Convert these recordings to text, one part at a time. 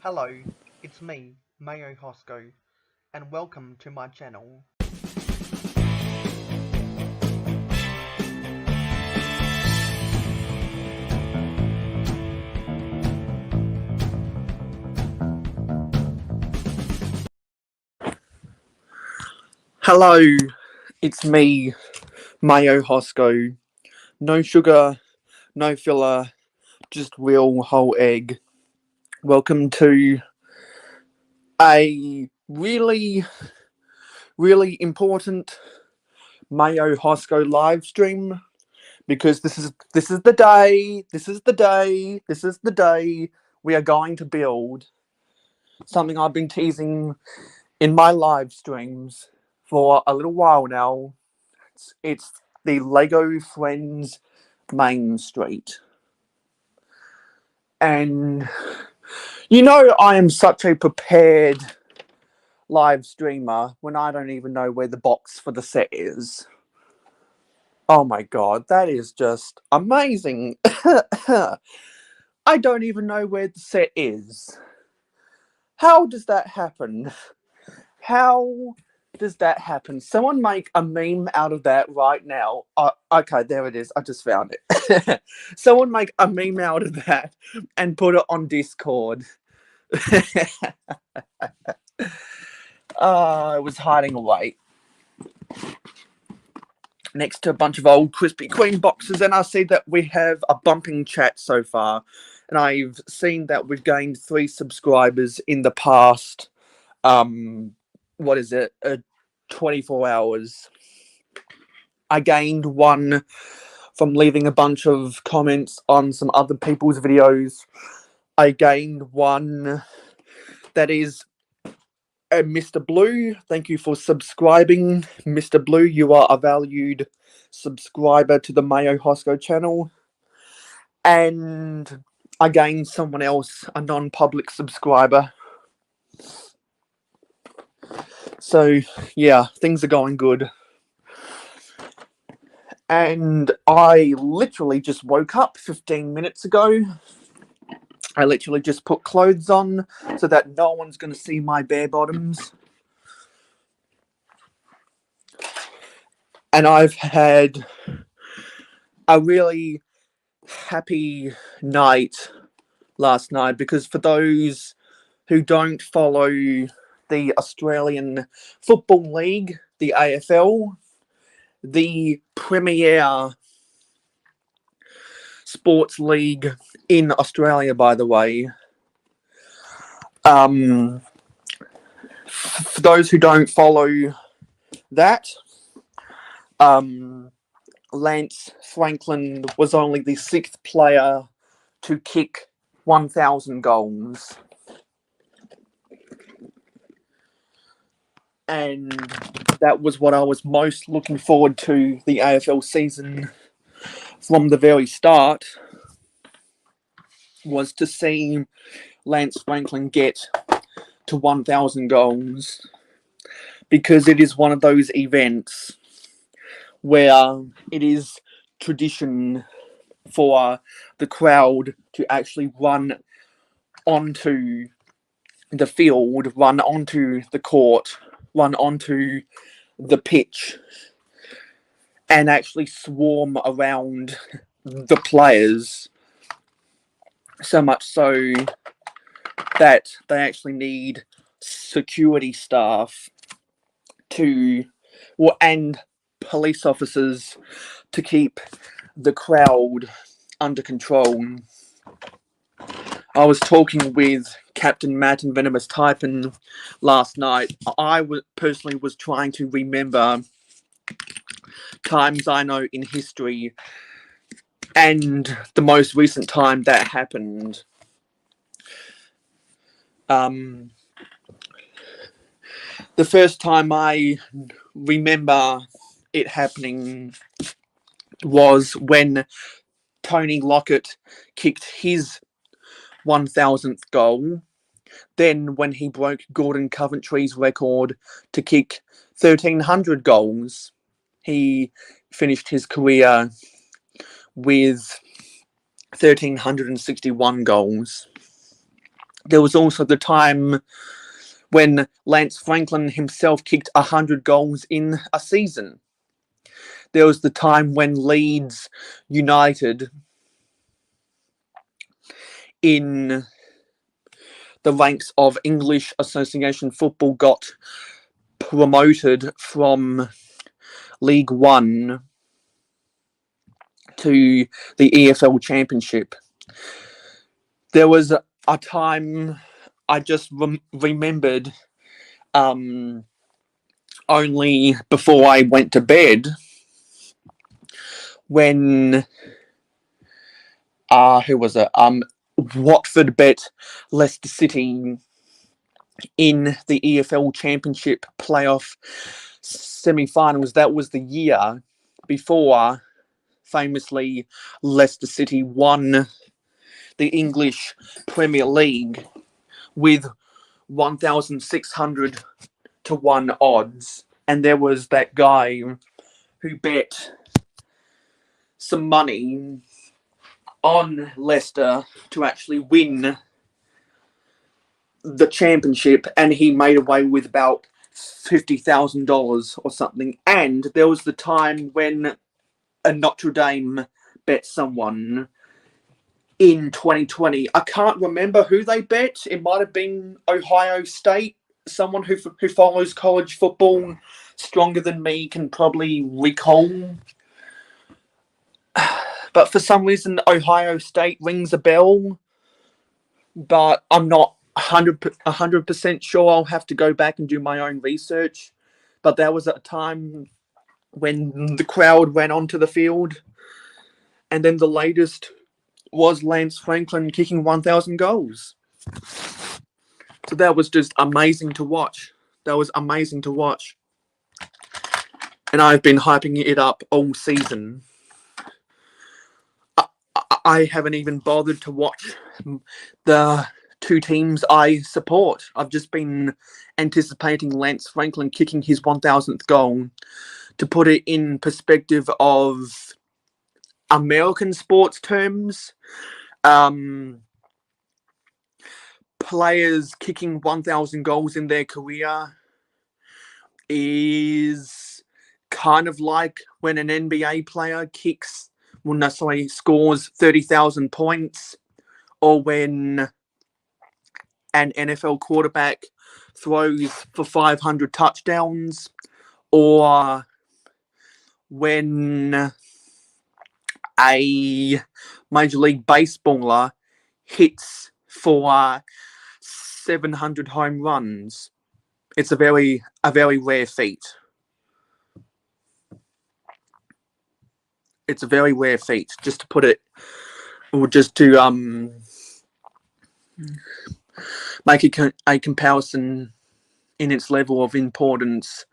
Hello, it's me, Mayo Hosko, and welcome to my channel. Hello, it's me, Mayo Hosko. No sugar, no filler, just real whole egg. Welcome to a really important Mayo Hosko live stream because this is the day we are going to build something I've been teasing in my live streams for a little while now. It's the Lego Friends Main Street. And I am such a prepared live streamer when I don't even know where the box for the set is. Oh my god, that is just amazing. I don't even know where the set is. How does that happen? How does that happen? Someone make a meme out of that right now. Okay, there it is. I just found it. Someone make a meme out of that and put it on Discord. I was hiding away next to a bunch of old Krispy Kreme boxes, and I see that we have a bumping chat so far. And I've seen that we've gained 3 subscribers in the past. 24 hours. I gained 1 from leaving a bunch of comments on some other people's videos. I gained 1 that is Mr. Blue. Thank you for subscribing, Mr. Blue. You are a valued subscriber to the Mayo Hosko channel. And I gained someone else, a non-public subscriber. So, yeah, things are going good. And I literally just woke up 15 minutes ago. I literally just put clothes on so that no one's going to see my bare bottoms. And I've had a really happy night last night because for those who don't follow the Australian Football League, the AFL, the premier sports league in Australia, by the way. For those who don't follow that, Lance Franklin was only the 6th player to kick 1,000 goals. And that was what I was most looking forward to the AFL season from the very start, was to see Lance Franklin get to 1,000 goals, because it is one of those events where it is tradition for the crowd to actually run onto the field, run onto the court, run onto the pitch, and actually swarm around the players. So much so that they actually need security staff and police officers to keep the crowd under control. I was talking with Captain Matt and Venomous Typhon last night. I personally was trying to remember times I know in history, and the most recent time that happened. The first time I remember it happening was when Tony Lockett kicked his 1,000th goal. Then when he broke Gordon Coventry's record to kick 1,300 goals, he finished his career with 1,361 goals. There was also the time when Lance Franklin himself kicked 100 goals in a season. There was the time when Leeds United in the ranks of English Association football got promoted from League One to the EFL Championship. There was a time I just remembered only before I went to bed when who was it? Watford bet Leicester City in the EFL Championship playoff semi-finals. That was the year before, famously, Leicester City won the English Premier League with 1,600 to 1 odds. And there was that guy who bet some money on Leicester to actually win the championship, and he made away with about $50,000 or something. And there was the time when a Notre Dame bet someone in 2020. I can't remember who they bet. It might have been Ohio State. Someone who follows college football stronger than me can probably recall. But for some reason, Ohio State rings a bell. But I'm not 100% sure. I'll have to go back and do my own research. But there was a time when the crowd ran onto the field. And then the latest was Lance Franklin kicking 1,000 goals. So that was just amazing to watch. That was amazing to watch. And I've been hyping it up all season. I haven't even bothered to watch the two teams I support. I've just been anticipating Lance Franklin kicking his 1,000th goal. To put it in perspective of American sports terms, players kicking 1,000 goals in their career is kind of like when an NBA player scores 30,000 points, or when an NFL quarterback throws for 500 touchdowns, or when a Major League Baseballer hits for 700 home runs. It's a very rare feat. It's a very rare feat, just to put it, or just to make a comparison in its level of importance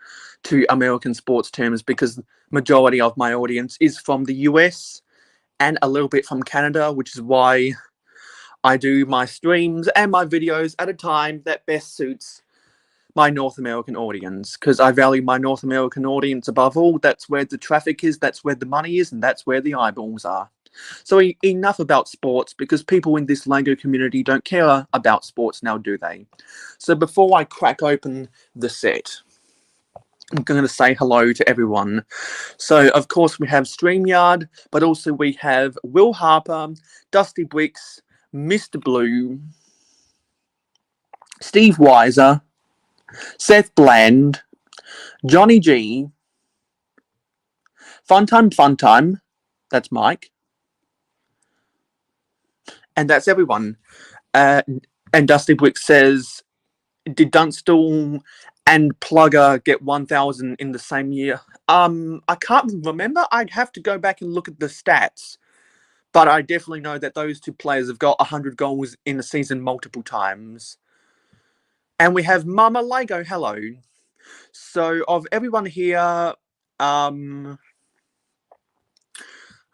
to American sports terms, because the majority of my audience is from the US and a little bit from Canada, which is why I do my streams and my videos at a time that best suits my North American audience, because I value my North American audience above all. That's where the traffic is, that's where the money is, and that's where the eyeballs are. So enough about sports, because people in this LEGO community don't care about sports now, do they? So before I crack open the set, I'm going to say hello to everyone. So, of course, we have StreamYard, but also we have Will Harper, Dusty Bricks, Mr. Blue, Steve Weiser, Seth Bland, Johnny G, Funtime, that's Mike, and that's everyone. And Dusty Bricks says, did Dunstall and Plugger get 1,000 in the same year? I can't remember. I'd have to go back and look at the stats. But I definitely know that those two players have got 100 goals in a season multiple times. And we have Mama Lego, hello. So of everyone here,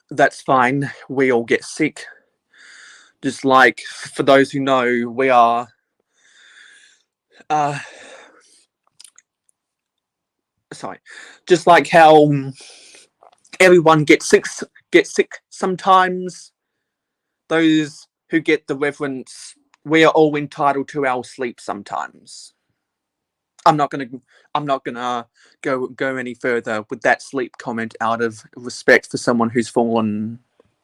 that's fine. We all get sick. Just like, for those who know, we are... just like how everyone gets sick sometimes, those who get the reverence we are all entitled to our sleep sometimes. I'm not gonna go any further with that sleep comment out of respect for someone who's fallen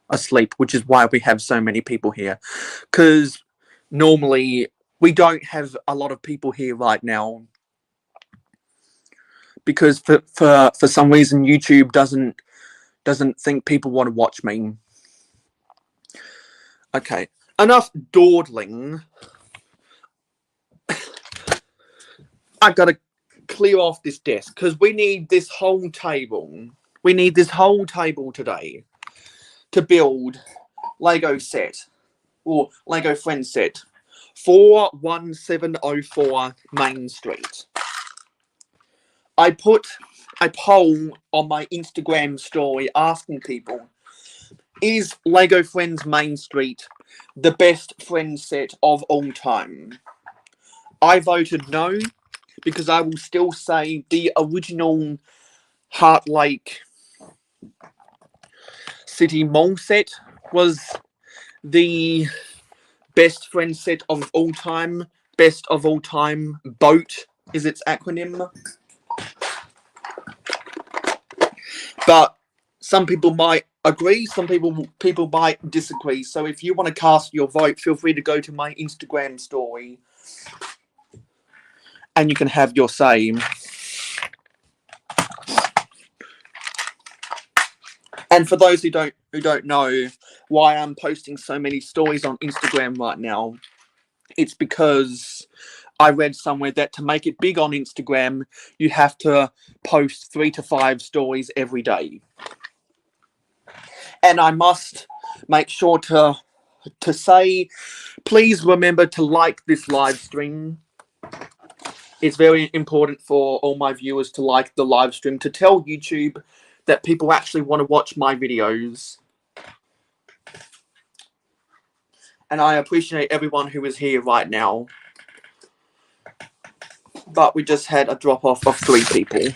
asleep, which is why we have so many people here. Because normally we don't have a lot of people here right now. Because for some reason YouTube doesn't think people want to watch me. Okay, enough dawdling. I gotta clear off this desk because we need this whole table. We need this whole table today to build Lego set or Lego friend set 41704 Main Street. I put a poll on my Instagram story asking people, is Lego Friends Main Street the best friend set of all time? I voted no, because I will still say the original Heart Lake City Mall set was the best friend set of all time. Best of all time BOAT is its acronym. But some people might agree, some people might disagree. So if you want to cast your vote, feel free to go to my Instagram story and you can have your say. And for those who don't know why I'm posting so many stories on Instagram right now, it's because I read somewhere that to make it big on Instagram, you have to post 3 to 5 stories every day. And I must make sure to say, please remember to like this live stream. It's very important for all my viewers to like the live stream, to tell YouTube that people actually want to watch my videos. And I appreciate everyone who is here right now. But we just had a drop off of 3 people.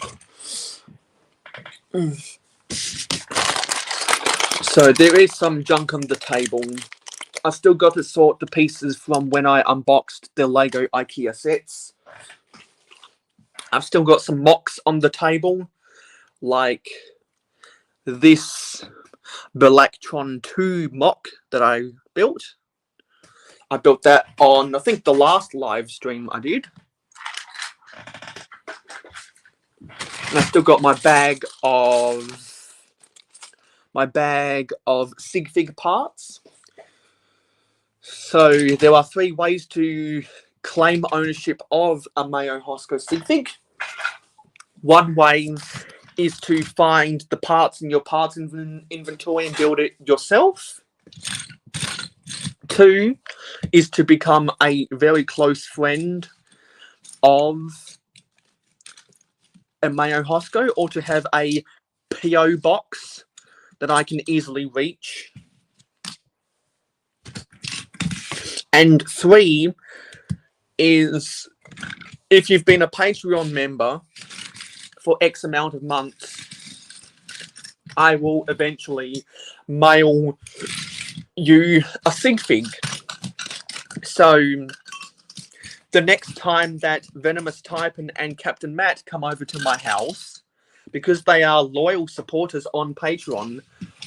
So there is some junk on the table. I've still got to sort the pieces from when I unboxed the Lego IKEA sets. I've still got some mocks on the table, like this Belactron 2 mock that I built. I built that on, I think, the last live stream I did. And I've still got my bag of sig fig parts. So there are 3 ways to claim ownership of a Mayo Hosko sig fig. One way is to find the parts in your parts inventory and build it yourself. 2 is to become a very close friend of a Mayo Hosko, or to have a PO box that I can easily reach. And 3 is, if you've been a Patreon member for X amount of months, I will eventually mail you a sig fig. So the next time that Venomous Type and Captain Matt come over to my house, because they are loyal supporters on Patreon,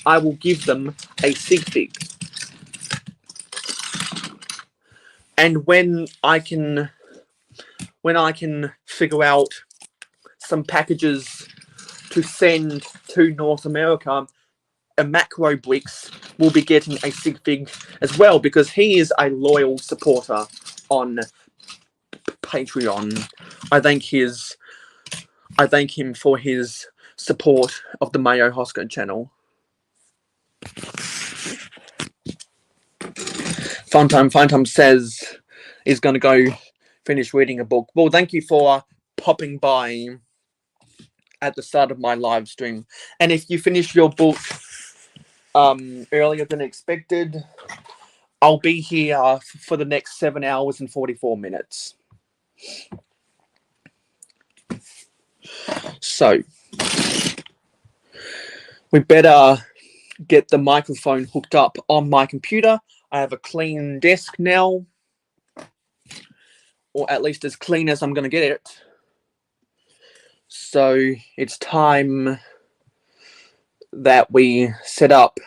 I will give them a sig fig. And when I can figure out some packages to send to North America, a Macro Bricks will be getting a sig fig as well, because he is a loyal supporter on Patreon. I thank him for his support of the Mayo Hosko channel. Funtime says he's going to go finish reading a book. Well, thank you for popping by at the start of my live stream. And if you finish your book earlier than expected, I'll be here for the next 7 hours and 44 minutes. So we better get the microphone hooked up on my computer. I have a clean desk now. or at least as clean as I'm going to get it. So it's time that we set up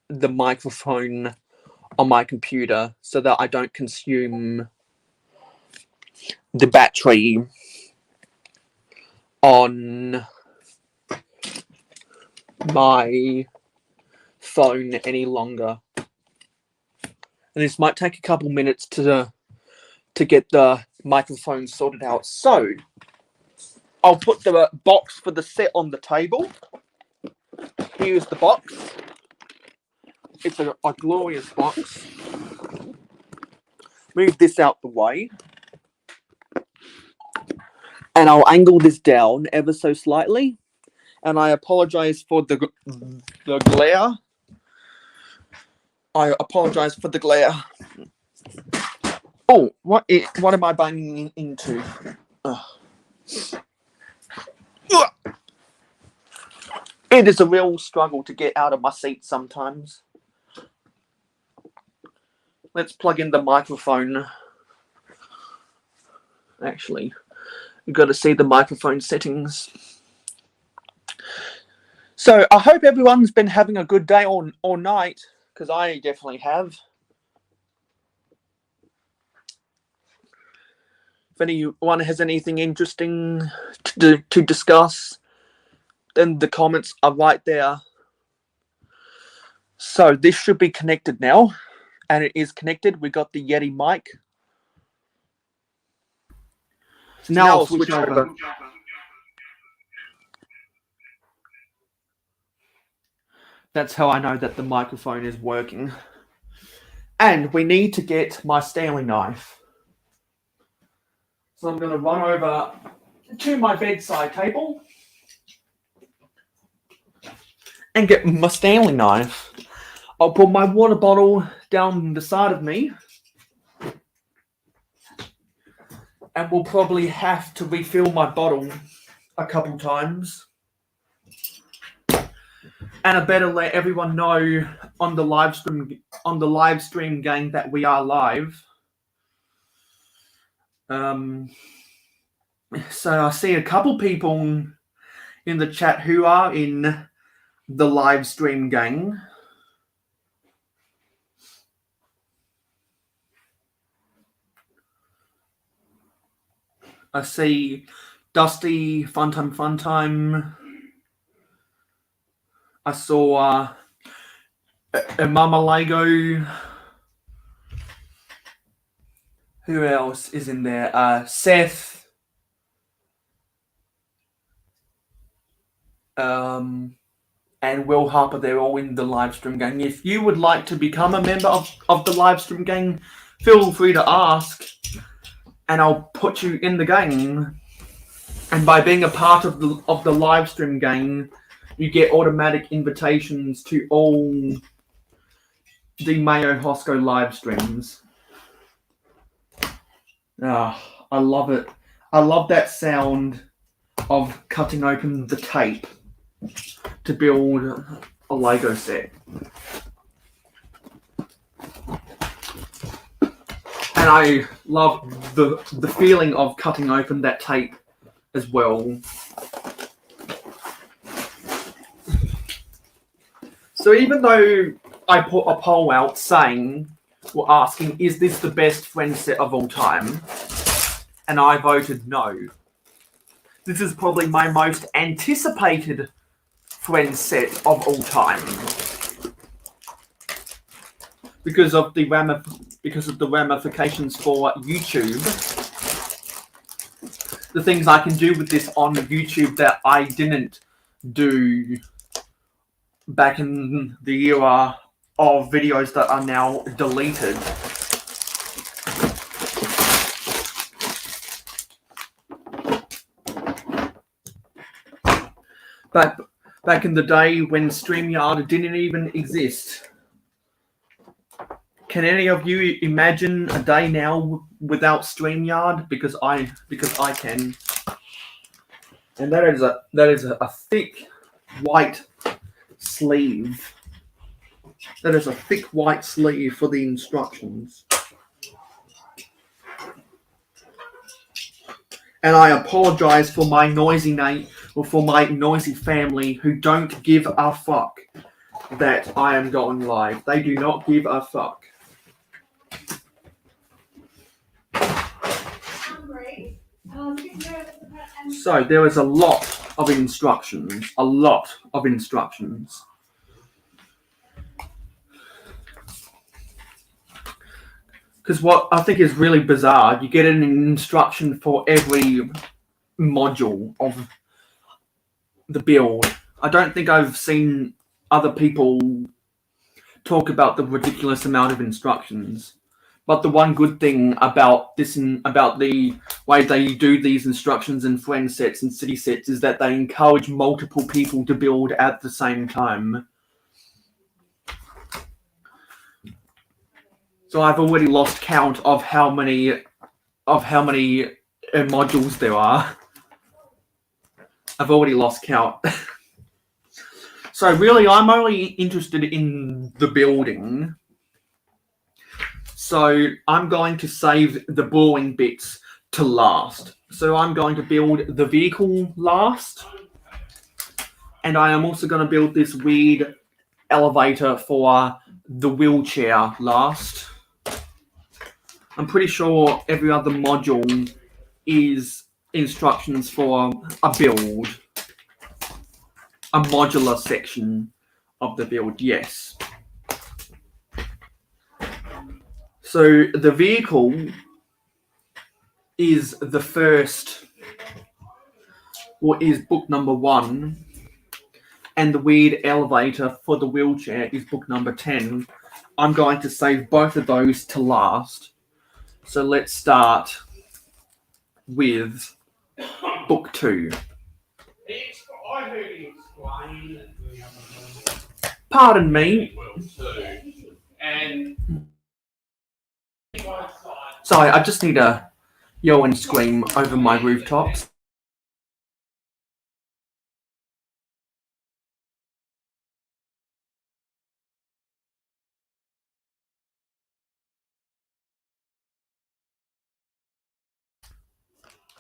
the microphone on my computer so that I don't consume the battery on my phone any longer. And this might take a couple minutes to get the microphone sorted out. So I'll put the box for the set on the table. Here's the box. It's a glorious box. Move this out the way. And I'll angle this down ever so slightly. And I apologize for the glare. I apologize for the glare. Oh, what am I banging into? It is a real struggle to get out of my seat sometimes. Let's plug in the microphone. Actually, you've got to see the microphone settings. So I hope everyone's been having a good day or night, because I definitely have. If anyone has anything interesting to discuss, then the comments are right there. So this should be connected now, and it is connected. We got the Yeti mic. So now I'll switch over. That's how I know that the microphone is working. And we need to get my Stanley knife. So I'm going to run over to my bedside table and get my Stanley knife. I'll put my water bottle down the side of me. And we'll probably have to refill my bottle a couple times. And I better let everyone know on the live stream gang that we are live. So I see a couple people in the chat who are in the live stream gang. I see Dusty, Funtime. I saw Mama Lego. Who else is in there? Seth. And Will Harper, they're all in the live stream gang. If you would like to become a member of the live stream gang, feel free to ask, and I'll put you in the gang. And by being a part of the live stream gang, you get automatic invitations to all the Mayo Hosko live streams. I love it. I love that sound of cutting open the tape to build a Lego set. And I love the feeling of cutting open that tape as well. So even though I put a poll out saying, or asking, is this the best friend set of all time? And I voted no. This is probably my most anticipated friend set of all time. Because of the ramifications for YouTube. The things I can do with this on YouTube that I didn't do back in the era of videos that are now deleted. Back in the day when StreamYard didn't even exist. Can any of you imagine a day now without StreamYard? Because I can. And that is a thick white sleeve. That is a thick white sleeve for the instructions. And I apologize for my noisy for my noisy family who don't give a fuck that I am going live. They do not give a fuck. So there was a lot of instructions. Because what I think is really bizarre, you get an instruction for every module of the build. I don't think I've seen other people talk about the ridiculous amount of instructions. But the one good thing about this and about the way they do these instructions in friend sets and city sets is that they encourage multiple people to build at the same time. So I've already lost count of how many modules there are. I've already lost count. So really, I'm only interested in the building. So I'm going to save the boring bits to last. So I'm going to build the vehicle last. And I am also going to build this weird elevator for the wheelchair last. I'm pretty sure every other module is instructions for a build. A modular section of the build, yes. So the vehicle is the first, or is book number 1, and the weird elevator for the wheelchair is book number 10. I'm going to save both of those to last. So let's start with book 2. Pardon me. Sorry, I just need to yell and scream over my rooftops.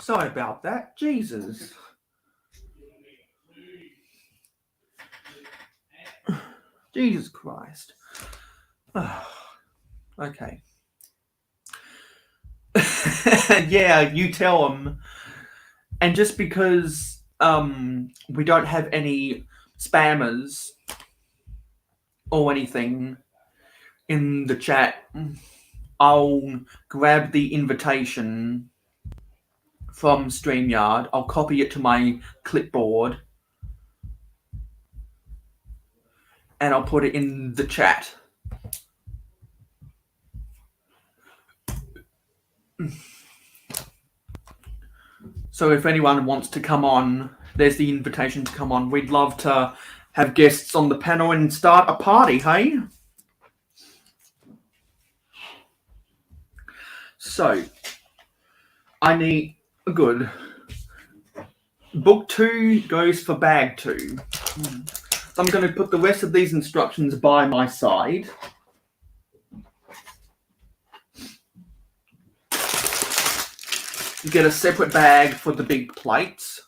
Sorry about that. Jesus. Jesus Christ. Okay. Yeah, you tell them. And just because we don't have any spammers or anything in the chat, I'll grab the invitation from StreamYard. I'll copy it to my clipboard and I'll put it in the chat. So if anyone wants to come on, there's the invitation to come on. We'd love to have guests on the panel and start a party, hey? So, I need a good. Book 2 goes for bag 2. So I'm going to put the rest of these instructions by my side. You get a separate bag for the big plates.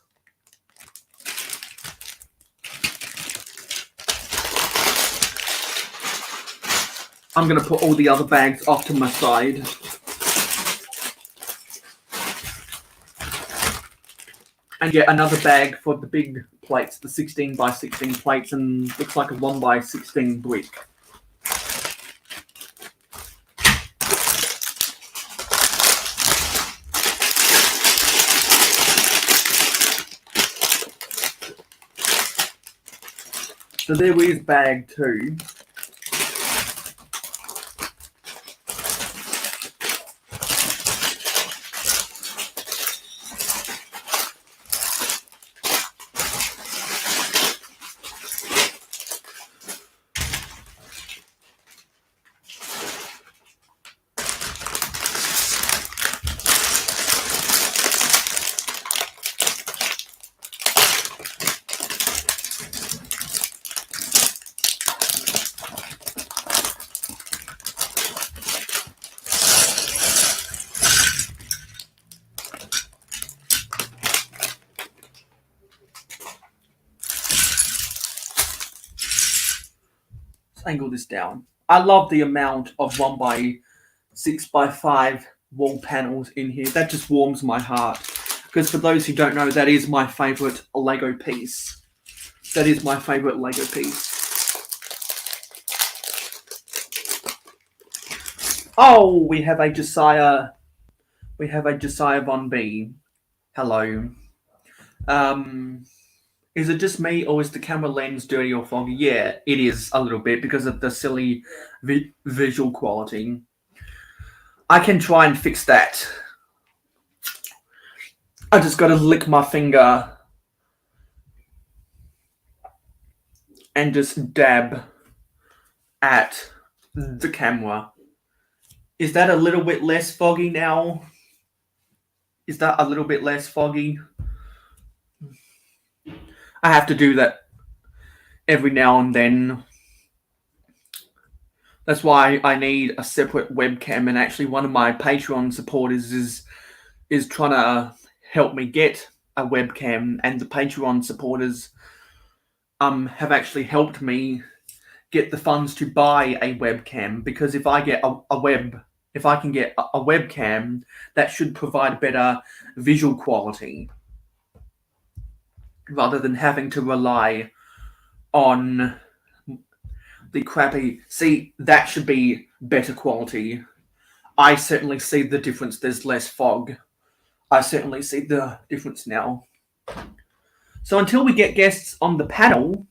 I'm going to put all the other bags off to my side. And get another bag for the big plates, the 16 by 16 plates, and looks like a 1 by 16 brick. So there is bag 2. Let's angle this down. I love the amount of 1x6x5 wall panels in here. That just warms my heart. Because for those who don't know, that is my favourite Lego piece. That is my favourite Lego piece. Oh, we have a Josiah. We have a Josiah Von B. Hello. Is it just me, or is the camera lens dirty or foggy? Yeah, it is a little bit because of the silly visual quality. I can try and fix that. I just got to lick my finger and just dab at the camera. Is that a little bit less foggy now? Is that a little bit less foggy? I have to do that every now and then. That's why I need a separate webcam, and actually one of my Patreon supporters is trying to help me get a webcam, and the Patreon supporters have actually helped me get the funds to buy a webcam, because if I get if I can get a webcam, that should provide better visual quality rather than having to rely on the crappy. See, that should be better quality. I certainly see the difference. There's less fog. I certainly see the difference now. So until we get guests on the panel,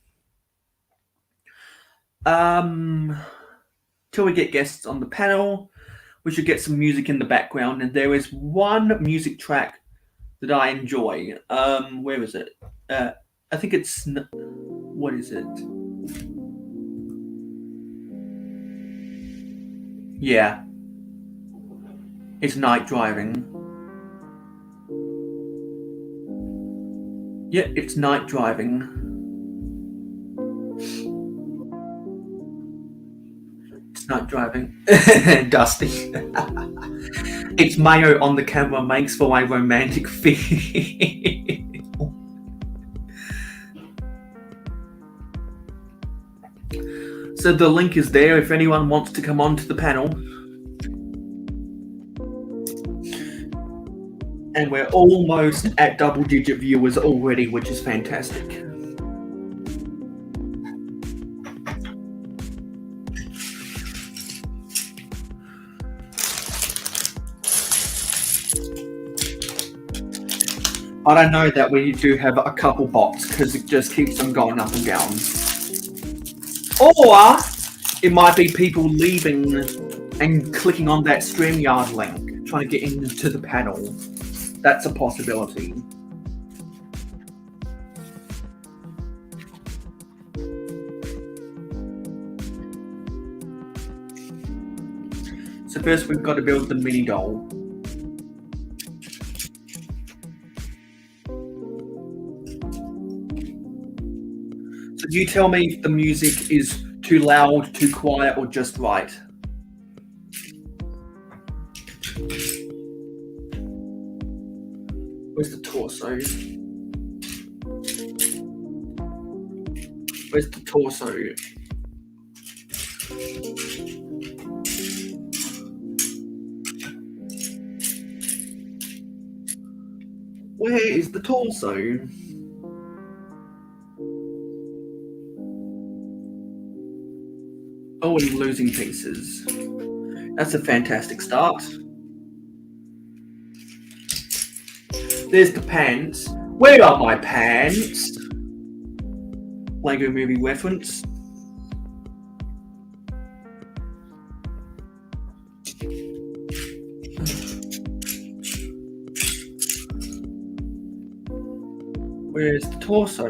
we should get some music in the background, and there is one music track that I enjoy. Where is it? I think it's... What is it? Yeah. It's Night Driving. Yeah, it's Night Driving. It's Night Driving. Dusty. It's Mayo on the camera makes for a romantic feel. So the link is there if anyone wants to come on to the panel. And we're almost at double-digit viewers already, which is fantastic. I don't know that we do have a couple bots, because it just keeps them going up and down. Or it might be people leaving and clicking on that StreamYard link, trying to get into the panel. That's a possibility. So first we've got to build the mini doll. So you tell me if the music is too loud, too quiet, or just right. Where's the torso? Where's the torso? Where is the torso? Oh, I'm losing pieces. That's a fantastic start. There's the pants. Where are my pants? Lego movie reference. Where's the torso?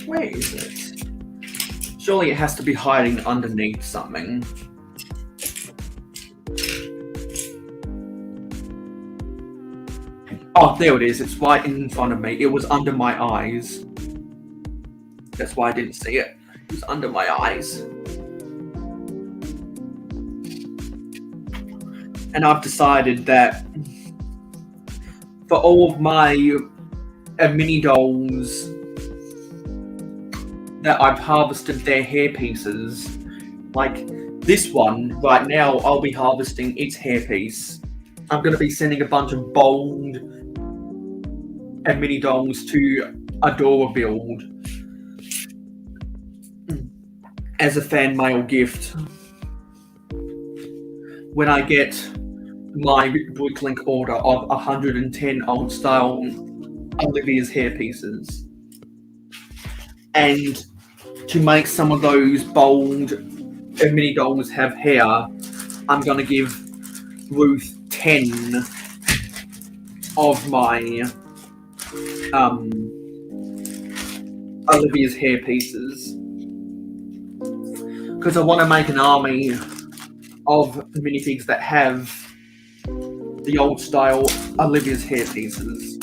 Where is it? Surely it has to be hiding underneath something. Oh, there it is. It's right in front of me. It was under my eyes. That's why I didn't see it. It was under my eyes. And I've decided that for all of my mini dolls that I've harvested their hair pieces. Like this one right now, I'll be harvesting its hairpiece. I'm going to be sending a bunch of bold and mini dolls to Adora Build as a fan mail gift when I get my Bricklink order of 110 old style Olivia's hair pieces. And to make some of those bold and mini dolls have hair, I'm going to give Ruth 10 of my Olivia's hair pieces, because I want to make an army of minifigs that have the old style Olivia's hair pieces,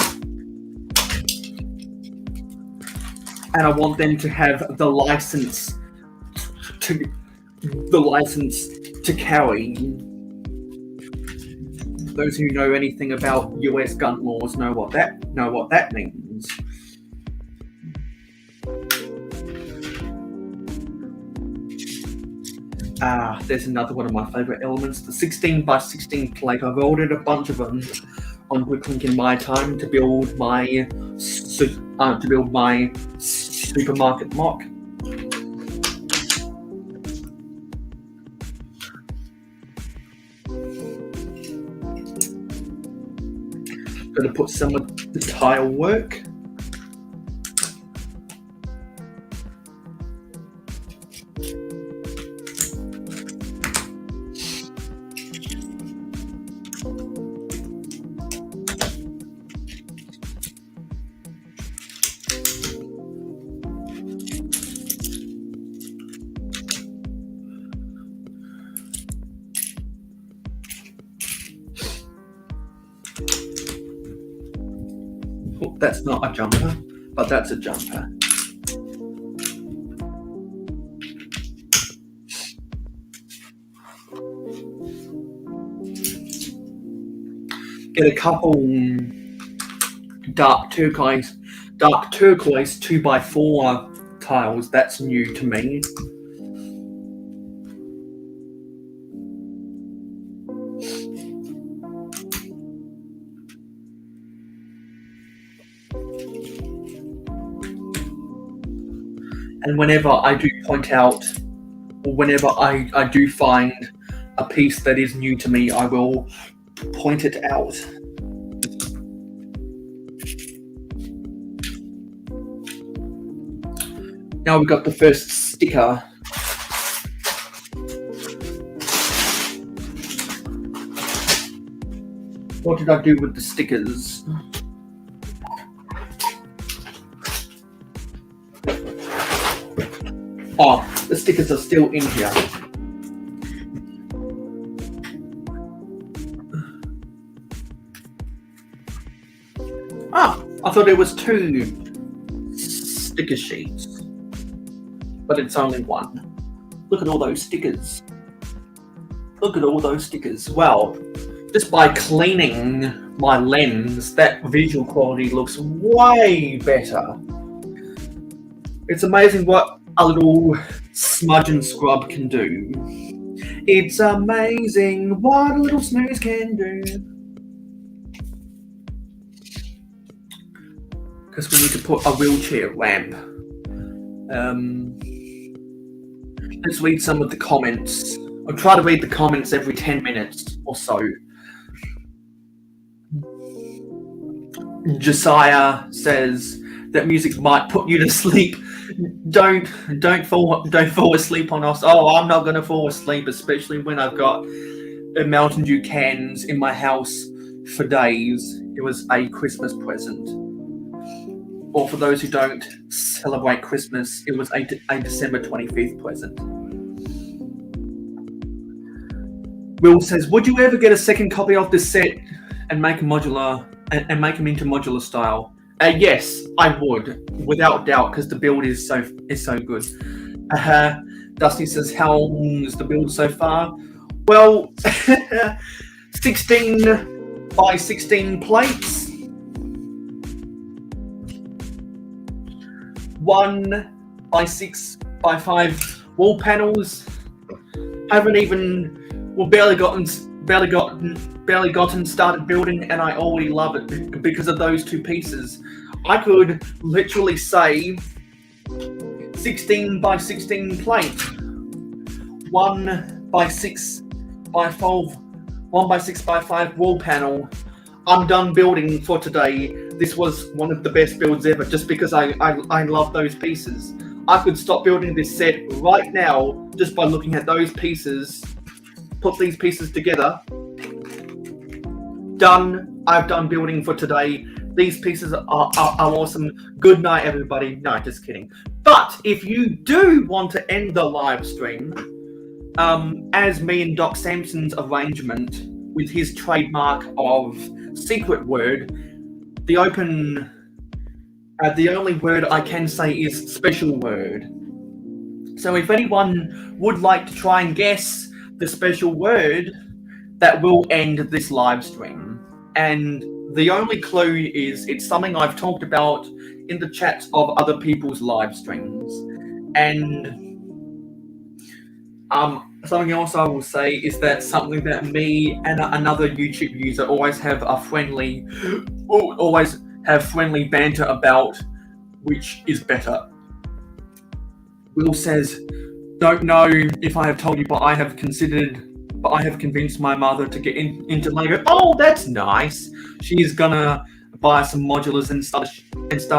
and I want them to have the license to carry. Those who know anything about US gun laws know what that means. There's another one of my favourite elements, the 16x16 plate. I've ordered a bunch of them on Bricklink in my time to build my supermarket mock. Going to put some of the tile work. Oh, that's not a jumper, but that's a jumper. Get a couple dark turquoise 2x4 tiles. That's new to me. And whenever I do point out, or whenever I do find a piece that is new to me, I will point it out. Now we've got the first sticker. What did I do with the stickers? Oh, the stickers are still in here. I thought it was 2 sticker sheets, but it's only 1. Look at all those stickers. Look at all those stickers. Well, just by cleaning my lens, that visual quality looks way better. It's amazing what a little smudge and scrub can do. It's amazing what a little snooze can do. Because we need to put a wheelchair ramp. Let's read some of the comments. I'll try to read the comments every 10 minutes or so. Josiah says that music might put you to sleep. Don't fall asleep on us. Oh, I'm not gonna fall asleep, especially when I've got Mountain Dew cans in my house for days. It was a Christmas present. Or for those who don't celebrate Christmas, it was a December 25th present. Will says, would you ever get a second copy of this set and make a modular and make them into modular style? Yes, I would, without doubt, because the build is so good. Dusty says, how long is the build so far? Well, 16 by 16 plates. 1x6x5 wall panels. Haven't even, well, barely gotten started building, and I already love it because of those two pieces. I could literally say 16x16 plate, 1x6x5, 1x6x5 wall panel. I'm done building for today. This was one of the best builds ever, just because I love those pieces. I could stop building this set right now just by looking at those pieces. Put these pieces together. Done. I've done building for today. These pieces are awesome. Good night, everybody. No, just kidding. But if you do want to end the live stream, as me and Doc Sampson's arrangement with his trademark of secret word, the only word I can say is special word. So if anyone would like to try and guess the special word, that will end this live stream. And the only clue is it's something I've talked about in the chats of other people's live streams. And something else I will say is that something that me and another YouTube user always have friendly banter about, which is better. Will says, "Don't know if I have told you, but I have convinced my mother to get into Lego." Oh, that's nice. She's gonna buy some modulars and start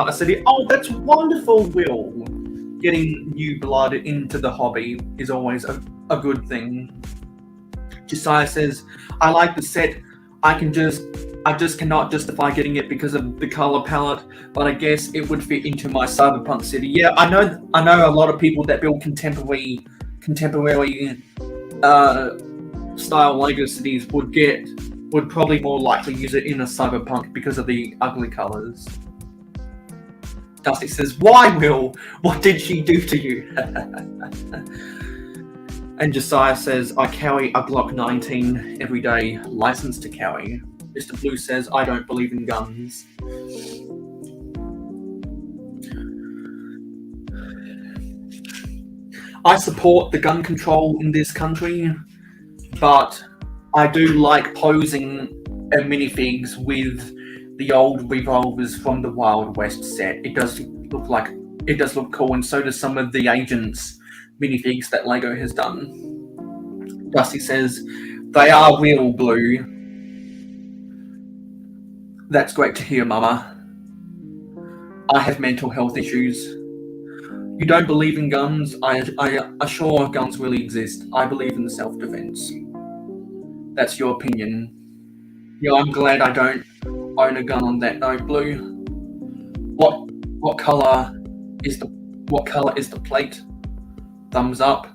a city. Oh, that's wonderful, Will. Getting new blood into the hobby is always a good thing. Josiah says, "I like the set. I just cannot justify getting it because of the color palette, but I guess it would fit into my cyberpunk city." Yeah, I know a lot of people that build contemporary style Lego cities would probably more likely use it in a cyberpunk because of the ugly colors. Dusty says, "Why, Will? What did she do to you?" And Josiah says, "I carry a Glock 19 every day, license to carry." Mr. Blue says, "I don't believe in guns." I support the gun control in this country, but I do like posing minifigs with the old revolvers from the Wild West set. It does look cool, and so does some of the Agents minifigs that Lego has done. Dusty says, "They are real, Blue." That's great to hear, Mama. I have mental health issues. You don't believe in guns? I assure guns really exist. I believe in self-defense. That's your opinion. Yeah, I'm glad I don't own a gun on that note, Blue. What color is the plate? Thumbs up.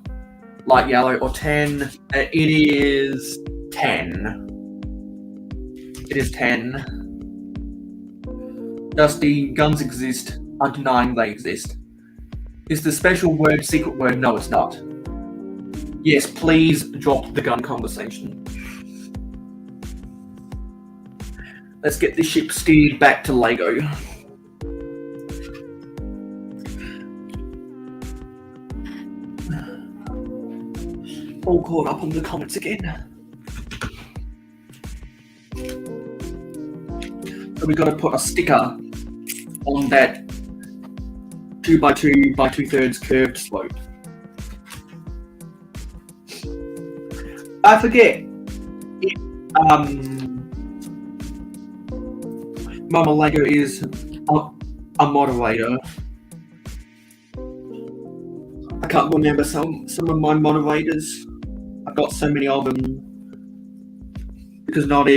Light yellow or tan? It is tan. It is tan. Dusty, guns exist. I'm denying they exist. Is the special word secret word? No, it's not. Yes, please drop the gun conversation. Let's get this ship steered back to Lego. All caught up on the comments again. So we got to put a sticker on that 2x2 by 2/3 curved slope. I forget if Mama Lego is a moderator. I can't remember some of my moderators. I've got so many of them because not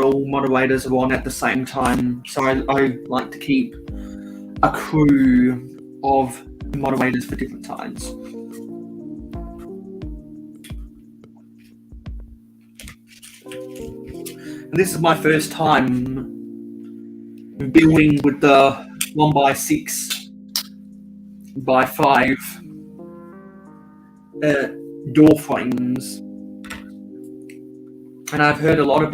all moderators are on at the same time. So I like to keep a crew of moderators for different times. And this is my first time building with the 1x6x5 door frames, and I've heard a lot of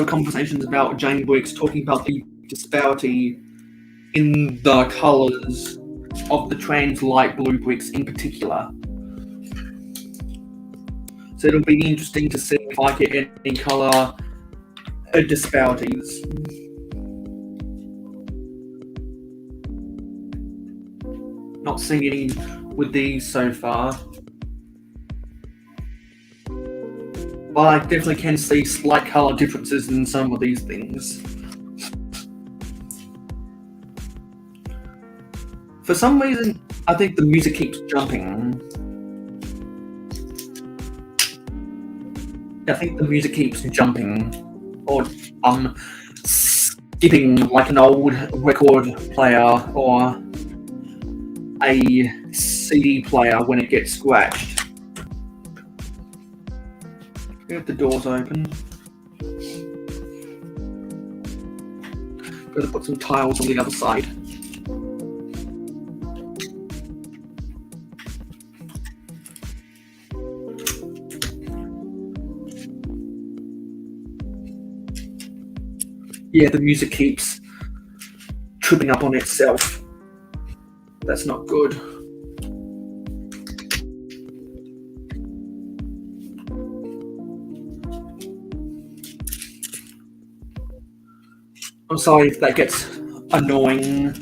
conversations about Jane Briggs talking about the disparity in the colours of the trans light blue bricks in particular. So it'll be interesting to see if I get any colour disparities. Not seeing any with these so far. But I definitely can see slight colour differences in some of these things. For some reason, I think the music keeps jumping. I think the music keeps jumping. Or skipping like an old record player or a CD player when it gets scratched. Get the doors open. Gotta put some tiles on the other side. Yeah, the music keeps tripping up on itself. That's not good. I'm sorry if that gets annoying.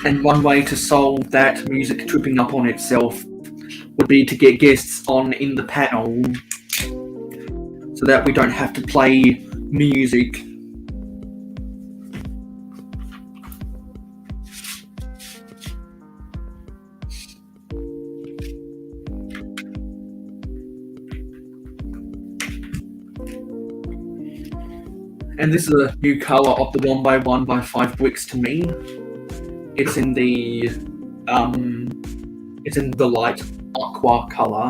And one way to solve that music tripping up on itself would be to get guests on in the panel so that we don't have to play music. And this is a new colour of the 1x1x5 bricks to me. It's in the light aqua colour.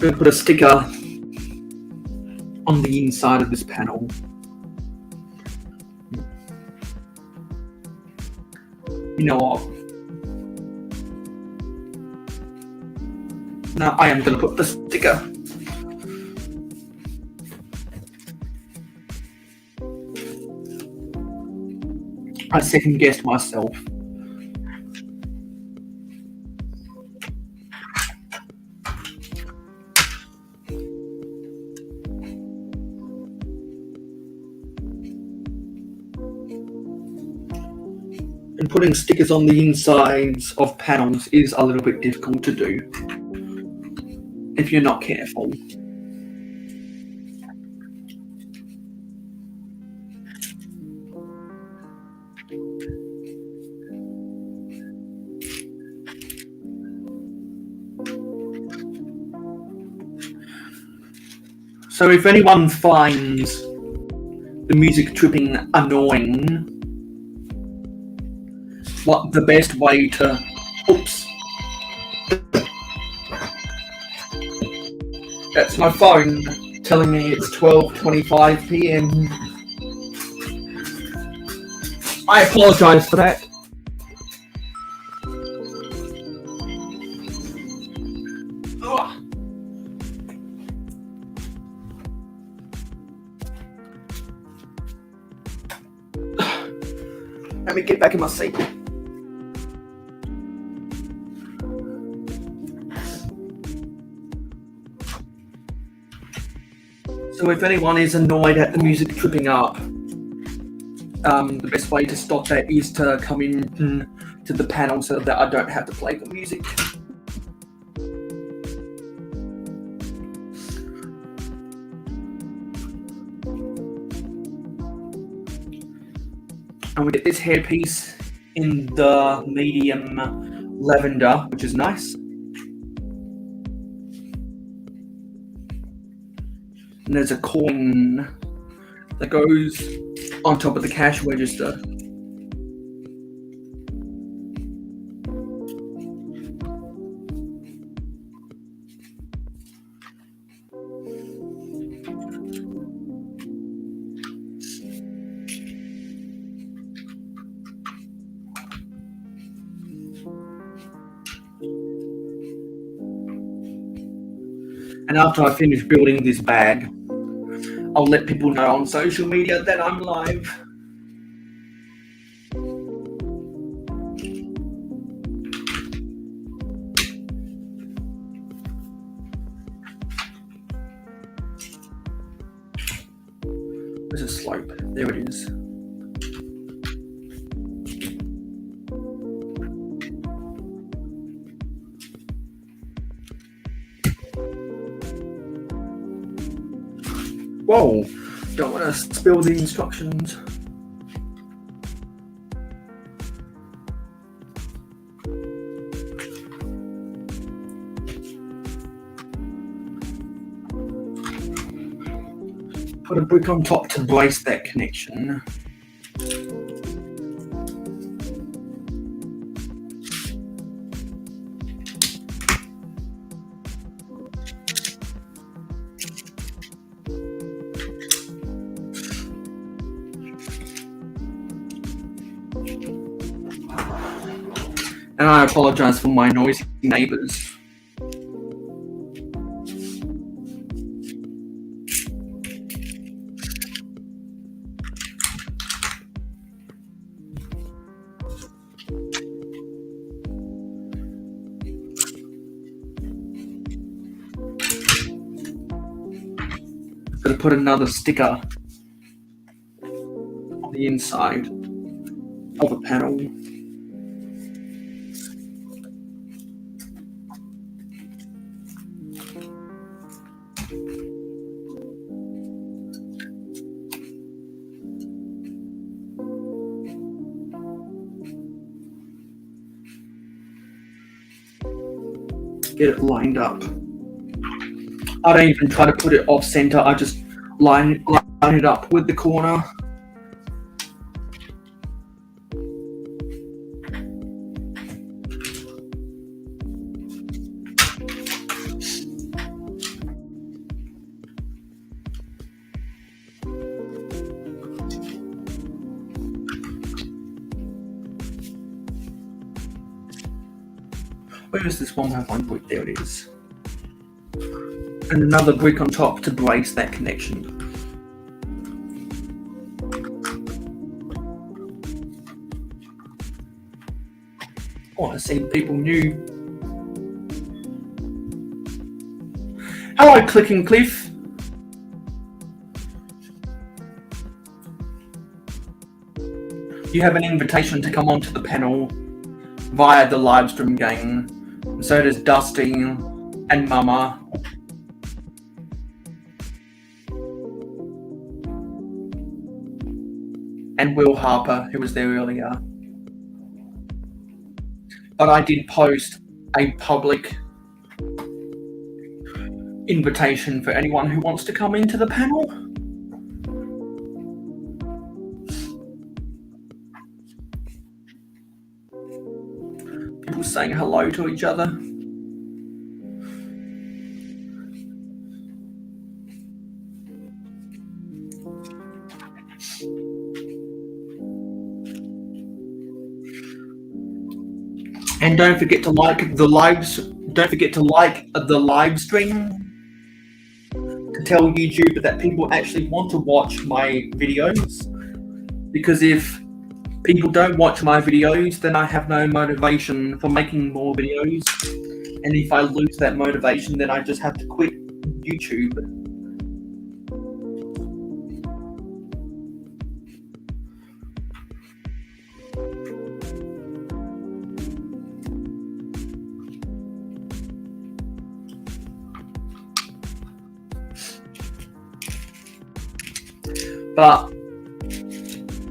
I'm going to put a sticker on the inside of this panel. You know what? Now I am going to put the sticker. I second guessed myself. And putting stickers on the insides of panels is a little bit difficult to do if you're not careful. So if anyone finds the music tripping annoying, what the best way to... Oops. That's my phone telling me it's 12:25 p.m. I apologise for that. Ugh. Let me get back in my seat. So if anyone is annoyed at the music tripping up, the best way to stop that is to come in to the panel so that I don't have to play the music. And we get this hairpiece in the medium lavender, which is nice. And there's a coin that goes on top of the cash register. And after I finish building this bag, I'll let people know on social media that I'm live. There's a slope. There it is. Whoa, don't want to spill the instructions. Put a brick on top to brace that connection. And I apologize for my noisy neighbors. Gotta put another sticker on the inside of a panel. Get it lined up. I don't even try to put it off center. I just line it up with the corner. Where is this one? I have one brick. There it is. And another brick on top to brace that connection. I want to see people new. Hello, Click and Cliff. You have an invitation to come onto the panel via the live stream gang. And so does Dusty and Mama. And Will Harper, who was there earlier. But I did post a public invitation for anyone who wants to come into the panel. People saying hello to each other. And don't forget to like the lives. Don't forget to like the live stream to tell YouTube that people actually want to watch my videos. Because if people don't watch my videos, then I have no motivation for making more videos. And if I lose that motivation, then I just have to quit YouTube. But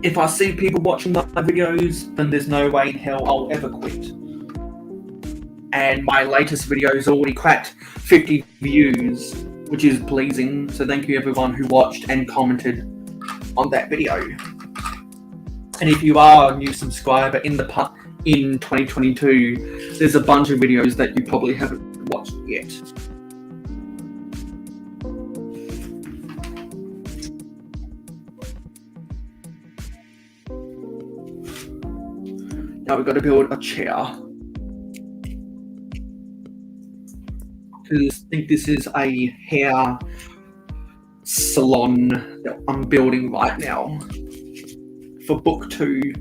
if I see people watching my videos, then there's no way in hell I'll ever quit. And my latest video has already cracked 50 views, which is pleasing. So thank you everyone who watched and commented on that video. And if you are a new subscriber in 2022, there's a bunch of videos that you probably haven't watched yet. Now we've got to build a chair. because I think this is a hair salon that I'm building right now for book 2.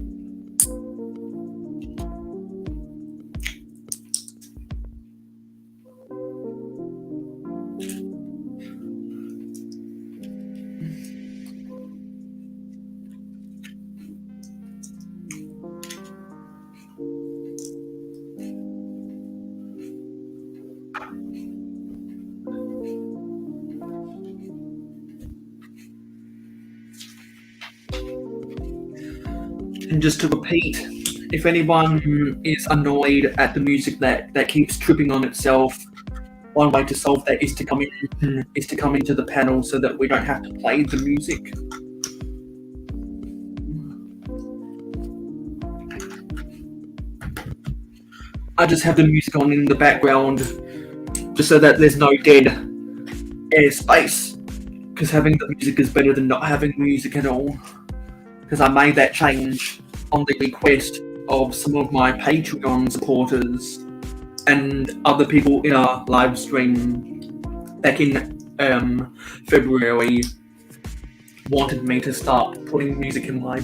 And just to repeat, if anyone is annoyed at the music that keeps tripping on itself, one way to solve that is to come into the panel so that we don't have to play the music. I just have the music on in the background just so that there's no dead air space, because having the music is better than not having music at all. Because I made that change on the request of some of my Patreon supporters and other people in our live stream back in February wanted me to start putting music in my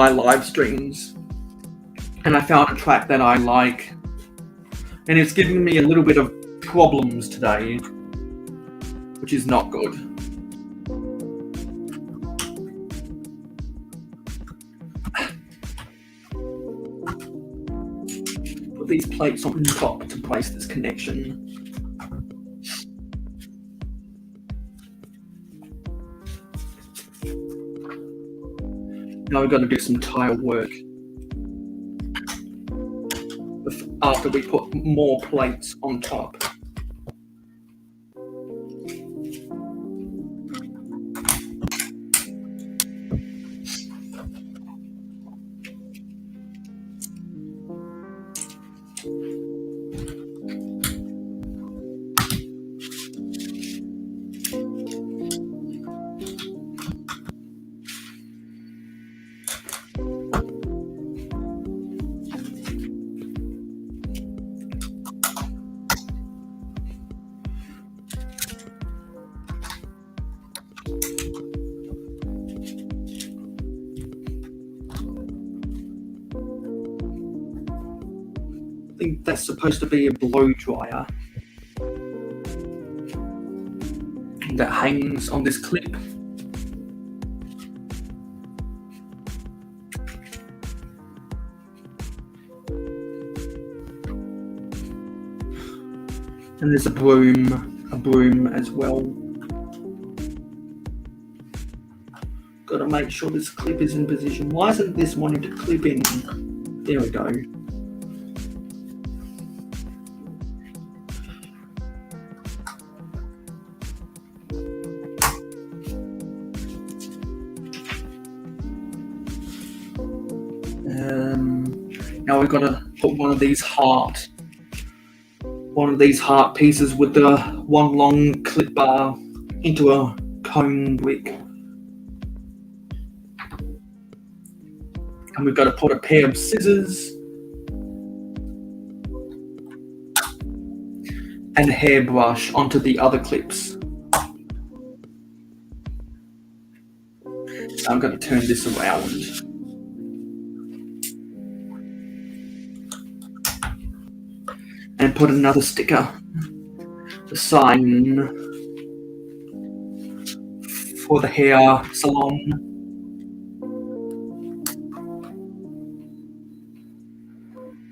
live streams, and I found a track that I like, and it's giving me a little bit of problems today, which is not good. Put these plates on top to place this connection. Now we've got to do some tile work after we put more plates on top. I think that's supposed to be a blow dryer that hangs on this clip. And there's a broom as well. Gotta make sure this clip is in position. Why isn't this wanting to clip in? There we go. Now we've got to put one of these heart pieces with the one long clip bar into a cone brick. And we've got to put a pair of scissors and a hairbrush onto the other clips. So I'm going to turn this around. And put another sticker, the sign for the hair salon.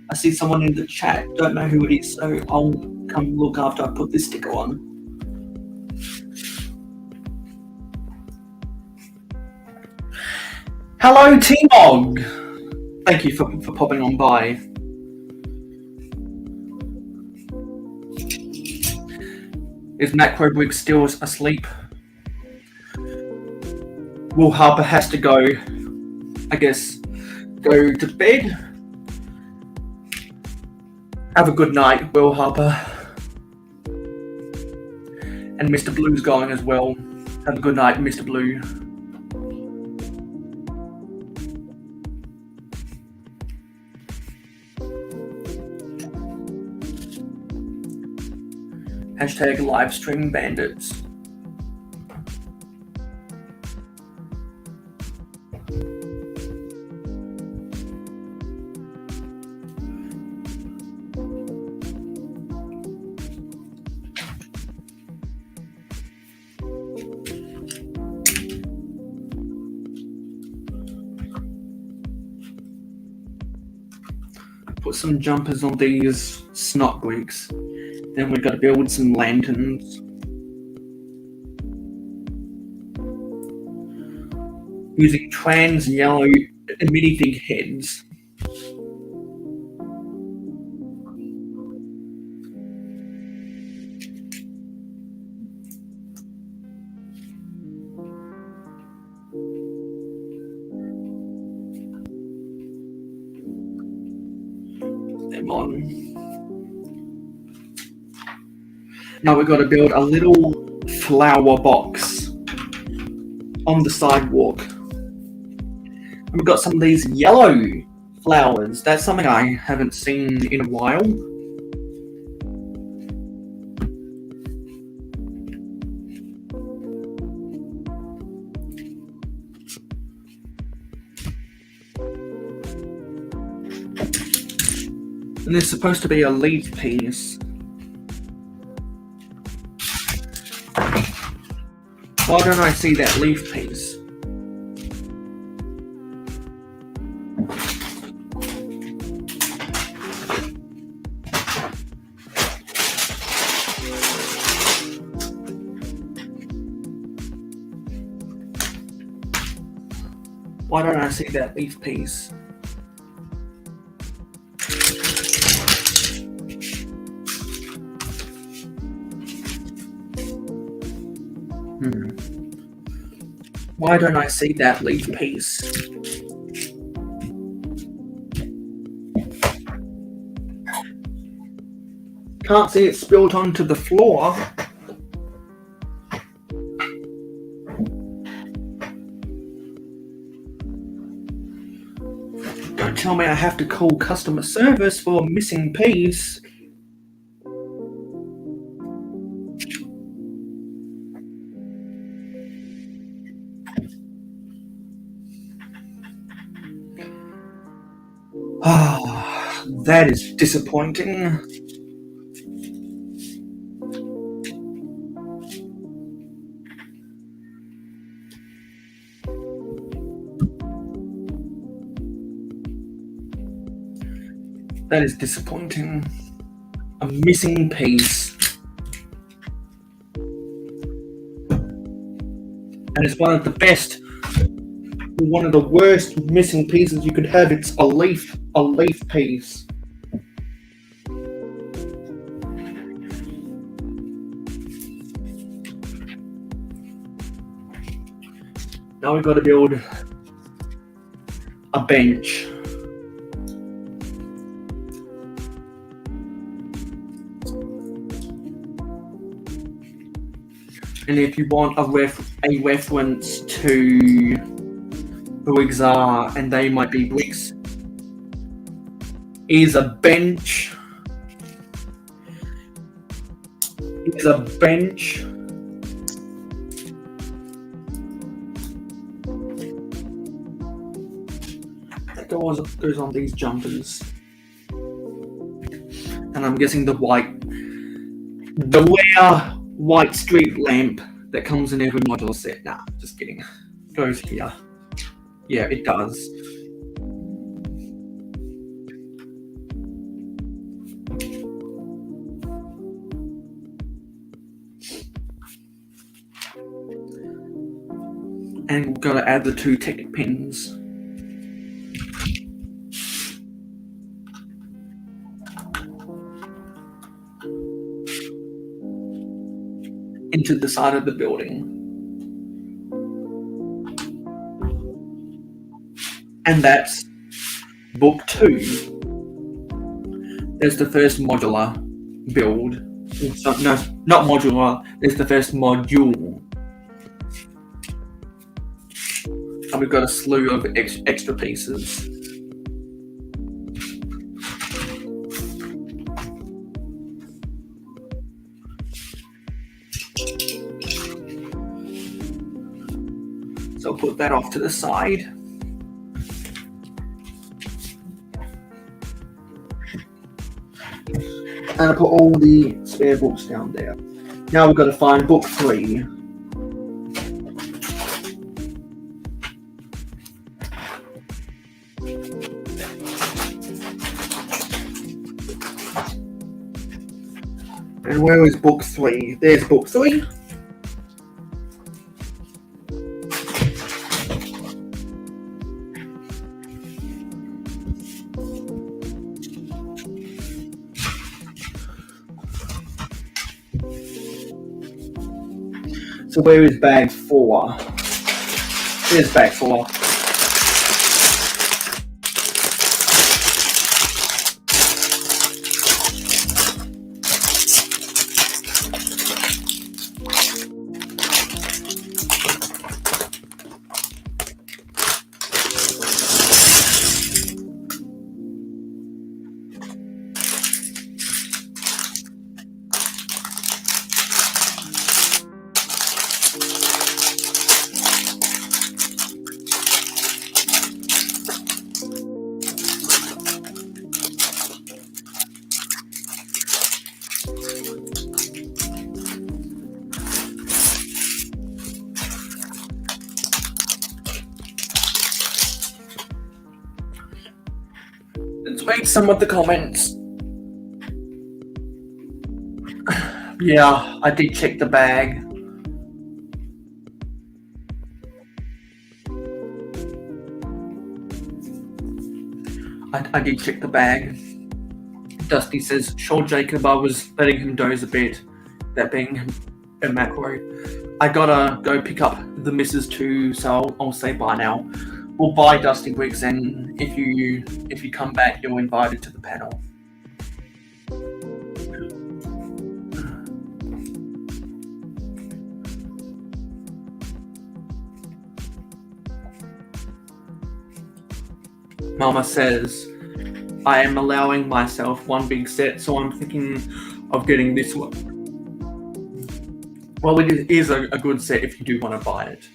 I see someone in the chat, don't know who it is, so I'll come look after I put this sticker on. Hello, T-Mog! Thank you for popping on by. Is Macro Brick still asleep? Will Harper has to go, I guess, go to bed. Have a good night, Will Harper. And Mr. Blue's going as well. Have a good night, Mr. Blue. Hashtag livestream bandits. Put some jumpers on these snot Greeks. Then we've got to build some lanterns. Using trans yellow minifig heads. Them on. Now we've got to build a little flower box on the sidewalk. And we've got some of these yellow flowers. That's something I haven't seen in a while. And there's supposed to be a leaf piece. Why don't I see that leaf piece? Why don't I see that leaf piece? Why don't I see that leaf piece? Can't see it spilled onto the floor. Don't tell me I have to call customer service for a missing piece. Ah, that is disappointing. That is disappointing. A missing piece. And it's one of the best, one of the worst missing pieces you could have. It's a leaf piece. Now we've got to build a bench. And if you want a reference to Briggs are, and they might be Briggs, is a bench. Is a bench. That goes on these jumpers. And I'm guessing the rare white street lamp that comes in every modular set. Nah, just kidding. Goes here. Yeah, it does. And we've got to add the 2 ticket pins. Into the side of the building. And that's book 2. There's the first modular build. No, not modular. There's the first module. And we've got a slew of extra pieces. So I'll put that off to the side. And I put all the spare books down there. Now we've got to find book 3. And where is book 3? There's book 3. So where is bag 4? There's bag 4. Let's read some of the comments. Yeah, I did check the bag. I did check the bag. Dusty says, sure Jacob, I was letting him doze a bit. That being a macro. I gotta go pick up the missus too, so I'll say bye now. Well, bye Dusty Wicks, and if you come back, you're invited to the panel. Mama says, I am allowing myself one big set, so I'm thinking of getting this one. Well, it is a good set if you do want to buy it.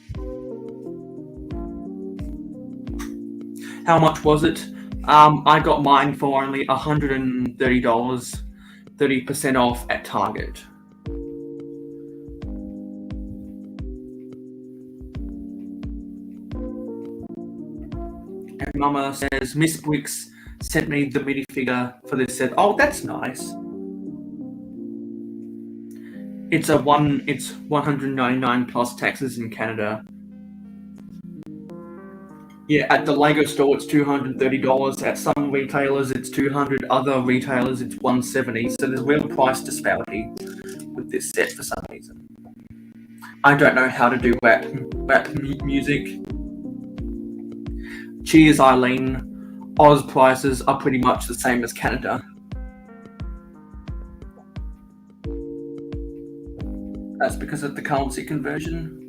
How much was it? I got mine for only $130, 30% off at Target. And Mama says, Miss Wicks sent me the minifigure for this set. Oh, that's nice. It's $199 plus taxes in Canada. Yeah, at the Lego store it's $230. At some retailers it's $200. Other retailers it's $170. So there's real price disparity with this set for some reason. I don't know how to do rap music. Cheers, Eileen. Oz prices are pretty much the same as Canada. That's because of the currency conversion.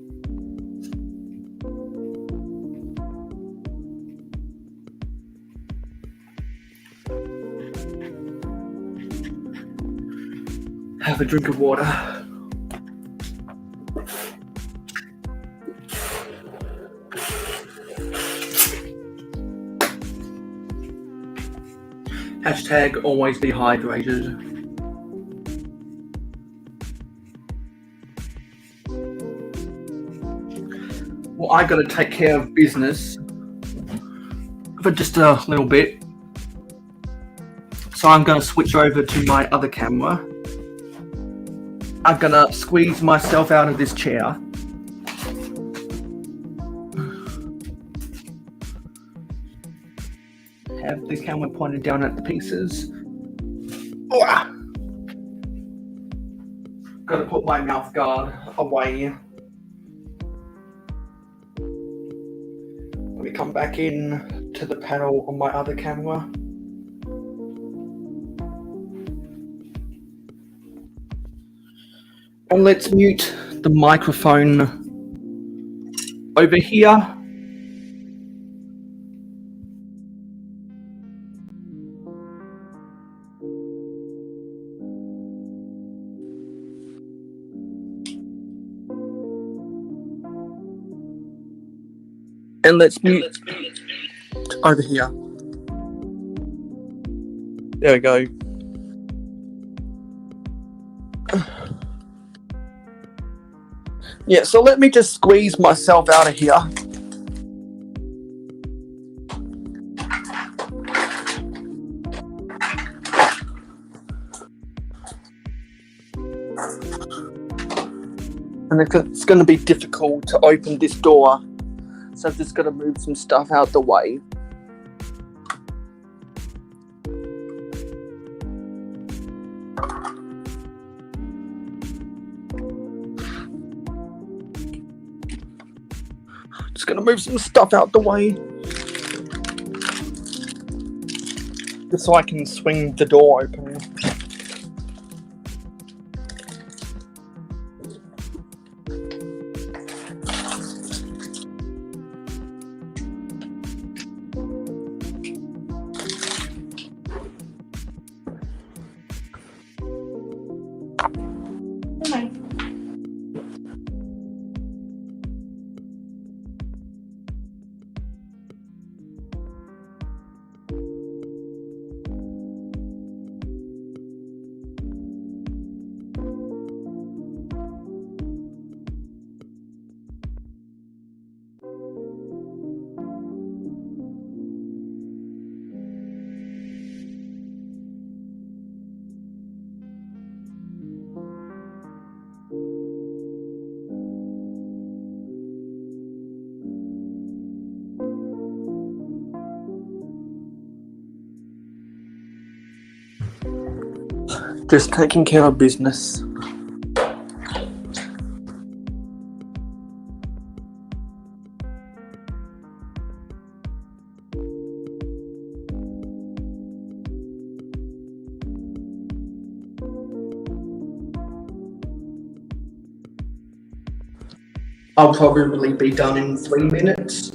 Have a drink of water. Hashtag always be hydrated. Well, I gotta take care of business for just a little bit. So I'm gonna switch over to my other camera. I'm gonna squeeze myself out of this chair. Have the camera pointed down at the pieces. Gotta put my mouth guard away. Let me come back in to the panel on my other camera. And let's mute the microphone over here. And let's mute over here. There we go. Yeah, so let me just squeeze myself out of here. And it's going to be difficult to open this door, so I've just got to move some stuff out the way. Just going to move some stuff out the way, just so I can swing the door open. Just taking care of business. I'll probably be done in 3 minutes.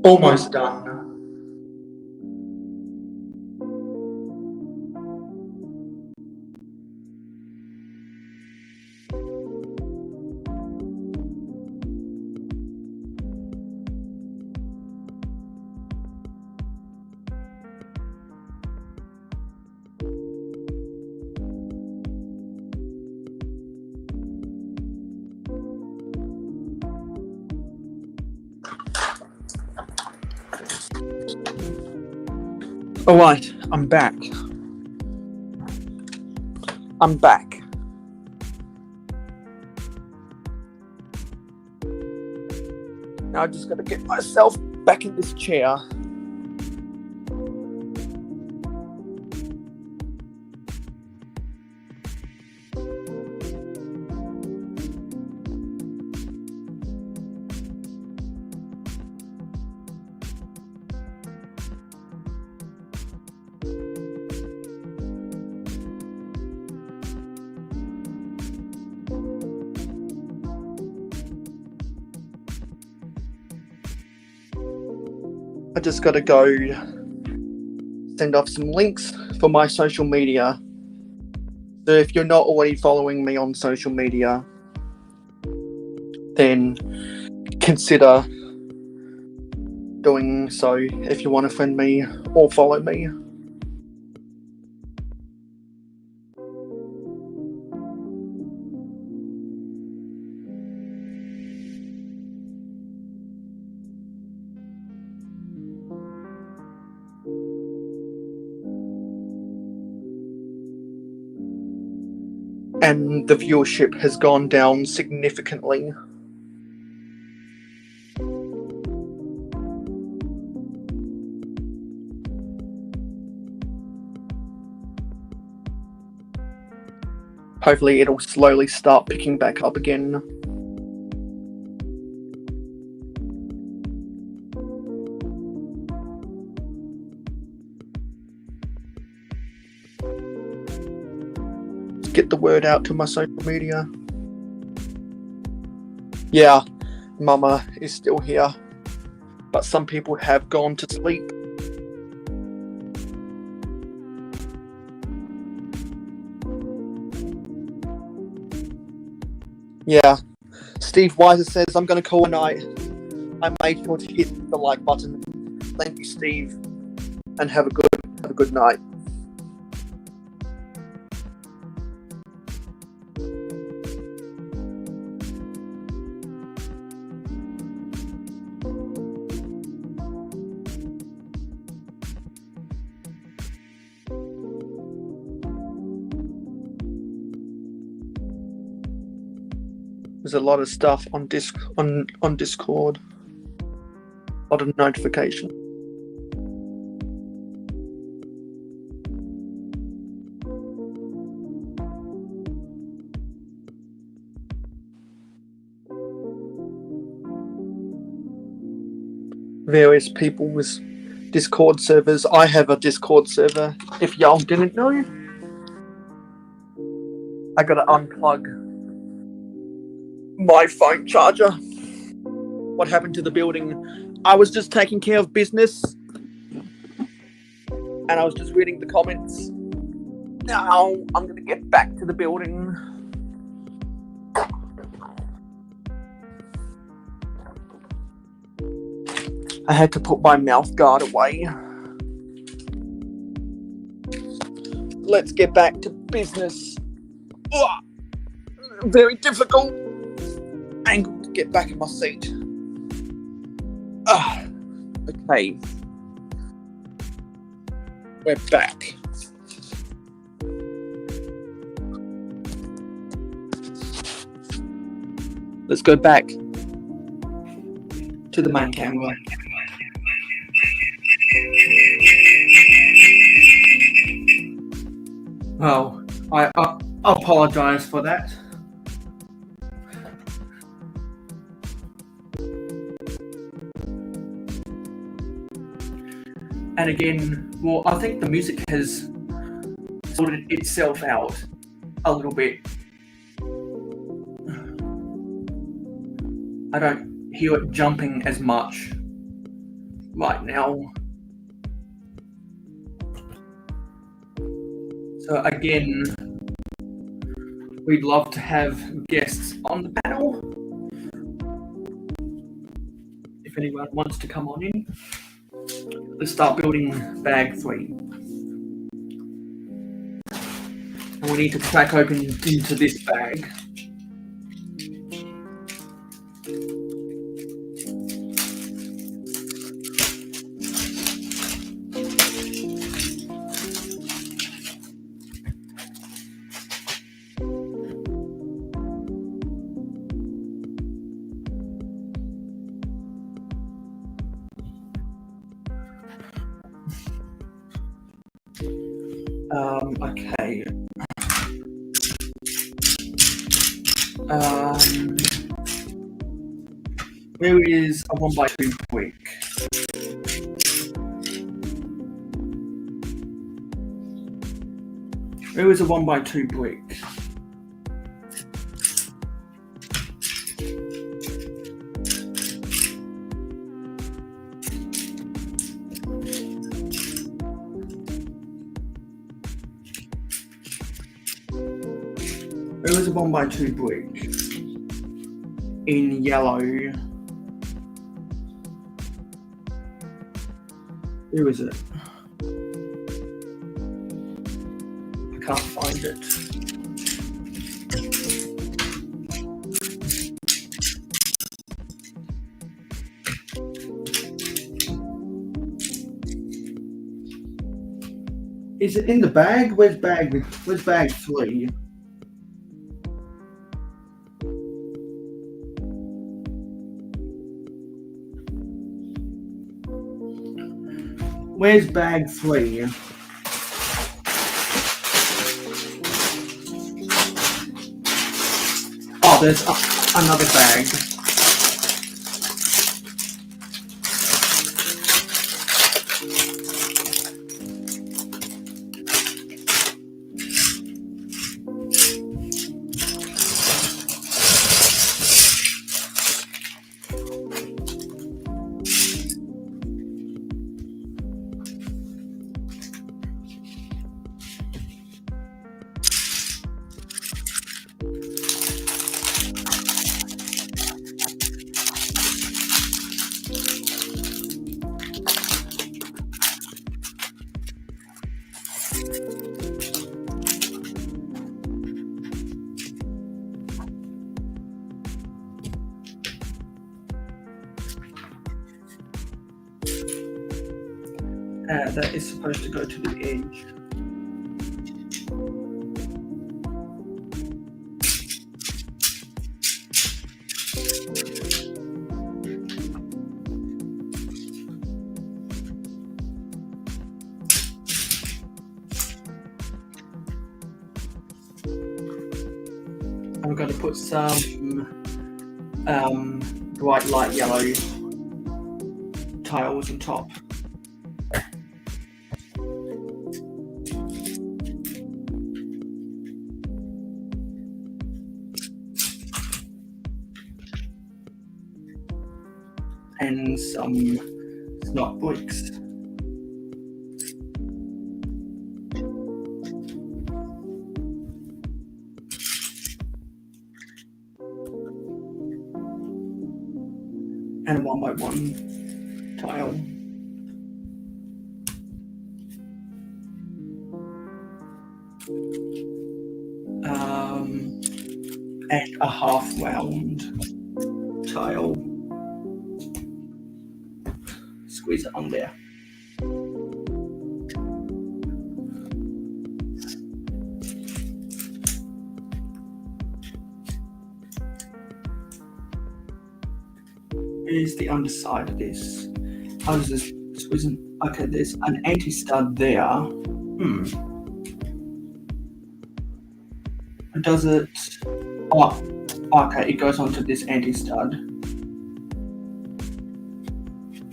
Almost done. Alright, I'm back. Now I just gotta get myself back in this chair. I just got to go send off some links for my social media. So if you're not already following me on social media, then consider doing so if you want to friend me or follow me. And the viewership has gone down significantly. Hopefully it'll slowly start picking back up again. Get the word out to my social media. Yeah, Mama is still here, but some people have gone to sleep. Yeah, Steve Weiser says, I'm going to call a night. I made sure to hit the like button. Thank you, Steve, and have a good night. There's a lot of stuff on Discord. A lot of notification. Various people's Discord servers. I have a Discord server, if y'all didn't know. I gotta unplug my phone charger. What happened to the building? I was just taking care of business and I was just reading the comments. Now I'm gonna get back to the building. I had to put my mouth guard away. Let's get back to business. Ugh. Very difficult angle to get back in my seat. Okay. We're back. Let's go back to the main camera. Well, I apologise for that. And again, well, I think the music has sorted itself out a little bit. I don't hear it jumping as much right now. So again, we'd love to have guests on the panel. If anyone wants to come on in. Let's start building bag 3. And we need to crack open into this bag. Okay. Where is a 1x2 brick? Where is a 1x2 brick? Where is a 1x2 brick? In yellow. Who is it? I can't find it. Is it in the bag? Where's bag 3? Where's bag 3? Oh, there's another bag. That is supposed to go to the edge. I'm going to put some bright light yellow tiles on top. And some snot bricks. And a 1x1 tile. And a half round tile. Squeeze it on there. Here's the underside of this. How does this squeeze in? Okay, there's an anti-stud there. Does it? Oh, okay, it goes onto this anti-stud.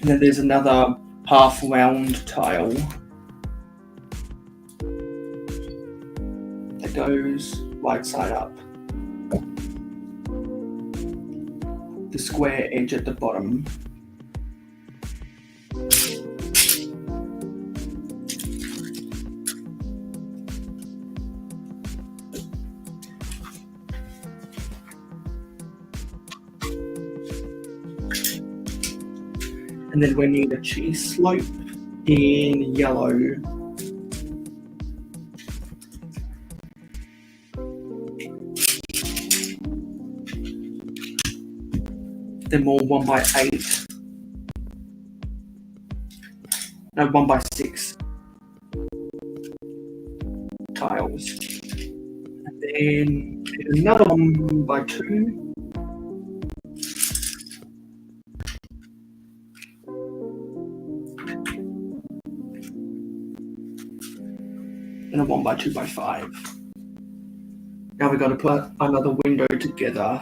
And then there's another half round tile that goes right side up. The square edge at the bottom. And then we need a cheese slope in yellow. Then more 1x8. No, 1x6 tiles. And then another 1x2. And a 1x2x5. Now we've got to put another window together.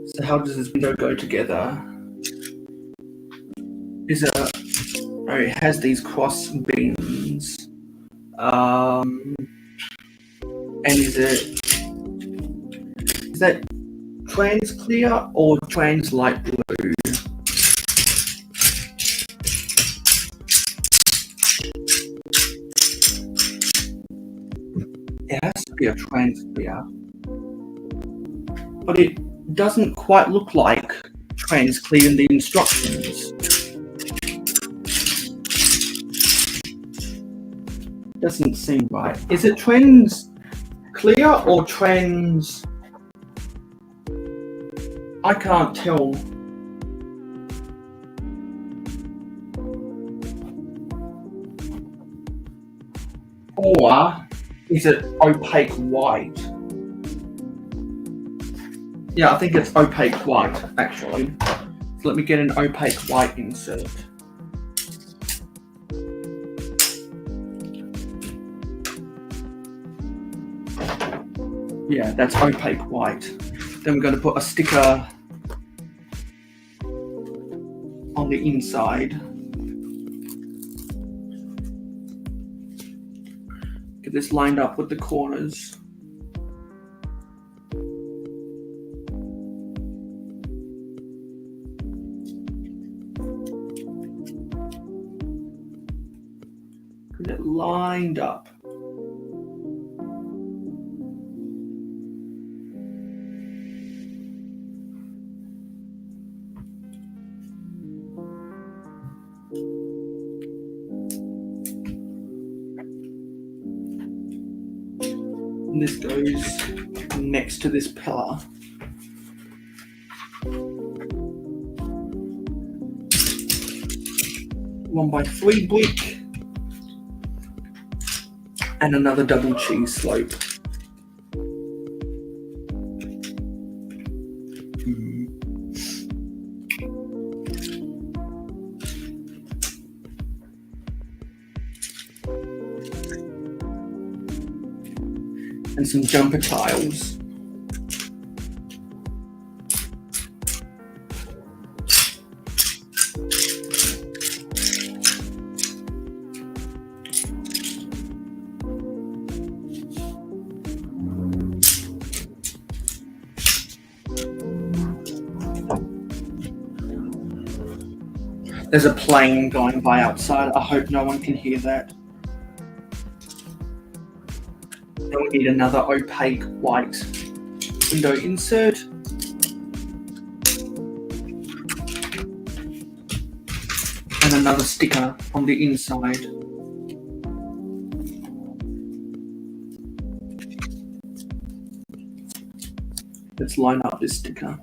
So how does this window go together? It has these cross beams. And is that trans clear or trans light blue? It has to be a trans clear. But it doesn't quite look like trans clear in the instructions. doesn't seem right. Is it trans clear or trans? I can't tell. Or is it opaque white? Yeah, I think it's opaque white, actually. So let me get an opaque white insert. Yeah, that's opaque white. Then we're going to put a sticker on the inside. Get this lined up with the corners. Get it lined up. And this goes next to this pillar. One by 3 brick and another double cheese slope. And some jumper tiles. There's a plane going by outside. I hope no one can hear that. Then we need another opaque white window insert. And another sticker on the inside. Let's line up this sticker.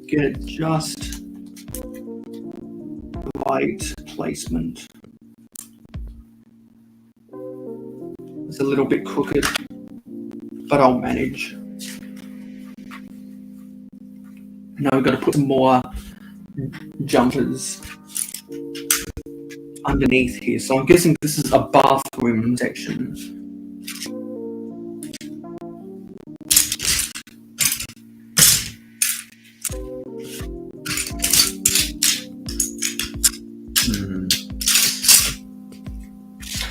Get it just the right placement. It's a little bit crooked, but I'll manage. Now we've got to put some more jumpers underneath here. So I'm guessing this is a bathroom section.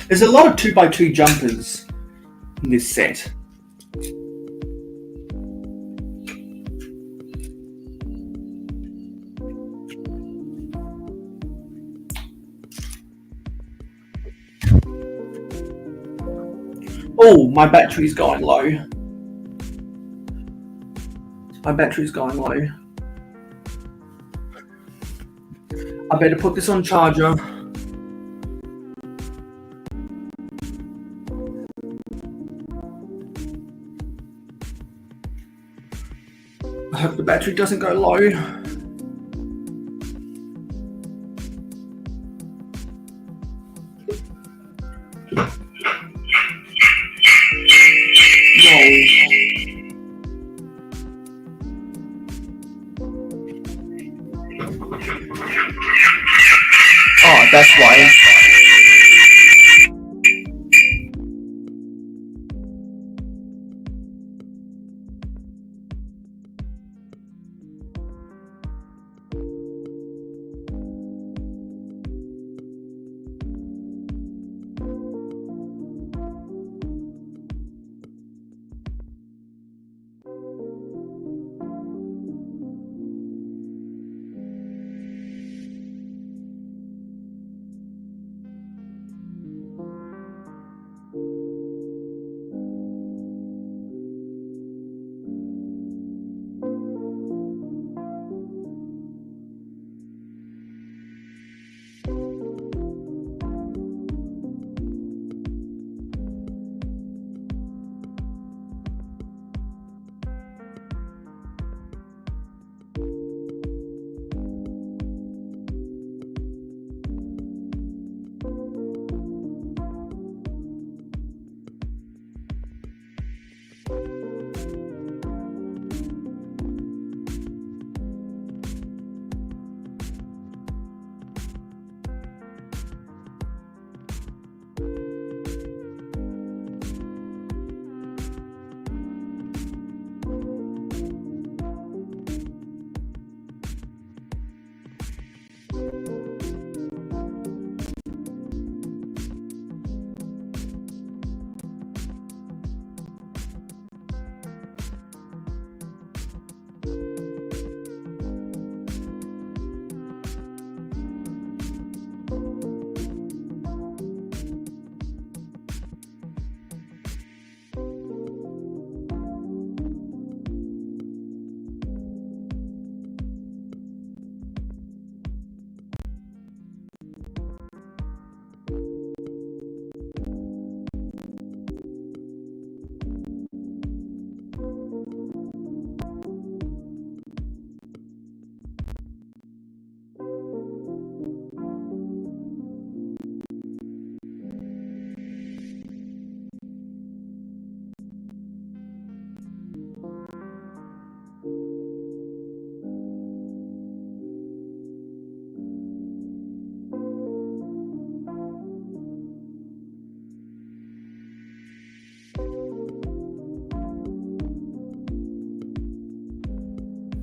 There's a lot of 2x2 jumpers in this set. Oh, my battery's going low. My battery's going low. I better put this on charger. I hope the battery doesn't go low. Oh, that's why.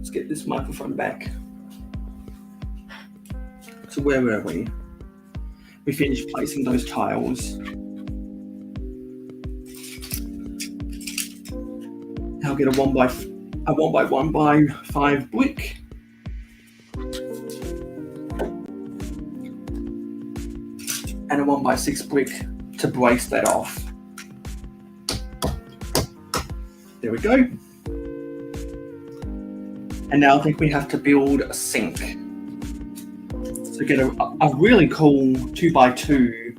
Let's get this microphone back. So where were we? We finished placing those tiles. Now get a 1x1x5 brick. And a 1x6 brick to brace that off. There we go. And now I think we have to build a sink. So get a really cool 2x2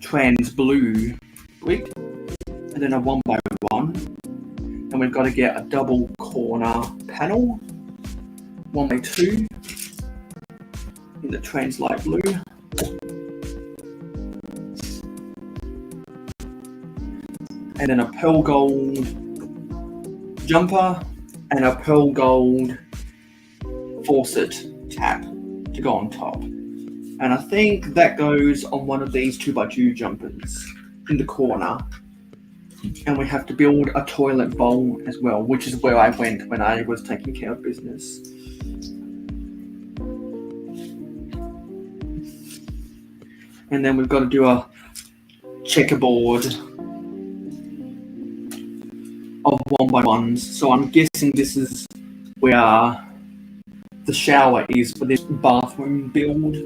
trans blue brick, and then a 1x1. And we've got to get a double corner panel, 1x2 in the trans light blue. And then a pearl gold jumper and a pearl gold faucet tap to go on top. And I think that goes on one of these 2x2 jumpers in the corner. And we have to build a toilet bowl as well, which is where I went when I was taking care of business. And then we've got to do a checkerboard of 1x1s. So I'm guessing this is where the shower is for this bathroom build.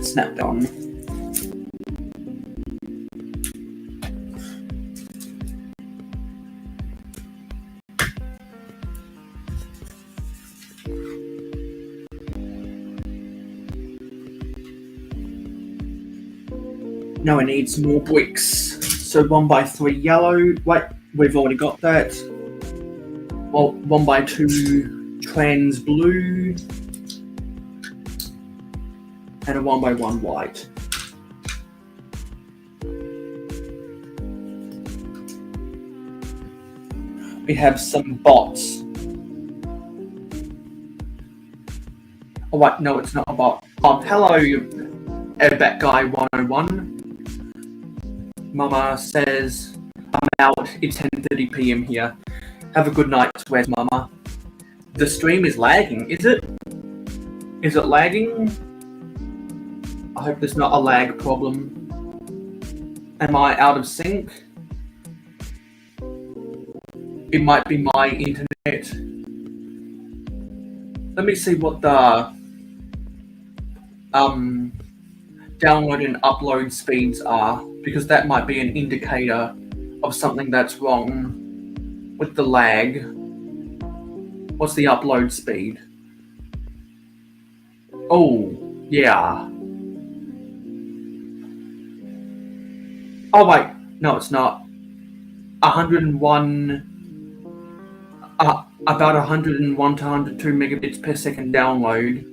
Snapped on. Now I need some more bricks. So 1x3 yellow. Wait, we've already got that. Well, 1x2 trans blue. And a 1x1 white. We have some bots. Oh wait, no, it's not a bot. Hello, Airback Guy 101. Mama says, I'm out, it's 10:30 PM here. Have a good night, swears Mama. The stream is lagging, is it? Is it lagging? I hope there's not a lag problem. Am I out of sync? It might be my internet. Let me see what the download and upload speeds are, because that might be an indicator of something that's wrong with the lag. What's the upload speed? Oh, yeah. Oh wait, no it's not. 101, about 101 to 102 megabits per second download.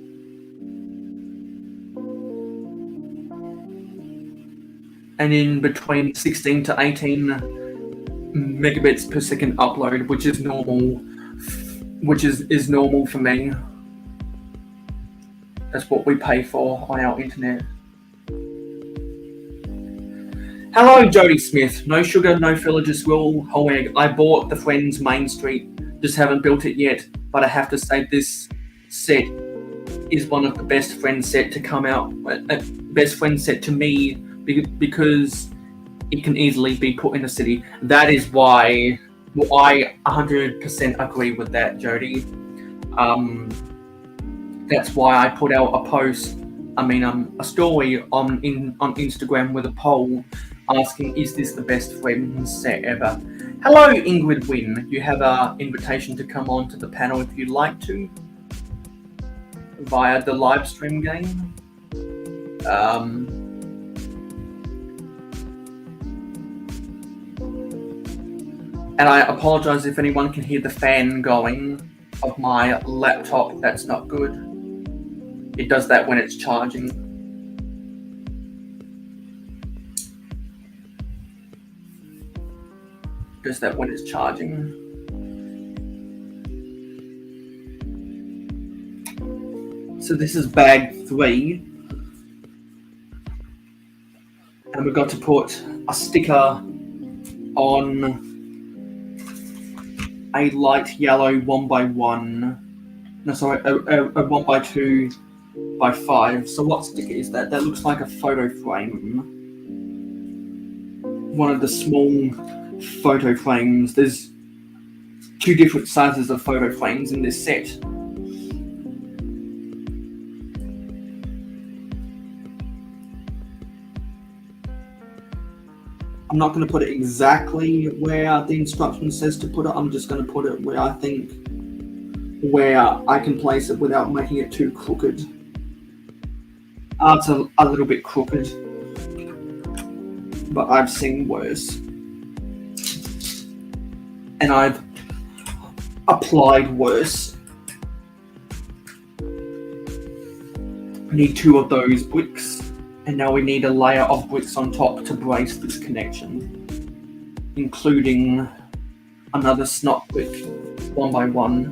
And in between 16 to 18 megabits per second upload, which is normal, is normal for me. That's what we pay for on our internet. Hello, Jody Smith. No sugar, no filler, just real whole egg. I bought the Friends Main Street, just haven't built it yet, but I have to say this set is one of the best Friends set to come out, best Friends set to me, because it can easily be put in the city. That is why I 100% agree with that, Jody. That's why I put out a post, a story on Instagram with a poll asking, is this the best Friends set ever? Hello, Ingrid Wynn. You have an invitation to come on to the panel if you'd like to, via the live stream game. And I apologize if anyone can hear the fan going of my laptop. That's not good. It does that when it's charging. Does that when it's charging. So this is bag 3. And we've got to put a sticker on a light yellow 1x1. No, sorry, a 1x2x5. So what sticker is that? That looks like a photo frame. One of the small photo frames. There's 2 different sizes of photo frames in this set. I'm not going to put it exactly where the instruction says to put it. I'm just going to put it where I can place it without making it too crooked. It's a little bit crooked, but I've seen worse. And I've applied worse. I need 2 of those bricks. And now we need a layer of bricks on top to brace this connection, including another snot brick, 1x1.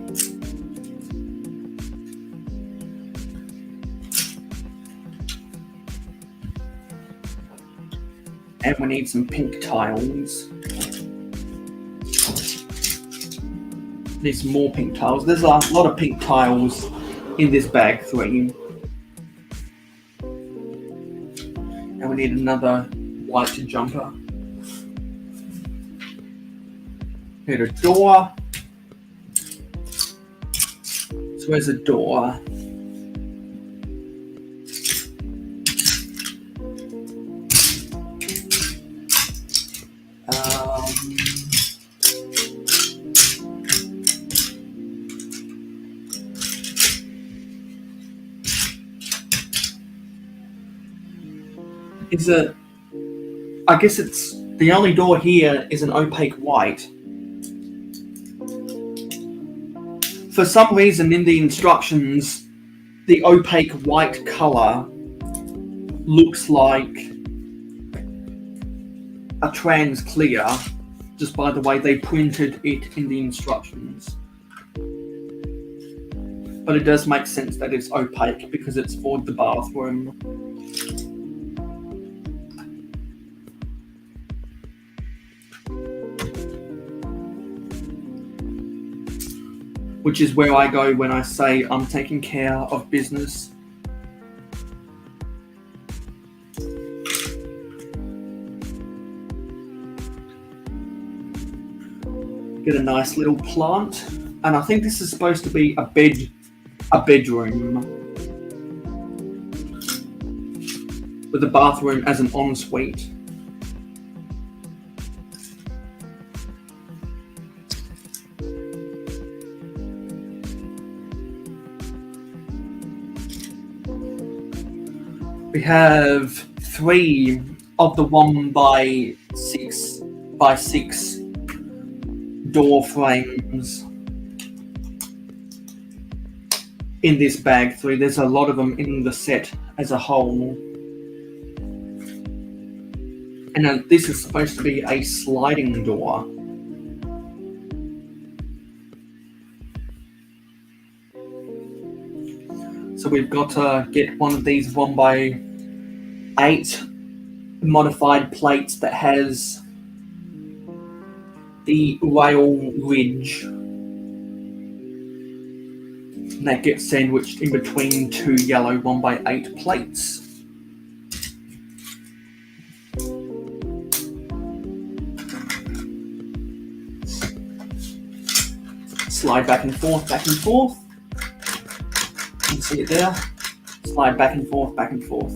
And we need some pink tiles. Need some more pink tiles. There's a lot of pink tiles in this bag 3. And we need another white jumper. Need a door. So where's the door? I guess it's the only door here is an opaque white. For some reason in the instructions, the opaque white color looks like a trans clear just by the way they printed it in the instructions. But it does make sense that it's opaque because it's for the bathroom. Which is where I go when I say I'm taking care of business. Get a nice little plant, and I think this is supposed to be a bedroom with a bathroom as an ensuite. We have 3 of the 1x6x6 door frames in this bag 3. There's a lot of them in the set as a whole. And this is supposed to be a sliding door. So we've got to get one of these 1x8 modified plates that has the rail ridge. And that gets sandwiched in between 2 yellow 1x8 plates. Slide back and forth, back and forth. You can see it there. Slide back and forth, back and forth.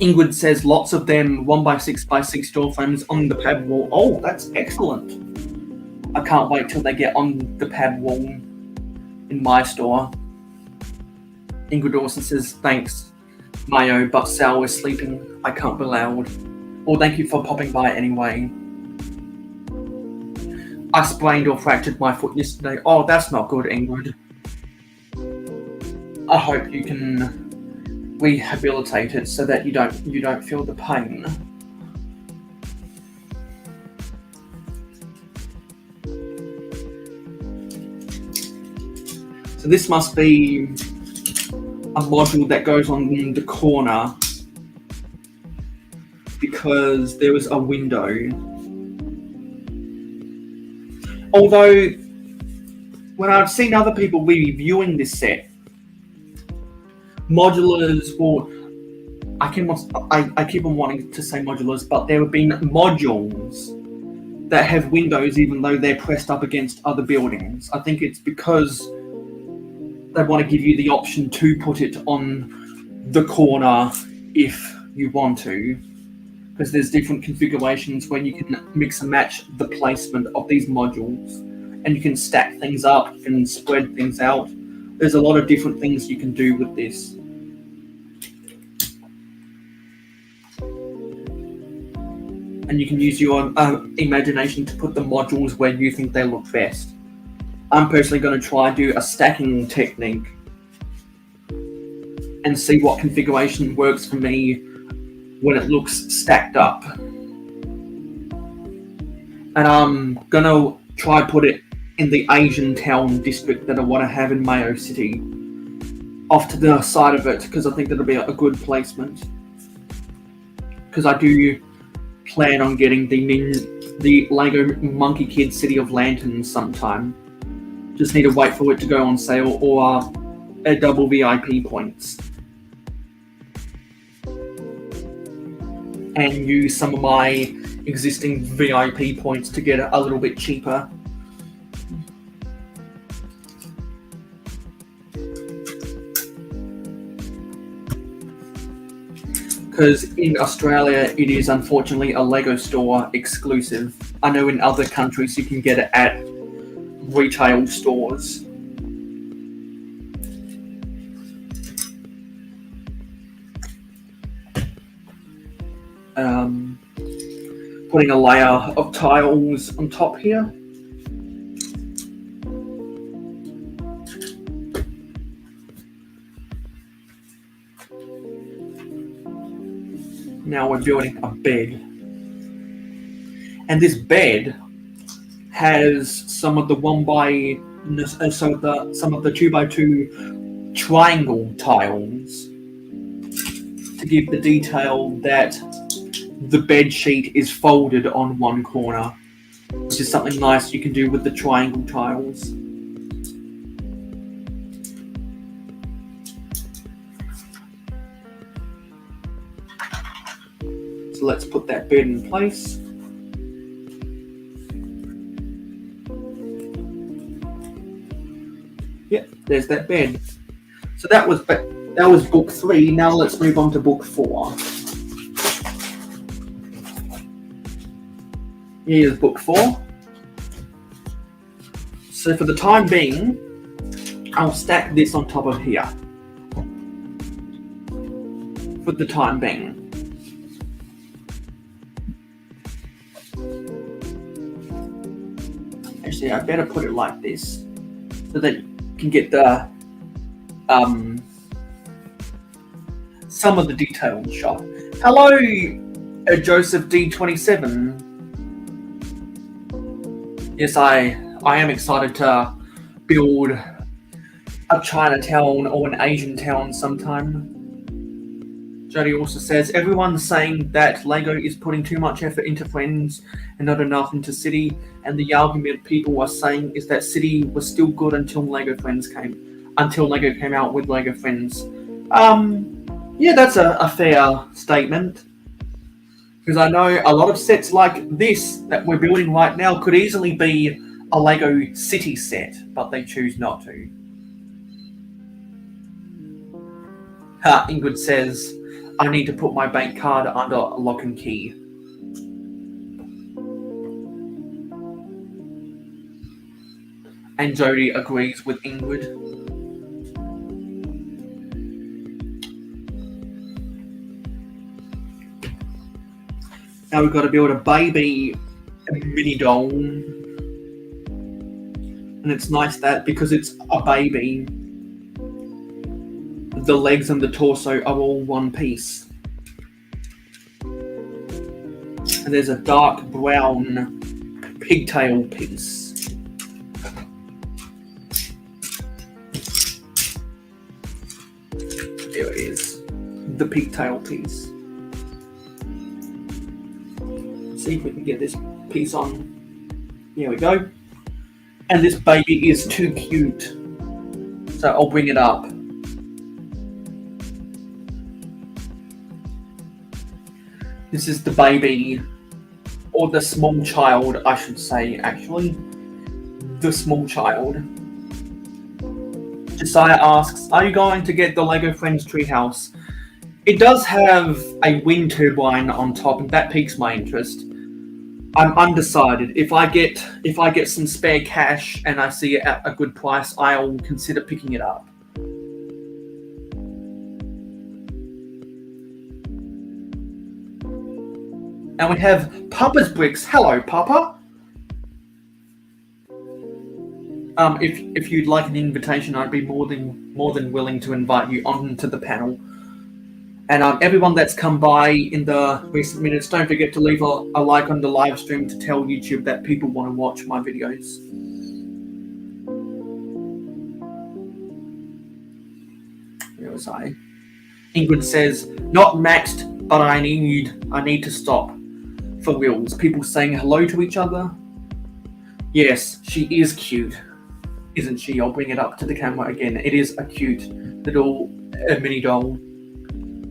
Ingrid says lots of them 1x6x6 door frames on the pad wall. Oh, that's excellent. I can't wait till they get on the pad wall in my store. Ingrid Dawson says, thanks, Mayo, but Sal is sleeping. I can't be loud. Well, thank you for popping by anyway. I sprained or fractured my foot yesterday. Oh, that's not good, Ingrid. I hope you can rehabilitate it so that you don't feel the pain. So this must be a module that goes on the corner because there was a window. Although, when I've seen other people reviewing this set, modulars, or I keep on wanting to say modulars, but there have been modules that have windows even though they're pressed up against other buildings. I think it's because they want to give you the option to put it on the corner if you want to, because there's different configurations where you can mix and match the placement of these modules, and you can stack things up and spread things out. There's a lot of different things you can do with this. And you can use your imagination to put the modules where you think they look best. I'm personally going to try do a stacking technique and see what configuration works for me when it looks stacked up. And I'm going to try put it in the Asian town district that I want to have in Mayo City, off to the side of it, because I think that'll be a good placement. Because I do plan on getting the Lego Monkey Kid City of Lanterns sometime. Just need to wait for it to go on sale or a double VIP points. And use some of my existing VIP points to get it a little bit cheaper. Because in Australia, it is unfortunately a Lego store exclusive. I know in other countries you can get it at retail stores. Putting a layer of tiles on top here. Now we're building a bed. And this bed has some of the 1x some of the 2x2 triangle tiles to give the detail that the bed sheet is folded on one corner, which is something nice you can do with the triangle tiles. So let's put that bed in place. Yep, there's that bed. So that was book 3. Now let's move on to book 4. Here's book 4. So for the time being, I'll stack this on top of here. For the time being. Actually, I better put it like this so that you can get the some of the detail in the shot. Hello, Joseph D27. Yes, I am excited to build a Chinatown or an Asian town sometime. Jody also says, everyone's saying that Lego is putting too much effort into Friends and not enough into City, and the argument people are saying is that City was still good until Lego came out with Lego Friends. Yeah, that's a fair statement. Because I know a lot of sets like this that we're building right now could easily be a Lego City set, but they choose not to. Ingrid says, I need to put my bank card under lock and key. And Jody agrees with Ingrid. Now we've got to build a baby mini doll. And it's nice that because it's a baby, the legs and the torso are all one piece. And there's a dark brown pigtail piece. the pigtail piece. See if we can get this piece on. Here we go. And this baby is too cute. So I'll bring it up. This is the baby, or the small child, I should say, actually. The small child. Josiah asks, are you going to get the Lego Friends treehouse? It does have a wind turbine on top, and that piques my interest. I'm undecided. If I get some spare cash and I see it at a good price, I'll consider picking it up. And we have Papa's Bricks. Hello, Papa. If you'd like an invitation, I'd be more than willing to invite you onto the panel. And everyone that's come by in the recent minutes, don't forget to leave a like on the live stream to tell YouTube that people want to watch my videos. Where was I? Ingrid says, not maxed, but I need to stop. For reals, people saying hello to each other. Yes, she is cute, isn't she? I'll bring it up to the camera again. It is a cute little mini doll.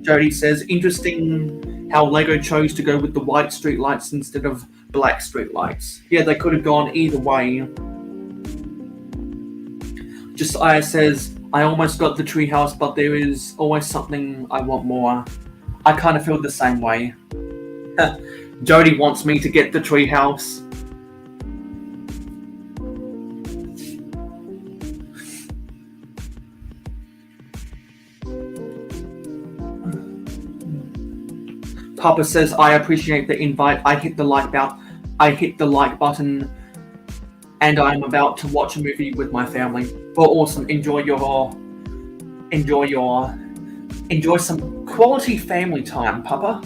Jody says, interesting how Lego chose to go with the white street lights instead of black street lights. Yeah, they could have gone either way. Josiah says, I almost got the treehouse, but there is always something I want more. I kind of feel the same way. Jody wants me to get the treehouse. Papa says, I appreciate the invite. I hit the like button, and I'm about to watch a movie with my family. Well, awesome. Enjoy some quality family time, Papa.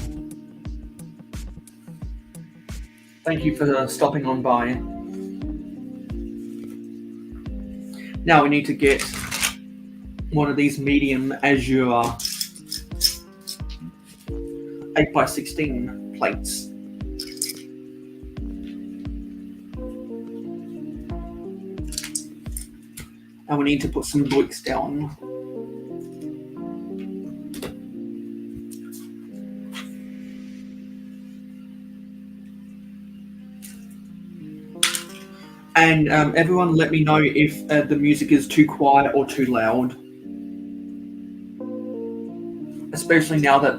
Thank you for stopping on by. Now we need to get one of these medium azure 8x16 plates. And we need to put some bricks down. And everyone let me know if the music is too quiet or too loud. Especially now that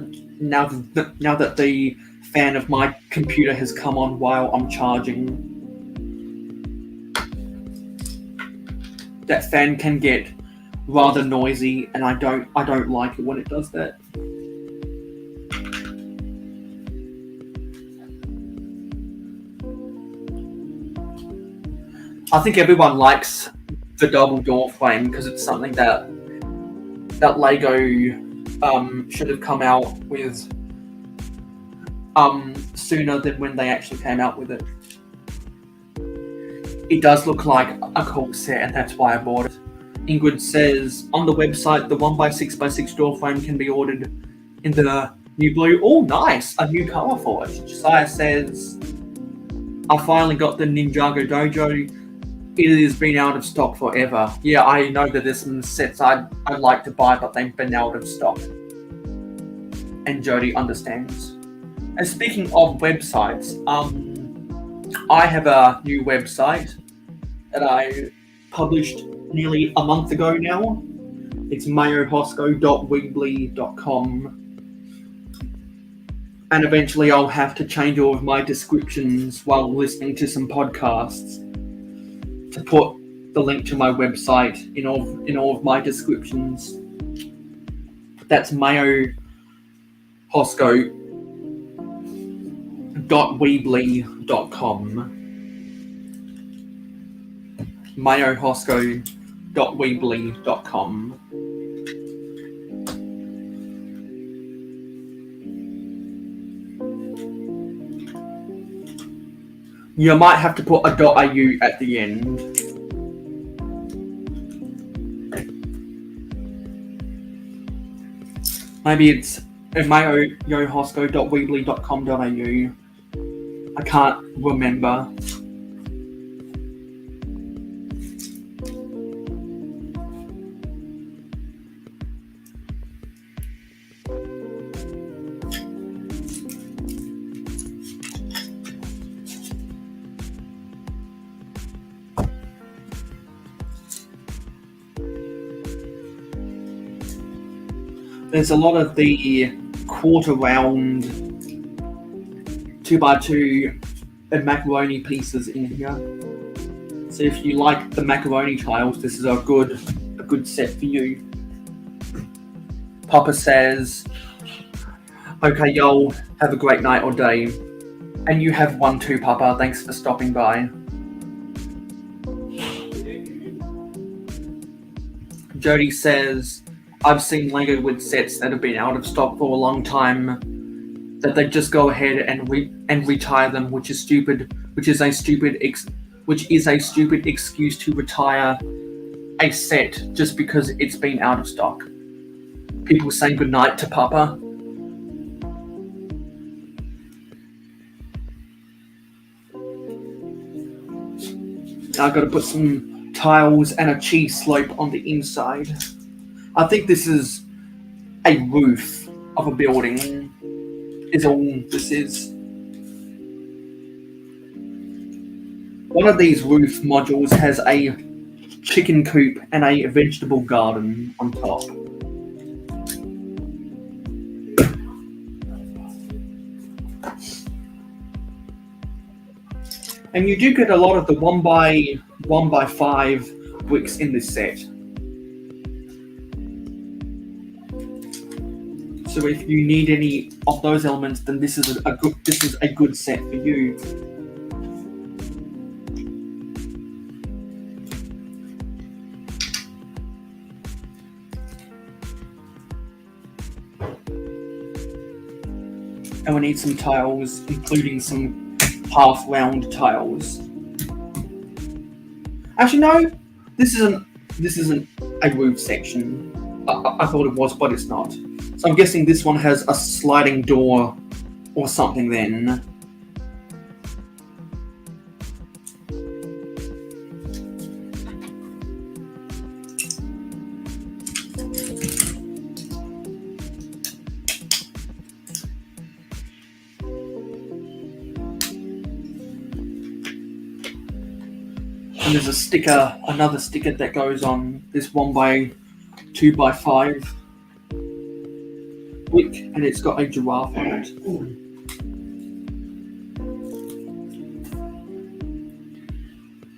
the fan of my computer has come on while I'm charging. That fan can get rather noisy, and I don't like it when it does that. I think everyone likes the double door frame because it's something that Lego should have come out with sooner than when they actually came out with it. It does look like a cool set, and that's why I bought it. Ingrid says, on the website, the 1x6x6 door frame can be ordered in the new blue. Oh, nice! A new colour for it. Josiah says, I finally got the Ninjago Dojo. It has been out of stock forever. Yeah, I know that there's some sets I'd like to buy, but they've been out of stock. And Jody understands. And speaking of websites, I have a new website that I published nearly a month ago now. It's mayohosko.weebly.com. And eventually I'll have to change all of my descriptions while listening to some podcasts to put the link to my website in all of my descriptions. That's mayohosko.weebly.com. mayohosko.weebly.com. You might have to put a .au at the end. Maybe it's at mayohosko.weebly.com.au. I can't remember. There's a lot of the quarter round 2x2 and macaroni pieces in here. So if you like the macaroni tiles, this is a good set for you. Papa says, okay, y'all, have a great night or day. And you have one too, Papa. Thanks for stopping by. Jody says, I've seen Lego with sets that have been out of stock for a long time, that they just go ahead and retire them, which is stupid. Which is a stupid excuse to retire a set just because it's been out of stock. People saying goodnight to Papa. I've got to put some tiles and a cheese slope on the inside. I think this is a roof of a building, is all this is. One of these roof modules has a chicken coop and a vegetable garden on top. And you do get a lot of the 1x5 bricks in this set. So if you need any of those elements, then this is a good set for you. And we need some tiles, including some half-round tiles. Actually, no, this isn't a roof section. I thought it was, but it's not. So I'm guessing this one has a sliding door or something then. And there's a sticker, another sticker that goes on this 1x2x5 brick, and it's got a giraffe on it.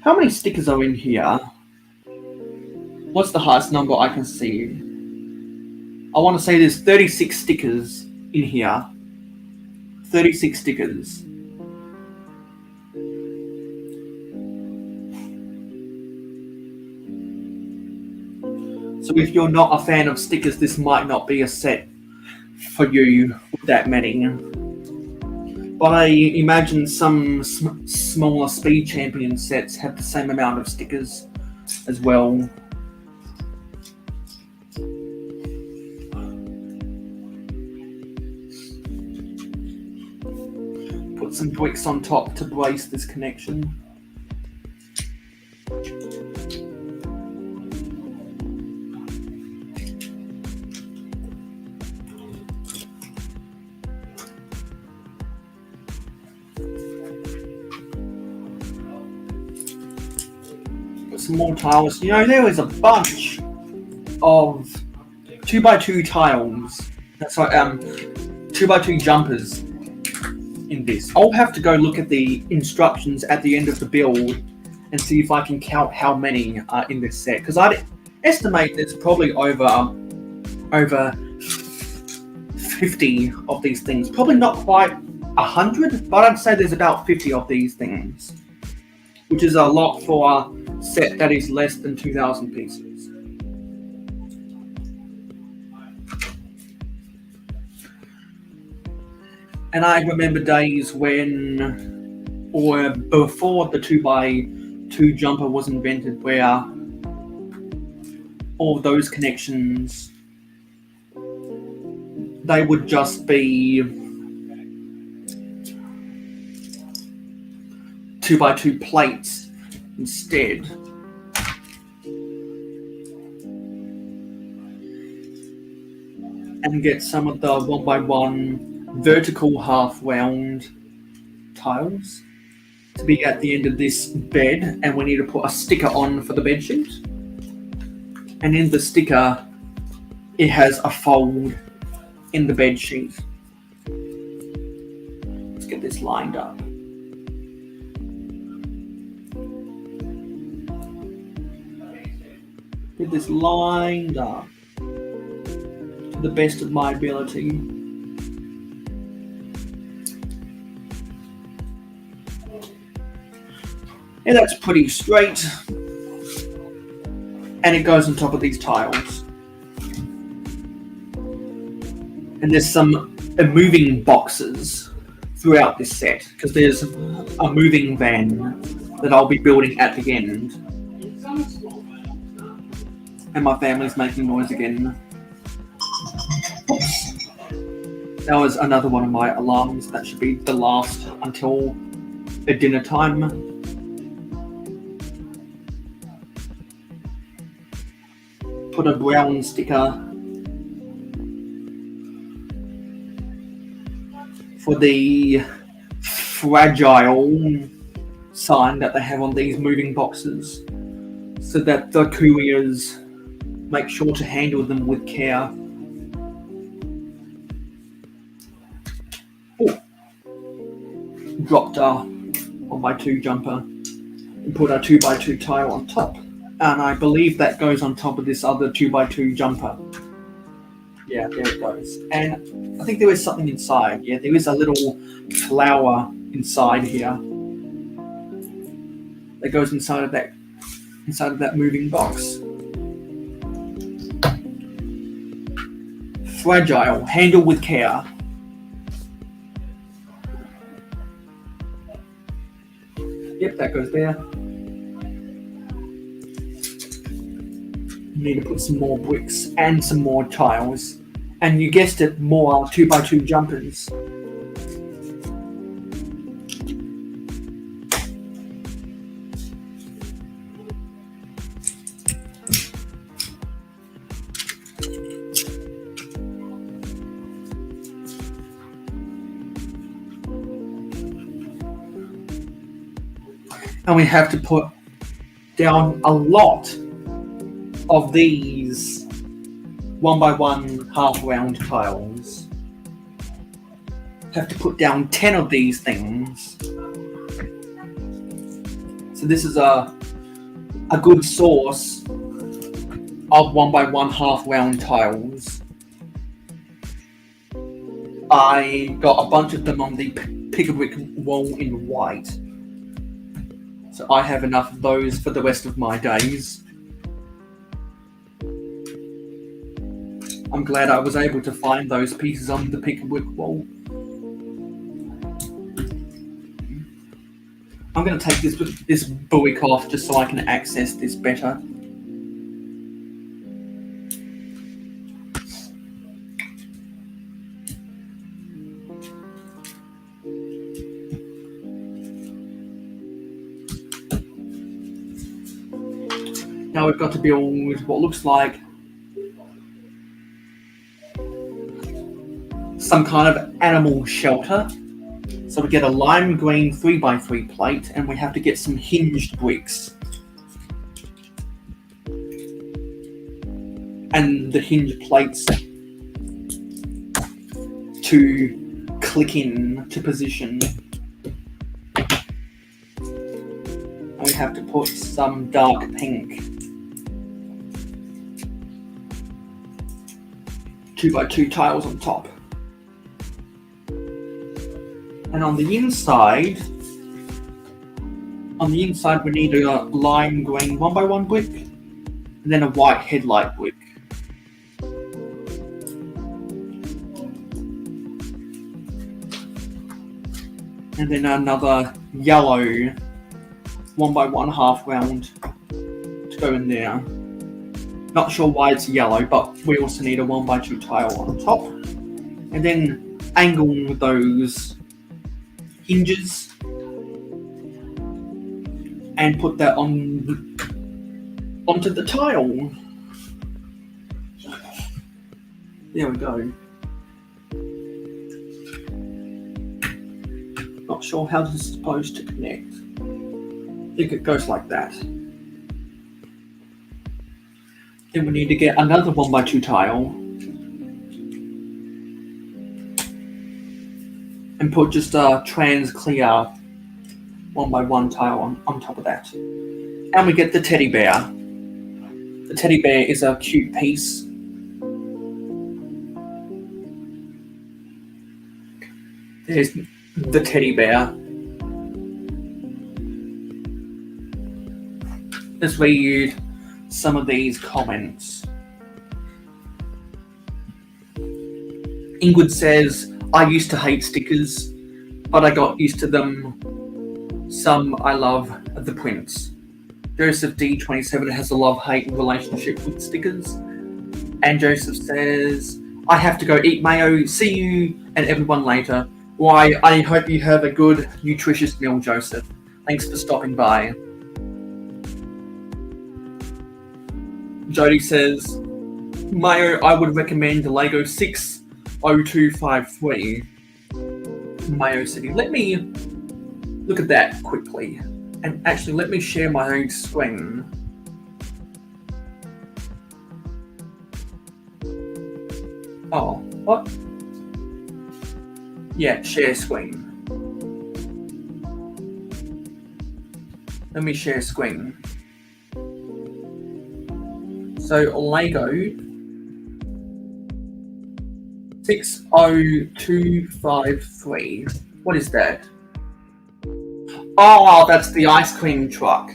How many stickers are in here? What's the highest number I can see? I want to say there's 36 stickers in here. 36 stickers. So if you're not a fan of stickers, this might not be a set for you with that many. But I imagine some smaller Speed Champion sets have the same amount of stickers as well. Put some bricks on top to brace this connection. Some more tiles. You know, there was a bunch of 2x2 tiles. That's right, 2x2 jumpers in this. I'll have to go look at the instructions at the end of the build and see if I can count how many are in this set. Because I'd estimate there's probably over 50 of these things. Probably not quite 100, but I'd say there's about 50 of these things, which is a lot for a set that is less than 2,000 pieces. And I remember days when, or before the 2x2 jumper was invented, where all those connections, they would just be 2x2 plates instead. And get some of the 1x1 vertical half round tiles to be at the end of this bed, and we need to put a sticker on for the bed sheet. And in the sticker, it has a fold in the bed sheet. Let's get this lined up. Get this lined up to the best of my ability. And that's pretty straight. And it goes on top of these tiles. And there's some moving boxes throughout this set, because there's a moving van that I'll be building at the end. And my family's making noise again. Oops. That was another one of my alarms. That should be the last until dinner time. Put a brown sticker for the fragile sign that they have on these moving boxes, so that the couriers make sure to handle them with care. Oh, dropped a 1x2 jumper and put a 2x2 tile on top. And I believe that goes on top of this other 2x2 jumper. Yeah, there it goes. And I think there is something inside. Yeah, there is a little flower inside here that goes inside of that moving box. Fragile, handle with care. Yep, that goes there. Need to put some more bricks and some more tiles. And you guessed it, more 2x2 jumpers. And we have to put down a lot of these 1x1 half round tiles. Have to put down 10 of these things. So this is a good source of 1x1 half round tiles. I got a bunch of them on the pick-a-brick wall in white. So I have enough of those for the rest of my days. I'm glad I was able to find those pieces on the pick-a-brick wall. I'm going to take this brick off just so I can access this better. Now we've got to build what looks like some kind of animal shelter. So we get a lime green 3x3 plate, and we have to get some hinged bricks. And the hinged plates to click in to position. And we have to put some dark pink 2x2 tiles on top. And on the inside we need a lime green 1x1 brick, and then a white headlight brick. And then another yellow 1x1 half round to go in there. Not sure why it's yellow, but we also need a 1x2 tile on top. and then angle those hinges and put that onto the tile. There we go. Not sure how this is supposed to connect. I think it goes like that. Then we need to get another 1x2 tile and put just a trans clear 1x1 tile on top of that. And we get the teddy bear. The teddy bear is a cute piece. There's the teddy bear. Let's read some of these comments. Ingrid says, I used to hate stickers, but I got used to them. Some I love the prints. Joseph D27 has a love-hate relationship with stickers. And Joseph says, I have to go eat mayo. See you and everyone later. Why, I hope you have a good, nutritious meal, Joseph. Thanks for stopping by. Jody says, Mayo, I would recommend the Lego 60253 Mayo City. Let me look at that quickly. And actually, let me share my own screen. Oh, what? Yeah, share screen. Let me share screen. So Lego 60253. What is that? Oh, that's the ice cream truck.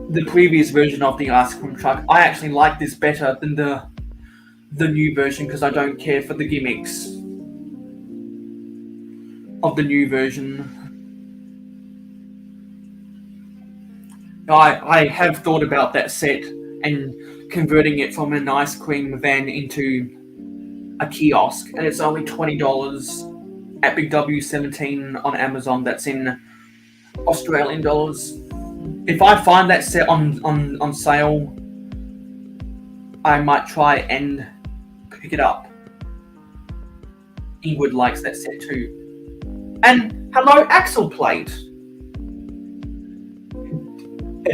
The previous version of the ice cream truck. I actually like this better than the new version because I don't care for the gimmicks of the new version. I have thought about that set and converting it from an ice cream van into a kiosk, and it's only $20 at Big W17 on Amazon. That's in Australian dollars. If I find that set on sale, I might try and pick it up. Ingrid likes that set too. And hello, Axel Plate.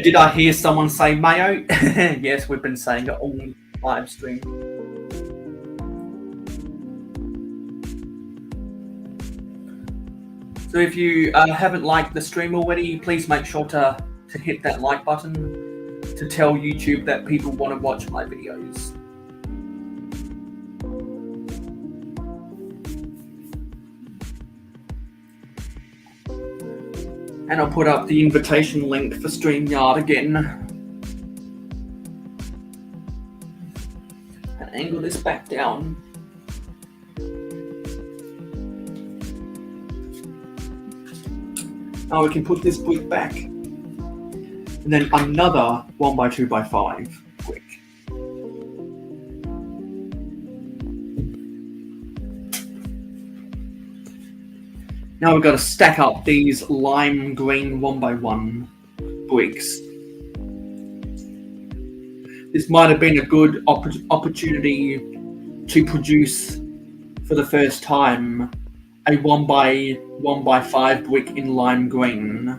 Did I hear someone say Mayo? Yes, we've been saying it all live stream. So if you haven't liked the stream already, please make sure to hit that like button to tell YouTube that people want to watch my videos. And I'll put up the invitation link for StreamYard again. And angle this back down. Now we can put this brick back. And then another 1x2x5 brick. Now we've got to stack up these lime green 1x1 bricks. This might have been a good opportunity to produce for the first time a 1x1x5 brick in lime green.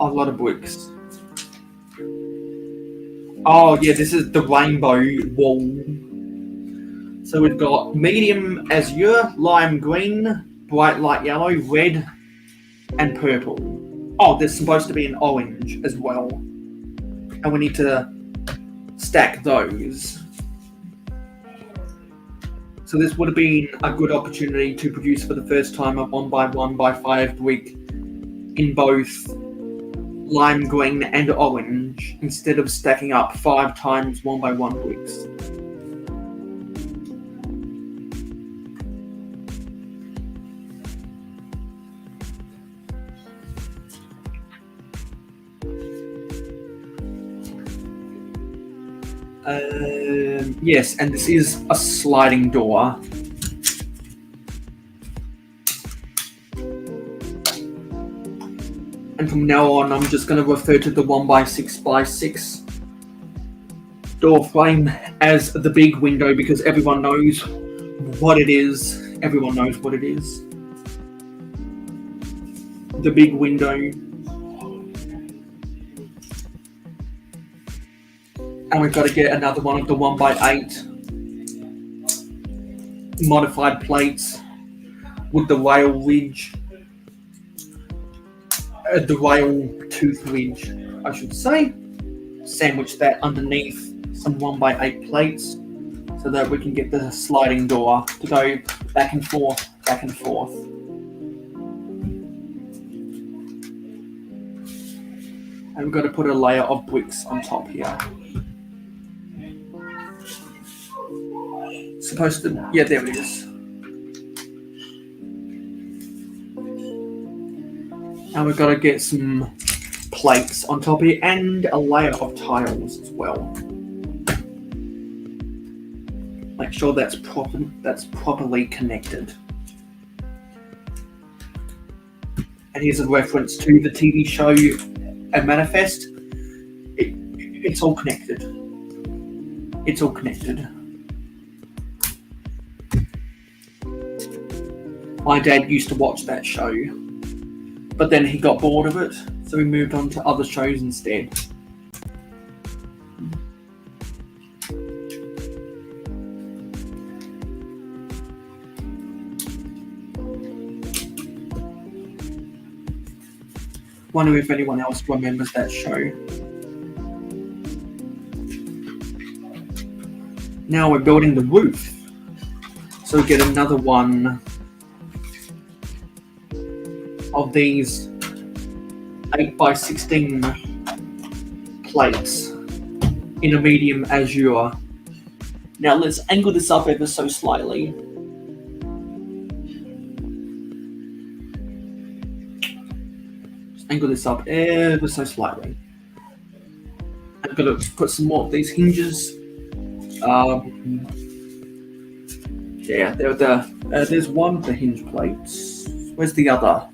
A lot of bricks. Oh yeah, this is the rainbow wall. So we've got medium azure, lime green, bright light yellow, red, and purple. Oh, there's supposed to be an orange as well. And we need to stack those. So this would have been a good opportunity to produce for the first time a 1x1x5 brick in both lime green and orange instead of stacking up 5 times 1x1 bricks. Yes, and this is a sliding door. And from now on, I'm just going to refer to the 1x6x6 door frame as the big window because everyone knows what it is. Everyone knows what it is. The big window. And we've got to get another one of the 1x8 modified plates with the rail ridge. The rail tooth ridge, I should say. Sandwich that underneath some 1x8 plates so that we can get the sliding door to go back and forth, back and forth. And we've got to put a layer of bricks on top here. Supposed to, yeah, there it is. And we've got to get some plates on top here and a layer of tiles as well. Make sure that's properly connected. And here's a reference to the TV show Manifest. It's all connected. It's all connected. My dad used to watch that show, but then he got bored of it, so he moved on to other shows instead. Wonder if anyone else remembers that show. Now we're building the roof. So we get another one of these 8x16 plates in a medium azure. Now let's angle this up ever so slightly. Just angle this up ever so slightly. I'm gonna put some more of these hinges. Yeah, there's one of the hinge plates. Where's the other?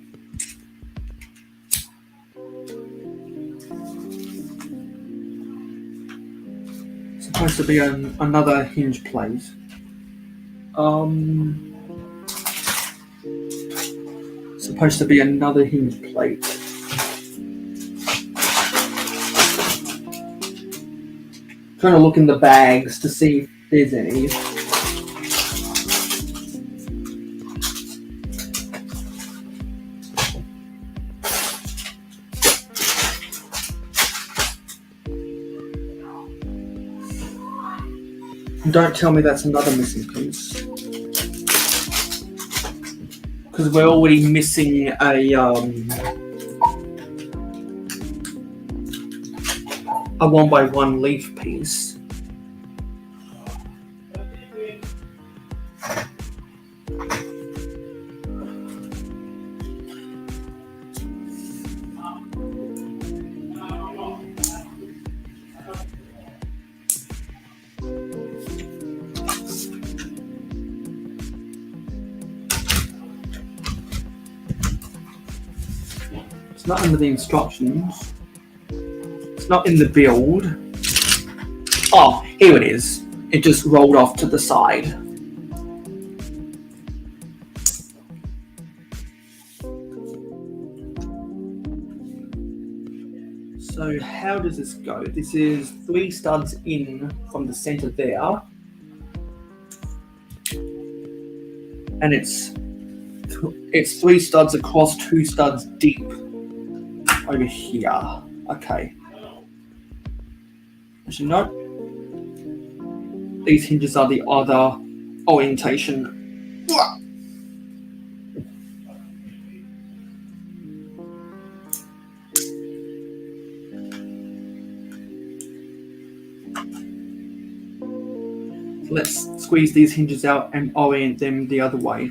Supposed to be another hinge plate. Supposed to be another hinge plate. Trying to look in the bags to see if there's any. Don't tell me that's another missing piece. Because we're already missing a 1x1 leaf piece. It's not under the instructions. It's not in the build. Oh, here it is. It just rolled off to the side. So how does this go? This is 3 studs in from the center there. And it's 3 studs across, 2 studs deep over here. Okay. Actually, no. These hinges are the other orientation. So let's squeeze these hinges out and orient them the other way.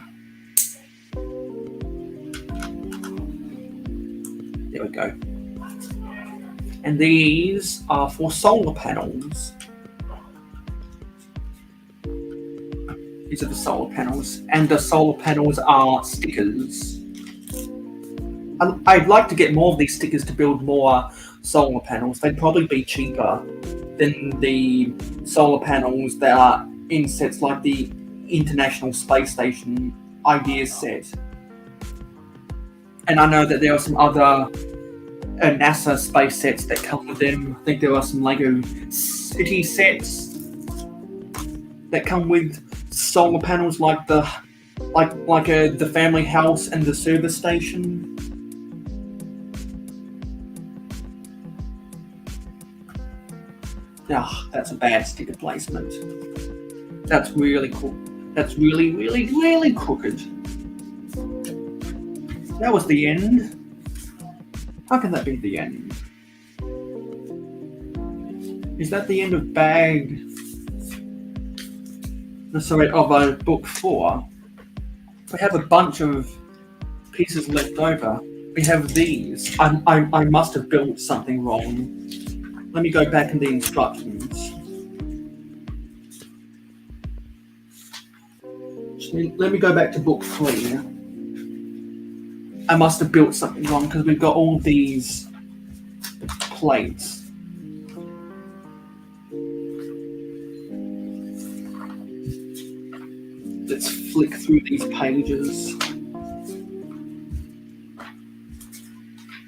There we go. And these are for solar panels. These are the solar panels, and the solar panels are stickers. I'd like to get more of these stickers to build more solar panels. They'd probably be cheaper than the solar panels that are in sets like the International Space Station Ideas set. And I know that there are some other NASA space sets that come with them. I think there are some Lego City sets that come with solar panels, like the family house and the service station. Ah, that's a bad sticker placement. That's really cool. That's really, really, really crooked. That was the end. How can that be the end? Is that the end of bag? No, sorry, of book 4. We have a bunch of pieces left over. We have these. I must have built something wrong. Let me go back in the instructions. Let me go back to book 3. I must have built something wrong because we've got all these plates. Let's flick through these pages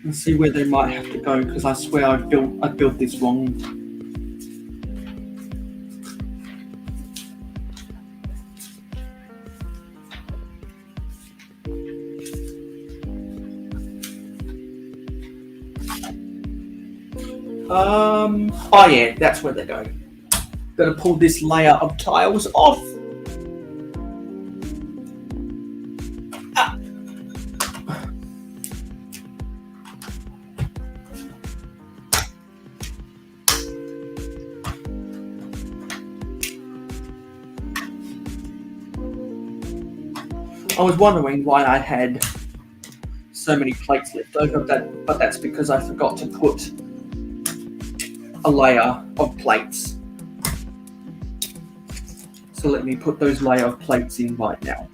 and see where they might have to go, because I swear I built this wrong. Oh yeah, that's where they go. Gotta pull this layer of tiles off. I was wondering why I had so many plates left over, but that's because I forgot to put a layer of plates. So let me put those layer of plates in right now.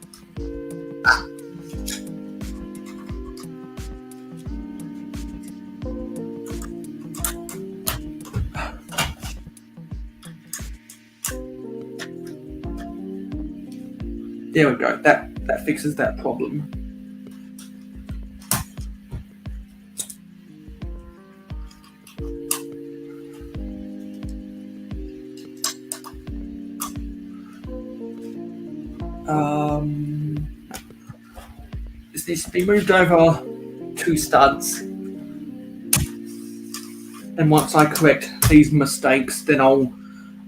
There we go. That fixes that problem. This needs to be moved over 2 studs. And once I correct these mistakes, then I'll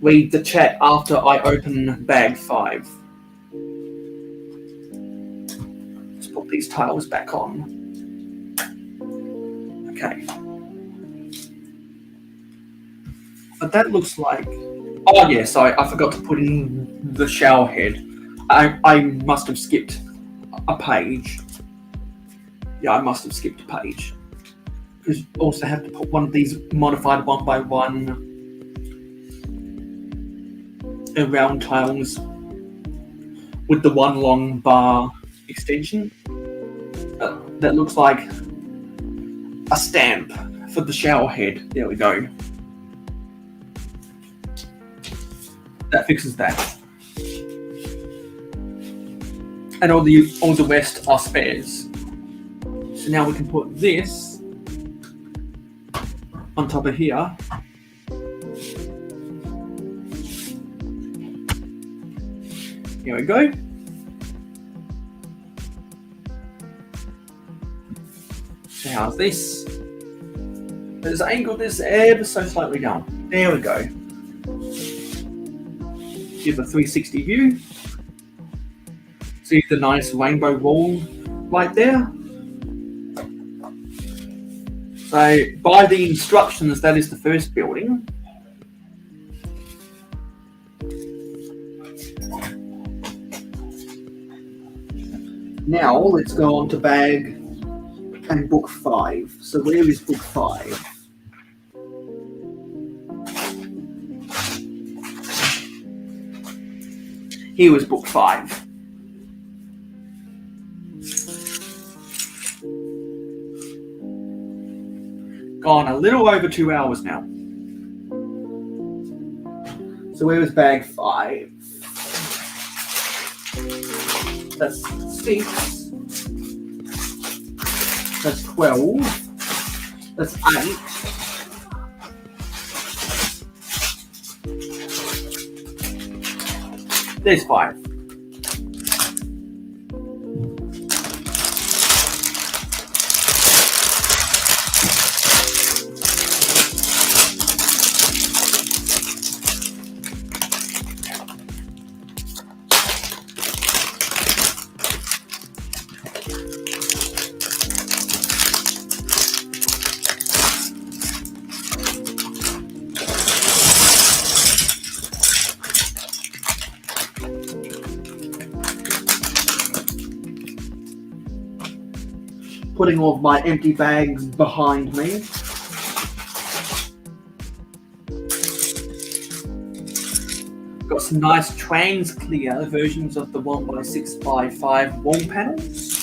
read the chat after I open bag 5. Let's put these tiles back on. Okay. But that looks like... Oh yeah, sorry, I forgot to put in the shower head. I must have skipped a page. Yeah, I must have skipped a page. Because you also have to put one of these modified 1x1 round tiles with the 1 long bar extension. That looks like a stamp for the shower head. There we go. That fixes that. And all the rest are spares. So now we can put this on top of here. Here we go. So how's this? Let's angle this ever so slightly down. There we go. Give a 360 view. See the nice rainbow wall right there? So by the instructions, that is the first building. Now let's go on to bag and book 5. So where is book 5? Here was book 5. Gone a little over 2 hours now. So where was bag 5? That's 6. That's 12. That's 8. There's 5. Putting all of my empty bags behind me. Got some nice trans clear versions of the 1x6x5 wall panels.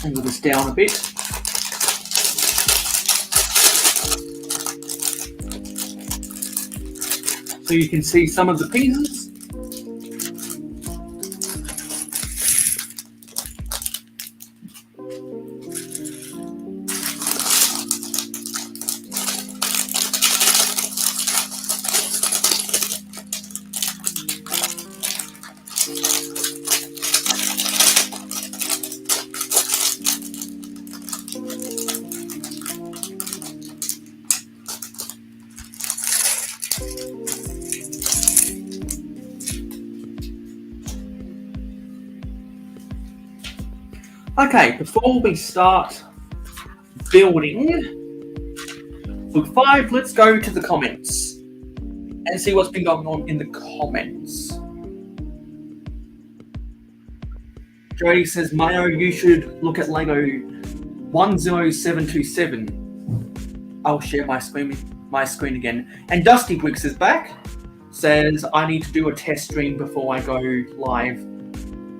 Angle this down a bit. So you can see some of the pieces. Okay, before we start building book 5, let's go to the comments and see what's been going on in the comments. Jody says, Mayo, you should look at Lego 10727. I'll share my screen again. And Dusty Bricks is back. Says, I need to do a test stream before I go live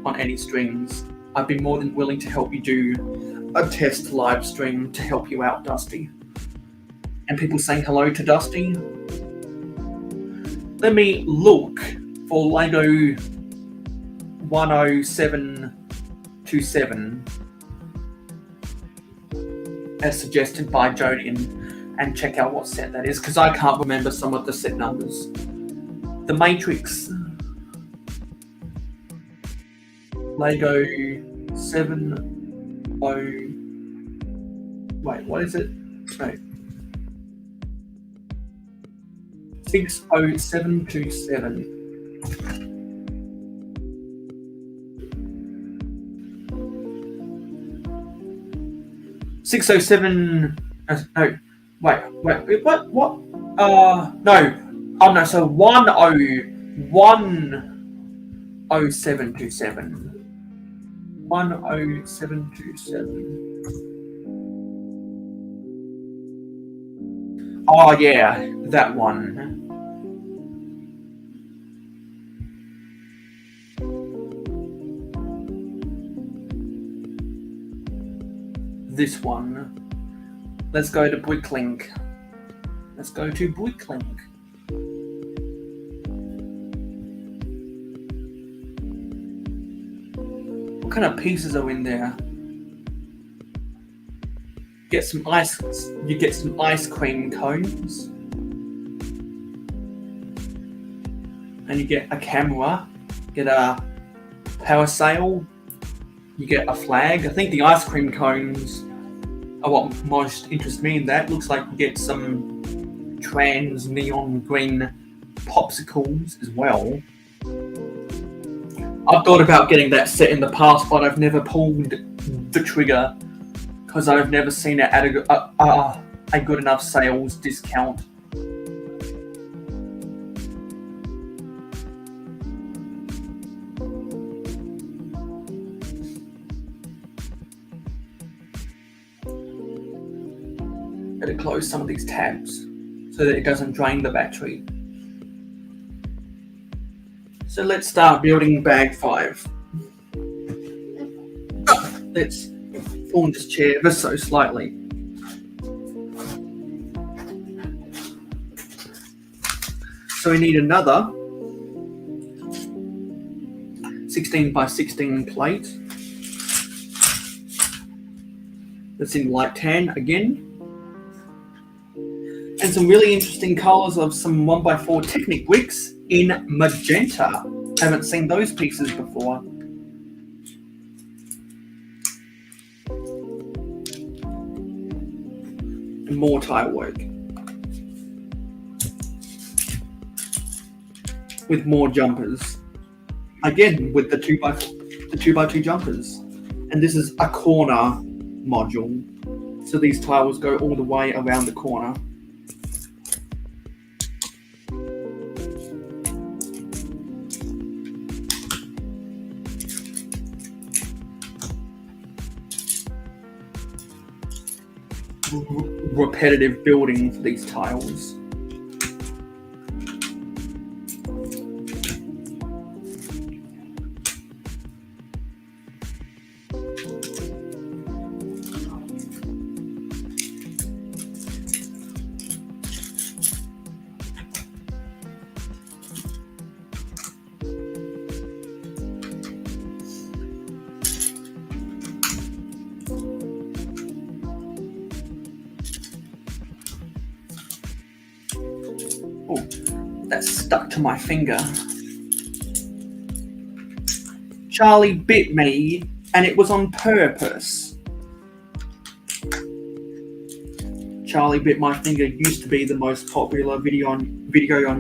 on any streams. I'd be more than willing to help you do a test live stream to help you out, Dusty. And people saying hello to Dusty. Let me look for Lego 10727 as suggested by Jody and check out what set that is, because I can't remember some of the set numbers. The Matrix. Lego 70. Wait, what is it? No. 60727. No. Wait. What? No. Oh no. So 10727. 10727. Oh yeah, that one. This one. Let's go to Bricklink. What kind of pieces are in there? Get some ice. You get some ice cream cones, and you get a camera. Get a power sail. You get a flag. I think the ice cream cones are what most interests me in that. Looks like you get some trans neon green popsicles as well. I've thought about getting that set in the past, but I've never pulled the trigger because I've never seen it at a good enough sales discount. Gotta close some of these tabs so that it doesn't drain the battery. So let's start building bag 5. Let's form this chair ever so slightly. So we need another 16 by 16 plate. That's in light tan again. And some really interesting colours of some 1x4 Technic wicks in magenta. Haven't seen those pieces before. And more tile work. With more jumpers. Again, with the 2x2 jumpers. And this is a corner module. So these tiles go all the way around the corner. Repetitive building for these tiles. Oh, that stuck to my finger. Charlie bit me, and it was on purpose. Charlie bit my finger used to be the most popular video on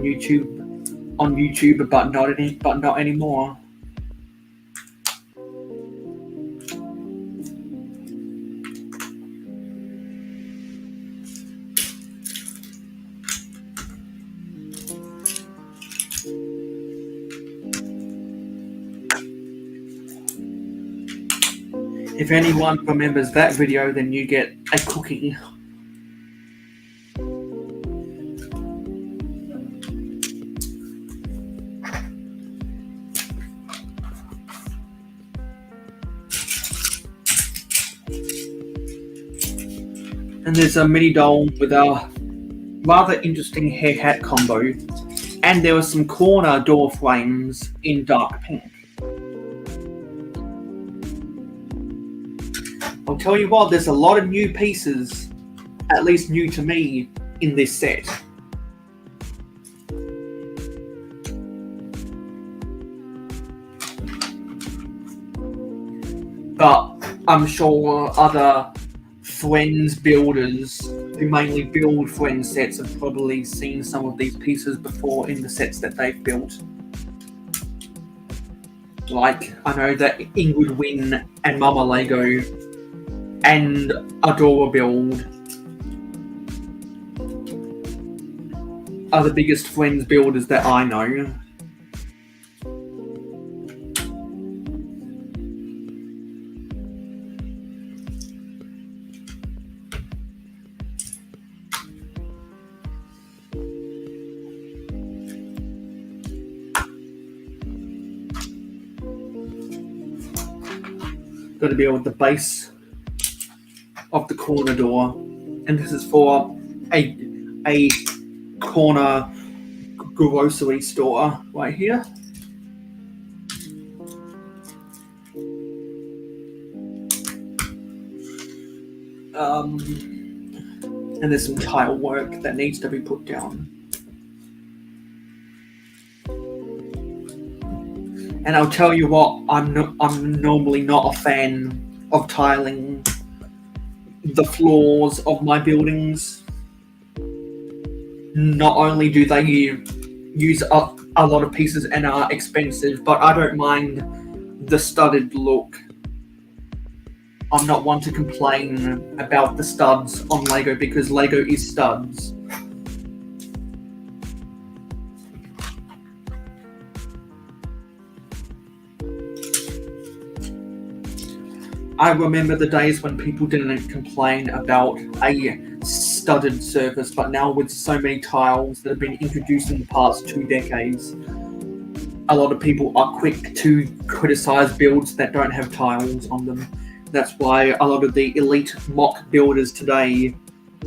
YouTube, but not anymore. If anyone remembers that video, then you get a cookie. And there's a mini doll with a rather interesting hair hat combo. And there were some corner door frames in dark pink. I'll tell you what, there's a lot of new pieces, at least new to me, in this set. But I'm sure other Friends builders who mainly build Friends sets have probably seen some of these pieces before in the sets that they've built. Like, I know that Ingrid Wynn and Mama Lego and Adora Build are the biggest Friends builders that I know. Got to build the base of the corner door, and this is for a corner grocery store right here. And there's some tile work that needs to be put down. And I'll tell you what, I'm normally not a fan of tiling the floors of my buildings. Not only do they use up a lot of pieces and are expensive, but I don't mind the studded look. I'm not one to complain about the studs on Lego because Lego is studs. I remember the days when people didn't complain about a studded surface, but now with so many tiles that have been introduced in the past 2 decades, a lot of people are quick to criticize builds that don't have tiles on them. That's why a lot of the elite mock builders today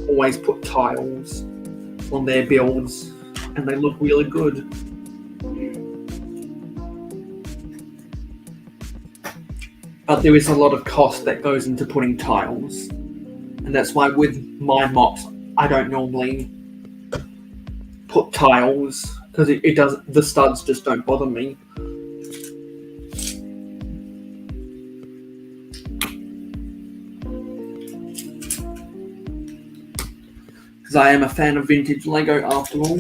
always put tiles on their builds, and they look really good. But there is a lot of cost that goes into putting tiles, and that's why with my mocks I don't normally put tiles, because it does, the studs just don't bother me. Because I am a fan of vintage Lego after all.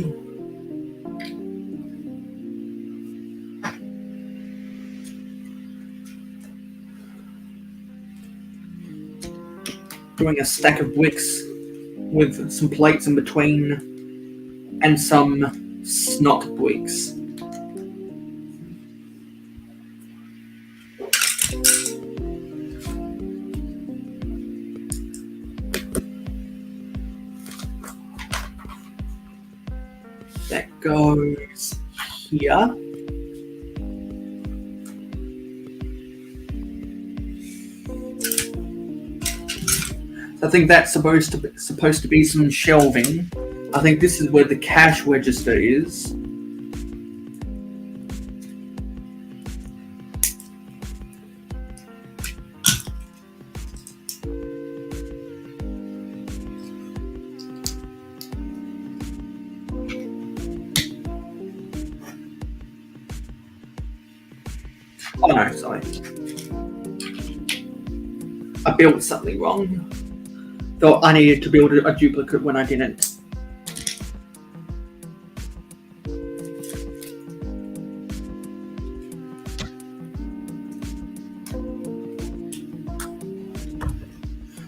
Doing a stack of bricks with some plates in between and some snot bricks. That goes here. I think that's supposed to be some shelving. I think this is where the cash register is. Oh no, sorry. I built something wrong. Thought I needed to build a duplicate when I didn't.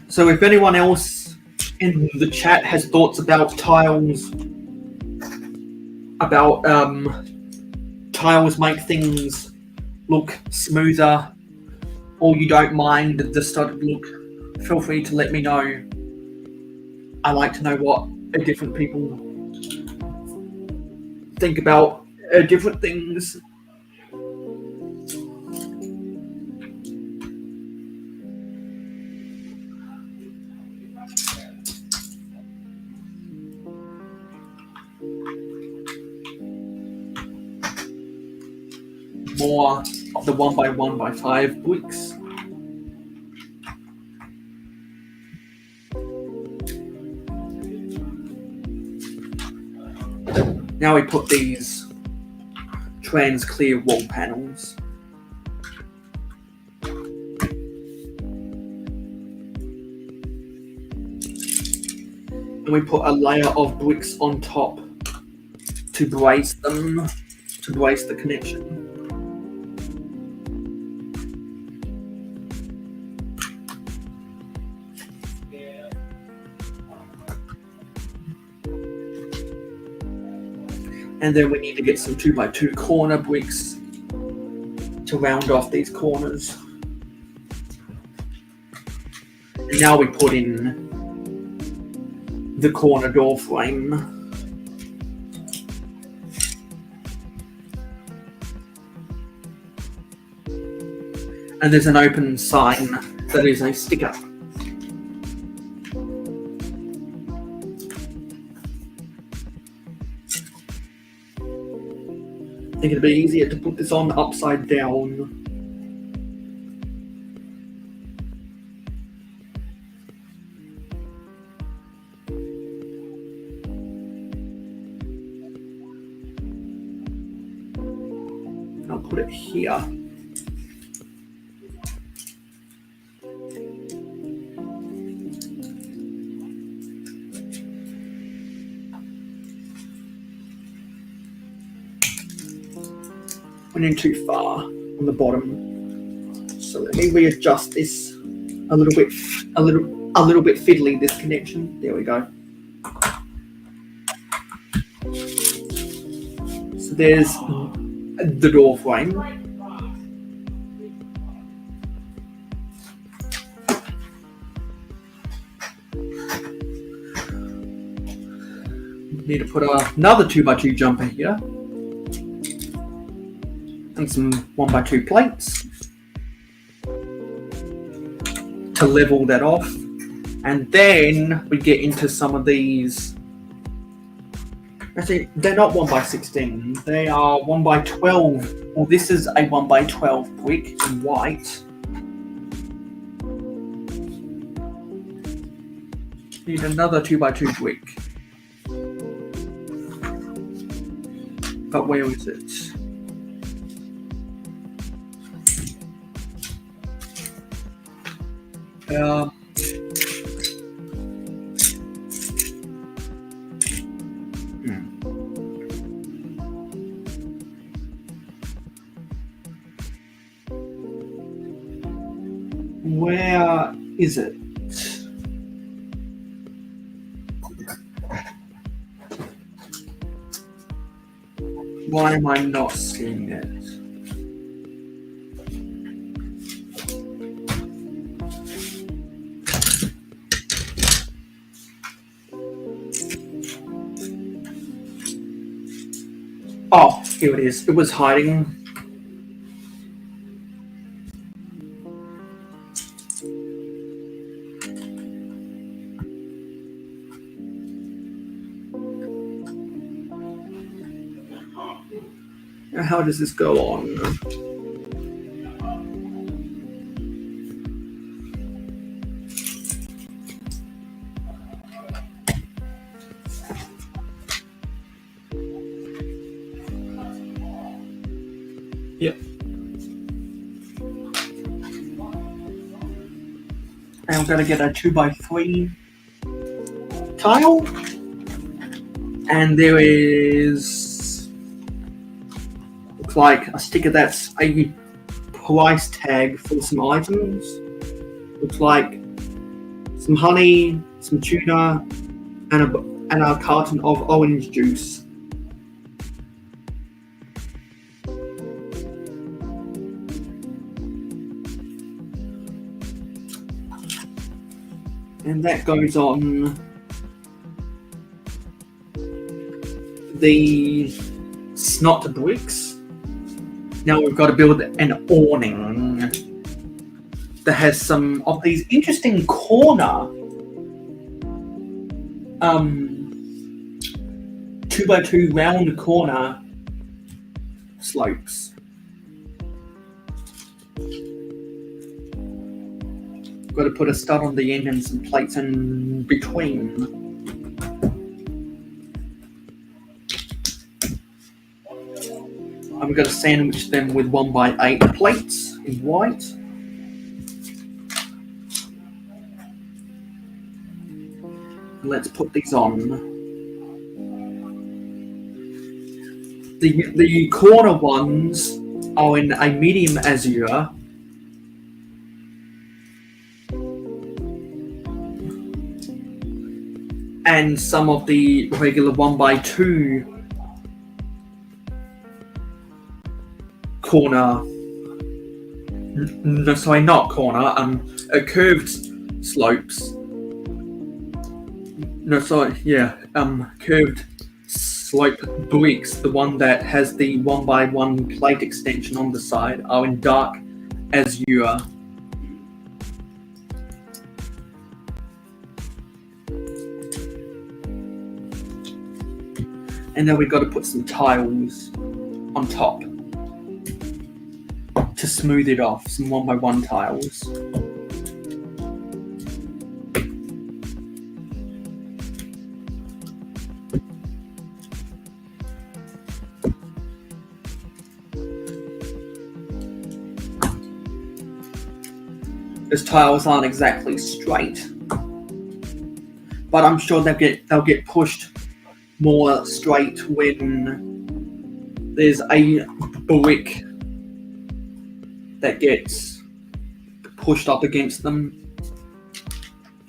So if anyone else in the chat has thoughts about tiles, about tiles make things look smoother, or you don't mind the studded look, feel free to let me know. I like to know what different people think about different things. More of the 1x1x5 bricks. Now we put these trans clear wall panels. And we put a layer of bricks on top to brace them, to brace the connection. And then we need to get some 2x2 corner bricks to round off these corners. And now we put in the corner door frame. And there's an open sign that is a sticker. I think it'd be easier to put this on upside down. I'll put it here. Went in too far on the bottom, so let me readjust this a little bit fiddly, this connection. There we go. So there's the door frame. Need to put another 2x2 jumper here. And some 1x2 plates. To level that off. And then we get into some of these. Actually, they're not 1x16. They are 1x12. Well, this is a 1x12 brick in white. Need another 2x2 brick. But where is it? Where is it? Why am I not seeing it? Oh, here it is. It was hiding. How does this go on? Yep. And I'm gonna get a 2x3 tile. And there is, looks like a sticker that's a price tag for some items. Looks like some honey, some tuna, and a carton of orange juice. And that goes on the snot bricks. Now we've got to build an awning that has some of these interesting corner 2x2 round corner slopes. Got to put a stud on the end and some plates in between. I'm going to sandwich them with 1x8 plates in white. Let's put these on. The corner ones are in a medium azure. And some of the regular 1x2 corner, no, sorry, not corner, curved slopes. No, sorry, yeah, curved slope bricks, the one that has the 1x1 plate extension on the side, are in dark azure. And then we've got to put some tiles on top to smooth it off, some 1x1 tiles. Those tiles aren't exactly straight, but I'm sure they'll get pushed more straight when there's a brick that gets pushed up against them.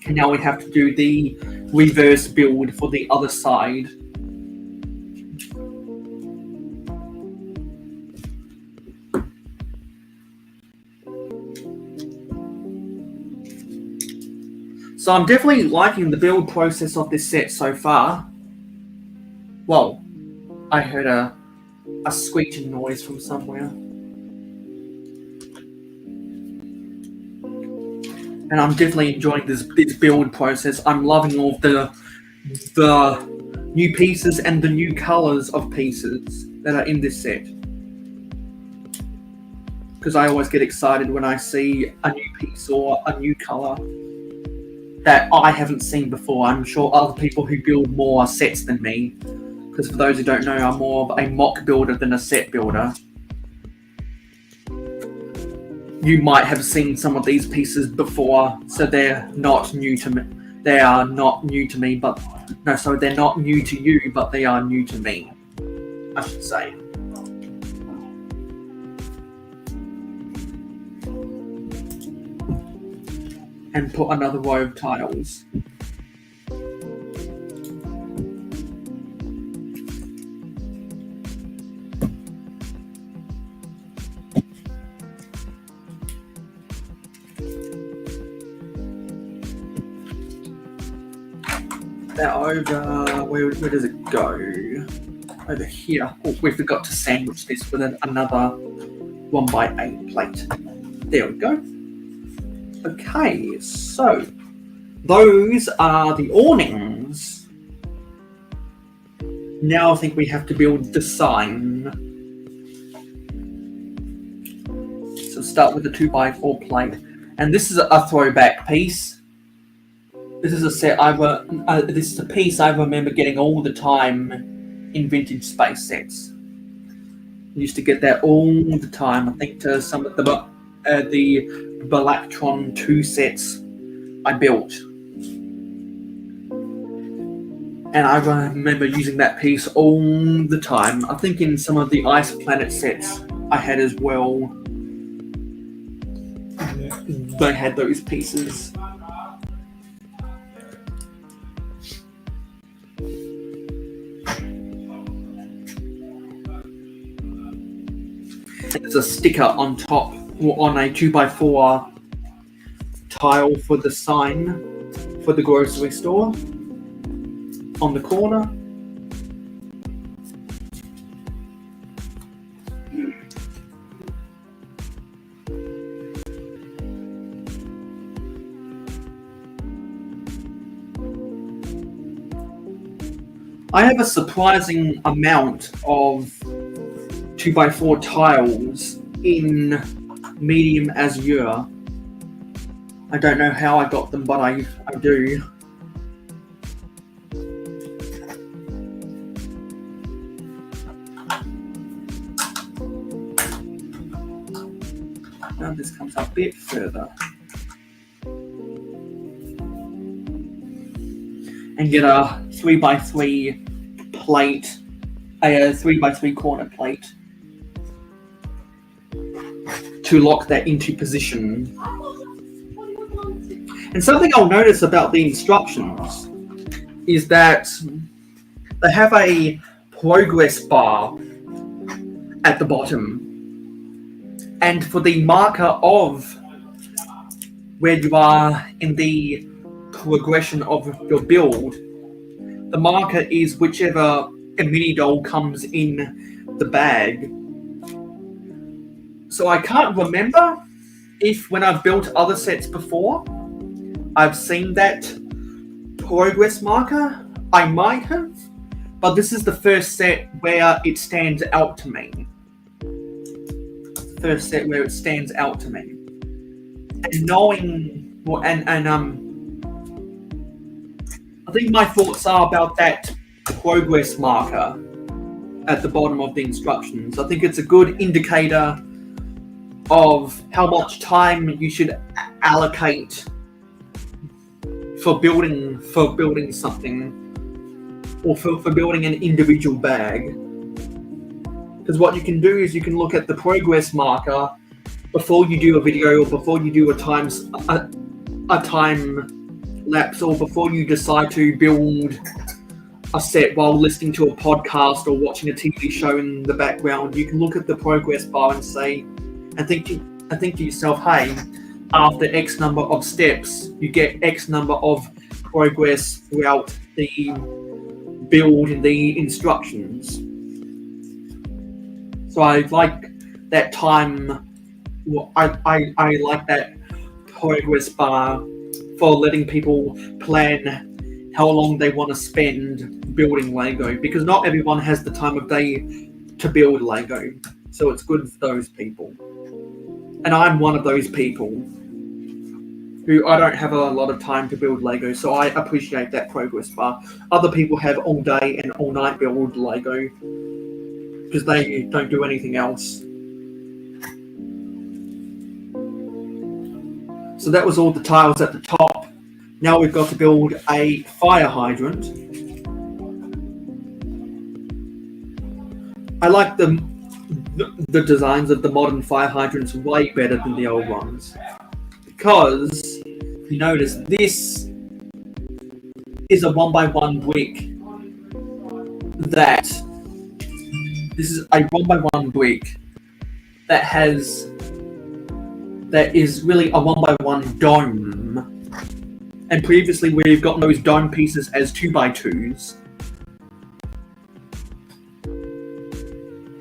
And now we have to do the reverse build for the other side. So I'm definitely liking the build process of this set so far. Whoa, I heard a squeaking noise from somewhere. And I'm definitely enjoying this build process. I'm loving all the new pieces and the new colors of pieces that are in this set. Because I always get excited when I see a new piece or a new color that I haven't seen before. I'm sure other people who build more sets than me, because for those who don't know, I'm more of a mock builder than a set builder. You might have seen some of these pieces before, so they're not new to me. They are not new to me, but no, so they're not new to you, but they are new to me, I should say. And put another row of tiles. That over, where does it go? Over here. Oh, we forgot to sandwich this with another 1x8 plate. There we go. Okay, so those are the awnings. Now I think we have to build the sign. So start with the 2x4 plate. And this is a throwback piece. This is a set this is a piece I remember getting all the time in vintage space sets. I used to get that all the time. I think to some of the Balactron 2 sets I built. And I remember using that piece all the time. I think in some of the Ice Planet sets I had as well. They had those pieces. There's a sticker on top or on a 2x4 tile for the sign for the grocery store on the corner. I have a surprising amount of 2x4 tiles in medium azure. I don't know how I got them, but I do. Now this comes a bit further. And get a 3x3 plate, a 3x3 corner plate to lock that into position. And something I'll notice about the instructions is that they have a progress bar at the bottom. And for the marker of where you are in the progression of your build, the marker is whichever mini doll comes in the bag. So I can't remember if when I've built other sets before, I've seen that progress marker. I might have, but this is the first set where it stands out to me. First set where it stands out to me. And knowing, well, and I think my thoughts are about that progress marker at the bottom of the instructions. I think it's a good indicator of how much time you should allocate for building something, or for building an individual bag. Because what you can do is you can look at the progress marker before you do a video, or before you do a time lapse, or before you decide to build a set while listening to a podcast or watching a TV show in the background. You can look at the progress bar and say, and think to yourself, hey, after X number of steps, you get X number of progress throughout the build in the instructions. So I like that time. I like that progress bar for letting people plan how long they want to spend building Lego, because not everyone has the time of day to build Lego. So it's good for those people. And I'm one of those people who I don't have a lot of time to build Lego, so I appreciate that progress bar. Other people have all day and all night build Lego because they don't do anything else. So that was all the tiles at the top. Now we've got to build a fire hydrant. I like the designs of the modern fire hydrants way better than the old ones, because you notice this is a 1x1 brick. This is a 1x1 brick that is really a 1x1 dome. And previously we've got those dome pieces as 2x2s,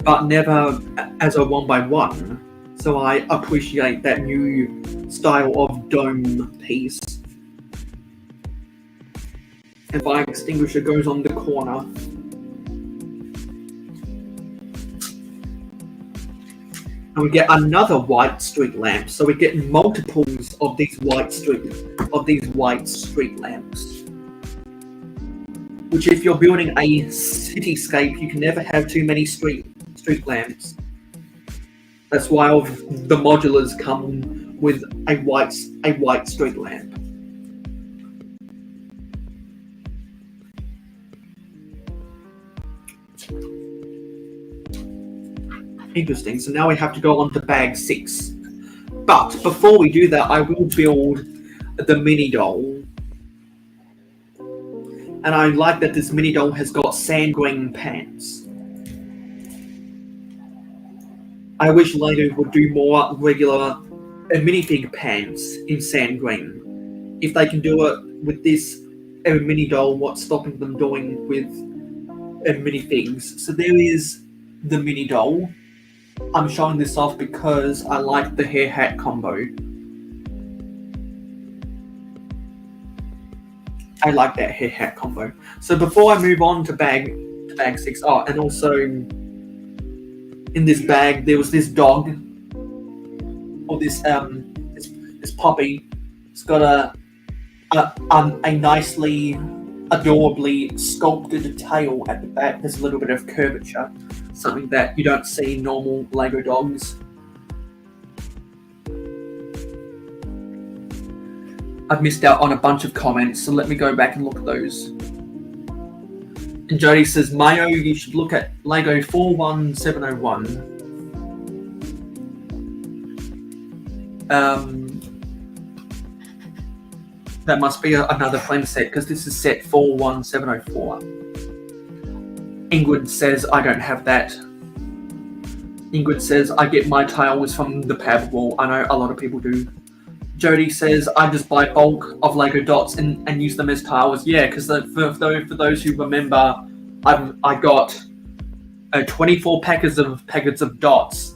but never as a 1x1. So I appreciate that new style of dome piece. And fire extinguisher goes on the corner. And we get another white street lamp, so we get multiples of these white street lamps. Which, if you're building a cityscape, you can never have too many street lamps. That's why the modulars come with a white street lamp. Interesting. So now we have to go on to bag 6. But before we do that, I will build the mini doll. And I like that this mini doll has got sand green pants. I wish Lego would do more regular minifig pants in sand green. If they can do it with this mini doll, what's stopping them doing with minifigs? So there is the mini doll. I'm showing this off because I like the hair hat combo. I like that hair hat combo. So before I move on to bag 6, and also in this bag there was this dog, or this puppy. It's got a nicely, adorably sculpted tail at the back. There's a little bit of curvature, something that you don't see in normal Lego dogs. I've missed out on a bunch of comments, so let me go back and look at those. And Jody says, Mayo, you should look at Lego 41701. That must be another friend set, because this is set 41704. Ingrid says, I don't have that. Ingrid says, I get my tiles from the pab wall. I know a lot of people do. Jody says, I just buy bulk of Lego dots and use them as tiles. Yeah, because for those who remember, I got 24 packets of dots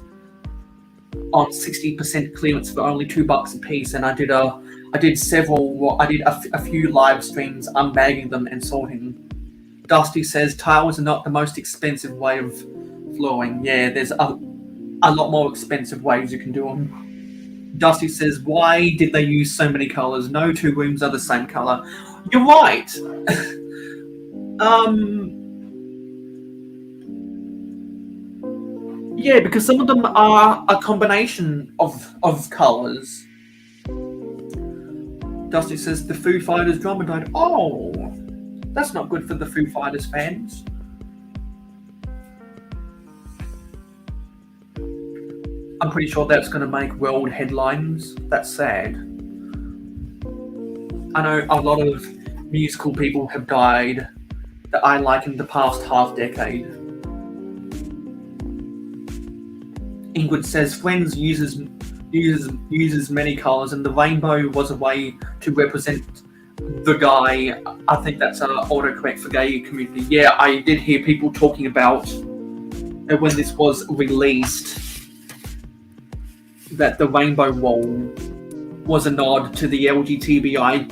on 60% clearance for only $2 a piece, and I did a few live streams unbagging them and sorting. Dusty says, tiles are not the most expensive way of flooring. Yeah, there's a lot more expensive ways you can do them. Dusty says, why did they use so many colours? No two rooms are the same colour. You're right. Yeah, because some of them are a combination of colours. Dusty says, the Foo Fighters drummer died. Oh, that's not good for the Foo Fighters fans. I'm pretty sure that's going to make world headlines. That's sad. I know a lot of musical people have died that I like in the past half decade. Ingrid says, Friends uses many colours, and the rainbow was a way to represent the guy. I think that's autocorrect for gay community. Yeah, I did hear people talking about when this was released that the rainbow wall was a nod to the LGBTQA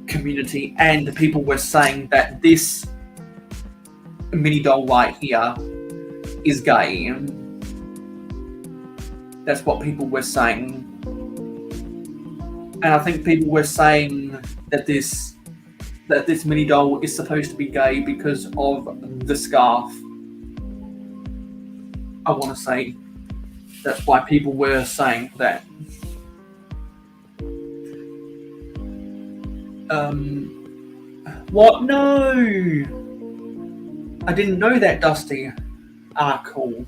community, and people were saying that this mini doll right here is gay. That's what people were saying. And I think people were saying that this mini doll is supposed to be gay because of the scarf. I want to say that's why people were saying that. What? No! I didn't know that, Dusty. Ah, cool.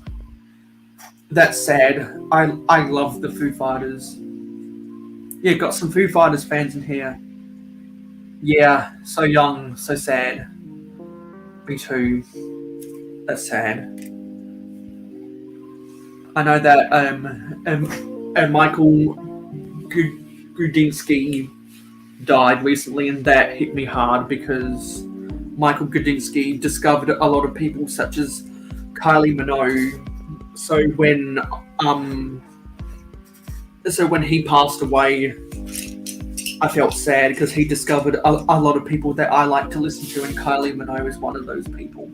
That's sad. I love the Foo Fighters. Yeah, got some Foo Fighters fans in here. Yeah, so young, so sad. Me too. That's sad. I know that Michael Gudinsky died recently, and that hit me hard because Michael Gudinsky discovered a lot of people such as Kylie Minogue. So when he passed away, I felt sad because he discovered a lot of people that I like to listen to, and Kylie Minogue is one of those people.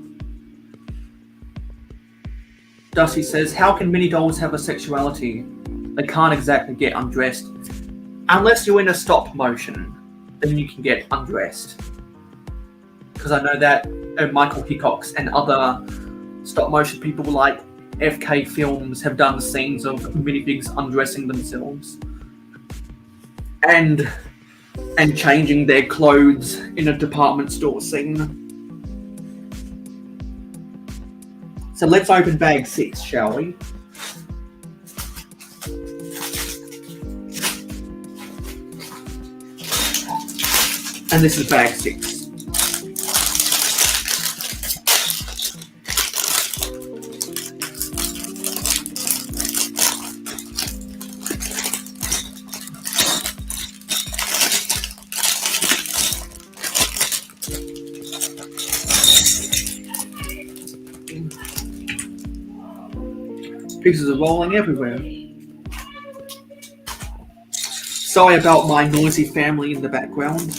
Dusty says, how can mini dolls have a sexuality? They can't exactly get undressed. Unless you're in a stop motion, then you can get undressed. Because I know that Michael Hickox and other stop motion people like FK Films have done scenes of minifigs undressing themselves and changing their clothes in a department store scene. So let's open bag 6, shall we? And this is bag 6. Pieces are rolling everywhere. Sorry about my noisy family in the background.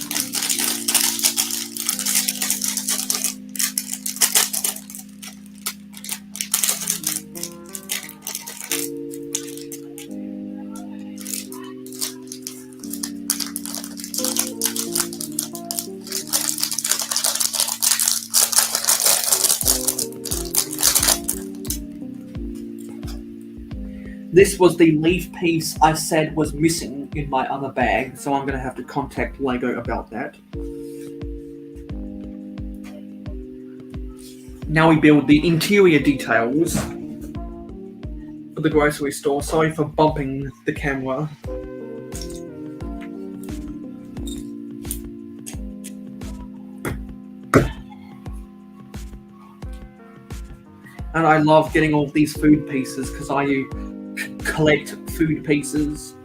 This was the leaf piece I said was missing in my other bag, so I'm going to have to contact Lego about that. Now we build the interior details of the grocery store. Sorry for bumping the camera. And I love getting all these food pieces because I collect food pieces.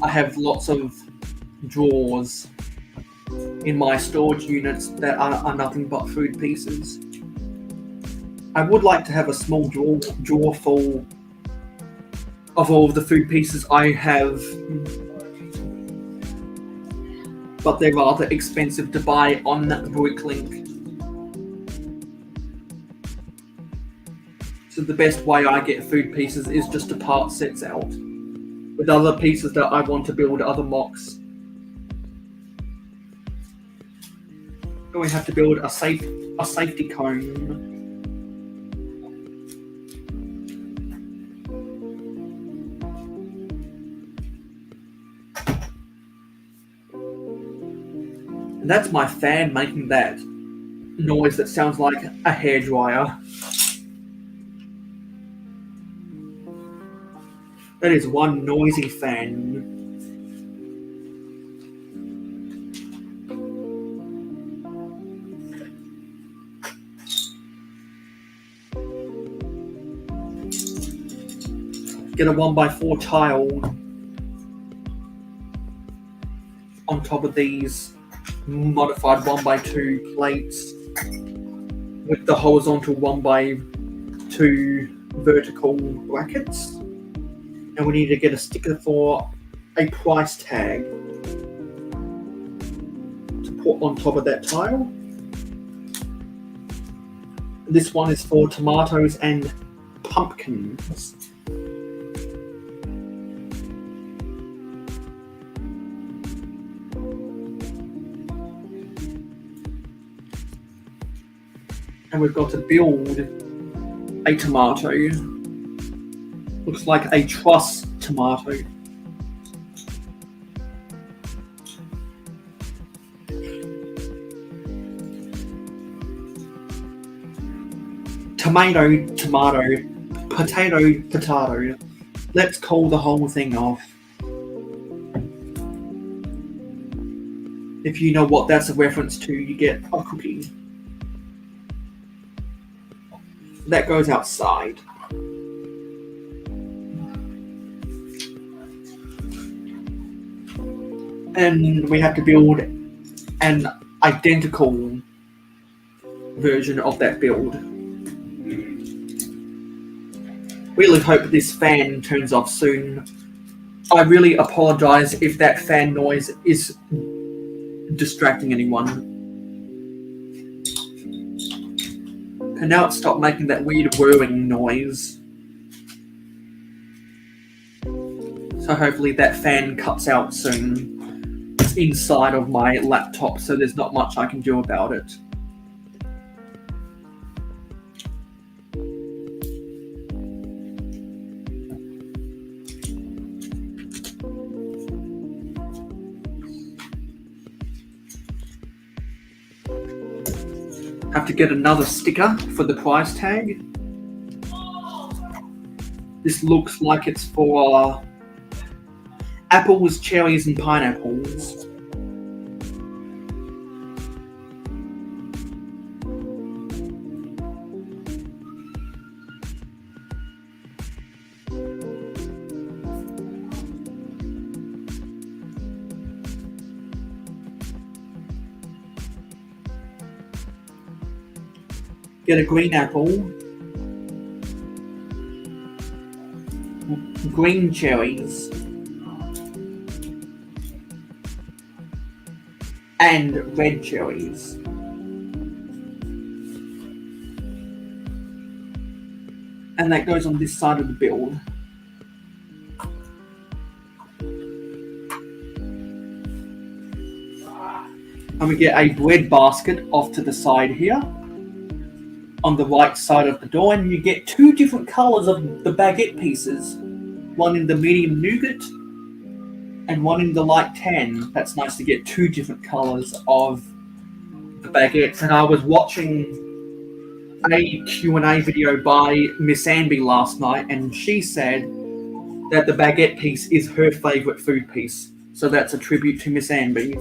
I have lots of drawers in my storage units that are nothing but food pieces. I would like to have a small drawer full of all of the food pieces I have, but they're rather expensive to buy on Bricklink. So the best way I get food pieces is just to part sets out with other pieces that I want to build other mocks. So we have to build a safety cone. And that's my fan making that noise that sounds like a hairdryer. That is one noisy fan. Get a 1x4 tile on top of these modified 1x2 plates with the horizontal 1x2 vertical brackets. And we need to get a sticker for a price tag to put on top of that tile. This one is for tomatoes and pumpkins. And we've got to build a tomato. Looks like a truss tomato. Tomato, tomato, potato, potato. Let's call the whole thing off. If you know what that's a reference to, you get a cookie. That goes outside. And we have to build an identical version of that build. Really hope this fan turns off soon. I really apologize if that fan noise is distracting anyone. And now it's stopped making that weird whirring noise. So hopefully that fan cuts out soon. It's inside of my laptop, so there's not much I can do about it. Have to get another sticker for the price tag. This looks like it's for apples, cherries, and pineapples. Get a green apple, green cherries, and red cherries. And that goes on this side of the build. And we get a bread basket off to the side here, on the right side of the door, and you get two different colours of the baguette pieces. One in the medium nougat and one in the light tan. That's nice to get two different colours of the baguettes. And I was watching a Q&A video by Miss Amby last night, and she said that the baguette piece is her favourite food piece. So that's a tribute to Miss Amby.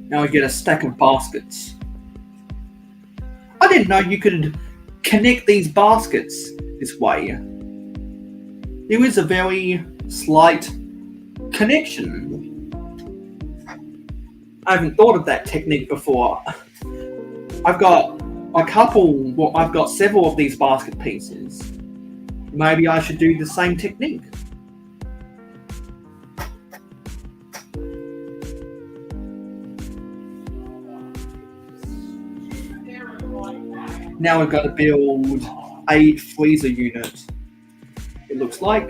Now we get a stack of baskets. I didn't know you could connect these baskets this way. There is a very slight connection. I haven't thought of that technique before. I've got several of these basket pieces. Maybe I should do the same technique. Now we've got to build a freezer unit. It looks like.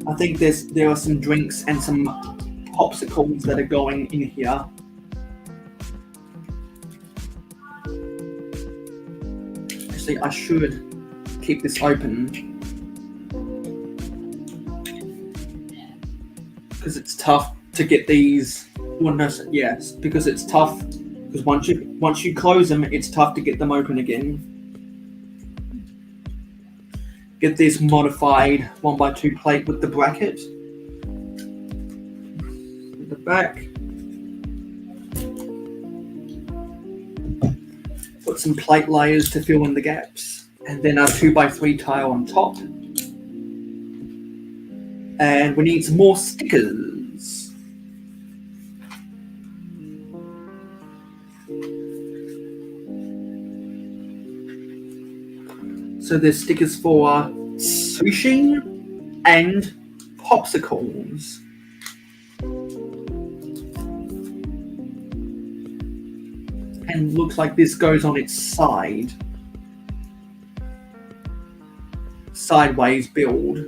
I think there are some drinks and some popsicles that are going in here. Actually, I should keep this open because it's tough to get these. Well, no, yes, because it's tough. Because once you close them, it's tough to get them open again. Get this modified 1x2 plate with the bracket. At the back. Put some plate layers to fill in the gaps. And then a 2x3 tile on top. And we need some more stickers. So there's stickers for sushi and popsicles. And looks like this goes on its side. Sideways build.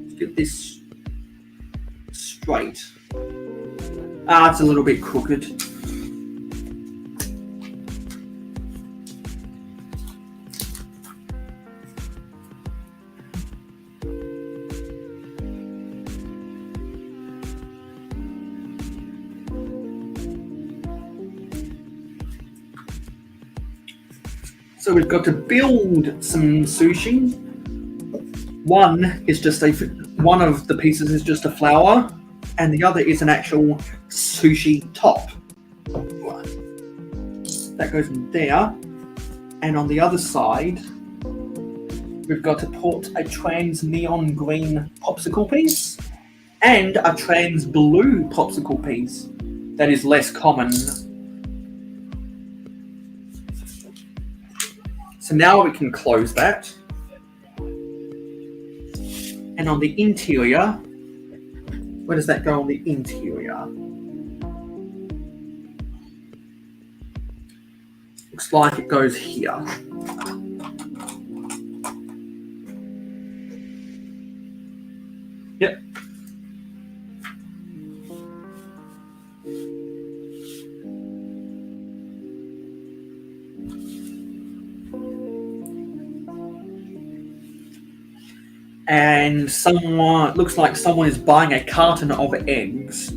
Let's get this straight. It's a little bit crooked. So we've got to build some sushi. One of the pieces is just a flower, and the other is an actual sushi top. That goes in there. And on the other side, we've got to put a trans neon green popsicle piece and a trans blue popsicle piece that is less common. So now we can close that. And on the interior, where does that go on the interior? Looks like it goes here. Yep. And looks like someone is buying a carton of eggs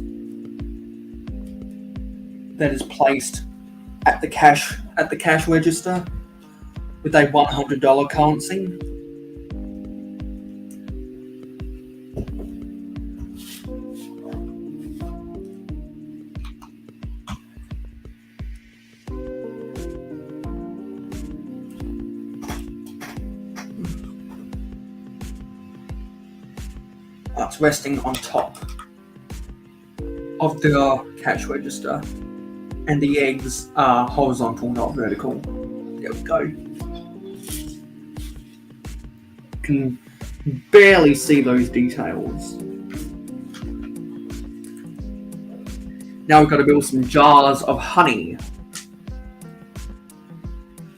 that is placed at the cash register with a $100 currency. That's resting on top of the cash register, and the eggs are horizontal, not vertical. There we go. Can barely see those details. Now we've got to build some jars of honey.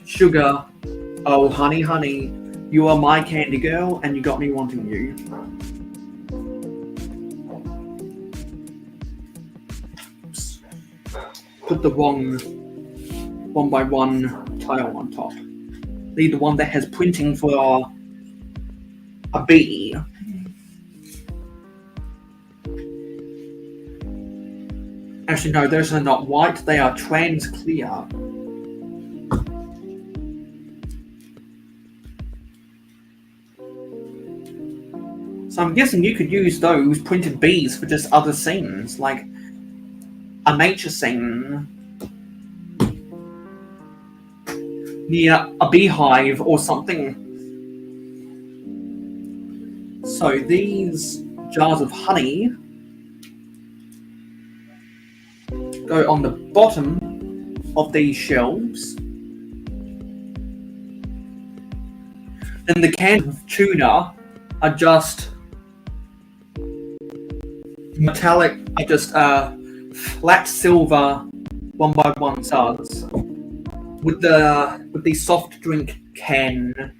Sugar, oh honey, honey, you are my candy girl and you got me wanting you. Put the wrong 1x1 tile on top. Leave the one that has printing for a bee. Actually, no, those are not white, they are trans clear. So I'm guessing you could use those printed bees for just other scenes, like a nature scene near a beehive or something. So these jars of honey go on the bottom of these shelves. Then the cans of tuna are just metallic, flat silver 1x1 jars with the soft drink can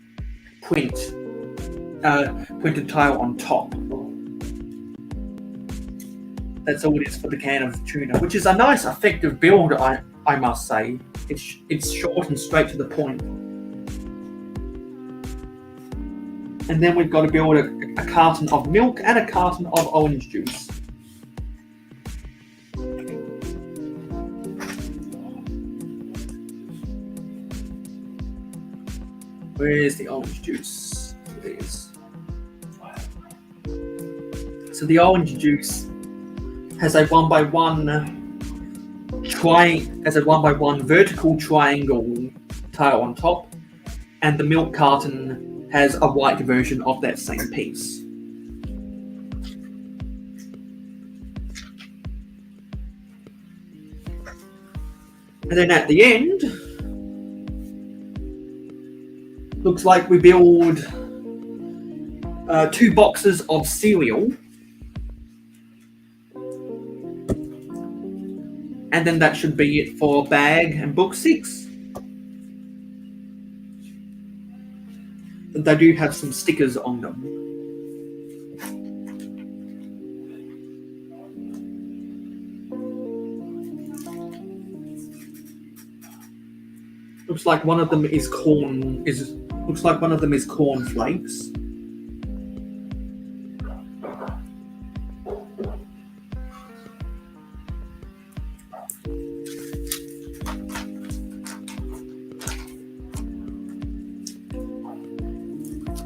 printed tile on top. That's all it is for the can of tuna, which is a nice, effective build, I must say. It's short and straight to the point. And then we've got to build a carton of milk and a carton of orange juice. Where's the orange juice? There it is. So the orange juice has a 1x1 vertical triangle tile on top, and the milk carton has a white version of that same piece. And then at the end, looks like we build 2 boxes of cereal. And then that should be it for bag and book 6. They do have some stickers on them. Looks like one of them is cornflakes.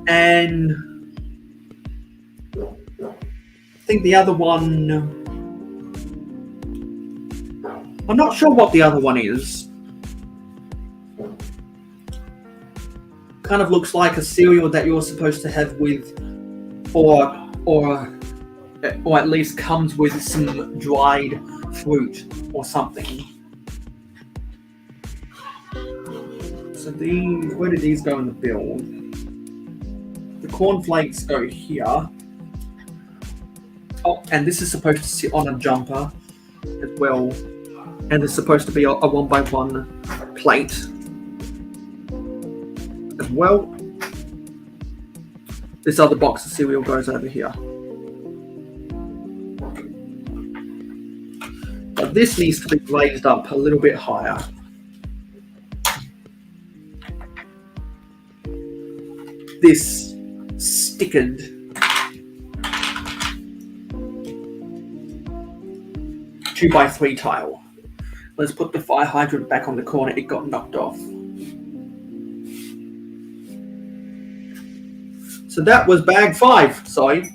And I think the other one, I'm not sure what the other one is. Kind of looks like a cereal that you're supposed to have with, or at least comes with some dried fruit or something. So these, where do these go in the build? The cornflakes go here. Oh, and this is supposed to sit on a jumper as well. And there's supposed to be a 1x1 plate as well. This other box of cereal goes over here. But this needs to be raised up a little bit higher. This stickered 2x3 tile. Let's put the fire hydrant back on the corner. It got knocked off. So that was bag 5. Sorry,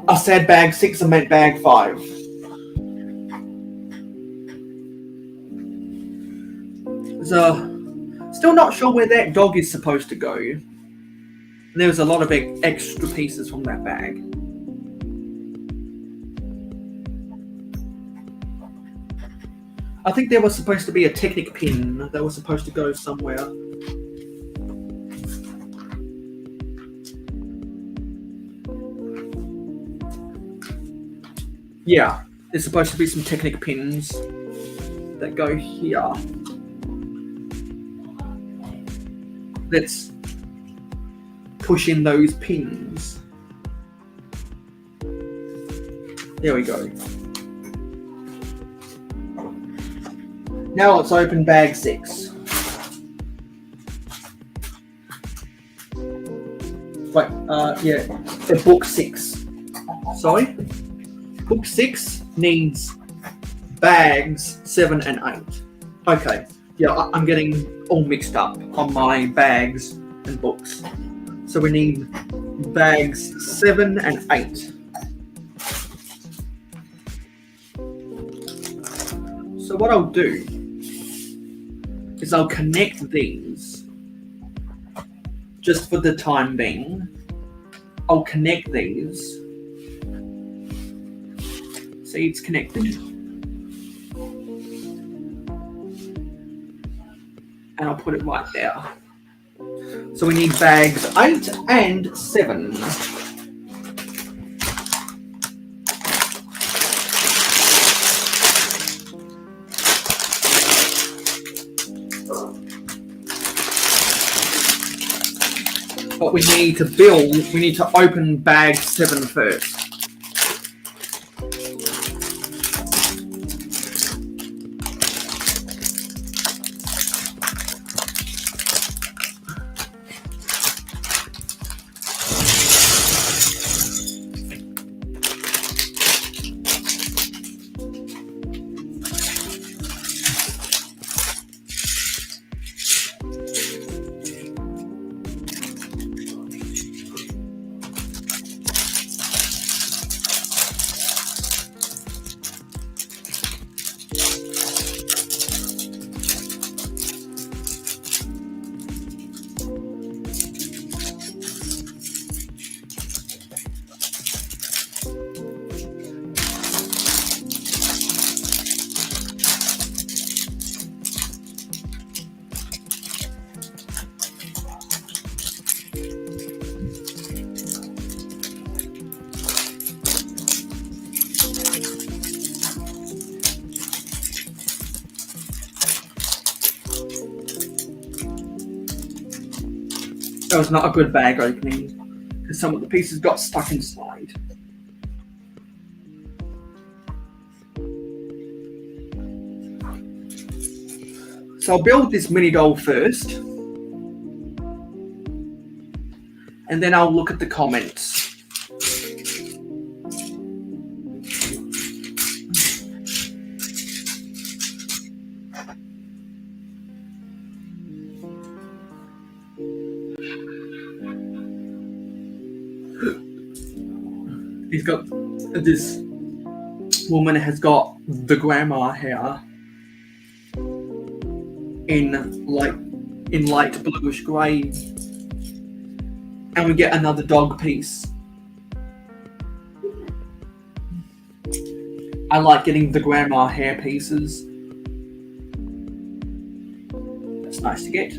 I said bag 6. I meant bag 5. So still not sure where that dog is supposed to go. There's a lot of extra pieces from that bag. I think there was supposed to be a Technic pin that was supposed to go somewhere. Yeah, there's supposed to be some Technic pins that go here. Let's push in those pins. There we go. Now let's open bag 6. Wait, yeah, for book 6. Sorry? Book 6 needs bags 7 and 8. Okay, yeah, I'm getting all mixed up on my bags and books. So we need bags 7 and 8. So what I'll do is I'll connect these just for the time being. I'll connect these. See, it's connected. And I'll put it right there. So we need bags 8 and 7. But we need to open bag 7 first. That was not a good bag opening because some of the pieces got stuck inside. So I'll build this mini doll first, and then I'll look at the comments. He's got this woman has got the grandma hair in light bluish grey, and we get another dog piece. I like getting the grandma hair pieces. That's nice to get.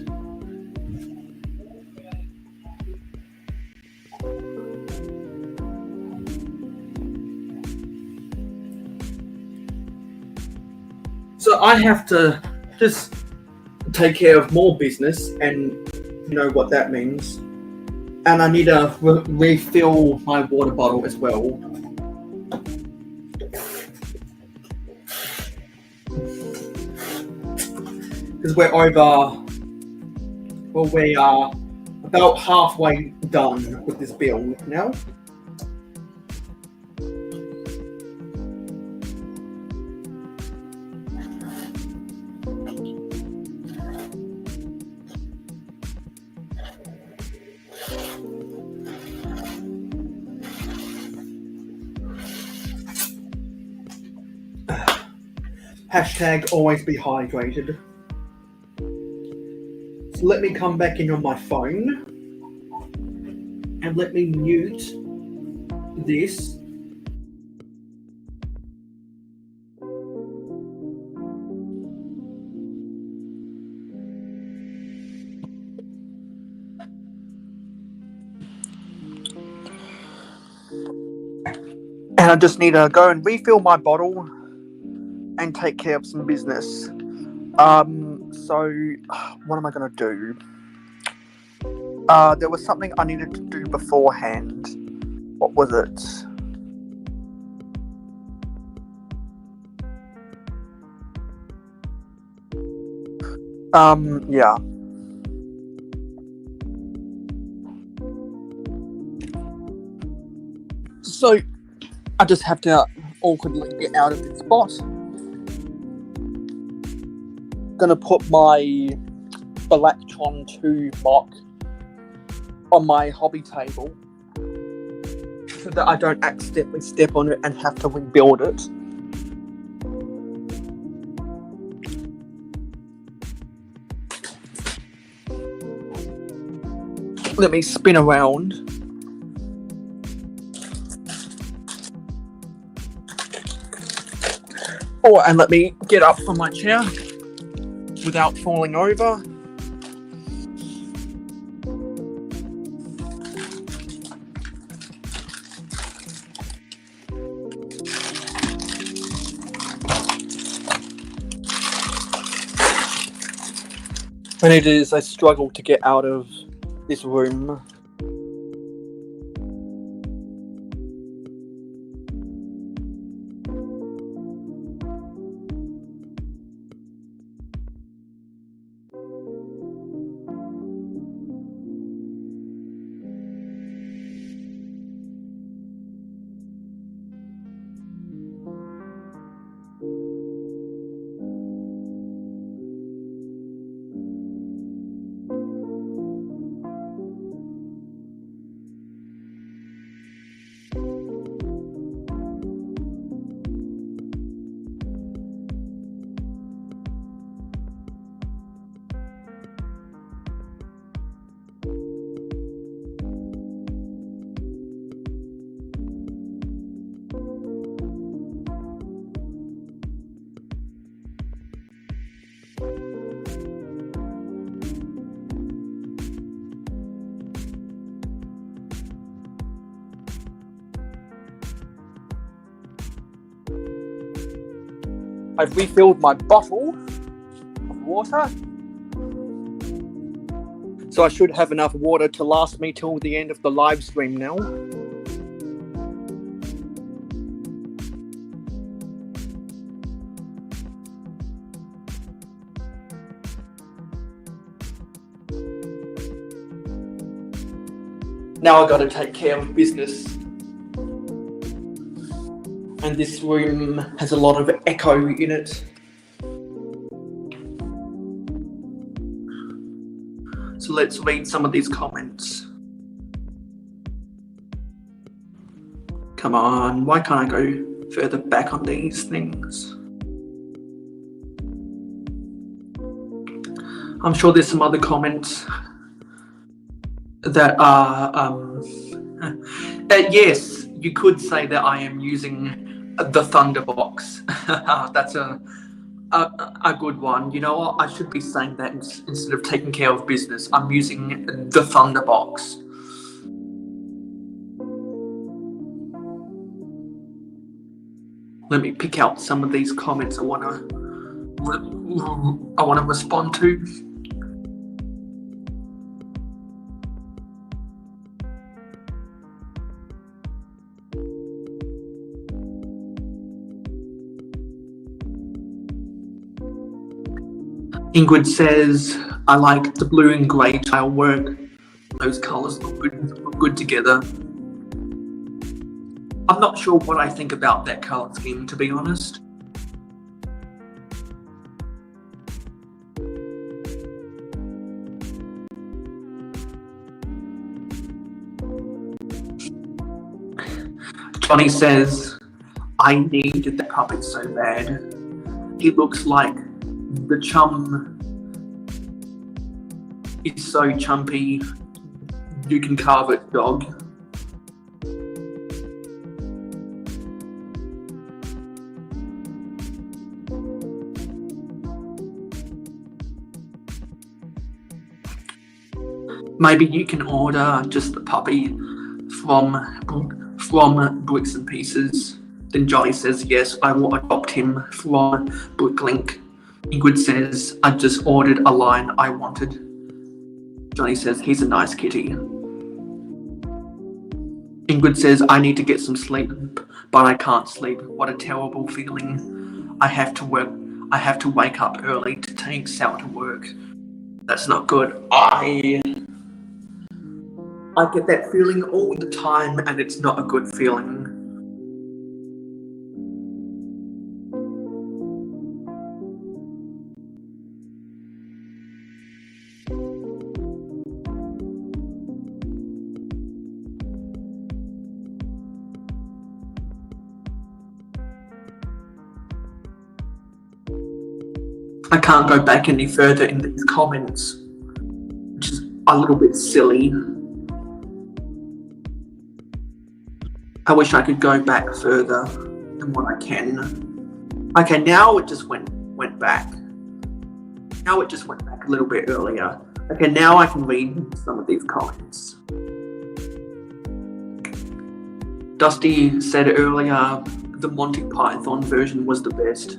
So I have to just take care of more business, and you know what that means. And I need to refill my water bottle as well. Because we are about halfway done with this build now. Hashtag always be hydrated. So let me come back in on my phone and let me mute this. And I just need to go and refill my bottle and take care of some business. So what am I going to do? There was something I needed to do beforehand. What was it? Yeah. So I just have to awkwardly get out of this spot. Gonna put my Electron 2 mock on my hobby table so that I don't accidentally step on it and have to rebuild it. Let me spin around. Oh, and let me get up from my chair without falling over. And it is a struggle to get out of this room. I've refilled my bottle of water. So I should have enough water to last me till the end of the live stream now. Now I got to take care of business. And this room has a lot of echo in it. So let's read some of these comments. Come on, why can't I go further back on these things? I'm sure there's some other comments that are, yes, you could say that I am using the Thunderbox. That's a good one. You know what? I should be saying that instead of taking care of business. I'm using the Thunderbox. Let me pick out some of these comments I want to respond to. Ingrid says, I like the blue and grey tile work. Those colours look good together. I'm not sure what I think about that colour scheme, to be honest. Johnny says, I needed the puppet so bad. He looks like the chum is so chumpy, you can carve it, dog. Maybe you can order just the puppy from Bricks and Pieces. Then Jolly says, yes, I will adopt him from Bricklink. Ingrid says, I just ordered a line I wanted. Johnny says, he's a nice kitty. Ingrid says, I need to get some sleep, but I can't sleep. What a terrible feeling. I have to wake up early to take Sal to work. That's not good. I get that feeling all the time, and it's not a good feeling. I can't go back any further in these comments, which is a little bit silly. I wish I could go back further than what I can. Okay, now it just went back. Now it just went back a little bit earlier. Okay, now I can read some of these comments. Dusty said earlier the Monty Python version was the best.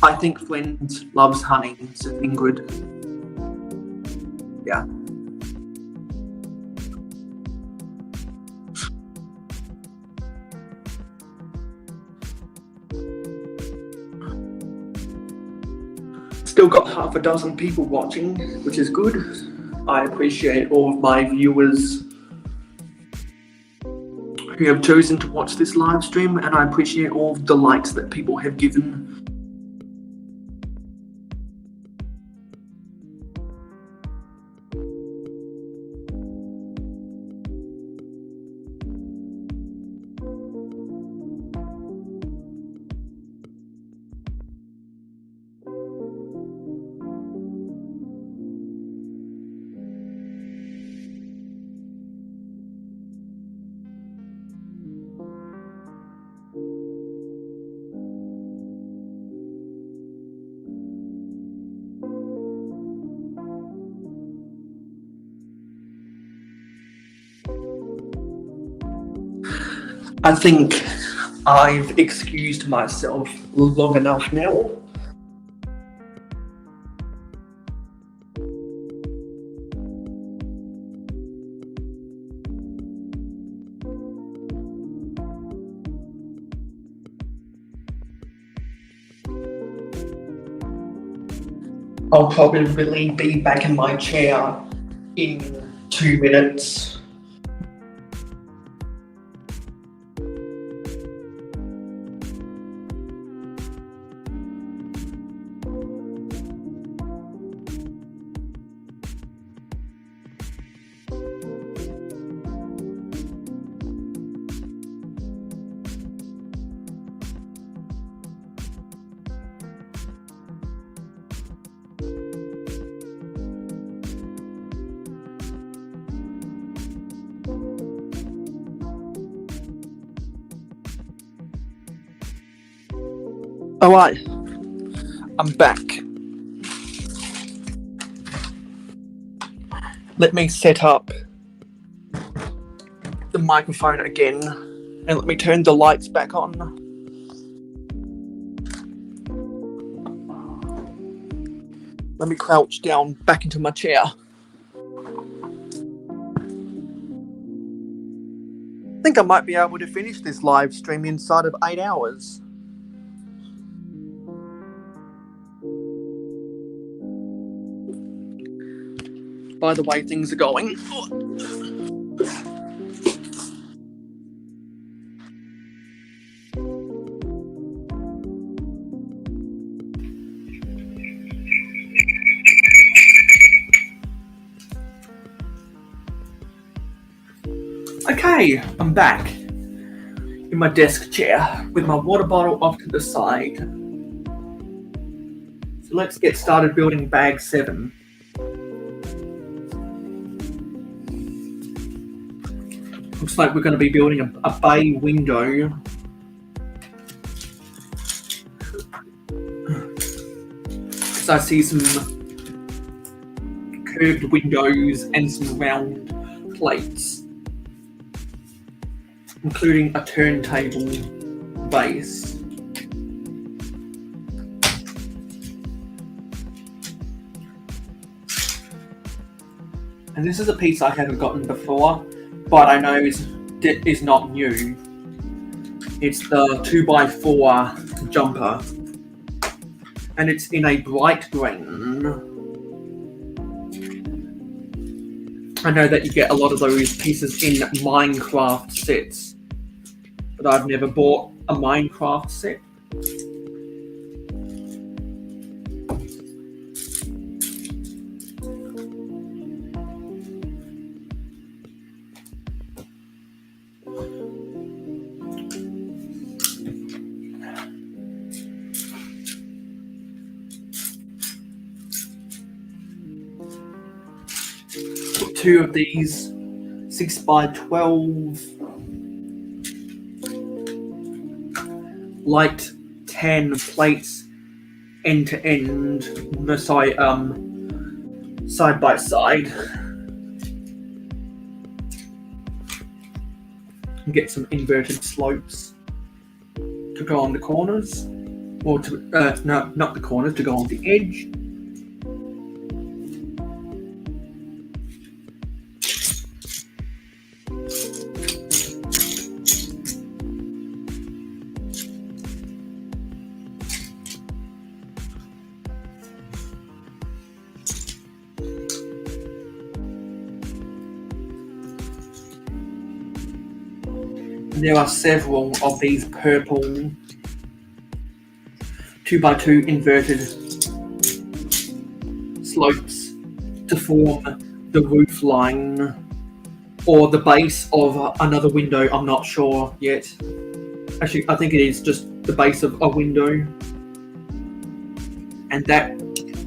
I think Friends loves honey, said Ingrid. Yeah. Still got half a dozen people watching, which is good. I appreciate all of my viewers who have chosen to watch this live stream, and I appreciate all of the likes that people have given. I think I've excused myself long enough now. I'll probably be back in my chair in 2 minutes. Alright, I'm back. Let me set up the microphone again and let me turn the lights back on. Let me crouch down back into my chair. I think I might be able to finish this live stream inside of 8 hours. By the way things are going. Okay, I'm back in my desk chair with my water bottle off to the side. So let's get started building bag 7. Looks like we're going to be building a bay window. So I see some curved windows and some round plates, including a turntable base. And this is a piece I haven't gotten before, but I know is not new. It's the 2x4 jumper, and it's in a bright green. I know that you get a lot of those pieces in Minecraft sets, but I've never bought a Minecraft set. Put 2 of these 6x12 light tan plates end to end, side by side, and get some inverted slopes to go on the corners, or to no, not the corners, to go on the edge. There are several of these purple 2x2 inverted slopes to form the roof line or the base of another window. I'm not sure yet. Actually, I think it is just the base of a window, and that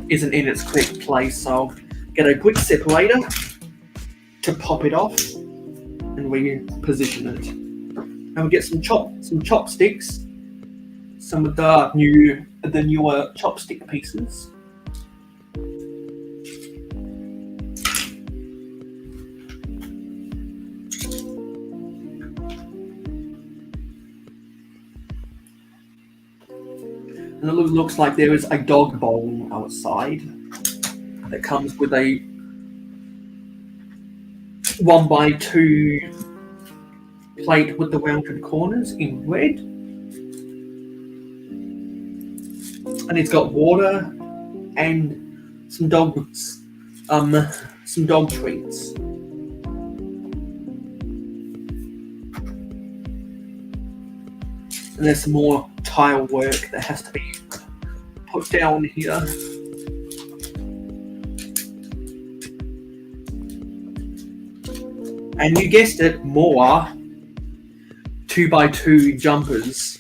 isn't in its correct place, so I'll get a brick separator to pop it off and reposition it. And we'll get some chopsticks, some of the newer chopstick pieces. And it looks like there is a dog bowl outside that comes with a 1x2 plate with the rounded corners in red. And it's got water and some dogs, some dog treats. And there's some more tile work that has to be put down here. And you guessed it, more 2x2 jumpers.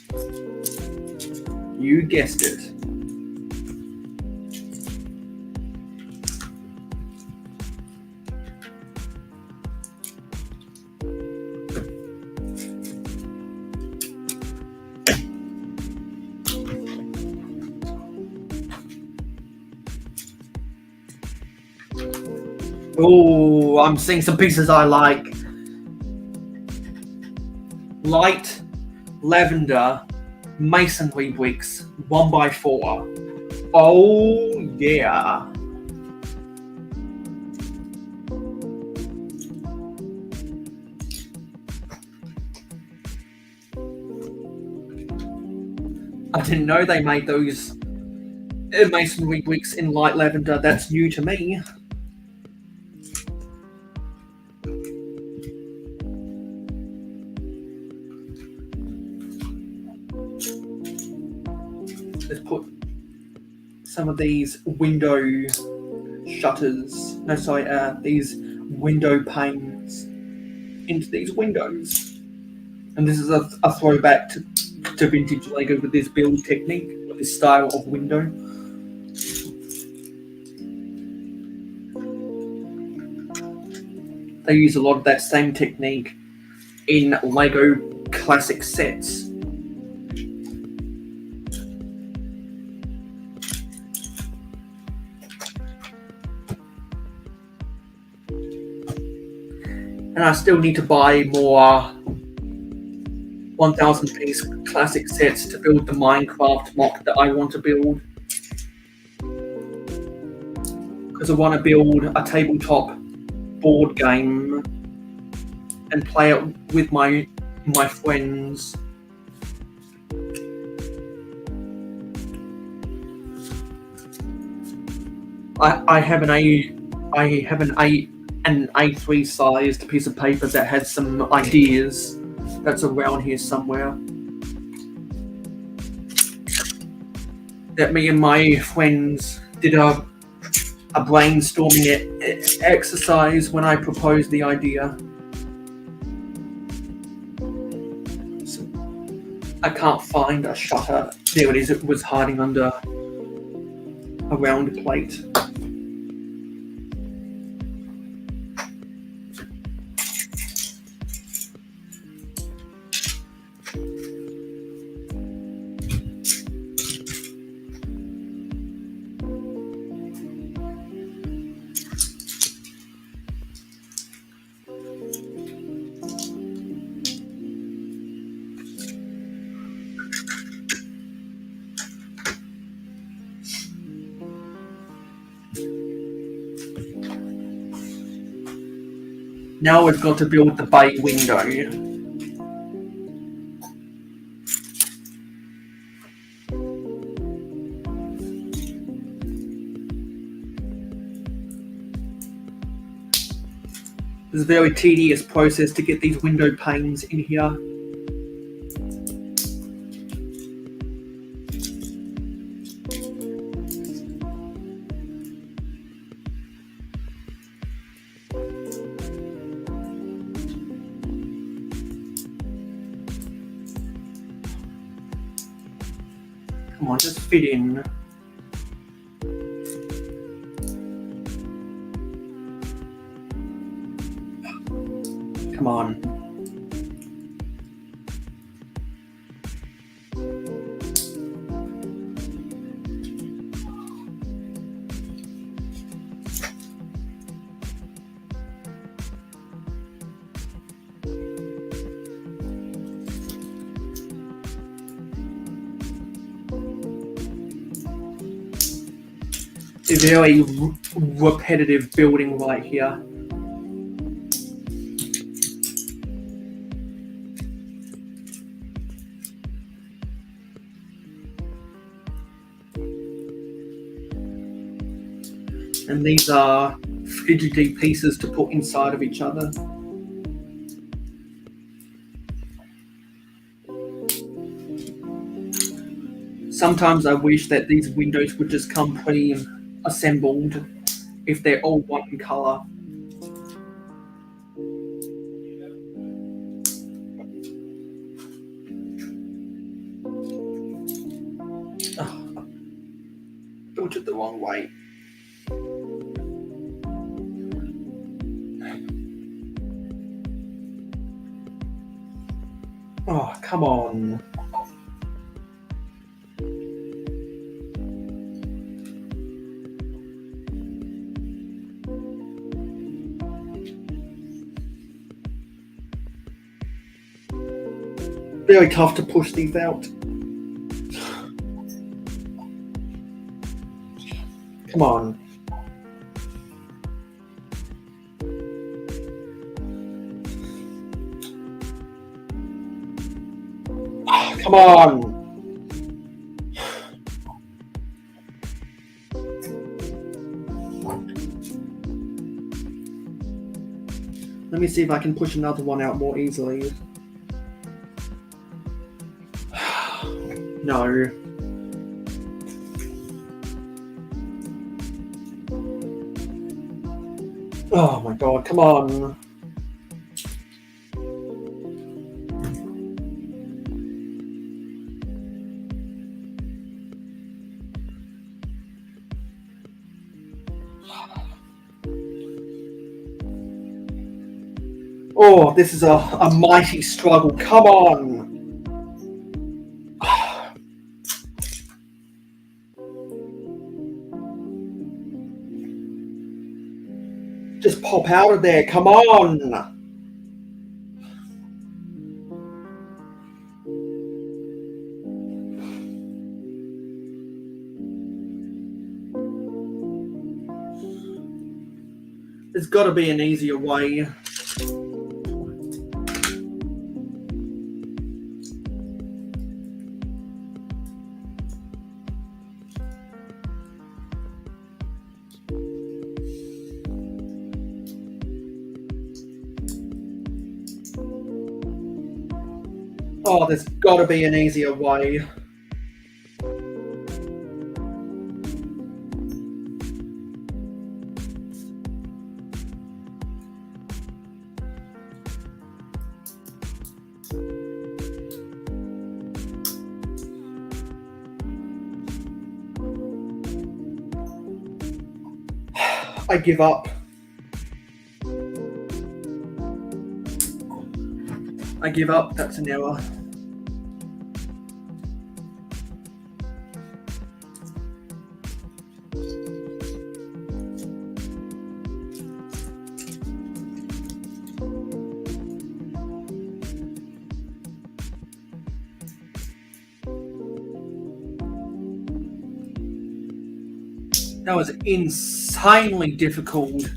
You guessed it. Oh, I'm seeing some pieces I like. Light lavender masonry bricks, 1x4. Oh yeah. I didn't know they made those masonry bricks in light lavender. That's new to me. Let's put some of these window shutters, these window panes into these windows. And this is a throwback to vintage Lego with this build technique, with this style of window. They use a lot of that same technique in Lego classic sets. And I still need to buy more 1,000 piece classic sets to build the Minecraft mock that I want to build. Because I want to build a tabletop board game and play it with my friends. I have an A3 sized piece of paper that has some ideas that's around here somewhere that me and my friends did a brainstorming exercise when I proposed the idea. So I can't find a shutter. There it is. It was hiding under a round plate. Now we've got to build the bay window. It's a very tedious process to get these window panes in here. Come on, just fit in. Come on. A very repetitive building right here. And these are fidgety pieces to put inside of each other. Sometimes I wish that these windows would just come pre-assembled if they're all one colour. Oh, I built it the wrong way. Oh, come on. Very tough to push these out. Come on. Come on. Let me see if I can push another one out more easily. No. Oh my god, come on. Oh, this is a mighty struggle. Come on. Just pop out of there. Come on. There's got to be an easier way. Oh, there's got to be an easier way. I give up. I give up. That's an error. That was insanely difficult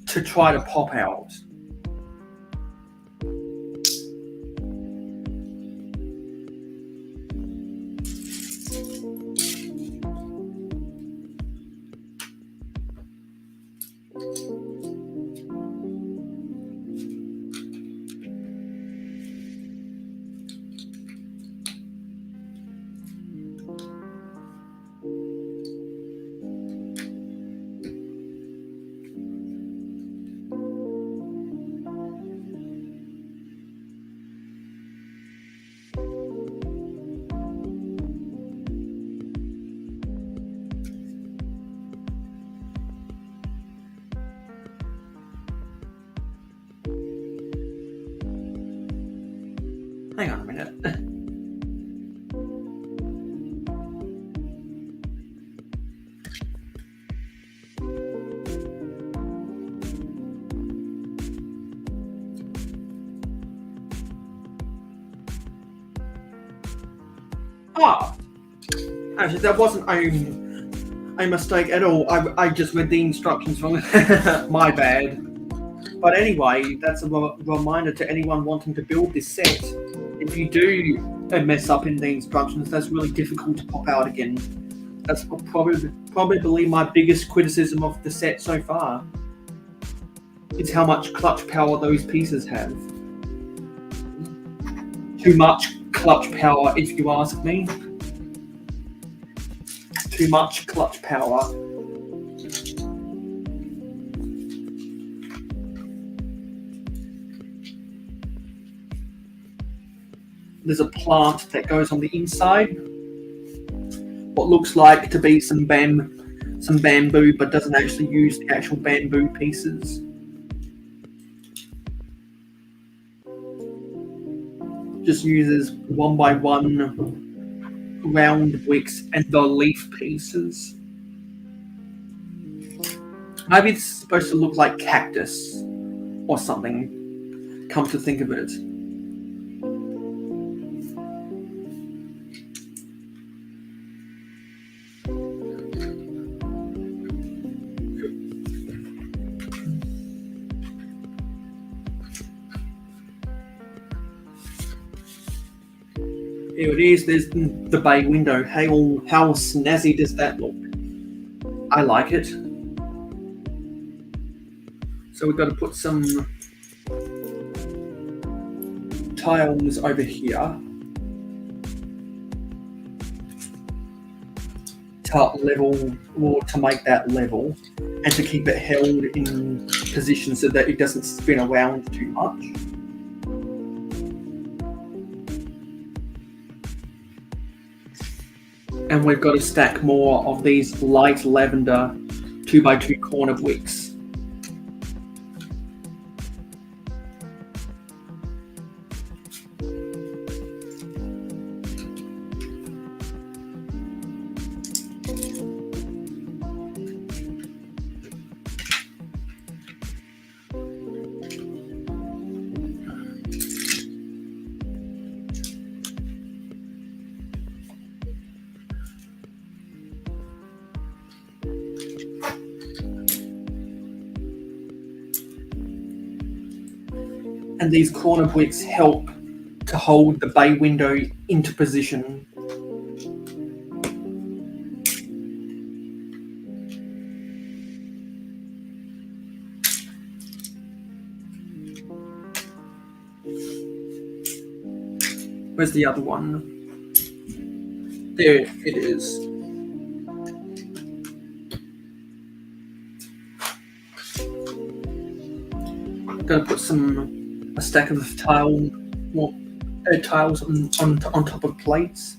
to try to pop out. Hang on a minute. Actually, that wasn't a mistake at all. I just read the instructions wrong. My bad. But anyway, that's a reminder to anyone wanting to build this set. If you do mess up in the instructions, that's really difficult to pop out again. That's probably my biggest criticism of the set so far. Is how much clutch power those pieces have. Too much clutch power, if you ask me. Too much clutch power. There's a plant that goes on the inside. What looks like to be some bamboo, but doesn't actually use the actual bamboo pieces. Just uses 1x1 round wicks and the leaf pieces. Maybe it's supposed to look like cactus or something, come to think of it. Here it is, there's the bay window. Hey, how snazzy does that look? I like it. So we've got to put some tiles over here to level, or to make that level, and to keep it held in position so that it doesn't spin around too much. And we've got to stack more of these light lavender 2x2 corner wicks. And these corner wicks help to hold the bay window into position. Where's the other one? There it is. I'm going to put a stack of tiles on top of plates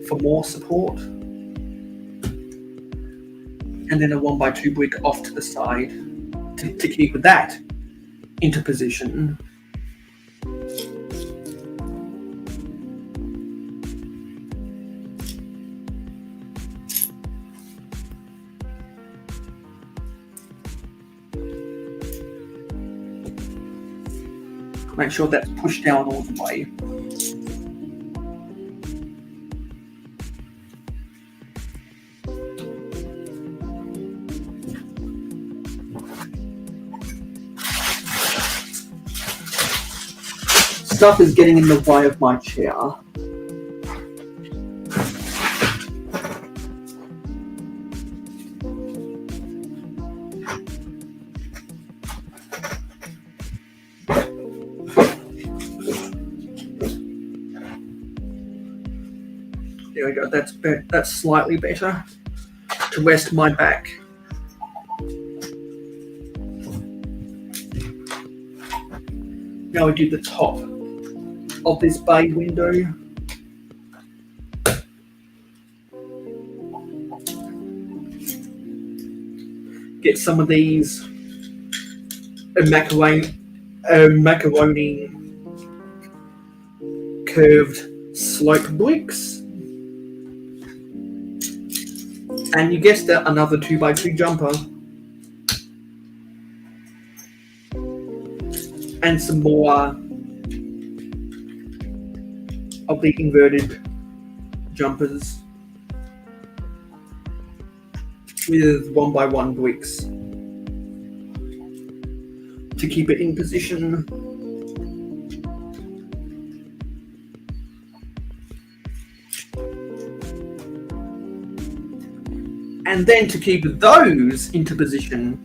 for more support, and then a 1x2 brick off to the side to keep that into position. Make sure that's pushed down all the way. Stuff is getting in the way of my chair. There we go, that's slightly better to rest my back. Now we do the top of this bay window. Get some of these macaroni curved slope bricks. And you guessed it, another 2x2 jumper. And some more of the inverted jumpers with 1x1 bricks to keep it in position. And then to keep those into position,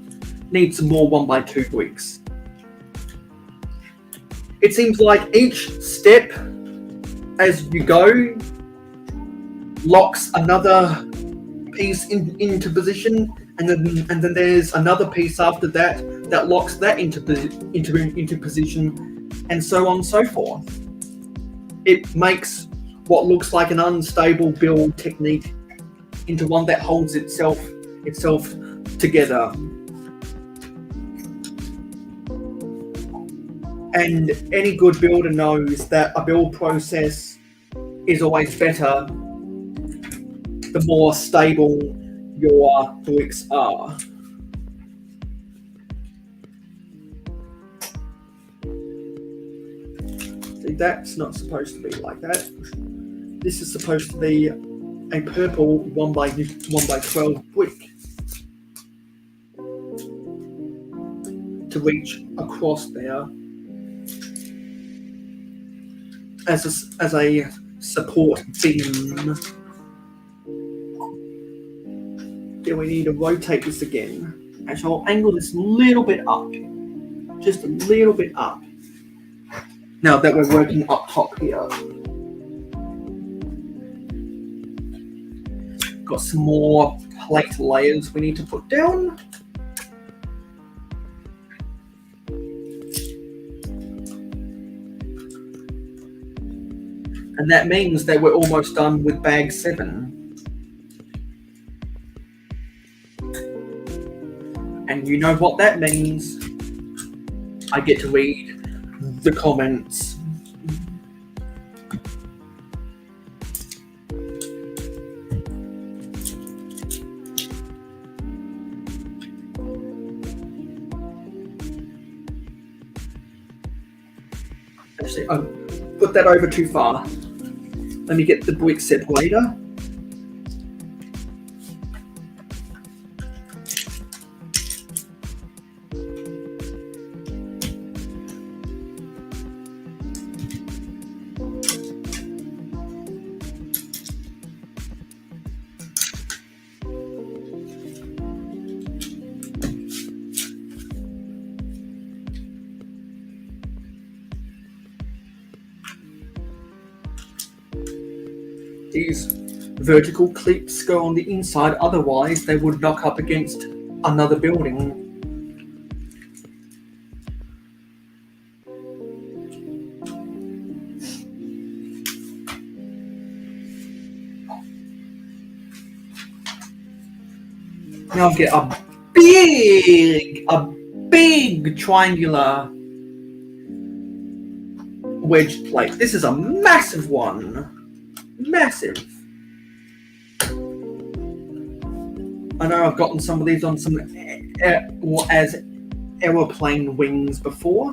need some more 1x2 bricks. It seems like each step as you go locks another piece into position, and then there's another piece after that that locks that into position, and so on and so forth. It makes what looks like an unstable build technique into one that holds itself together. And any good builder knows that a build process is always better the more stable your bricks are. See, that's not supposed to be like that. This is supposed to be a purple 1x12 brick to reach across there as a support beam. Then we need to rotate this again. Actually, I'll angle this a little bit up, just a little bit up. Now that we're working up top here. Got some more plate layers we need to put down. And that means that we're almost done with bag 7. And you know what that means. I get to read the comments. Actually, I put that over too far. Let me get the brick separator. These vertical clips go on the inside, otherwise they would knock up against another building. Now get a big triangular wedge plate. This is a massive one. Massive. I know I've gotten some of these on some as aeroplane wings before.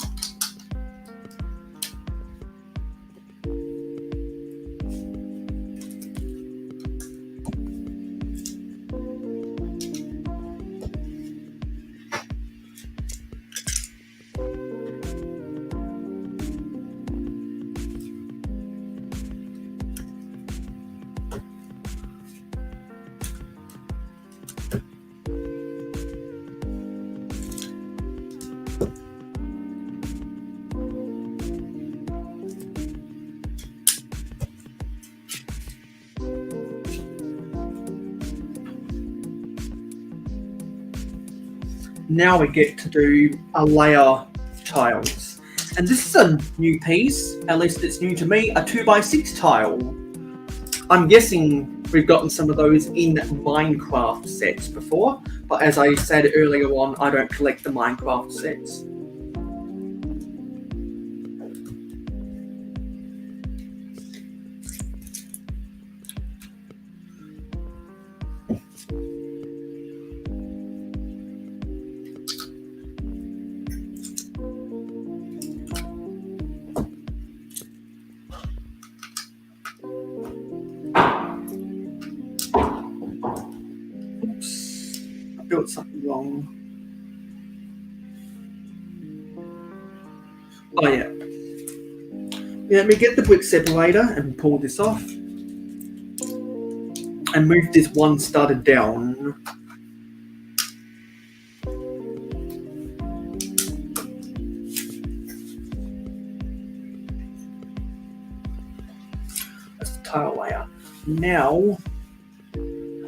Now we get to do a layer tiles. And this is a new piece, at least it's new to me, a 2x6 tile. I'm guessing we've gotten some of those in Minecraft sets before, but as I said earlier on, I don't collect the Minecraft sets. Built something wrong. Oh yeah. Let me get the brick separator and pull this off. and move this one starter down. That's the tile layer. Now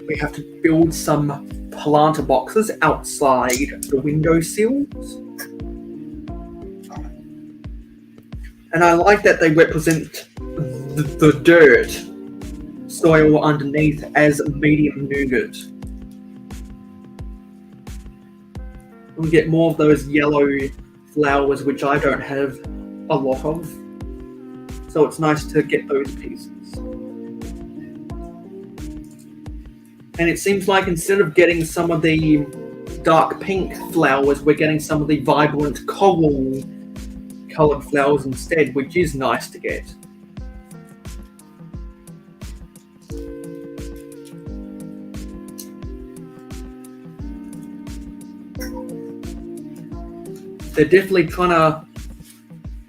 we have to build some planter boxes outside the window sills. And I like that they represent the dirt soil underneath as medium nougat. We get more of those yellow flowers, which I don't have a lot of. So it's nice to get those pieces. And it seems like instead of getting some of the dark pink flowers, we're getting some of the vibrant coral coloured flowers instead, which is nice to get. They're definitely trying to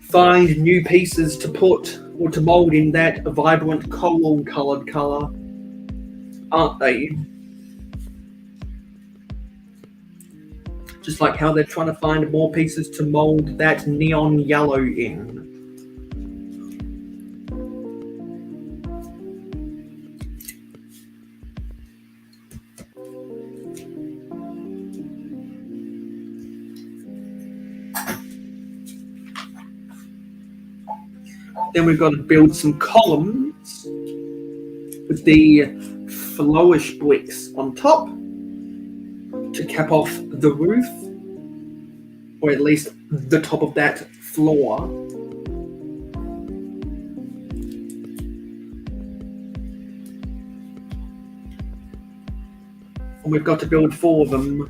find new pieces to put or to mould in that vibrant coral coloured colour, aren't they? Just like how they're trying to find more pieces to mould that neon yellow in. Then we've got to build some columns with the flowish bricks on top to cap off the roof, or at least the top of that floor. And we've got to build 4 of them.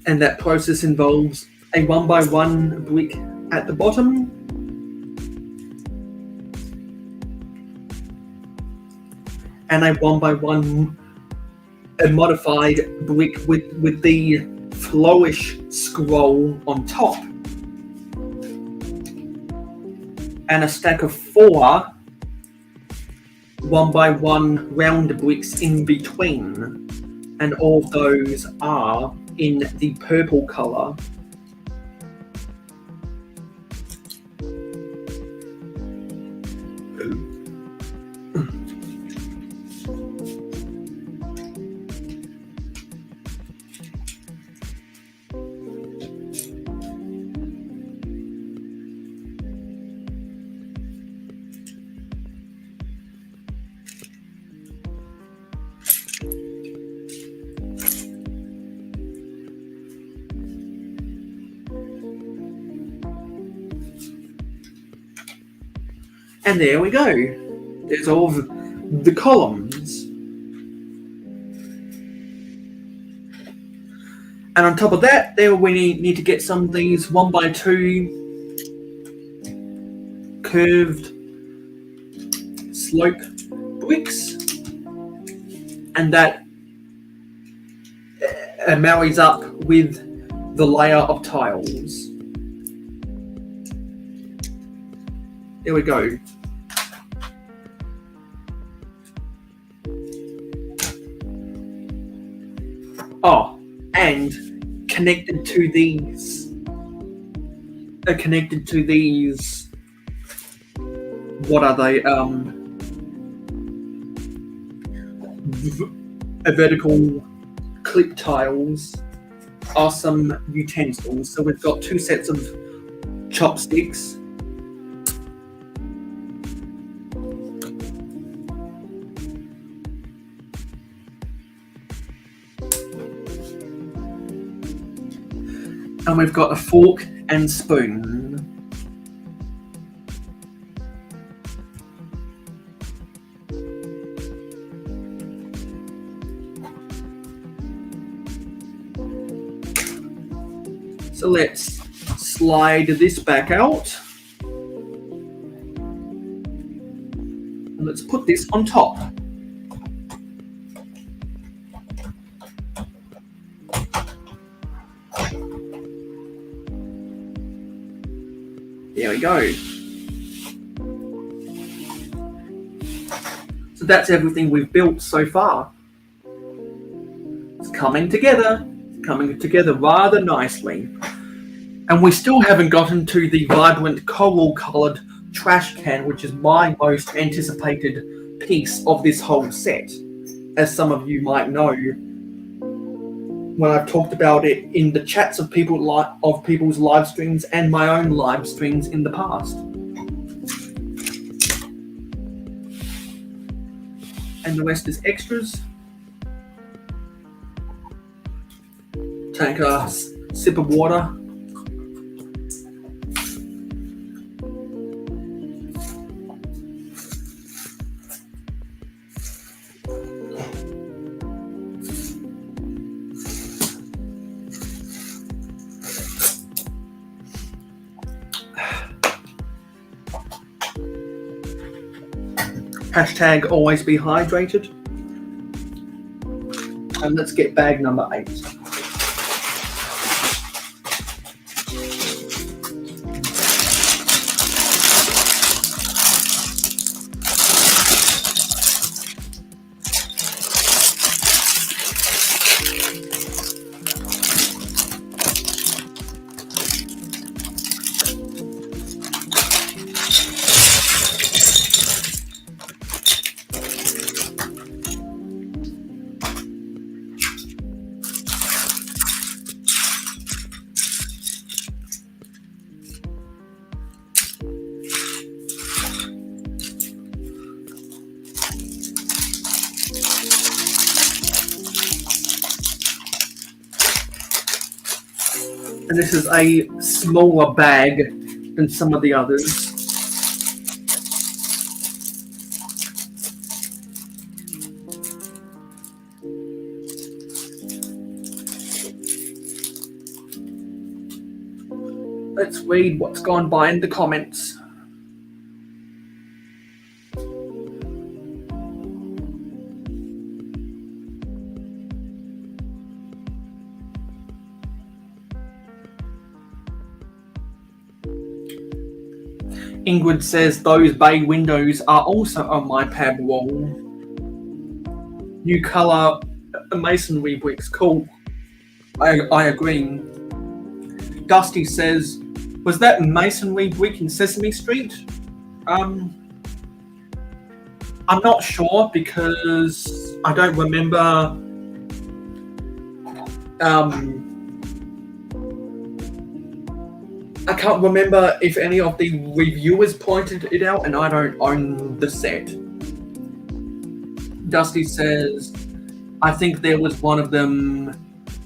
And that process involves a 1x1 brick at the bottom, and a 1x1 modified brick with the flowish scroll on top, and a stack of 4 1x1 round bricks in between, and all of those are in the purple colour. And there we go. There's all of the columns. And on top of that, there we need to get some of these 1x2 curved slope bricks. And that marries up with the layer of tiles. There we go. Oh, and connected to these, what are they? Vertical clip tiles are some utensils. So we've got 2 sets of chopsticks. And we've got a fork and spoon. So let's slide this back out. And let's put this on top. There we go. So that's everything we've built so far. It's coming together rather nicely. And we still haven't gotten to the vibrant coral-coloured trash can, which is my most anticipated piece of this whole set, as some of you might know, when I've talked about it in the chats of people's live streams and my own live streams in the past. And the rest is extras. Take a sip of water. Hashtag always be hydrated. And let's get bag number 8. And this is a smaller bag than some of the others. Let's read what's gone by in the comments. Ingrid says those bay windows are also on my pab wall. New colour masonry bricks, cool. I agree. Dusty says, was that masonry brick in Sesame Street? I'm not sure because I don't remember. I can't remember if any of the reviewers pointed it out, and I don't own the set. Dusty says, I think there was one of them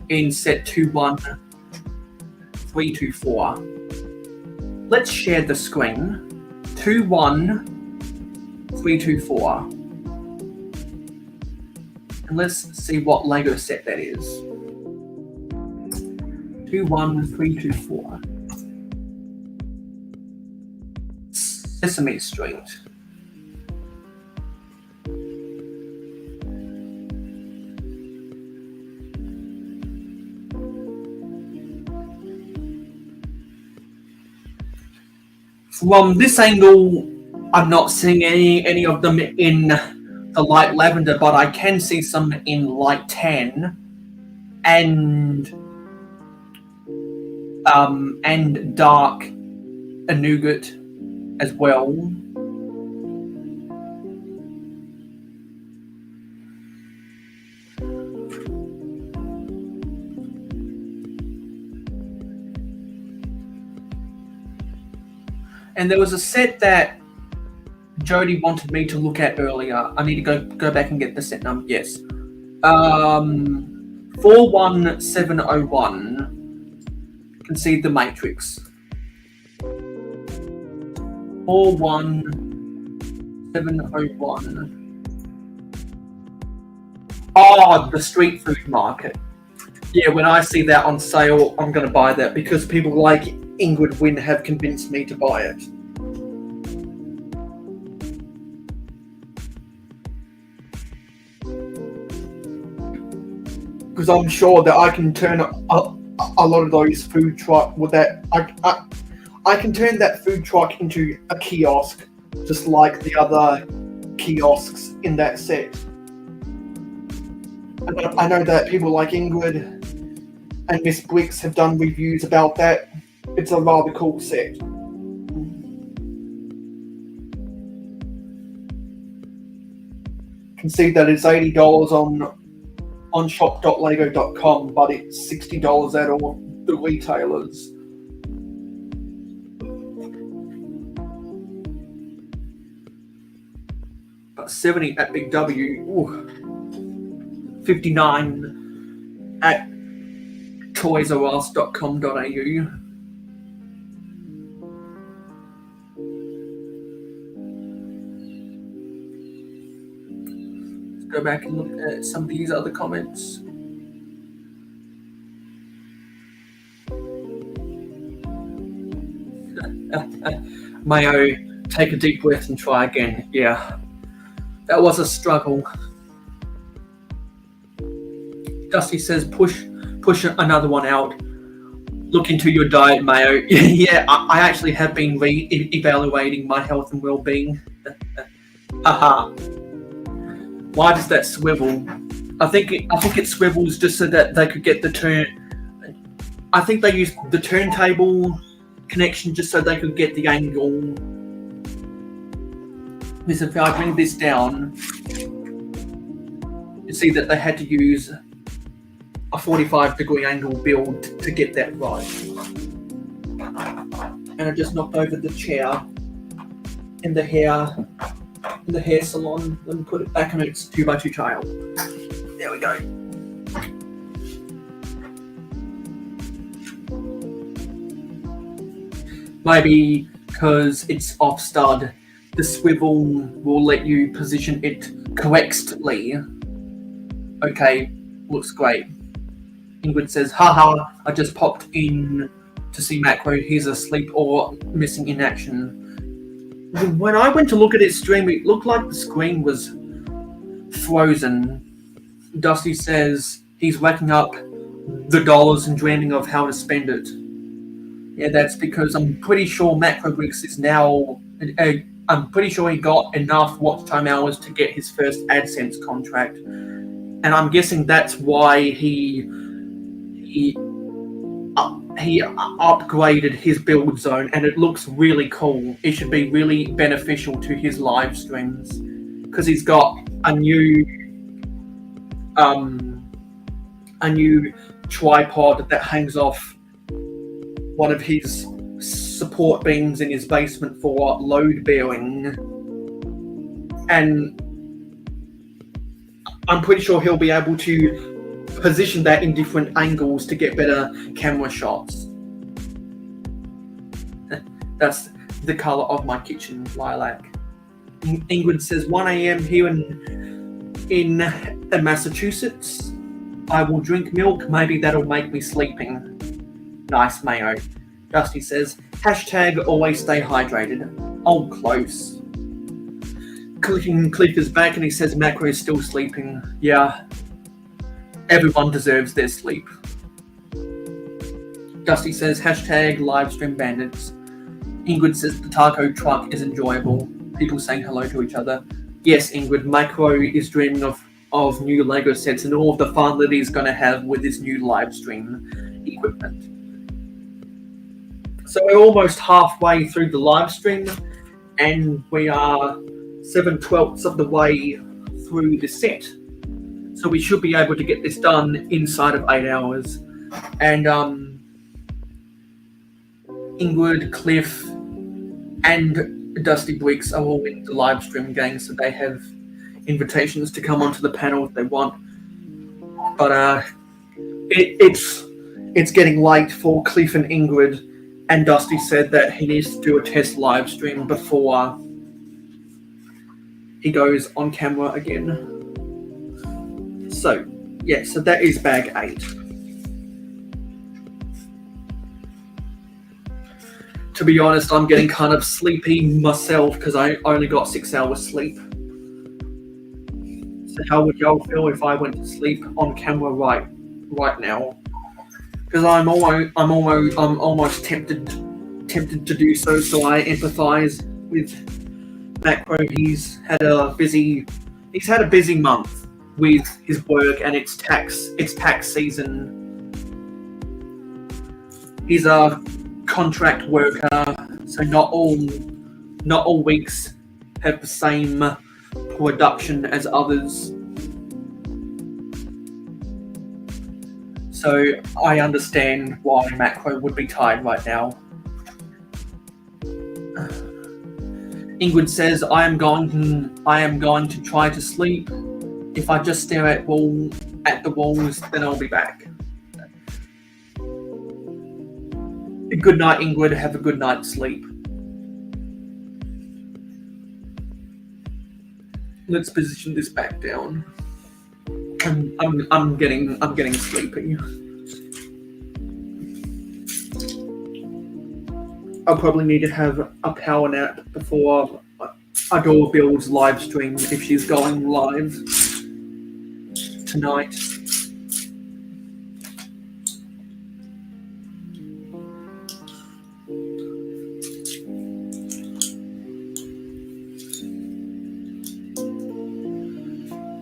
in set 21324. Let's share the screen. 21324. And let's see what Lego set that is. 21324. Sesame Street. From this angle, I'm not seeing any of them in the light lavender, but I can see some in light tan and dark nougat as well. And there was a set that Jody wanted me to look at earlier. I need to go back and get the set number. Yes. 41701. You can see the matrix. 41701. Oh, the street food market. Yeah, when I see that on sale, I'm going to buy that because people like Ingrid Wynn have convinced me to buy it. Because I'm sure that I can turn a lot of those food trucks with that. I I can turn that food truck into a kiosk, just like the other kiosks in that set. I know that people like Ingrid and Miss Briggs have done reviews about that. It's a rather cool set. You can see that it's $80 on shop.lego.com, but it's $60 at all the retailers. But 70 at Big W, 59 at toysrus.com.au. Let's go back and look at some of these other comments. Mayo, take a deep breath and try again. Yeah, that was a struggle. Dusty says, push another one out. Look into your diet, Mayo. Yeah, I actually have been re-evaluating my health and well-being. Haha. Why does that swivel? I think it swivels just so that they could get the turn. I think they used the turntable connection just so they could get the angle. Because if I bring this down, you see that they had to use a 45-degree angle build to get that right. And I just knocked over the chair in the hair salon. Let me put it back on its 2x2 tile. There we go. Maybe because it's off stud, the swivel will let you position it correctly. Okay, looks great. Ingrid says, haha, I just popped in to see Macro. He's asleep or missing in action. When I went to look at his stream, it looked like the screen was frozen. Dusty says he's racking up the dollars and dreaming of how to spend it. Yeah, that's because I'm pretty sure Macro Bricks is now... I'm pretty sure he got enough watch time hours to get his first AdSense contract. And I'm guessing that's why he upgraded his build zone, and it looks really cool. It should be really beneficial to his live streams because he's got a new tripod that hangs off one of his support beams in his basement for load bearing, and I'm pretty sure he'll be able to position that in different angles to get better camera shots. That's the color of my kitchen, lilac. Ingrid says 1 a.m. here in Massachusetts. I will drink milk. Maybe that'll make me sleeping. Nice, Mayo. Dusty says hashtag always stay hydrated. Oh, close. Cliff is back and he says Macro is still sleeping. Yeah. Everyone deserves their sleep. Dusty says hashtag livestream bandits. Ingrid says the taco truck is enjoyable. People saying hello to each other. Yes, Ingrid, Macro is dreaming of new Lego sets and all of the fun that he's going to have with his new live stream equipment. So we're almost halfway through the live stream and we are 7/12 of the way through the set. So we should be able to get this done inside of 8 hours. And Ingrid, Cliff, and Dusty Briggs are all in the live stream gang, so they have invitations to come onto the panel if they want. But it's getting late for Cliff and Ingrid, and Dusty said that he needs to do a test live stream before he goes on camera again. So, yeah, so that is bag 8. To be honest, I'm getting kind of sleepy myself because I only got 6 hours sleep. So how would y'all feel if I went to sleep on camera right now? Because I'm almost tempted tempted to do so, so I empathise with Macro. He's had a busy month with his work, and it's tax season. He's a contract worker, so not all weeks have the same production as others. So I understand why Macro would be tired right now. Ingrid says, I am going to try to sleep. If I just stare at the walls, then I'll be back. Good night, Ingrid. Have a good night's sleep. Let's position this back down. I'm getting sleepy. I'll probably need to have a power nap before Adore Bill's live stream if she's going live tonight.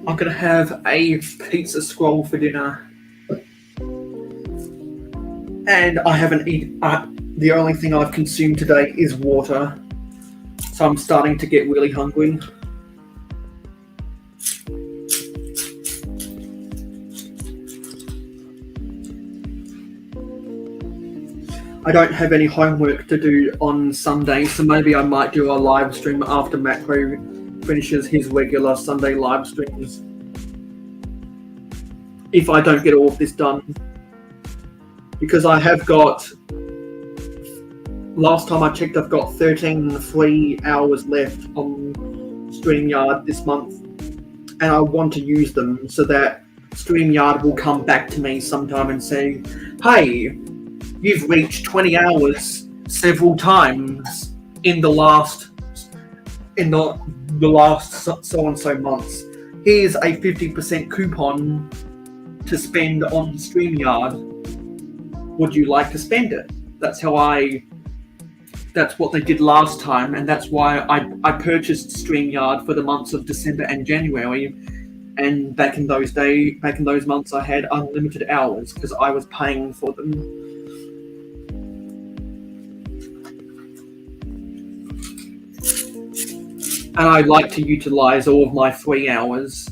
I'm gonna have a pizza scroll for dinner, and I haven't eaten. The only thing I've consumed today is water, so I'm starting to get really hungry. I don't have any homework to do on Sunday, so maybe I might do a live stream after Macro finishes his regular Sunday live streams. If I don't get all of this done, because I have got, last time I checked, I've got 13 free hours left on StreamYard this month, and I want to use them so that StreamYard will come back to me sometime and say, hey, you've reached 20 hours several times in the last so and so months. Here's a 50% coupon to spend on StreamYard. Would you like to spend it? That's what they did last time, and that's why I purchased StreamYard for the months of December and January. And back in those months, I had unlimited hours because I was paying for them. And I like to utilize all of my free hours.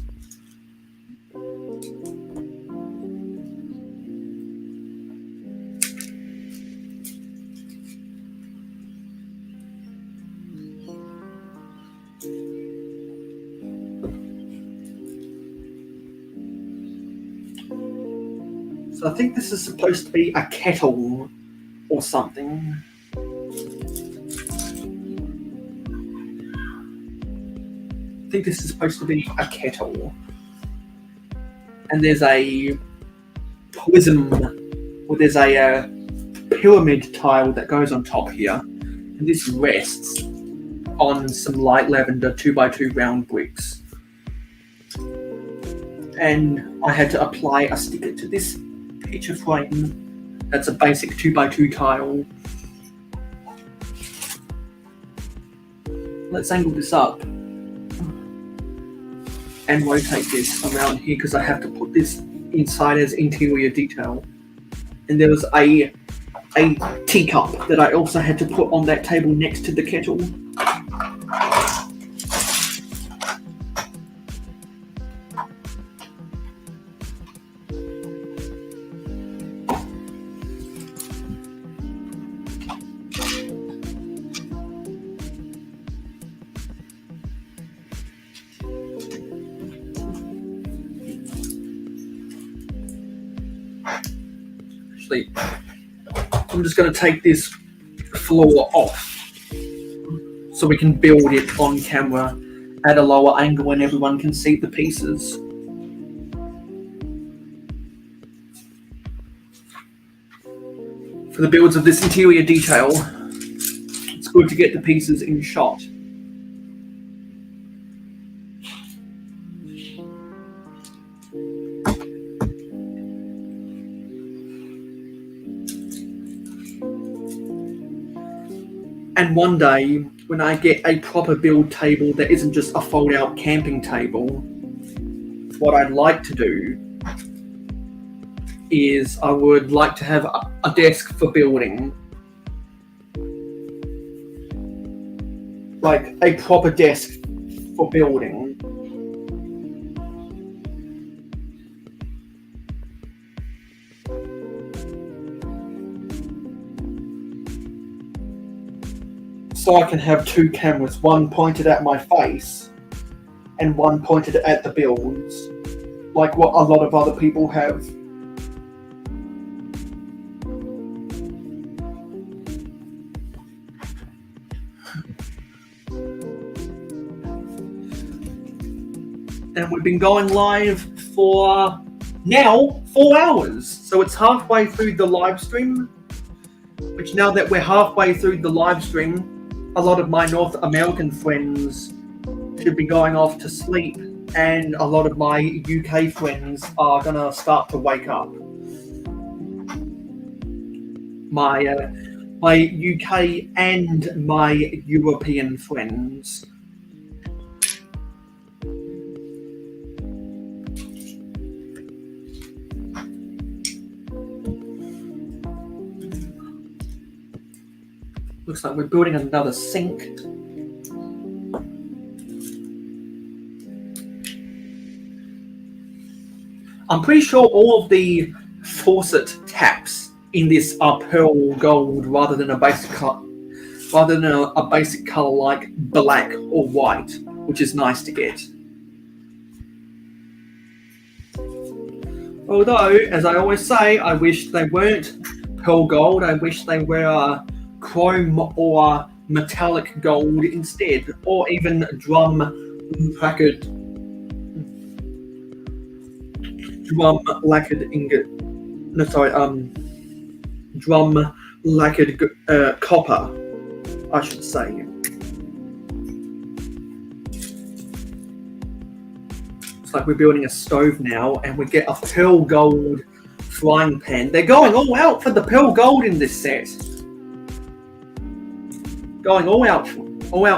So I think this is supposed to be a kettle or something. I think this is supposed to be a kettle. And there's a prism, or there's a pyramid tile that goes on top here. And this rests on some light lavender 2x2 round bricks. And I had to apply a sticker to this picture frame. That's a basic 2x2 tile. Let's angle this up and rotate this around here because I have to put this inside as interior detail. And there was a teacup that I also had to put on that table next to the kettle. I'm just going to take this floor off so we can build it on camera at a lower angle and everyone can see the pieces. For the builds of this interior detail, it's good to get the pieces in shot. And one day, when I get a proper build table that isn't just a fold-out camping table, what I'd like to do is I would like to have a desk for building. Like a proper desk for building. So I can have two cameras, one pointed at my face and one pointed at the builds, like what a lot of other people have. And we've been going live for now 4 hours. So it's halfway through the live stream, which now that we're halfway through the live stream, a lot of my North American friends should be going off to sleep, and a lot of my UK friends are gonna start to wake up. My UK and my European friends. Looks like we're building another sink. I'm pretty sure all of the faucet taps in this are pearl gold rather than a basic color, like black or white, which is nice to get. Although, as I always say, I wish they weren't pearl gold. I wish they were chrome or metallic gold instead, or even drum lacquered ingot. No, sorry, drum lacquered copper, I should say. It's like we're building a stove now, and we get a pearl gold frying pan. They're going all out for the pearl gold in this set. Going all out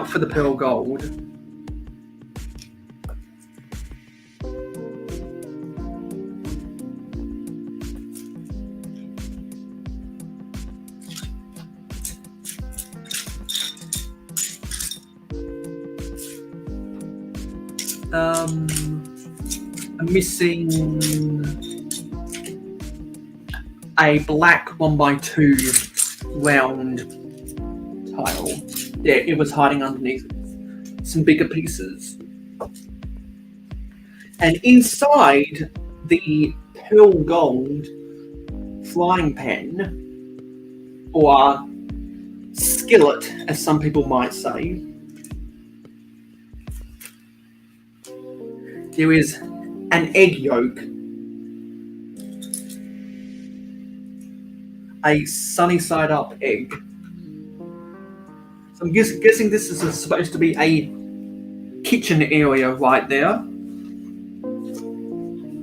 for the pearl gold. I'm missing a black 1x2 round tile. Yeah, it was hiding underneath some bigger pieces. And inside the pearl gold frying pan, or skillet, as some people might say, there is an egg yolk, a sunny side up egg. So I'm guessing this is supposed to be a kitchen area right there.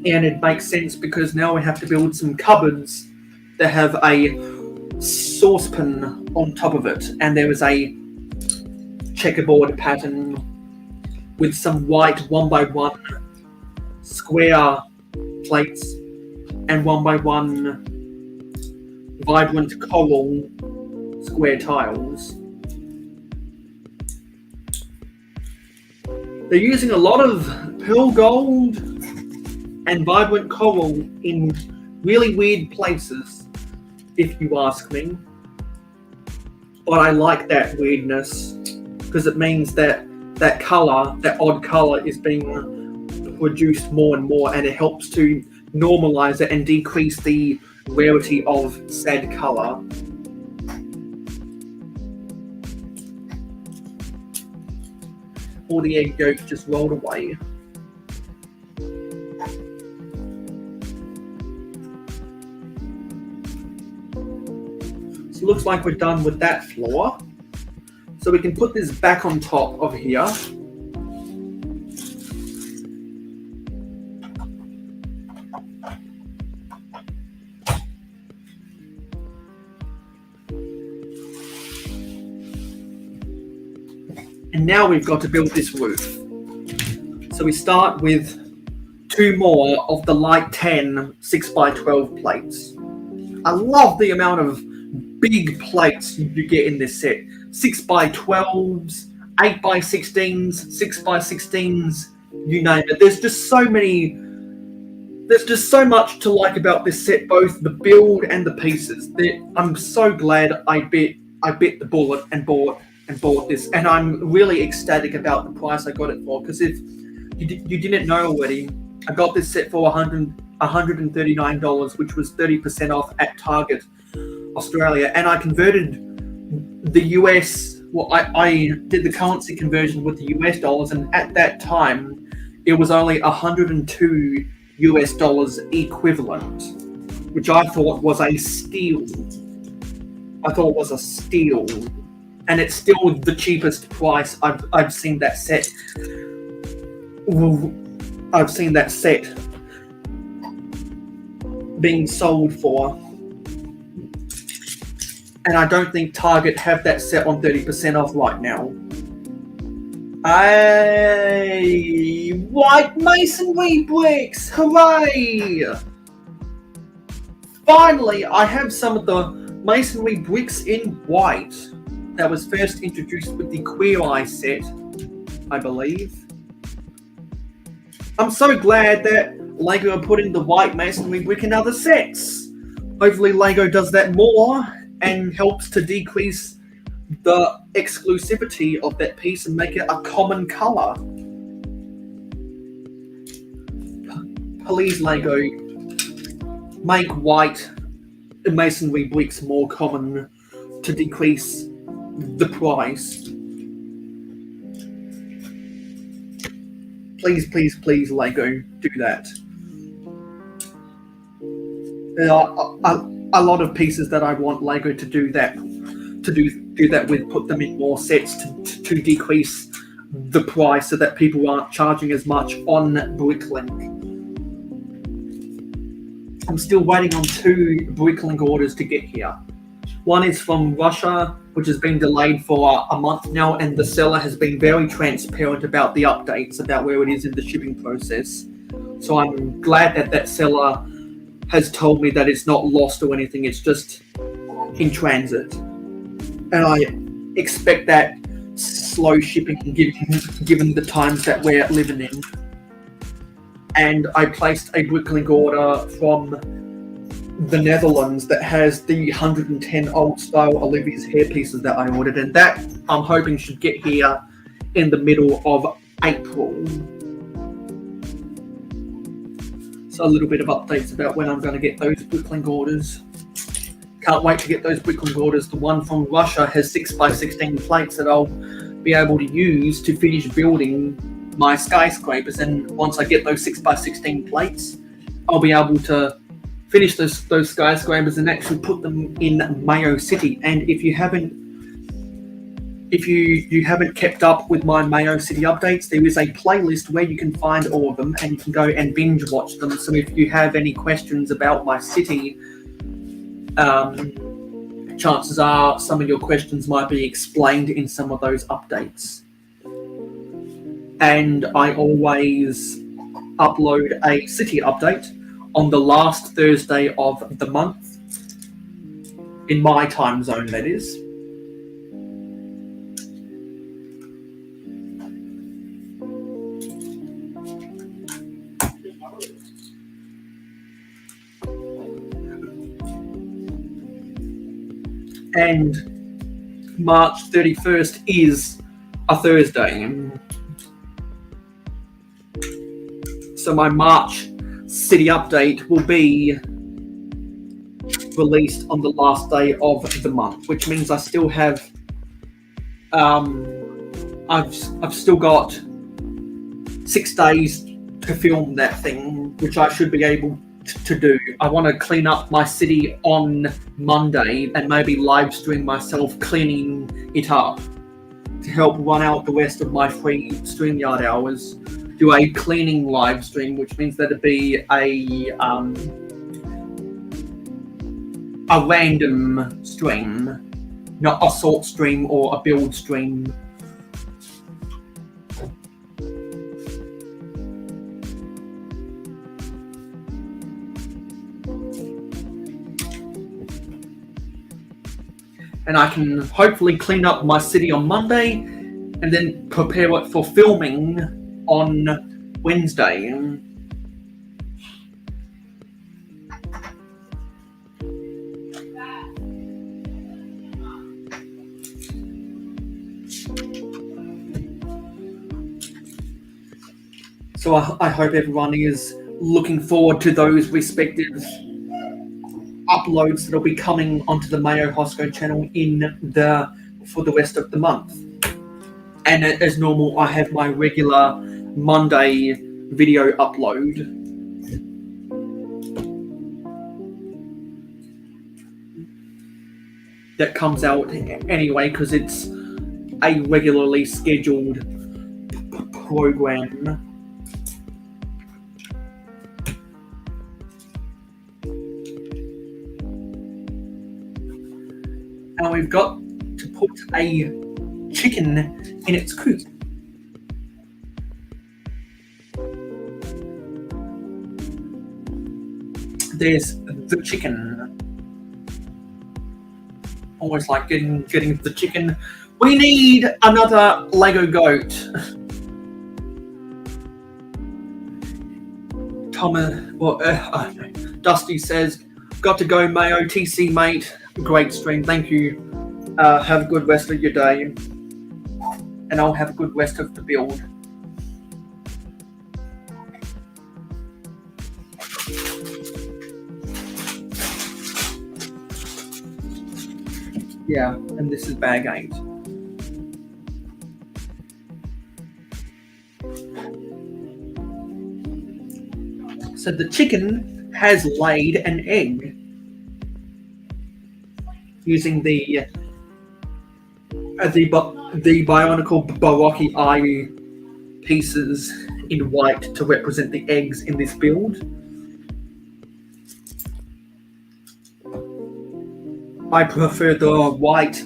And it makes sense because now we have to build some cupboards that have a saucepan on top of it. And there is a checkerboard pattern with some white 1x1 square plates and 1x1 vibrant coral square tiles. They're using a lot of pearl gold and vibrant coral in really weird places, if you ask me. But I like that weirdness because it means that that color, that odd color, is being produced more and more, and it helps to normalize it and decrease the rarity of said color. All the egg yolk just rolled away. So it looks like we're done with that floor. So we can put this back on top of here. And now we've got to build this roof. So we start with 2 more of the light 10 6x12 plates. I love the amount of big plates you get in this set. 6x12s, 8x16s, 6x16s, you name it. There's just so much to like about this set, both the build and the pieces. I'm so glad I bit the bullet and bought this, and I'm really ecstatic about the price I got it for, because if you didn't know already, I got this set for $139, which was 30% off at Target Australia, and I converted the US. Well, I did the currency conversion with the US dollars, and at that time, it was only $102 US equivalent, which I thought was a steal. And it's still the cheapest price I've seen that set. I've seen that set being sold for. And I don't think Target have that set on 30% off right now. White masonry bricks! Hooray! Finally, I have some of the masonry bricks in white that was first introduced with the Queer Eye set, I believe. I'm so glad that LEGO are putting the white masonry brick in other sets. Hopefully LEGO does that more and helps to decrease the exclusivity of that piece and make it a common color. Please, LEGO, make white masonry bricks more common to decrease the price. Please, please, please, LEGO, do that. There are a lot of pieces that I want LEGO to do that with, put them in more sets to decrease the price so that people aren't charging as much on Bricklink. I'm still waiting on 2 Bricklink orders to get here. One is from Russia, which has been delayed for a month now, and the seller has been very transparent about the updates, about where it is in the shipping process. So I'm glad that seller has told me that it's not lost or anything, it's just in transit. And I expect that slow shipping given the times that we're living in. And I placed a Bricklink order from the Netherlands that has the 110 old style Olivia's hair pieces that I ordered, and that I'm hoping should get here in the middle of April. So a little bit of updates about when I'm going to get those Bricklink orders. Can't wait to get those Bricklink orders. The one from Russia has 6x16 plates that I'll be able to use to finish building my skyscrapers, and once I get those 6x16 plates, I'll be able to finish those skyscrapers and actually put them in Mayo City. And if you haven't kept up with my Mayo City updates, there is a playlist where you can find all of them and you can go and binge watch them. So if you have any questions about my city, chances are some of your questions might be explained in some of those updates. And I always upload a city update on the last Thursday of the month, in my time zone, that is. And March 31st is a Thursday. So my March city update will be released on the last day of the month, which means I still have I've still got 6 days to film that thing, which I should be able to do. I want to clean up my city on Monday and maybe live stream myself cleaning it up to help run out the rest of my free StreamYard hours. Do a cleaning live stream, which means that it'd be a random stream, not a sort stream or a build stream. and I can hopefully clean up my city on Monday and then prepare it for filming on Wednesday. So I hope everyone is looking forward to those respective uploads that'll be coming onto the Mayo Hosko channel for the rest of the month. And as normal, I have my regular Monday video upload. That comes out anyway because it's a regularly scheduled program. And we've got to put a chicken in its coop. There's the chicken. Always like getting the chicken. We need another Lego goat. Dusty says, got to go, Mayo. TC, mate. Great stream. Thank you. Have a good rest of your day. And I'll have a good rest of the build. Yeah, and this is bag 8. So the chicken has laid an egg using the Bionicle Baroque eye pieces in white to represent the eggs in this build. I prefer the white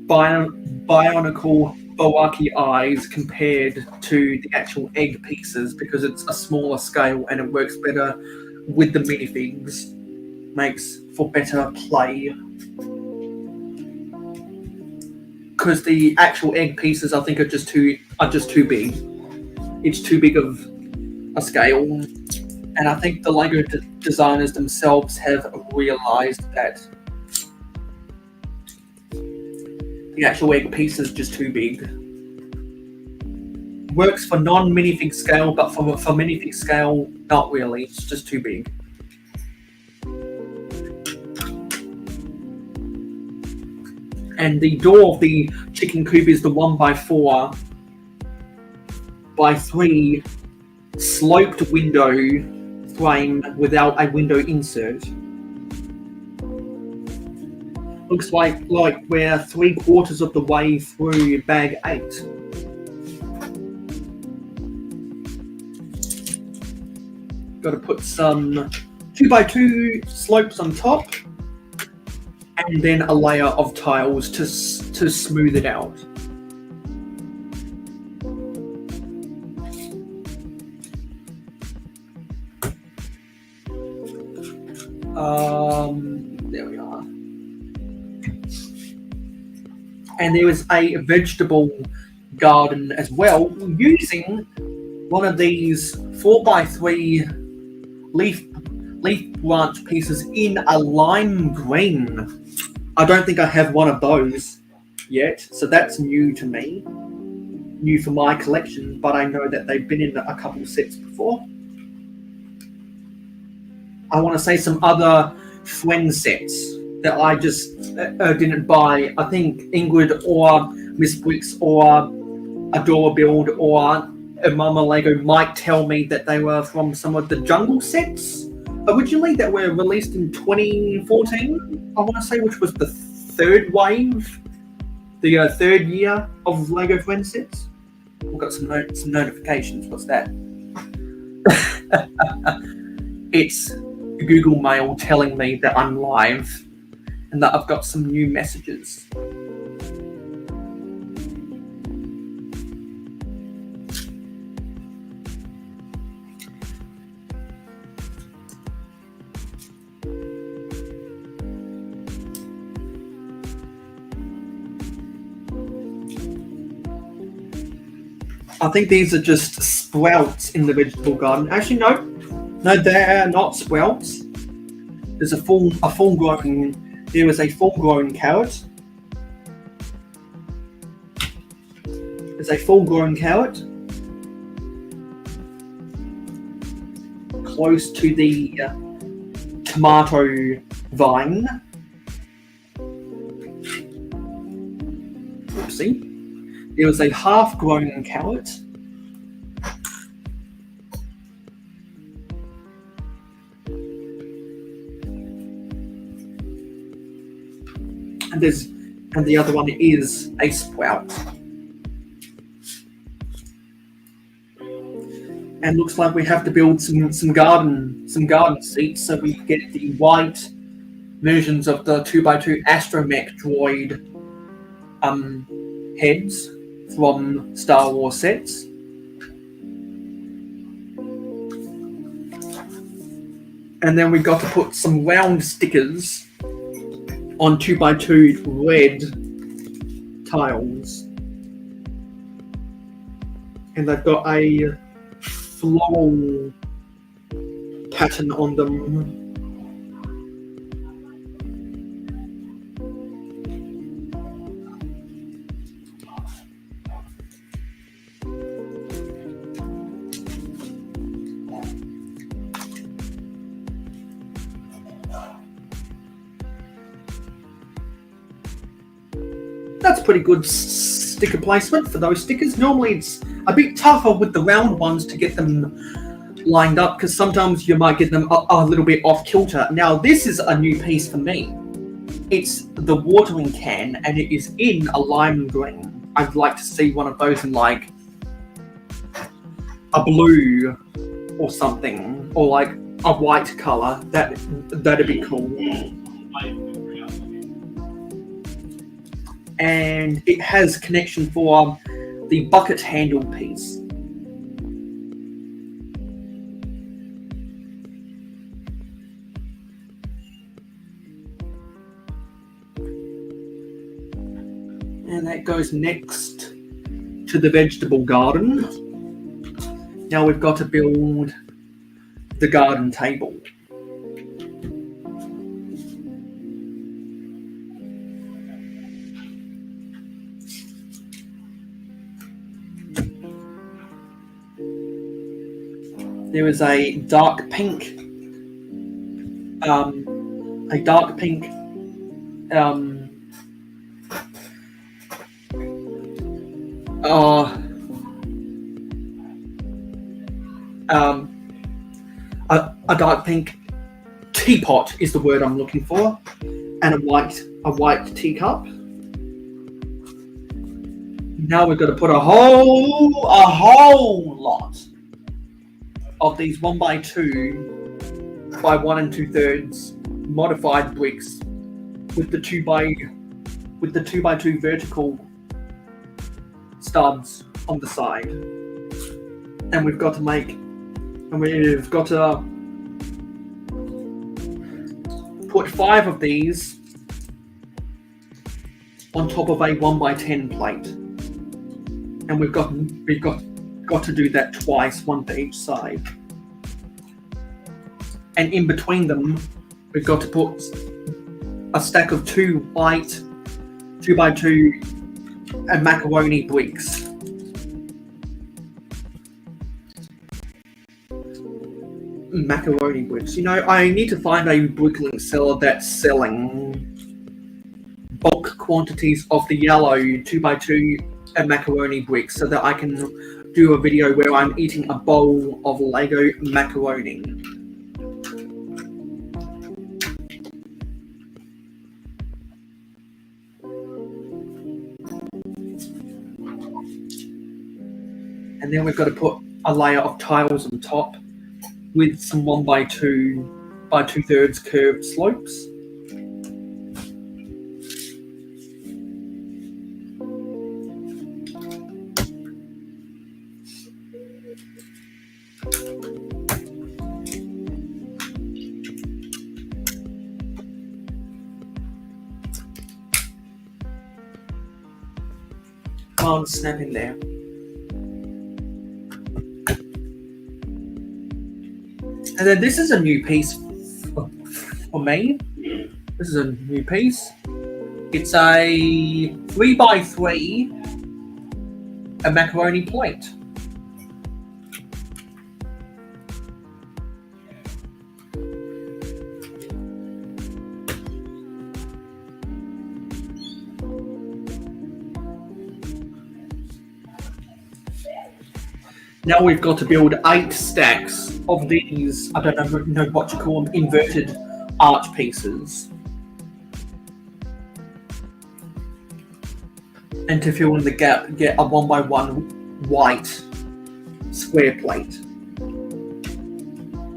Bionicle Baroque eyes compared to the actual egg pieces because it's a smaller scale and it works better with the minifigs. Makes for better play. Because the actual egg pieces, I think, are just too big. It's too big of a scale, and I think the Lego designers themselves have realised that the actual egg piece is just too big. Works for non-minifig scale, but for minifig scale, not really. It's just too big. And the door of the chicken coop is the 1x4 by 3 sloped window frame without a window insert. Looks like we're 3/4 of the way through bag 8. Got to put some 2x2 slopes on top. And then a layer of tiles to smooth it out. There we are. And there is a vegetable garden as well, using one of these 4x3 leaf branch pieces in a lime green. I don't think I have one of those yet, so that's new to me. New for my collection, but I know that they've been in a couple sets before. I want to say some other Friend sets that I just didn't buy. I think Ingrid or Miss Bricks or Adora Build or Mama Lego might tell me that they were from some of the Jungle sets originally that were released in 2014, I want to say, which was the third wave, the third year of Lego Friend sets. We've got some notifications. What's that? It's Google Mail telling me that I'm live and that I've got some new messages. I think these are just sprouts in the vegetable garden. Actually, no, they're not sprouts. There's a full grown. There is a full grown carrot. There's a full grown carrot close to the tomato vine. Oopsie. There was a half-grown carrot. And the other one is a sprout. And looks like we have to build some garden seats, so we get the white versions of the 2x2 astromech droid heads from Star Wars sets. And then we got to put some round stickers on 2x2 red tiles. And they've got a floral pattern on them. That's pretty good sticker placement for those stickers. Normally it's a bit tougher with the round ones to get them lined up because sometimes you might get them a little bit off kilter. Now this is a new piece for me. It's the watering can and it is in a lime green. I'd like to see one of those in like a blue or something, or like a white colour. That'd be cool. And it has connection for the bucket handle piece. And that goes next to the vegetable garden. Now we've got to build the garden table. There is a dark pink, a dark pink teapot is the word I'm looking for, and a white teacup. Now we've got to put a whole lot of these 1x2 by 1 2/3 modified bricks with the 2x2 vertical stubs on the side, and we've got to put 5 of these on top of a 1x10 plate, and we've got to do that twice, one for each side. And in between them, we've got to put a stack of 2 white 2x2 and macaroni bricks. Macaroni bricks. You know, I need to find a bricklink seller that's selling bulk quantities of the yellow 2x2 and macaroni bricks so that I can do a video where I'm eating a bowl of Lego macaroni. And then we've got to put a layer of tiles on top with some 1x2 by 2/3 curved slopes. Come on, snap in there. And then this is a new piece for me. This is a new piece. It's a 3x3 a macaroni plate. Now we've got to build 8 stacks of these, I don't know what you call them, inverted arch pieces. And to fill in the gap, get a 1x1 white square plate.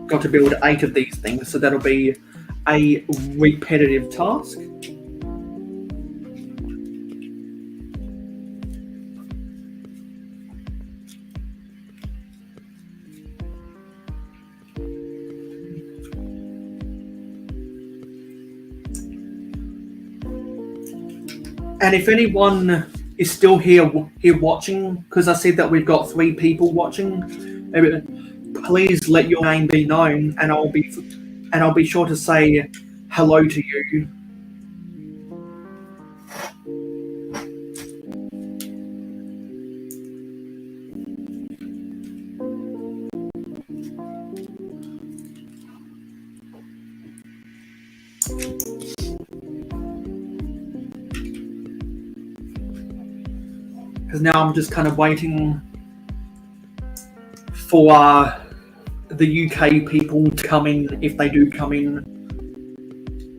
Got to build 8 of these things, so that'll be a repetitive task. And if anyone is still here watching, because I said that we've got 3 people watching, please let your name be known, and I'll be sure to say hello to you. Because now I'm just kind of waiting for the UK people to come in, if they do come in.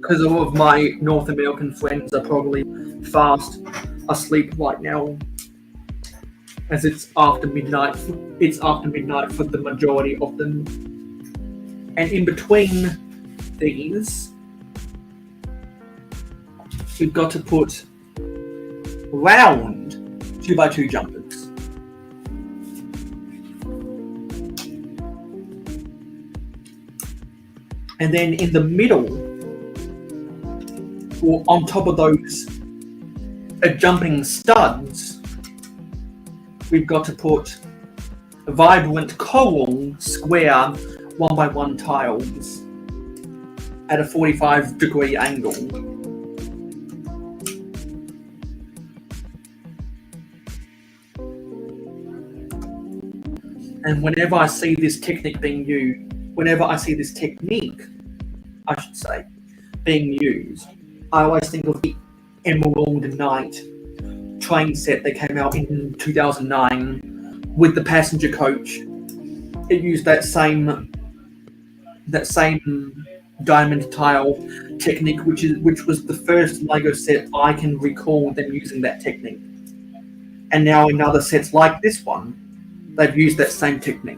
Because all of my North American friends are probably fast asleep right now, as it's after midnight. It's after midnight for the majority of them. And in between these, we've got to put round 2x2 jumpers. And then in the middle, or on top of those jumping studs, we've got to put vibrant coral square 1x1 tiles at a 45-degree angle. And whenever I see this technique being used, I always think of the Emerald Knight train set that came out in 2009 with the passenger coach. It used that same diamond tile technique, which was the first Lego set I can recall them using that technique. And now in other sets like this one, they've used that same technique.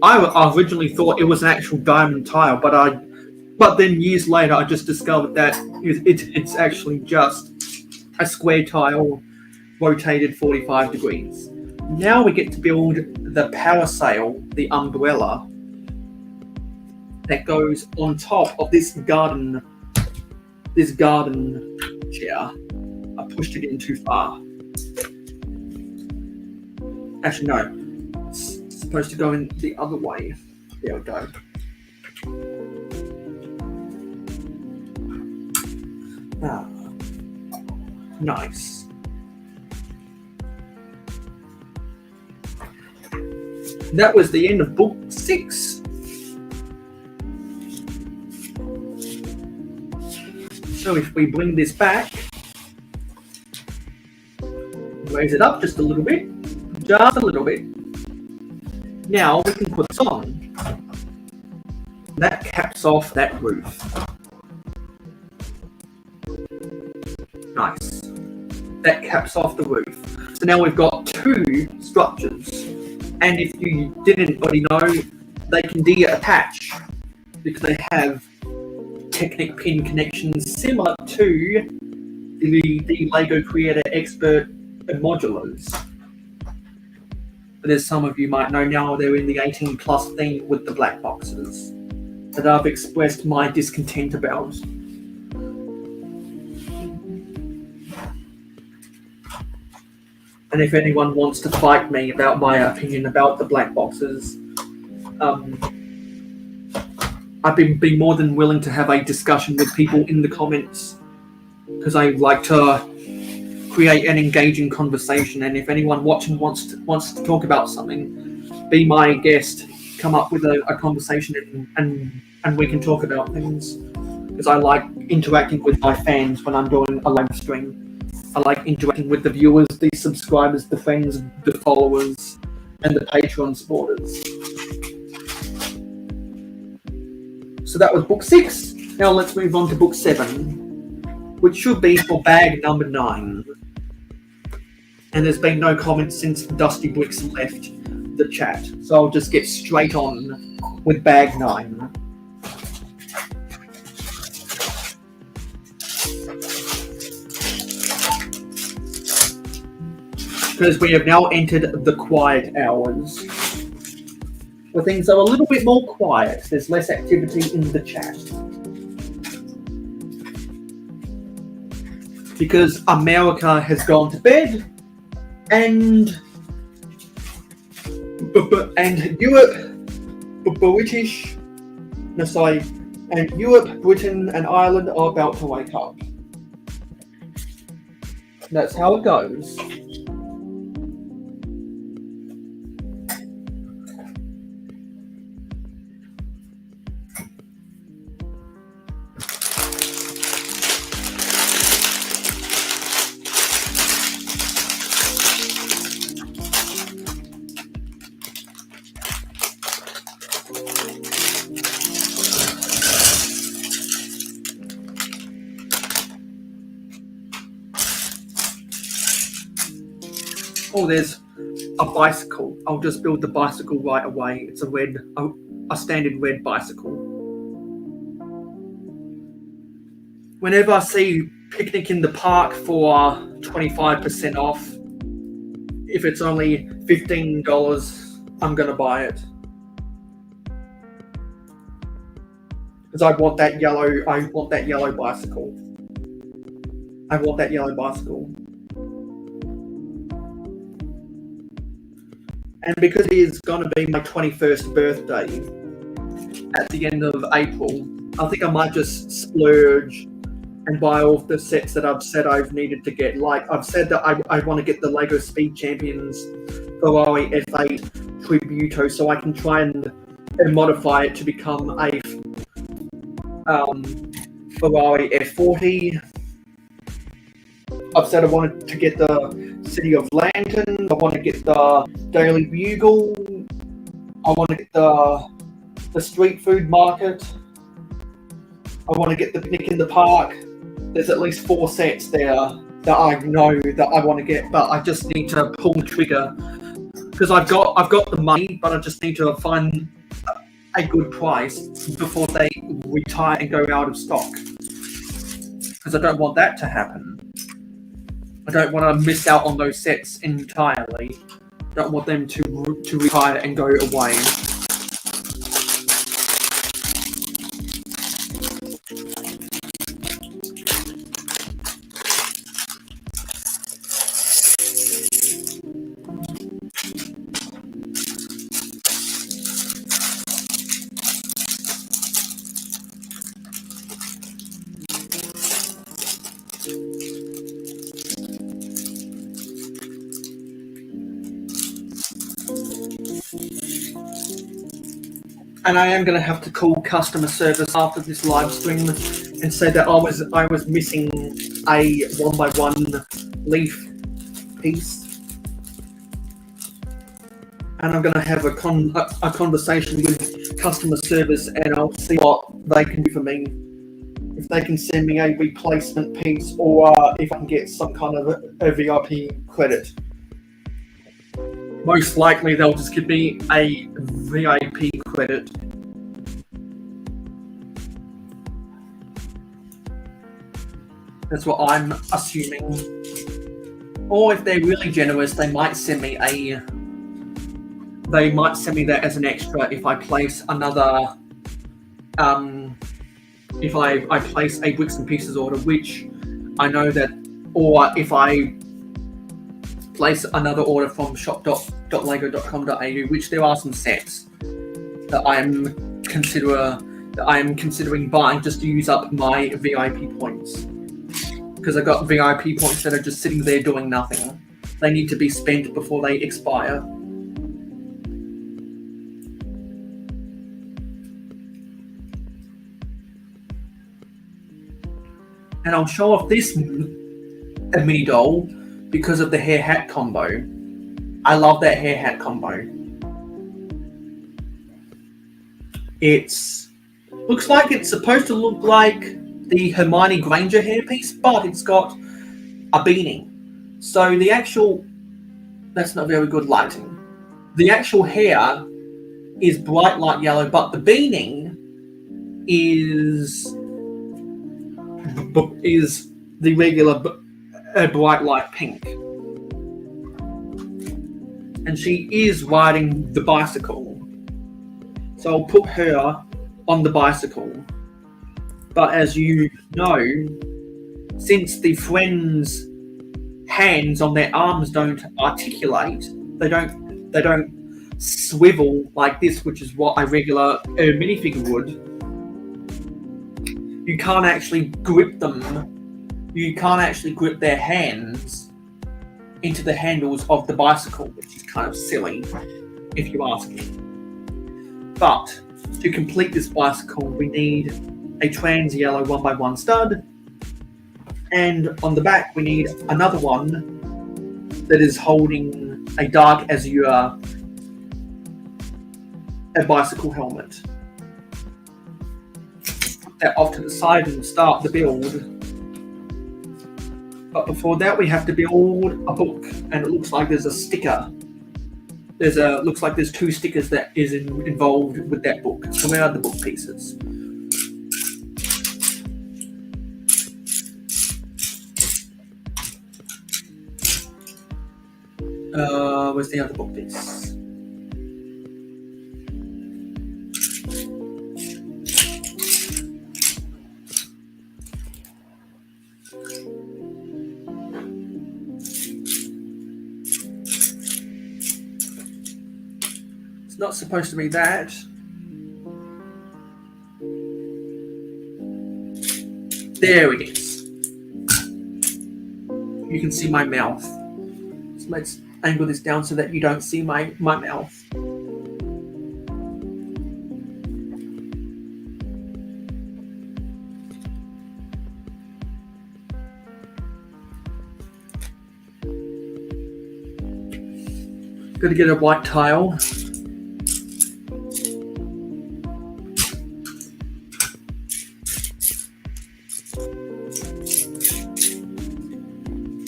I originally thought it was an actual diamond tile, but then years later I just discovered that it's actually just a square tile rotated 45 degrees. Now we get to build the parasail, the umbrella, that goes on top of this garden chair. I pushed it in too far. Actually, no. It's supposed to go in the other way. There we go. Ah, nice. That was the end of book 6. So if we bring this back, raise it up just a little bit. Just a little bit. Now we can put this on. That caps off that roof. Nice. That caps off the roof. So now we've got 2 structures. And if you didn't already know, they can de-attach because they have Technic pin connections similar to the Lego Creator Expert modulars. But as some of you might know now, they're in the 18 plus theme with the black boxes that I've expressed my discontent about. And if anyone wants to fight me about my opinion about the black boxes, I'd be more than willing to have a discussion with people in the comments, because I like to create an engaging conversation. And if anyone watching wants to talk about something, be my guest. Come up with a conversation and we can talk about things. Because I like interacting with my fans when I'm doing a live stream. I like interacting with the viewers, the subscribers, the friends, the followers, and the Patreon supporters. So that was book 6. Now let's move on to book 7, which should be for bag number 9. And there's been no comments since Dusty Bricks left the chat. So I'll just get straight on with bag 9. Because we have now entered the quiet hours, where things are a little bit more quiet. There's less activity in the chat. Because America has gone to bed, and Europe, Britain, and Ireland are about to wake up. That's how it goes. Oh, there's a bicycle. I'll just build the bicycle right away. It's a standard red bicycle. Whenever I see picnic in the park for 25% off, if it's only $15, I'm gonna buy it. Because I want that yellow bicycle. I want that yellow bicycle. And because it is going to be my 21st birthday at the end of April, I think I might just splurge and buy all of the sets that I've said I've needed to get. Like, I've said that I want to get the LEGO Speed Champions Ferrari F8 Tributo, so I can try and modify it to become a Ferrari F40. I've said I wanted to get the City of Lantern. I want to get the Daily Bugle. I want to get the Street Food Market. I want to get the Picnic in the Park. There's at least 4 sets there that I know that I want to get, but I just need to pull the trigger because I've got the money, but I just need to find a good price before they retire and go out of stock. Because I don't want that to happen. I don't want to miss out on those sets entirely. Don't want them to retire and go away. And I am going to have to call customer service after this live stream and say that I was missing a 1x1 leaf piece. And I'm going to have a conversation with customer service, and I'll see what they can do for me. If they can send me a replacement piece, or if I can get some kind of a VIP credit. Most likely they'll just give me a VIP credit. That's what I'm assuming. Or if they're really generous, they might send me that as an extra if I place another if I place a Bricks and Pieces order, which I know that, or if I place another order from shop.lego.com.au, which there are some sets that I'm consider that I'm considering buying just to use up my VIP points. Because I've got VIP points that are just sitting there doing nothing. They need to be spent before they expire. And I'll show off this mini doll because of the hair hat combo. I love that hair hat combo. Looks like it's supposed to look like the Hermione Granger hairpiece, but it's got a beanie. So that's not very good lighting. The actual hair is bright light yellow, but the beanie is the regular bright light pink. And she is riding the bicycle. So I'll put her on the bicycle. But as you know, since the friends' hands on their arms don't articulate, they don't swivel like this, which is what a regular minifigure would. You can't actually grip them. You can't actually grip their hands into the handles of the bicycle, which is kind of silly, if you ask me. But to complete this bicycle, we need a trans yellow 1x1 stud, and on the back we need another one that is holding a dark azure a bicycle helmet. Put that off to the side and start the build. But before that, we have to build a book, and it looks like there's a sticker. Looks like there's 2 stickers that is involved with that book. So where are the book pieces? Where's the other book piece? It's not supposed to be that. There it is. You can see my mouth. So let's angle this down so that you don't see my mouth. Gotta get a white tile.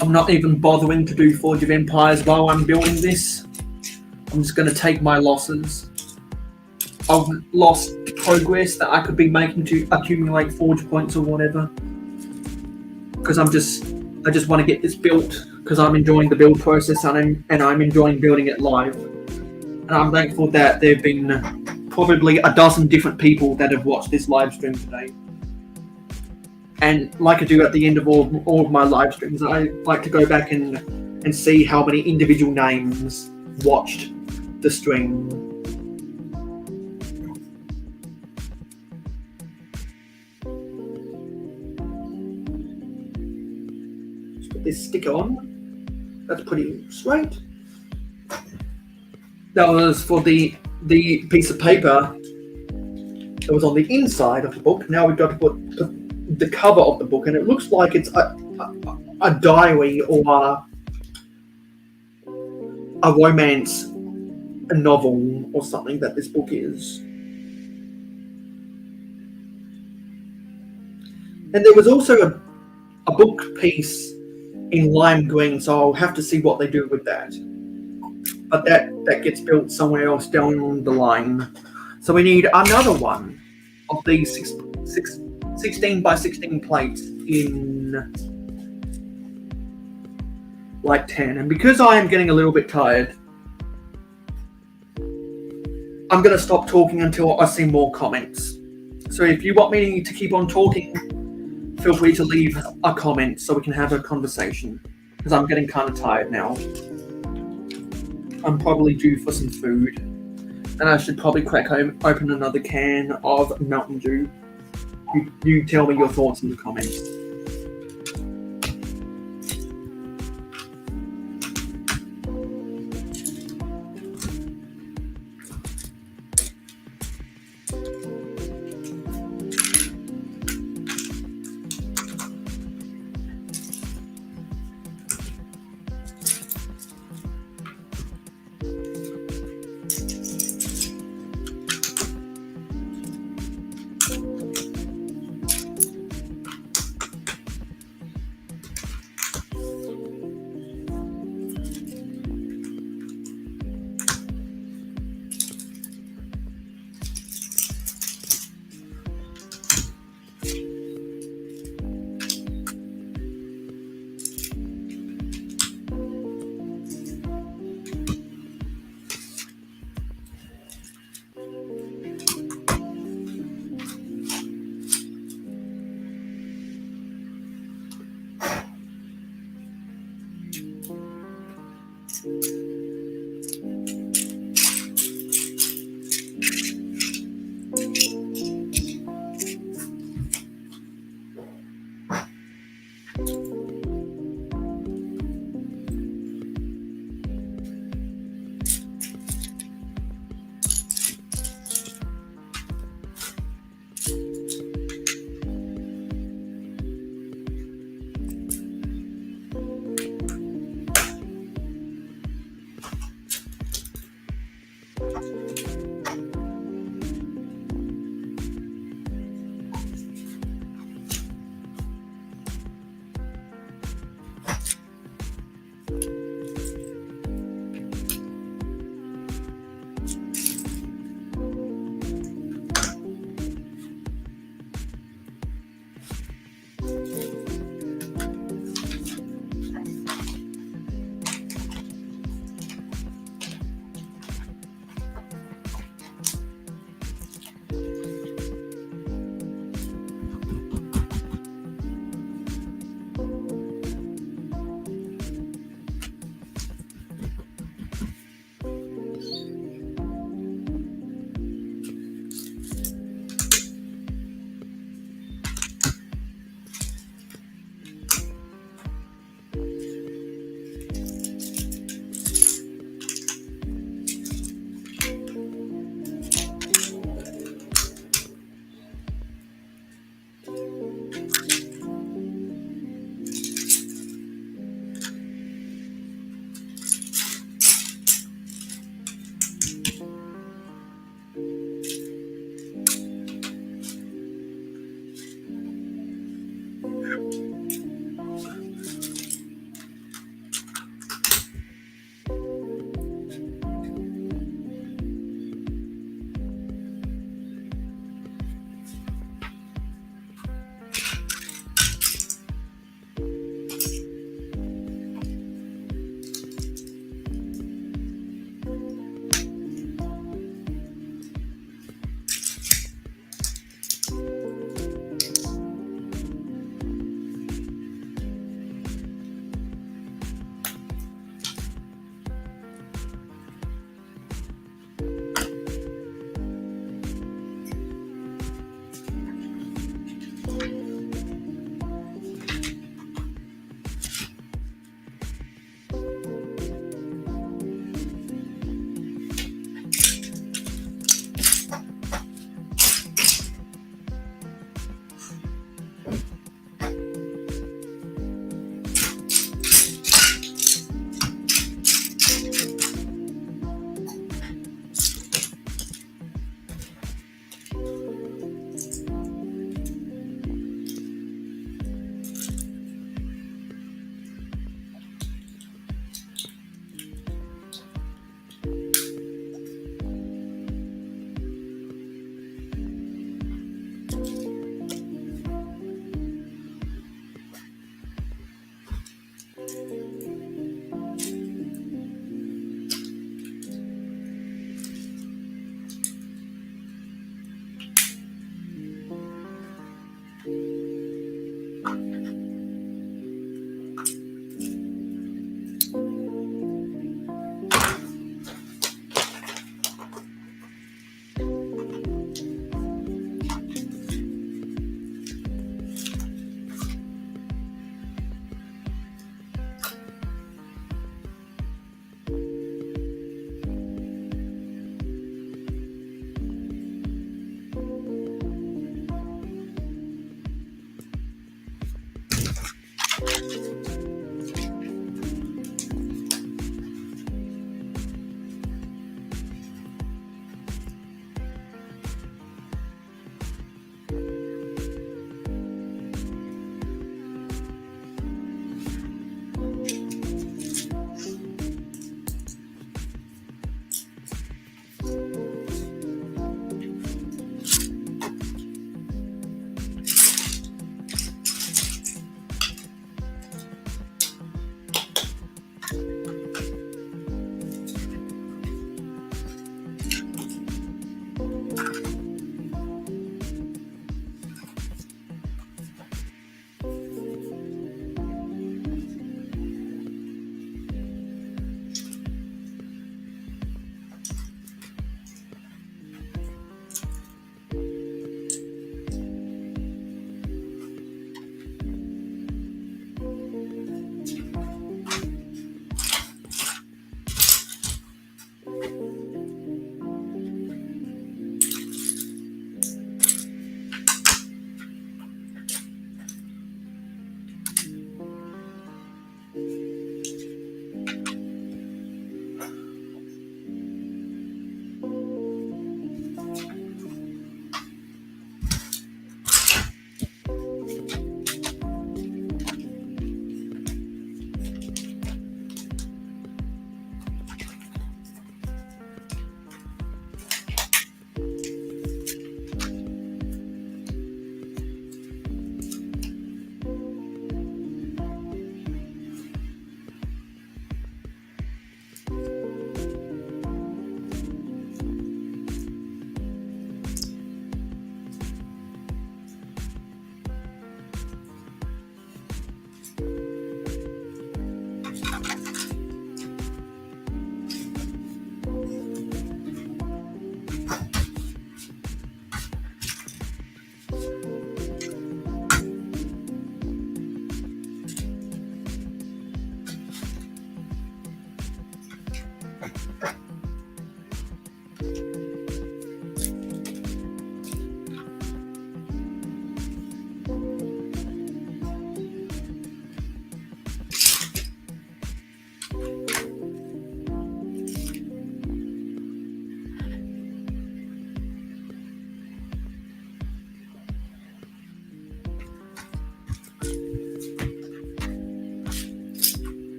I'm not even bothering to do Forge of Empires while I'm building this. I'm just going to take my losses of lost progress that I could be making to accumulate Forge points or whatever. Because I just want to get this built because I'm enjoying the build process and I'm enjoying building it live. And I'm thankful that there have been probably a dozen different people that have watched this live stream today. And like I do at the end of all of my live streams, I like to go back and see how many individual names watched the stream. Let's put this sticker on. That's pretty straight. That was for the piece of paper that was on the inside of the book. Now we've got to put the cover of the book, and it looks like it's a diary or a romance novel or something that this book is. And there was also a book piece in lime green, so I'll have to see what they do with that. But that gets built somewhere else down the line. So we need another one of these 16 by 16 plates in like 10. And because I am getting a little bit tired, I'm going to stop talking until I see more comments. So if you want me to keep on talking, feel free to leave a comment so we can have a conversation, because I'm getting kind of tired now. I'm probably due for some food. And I should probably crack open another can of Mountain Dew. You tell me your thoughts in the comments.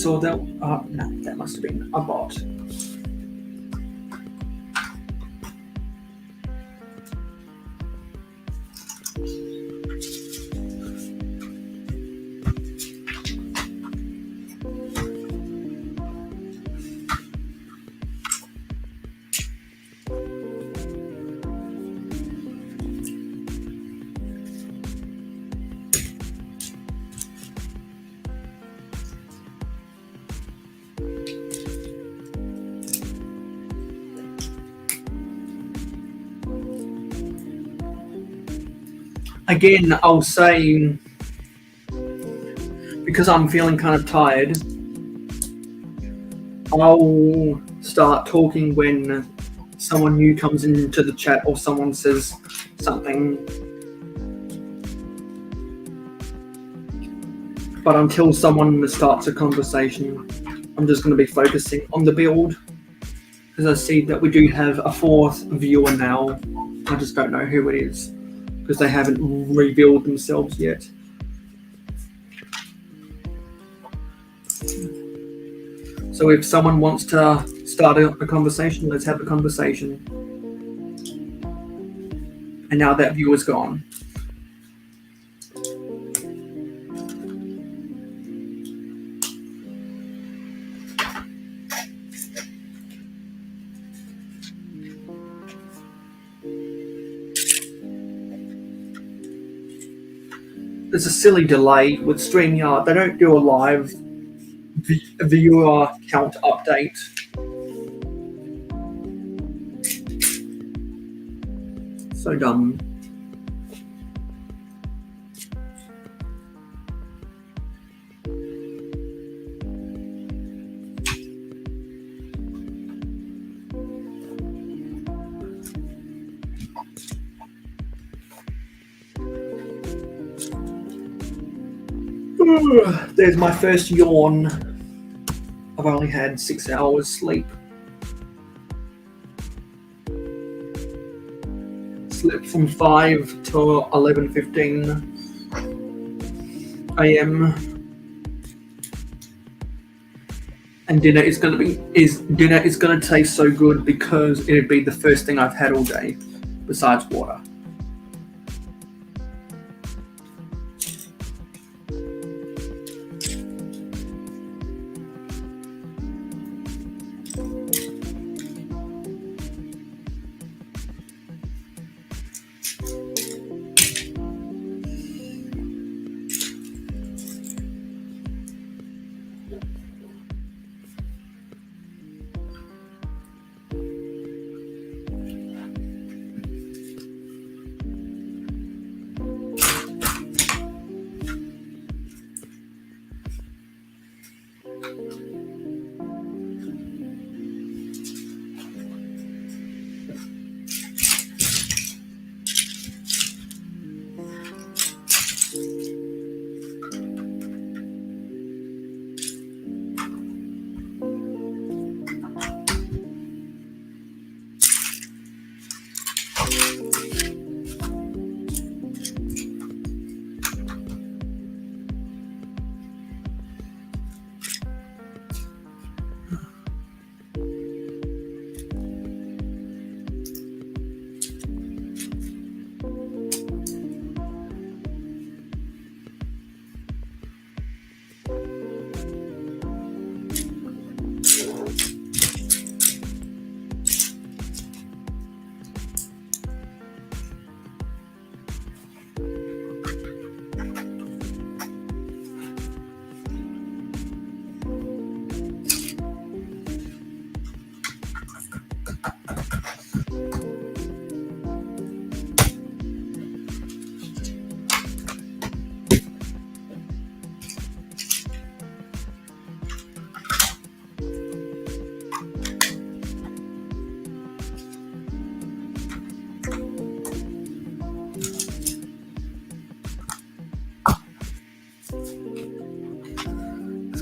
saw that. No, that must have been a bot. Again, I'll say, because I'm feeling kind of tired, I'll start talking when someone new comes into the chat or someone says something. But until someone starts a conversation, I'm just going to be focusing on the build. Because I see that we do have a fourth viewer now. I just don't know who it is, because they haven't revealed themselves yet. So if someone wants to start a conversation, let's have a conversation. And now that viewer's gone. There's a silly delay with StreamYard. They don't do a live viewer count update. So dumb. There's my first yawn. I've only had 6 hours sleep. Slept from 5 to 11:15 a.m. And dinner is gonna taste so good because it'd be the first thing I've had all day, besides water.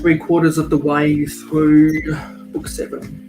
Three-quarters of the way through book 7.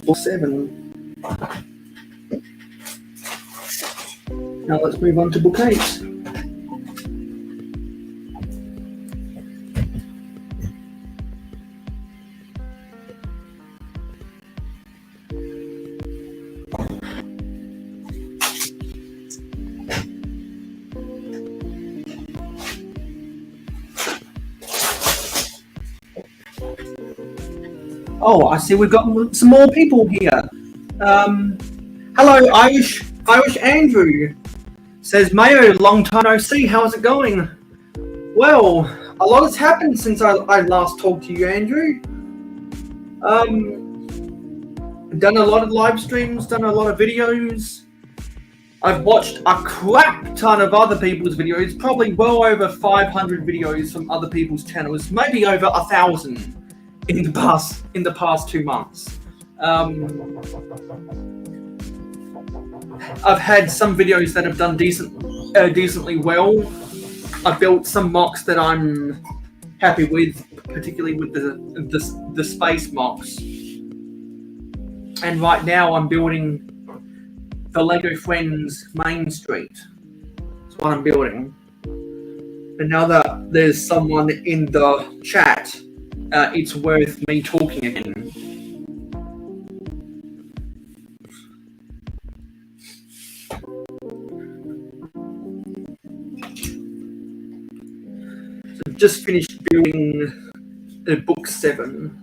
book 7. Now let's move on to book 8. Oh, I see we've got some more people here. Hello, Irish Andrew. Says, Mayo, long time no see, how's it going? Well, a lot has happened since I last talked to you, Andrew. Done a lot of live streams, done a lot of videos. I've watched a crap ton of other people's videos, probably well over 500 videos from other people's channels, maybe over 1,000 in the past 2 months. I've had some videos that have done decently well. I've built some mocks that I'm happy with, particularly with the space mocks. And right now I'm building the Lego Friends Main Street. That's what I'm building. And now that there's someone in the chat, it's worth me talking again. So just finished building book 7.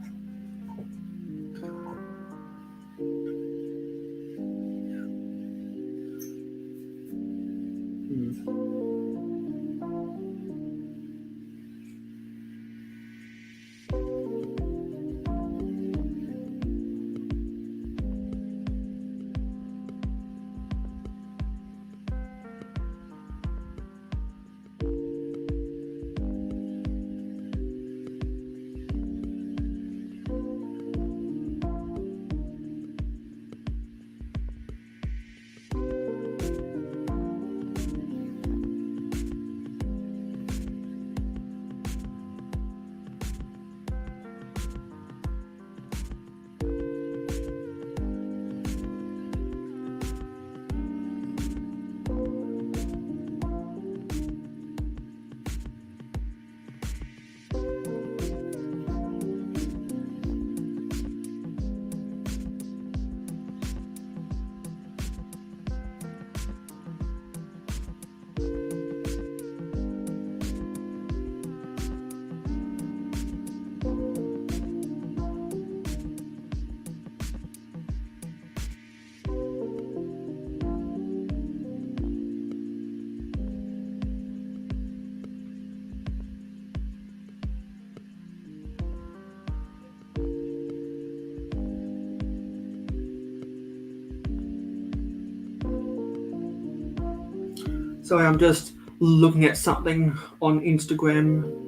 Sorry, I'm just looking at something on Instagram.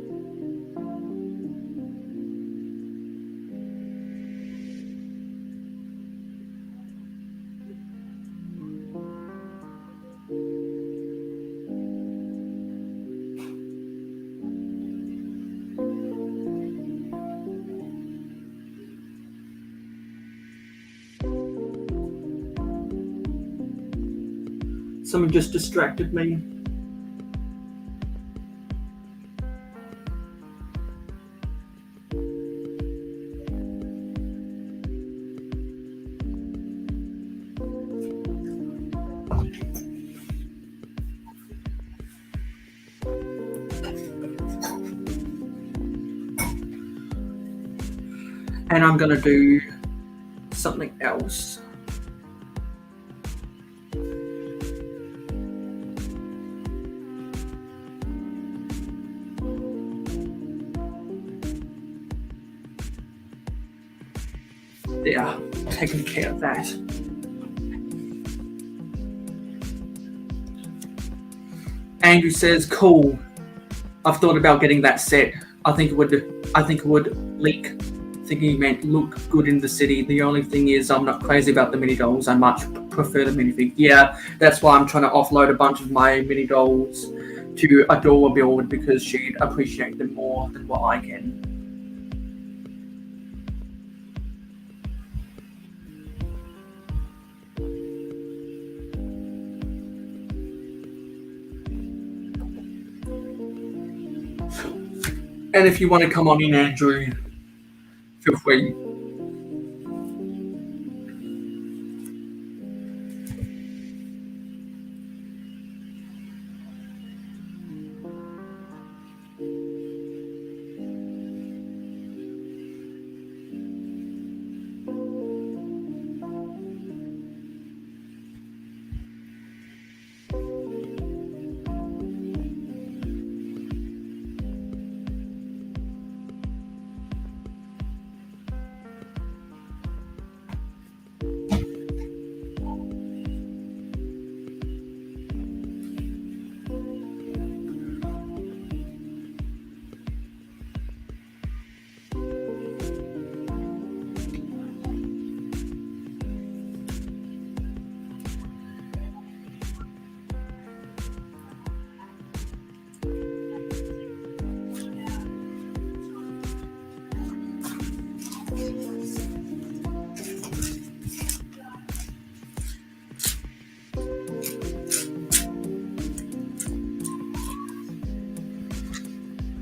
Someone just distracted me. And I'm gonna do something else. Yeah, taking care of that. Andrew says, "Cool. I've thought about getting that set. I think it would leak. Thinking he meant look good in the city. The only thing is, I'm not crazy about the mini dolls. I much prefer the minifig. Yeah, that's why I'm trying to offload a bunch of my mini dolls to Adora build because she'd appreciate them more than what I can." And if you want to come on in, Andrew, feel free.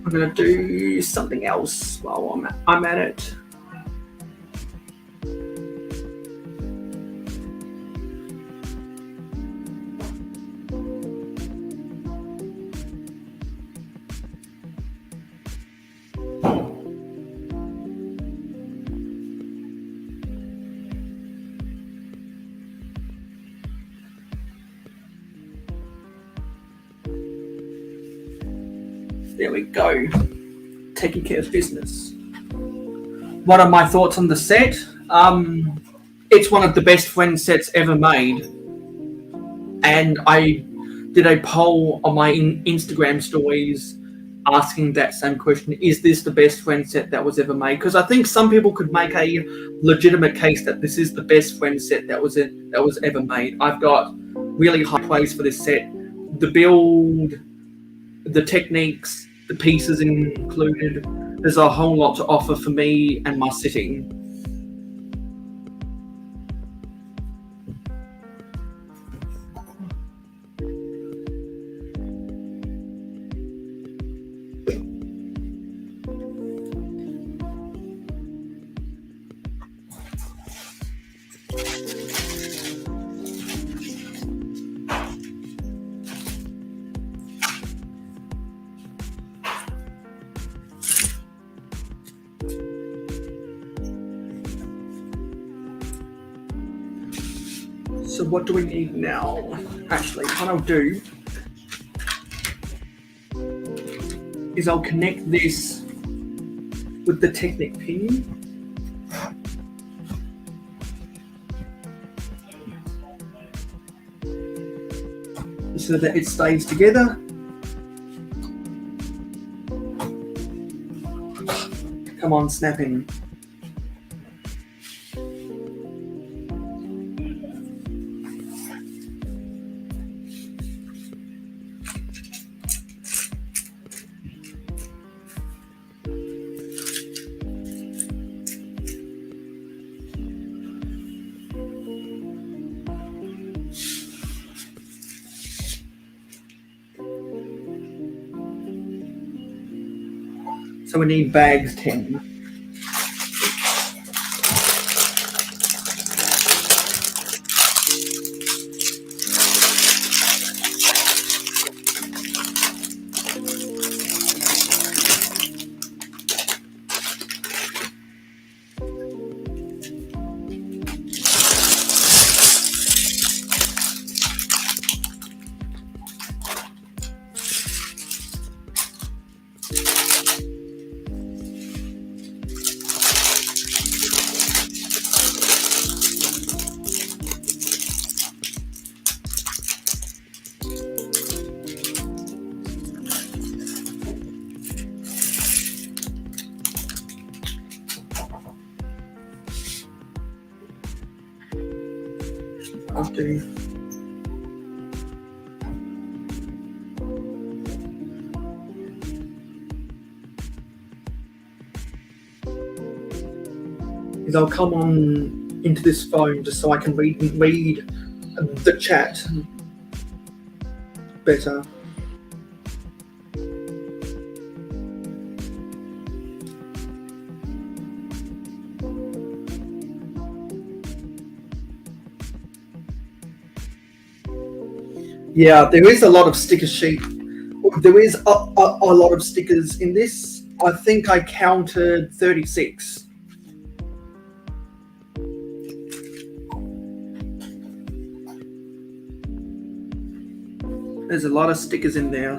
I'm gonna do something else while I'm at it. There we go. Taking care of business. What are my thoughts on the set? It's one of the best Friends sets ever made. And I did a poll on my Instagram stories asking that same question. Is this the best Friends set that was ever made? Because I think some people could make a legitimate case that this is the best Friends set that was ever made. I've got really high praise for this set. The build, the techniques, the pieces included. There's a whole lot to offer for me and my sitting. So what do we need now? Actually, what I'll do is I'll connect this with the Technic pin. So that it stays together. Come on, snap in. So we need bags 10. I'll do. Is I'll come on into this phone just so I can read the chat better. Yeah, there is a lot of sticker sheet. There is a lot of stickers in this. I think I counted 36. There's a lot of stickers in there.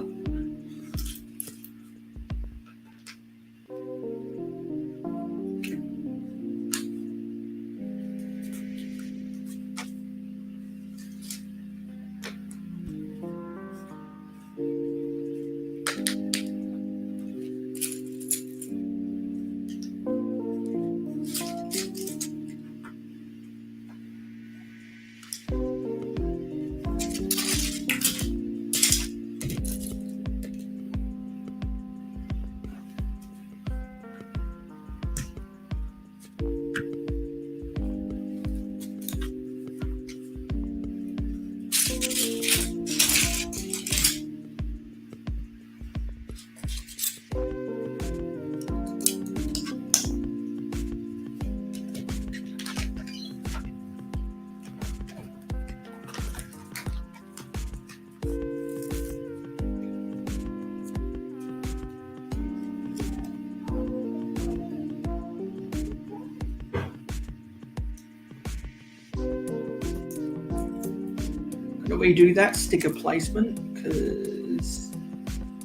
Redo that sticker placement because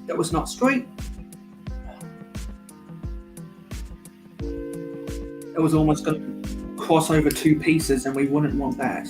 that was not straight. It was almost going to cross over two pieces and we wouldn't want that.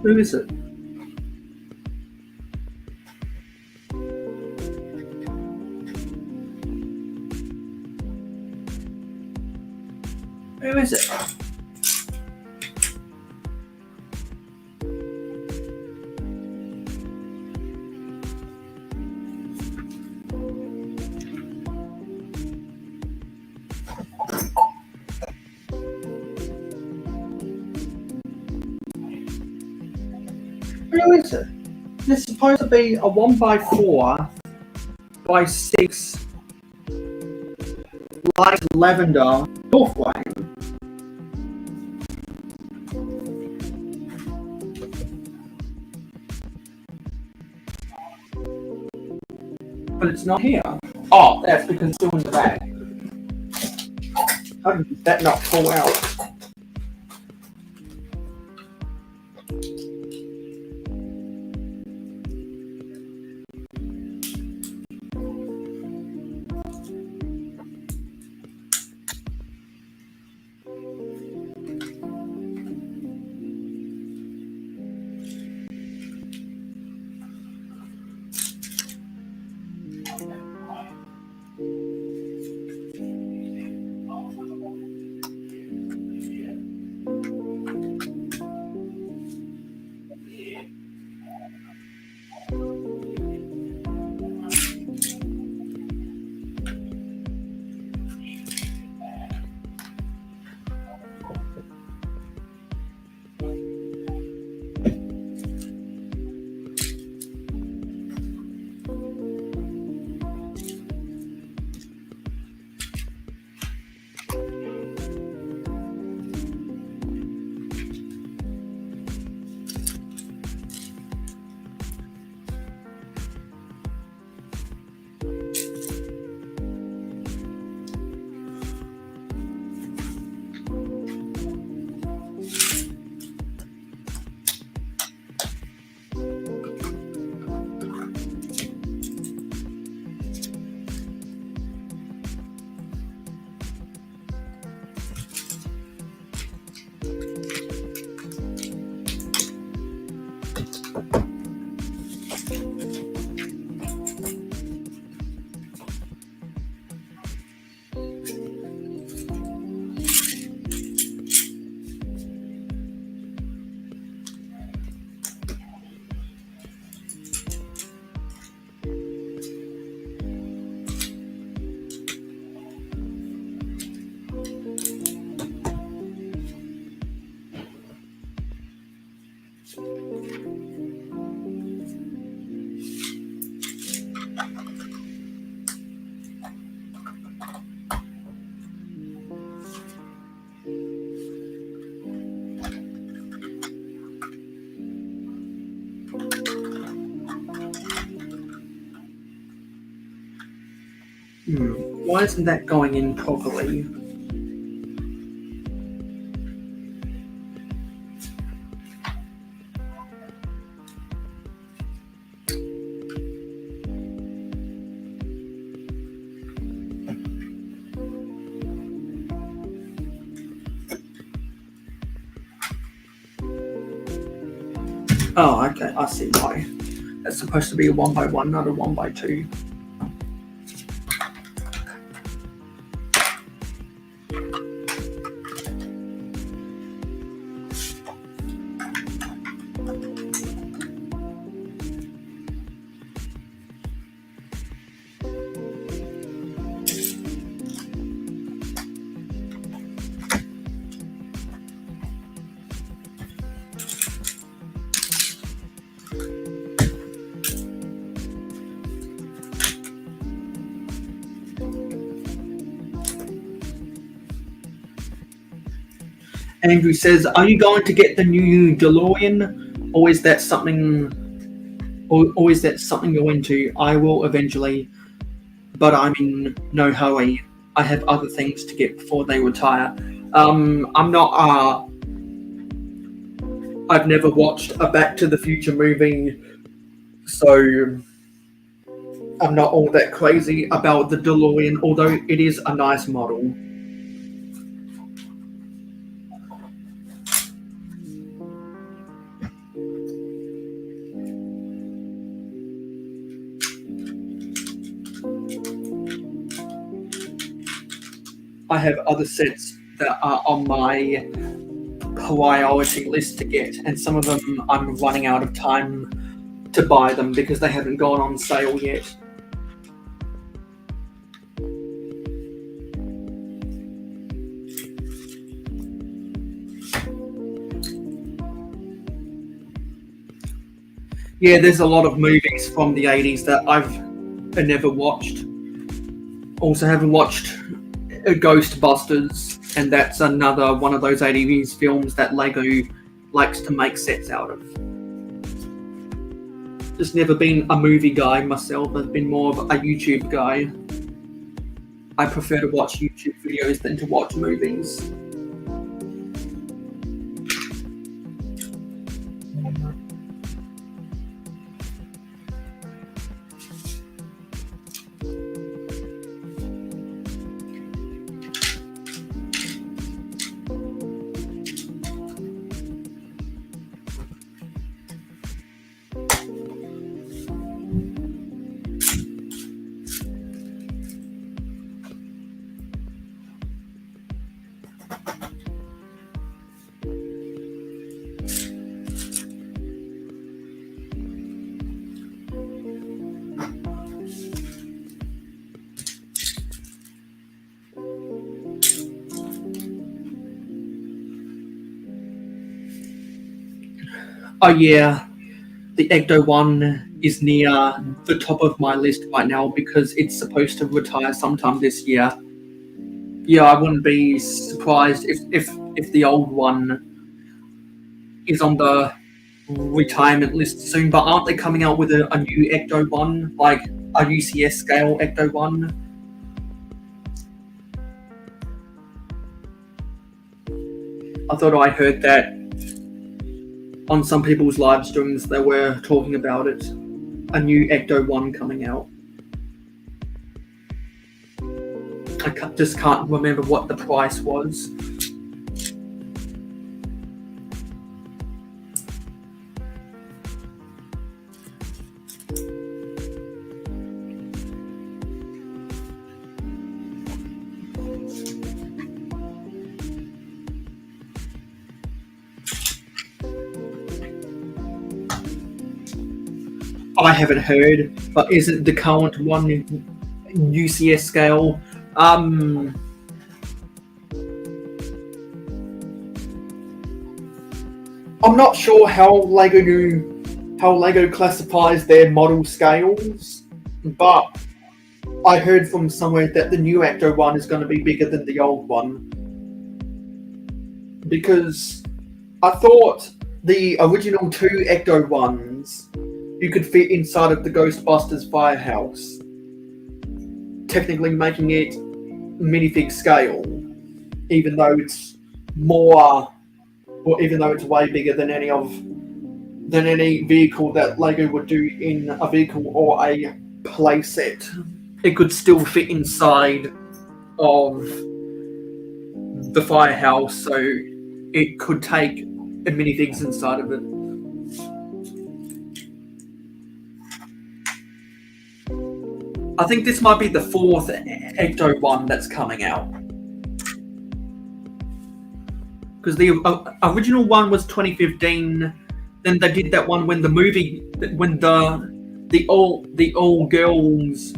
Who is it? Who is it? Who is it? This is supposed to be a 1x4 by 6 light lavender door flame. But it's not here. Oh, that's because it's still in the bag. How did that not fall out? Why isn't that going in properly? Oh, okay, I see why. That's supposed to be a 1x1, not a 1x2. Andrew says, "Are you going to get the new DeLorean, or is that something? Or is that something you're into? I will eventually, but I'm in no hurry. I have other things to get before they retire. I'm not. I've never watched a Back to the Future movie, so I'm not all that crazy about the DeLorean. Although it is a nice model." I have other sets that are on my priority list to get, and some of them I'm running out of time to buy them because they haven't gone on sale yet. Yeah, there's a lot of movies from the 80s that I've never watched. Also haven't watched Ghostbusters, and that's another one of those 80s films that Lego likes to make sets out of. Just never been a movie guy myself. I've been more of a YouTube guy. I prefer to watch YouTube videos than to watch movies. Oh yeah, the Ecto one is near the top of my list right now because it's supposed to retire sometime this year. Yeah, I wouldn't be surprised if the old one is on the retirement list soon. But aren't they coming out with a new Ecto one, like a UCS scale Ecto one? I thought I heard that on some people's live streams. They were talking about it. A new Ecto 1 coming out. I just can't remember what the price was. I haven't heard, but isn't the current one UCS scale? I'm not sure how Lego classifies their model scales, but I heard from somewhere that the new Ecto one is going to be bigger than the old one, because I thought the original two Ecto ones you could fit inside of the Ghostbusters firehouse, technically making it minifig scale, even though it's way bigger than any vehicle that Lego would do in a vehicle or a play set. It could still fit inside of the firehouse, so it could take minifigs inside of it. I think this might be the fourth Ecto one that's coming out, because the original one was 2015. Then they did that one when the all girls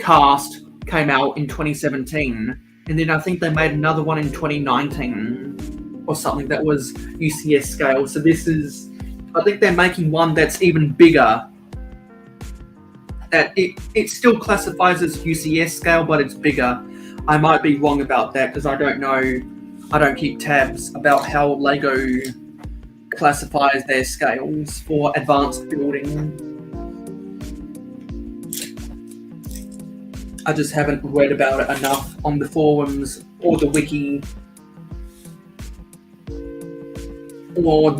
cast came out in 2017, and then I think they made another one in 2019 or something that was UCS scale. So I think they're making one that's even bigger. That it still classifies as UCS scale, but it's bigger. I might be wrong about that because I don't know. I don't keep tabs about how Lego classifies their scales for advanced building. I just haven't read about it enough on the forums or the wiki or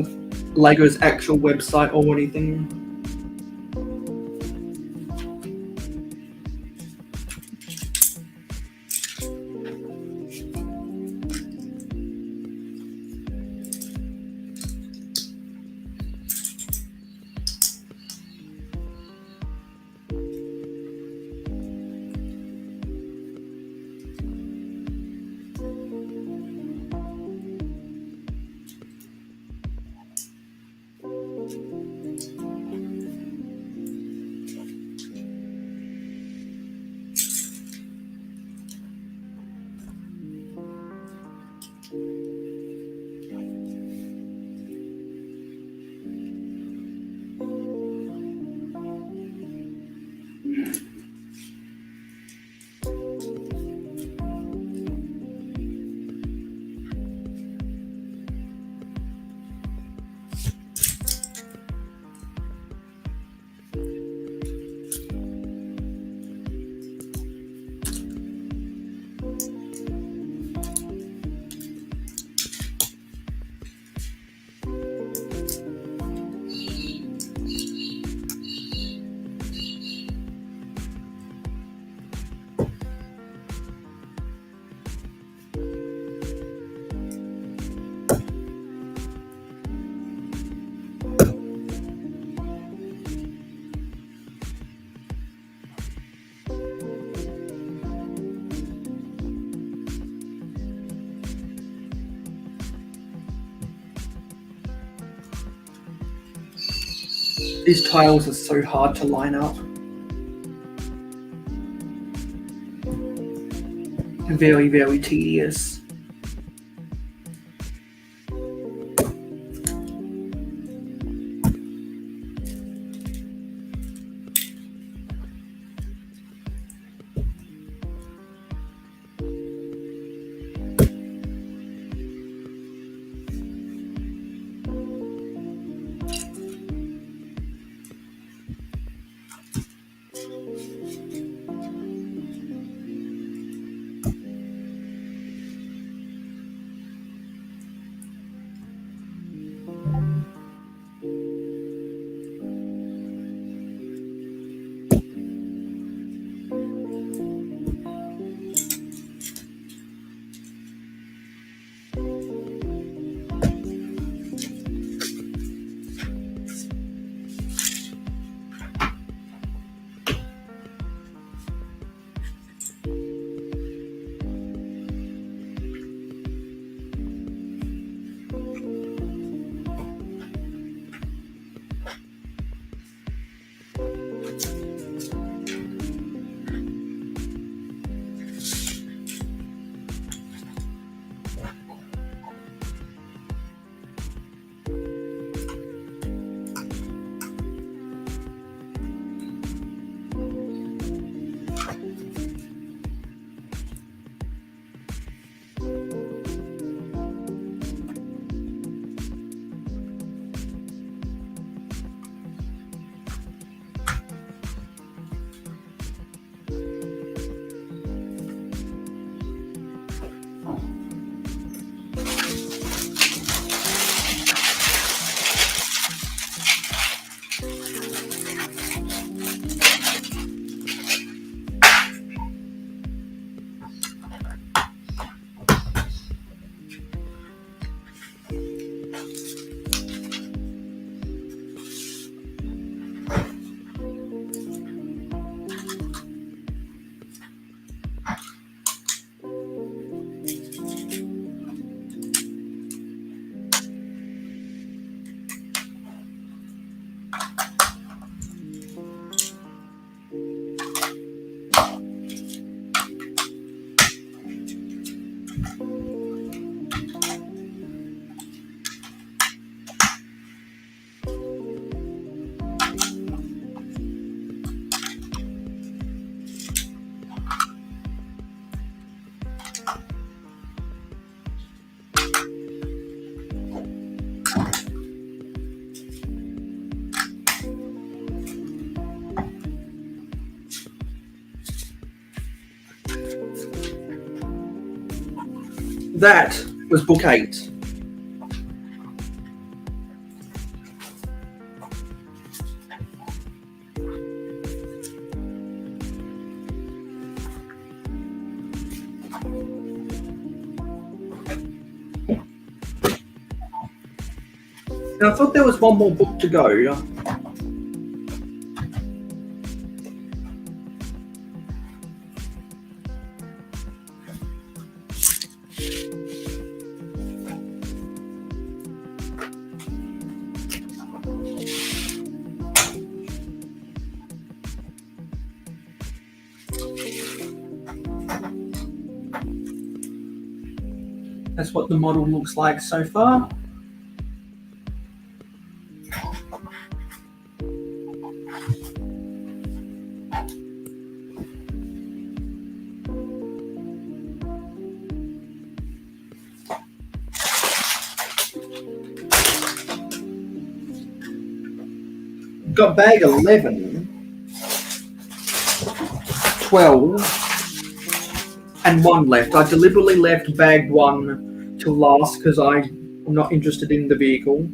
Lego's actual website or anything. These tiles are so hard to line up. Very, very tedious. That was book 8. Now, I thought there was one more book to go. That's what the model looks like so far. Got bag 11, 12, and 1 left. I deliberately left bag 1 to last because I'm not interested in the vehicle.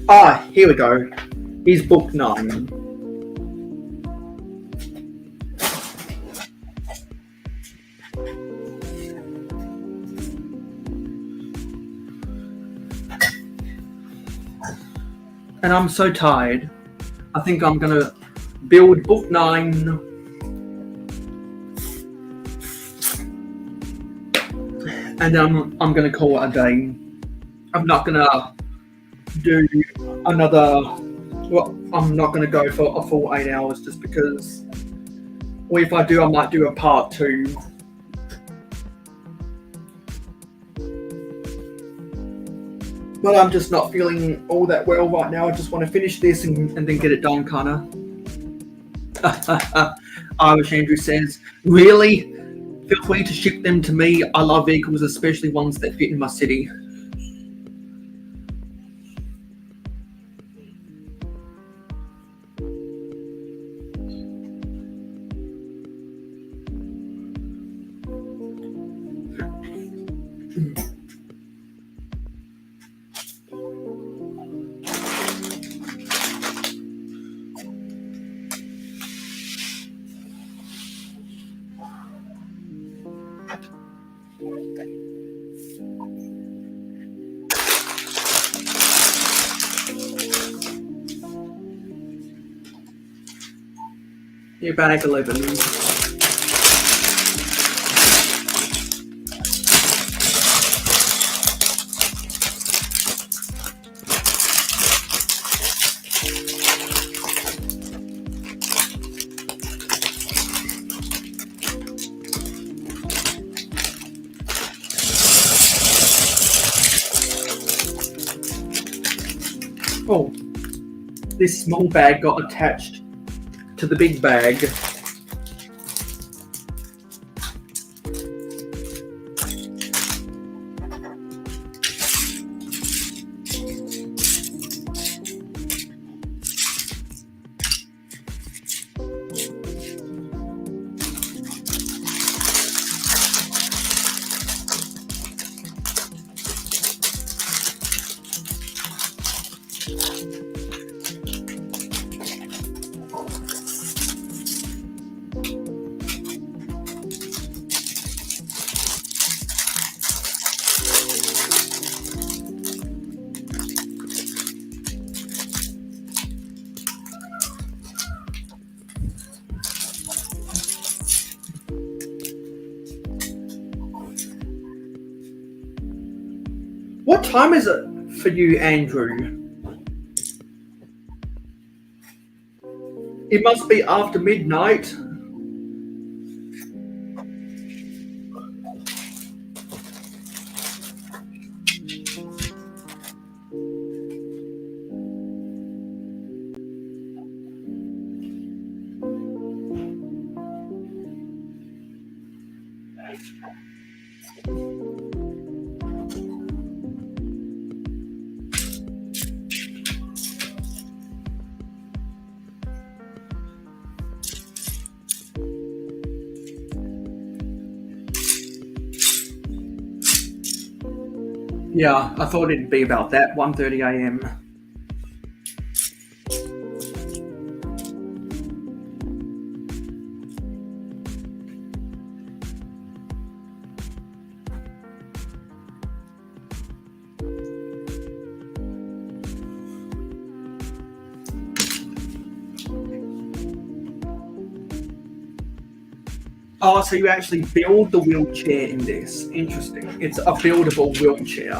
Ah, here we go. Here's book 9. and I'm so tired. I think I'm gonna build book 9. And I'm gonna call it a day. I'm not gonna do another. Well, I'm not gonna go for a full 8 hours just because. Or if I do, I might do a part 2. But I'm just not feeling all that well right now. I just want to finish this and then get it done, kinda. Irish Andrew says, really? Feel free to ship them to me. I love vehicles, especially ones that fit in my city. Yeah, about 11. Oh, this small bag got attached to the big bag. What time is it for you, Andrew? It must be after midnight. Yeah, I thought it'd be about that, 1:30 a.m. Oh, so you actually build the wheelchair in this. Interesting. It's a buildable wheelchair.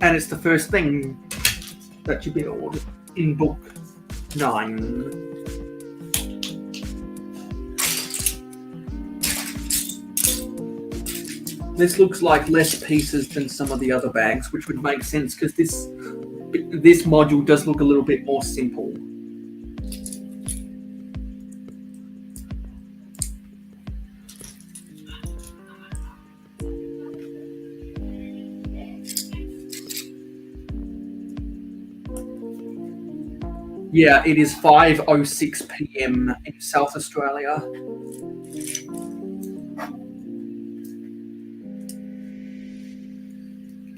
And it's the first thing that you build in book 9. This looks like less pieces than some of the other bags, which would make sense because this module does look a little bit more simple. Yeah, it is 5:06 p.m. in South Australia.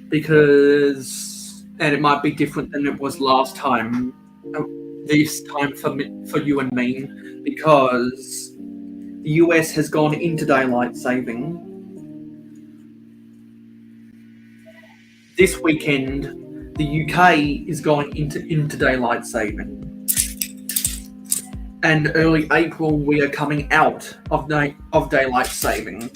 Because, and it might be different than it was last time, this time for you and me, because the US has gone into daylight saving. This weekend, the UK is going into daylight saving. And early April, we are coming out of daylight saving.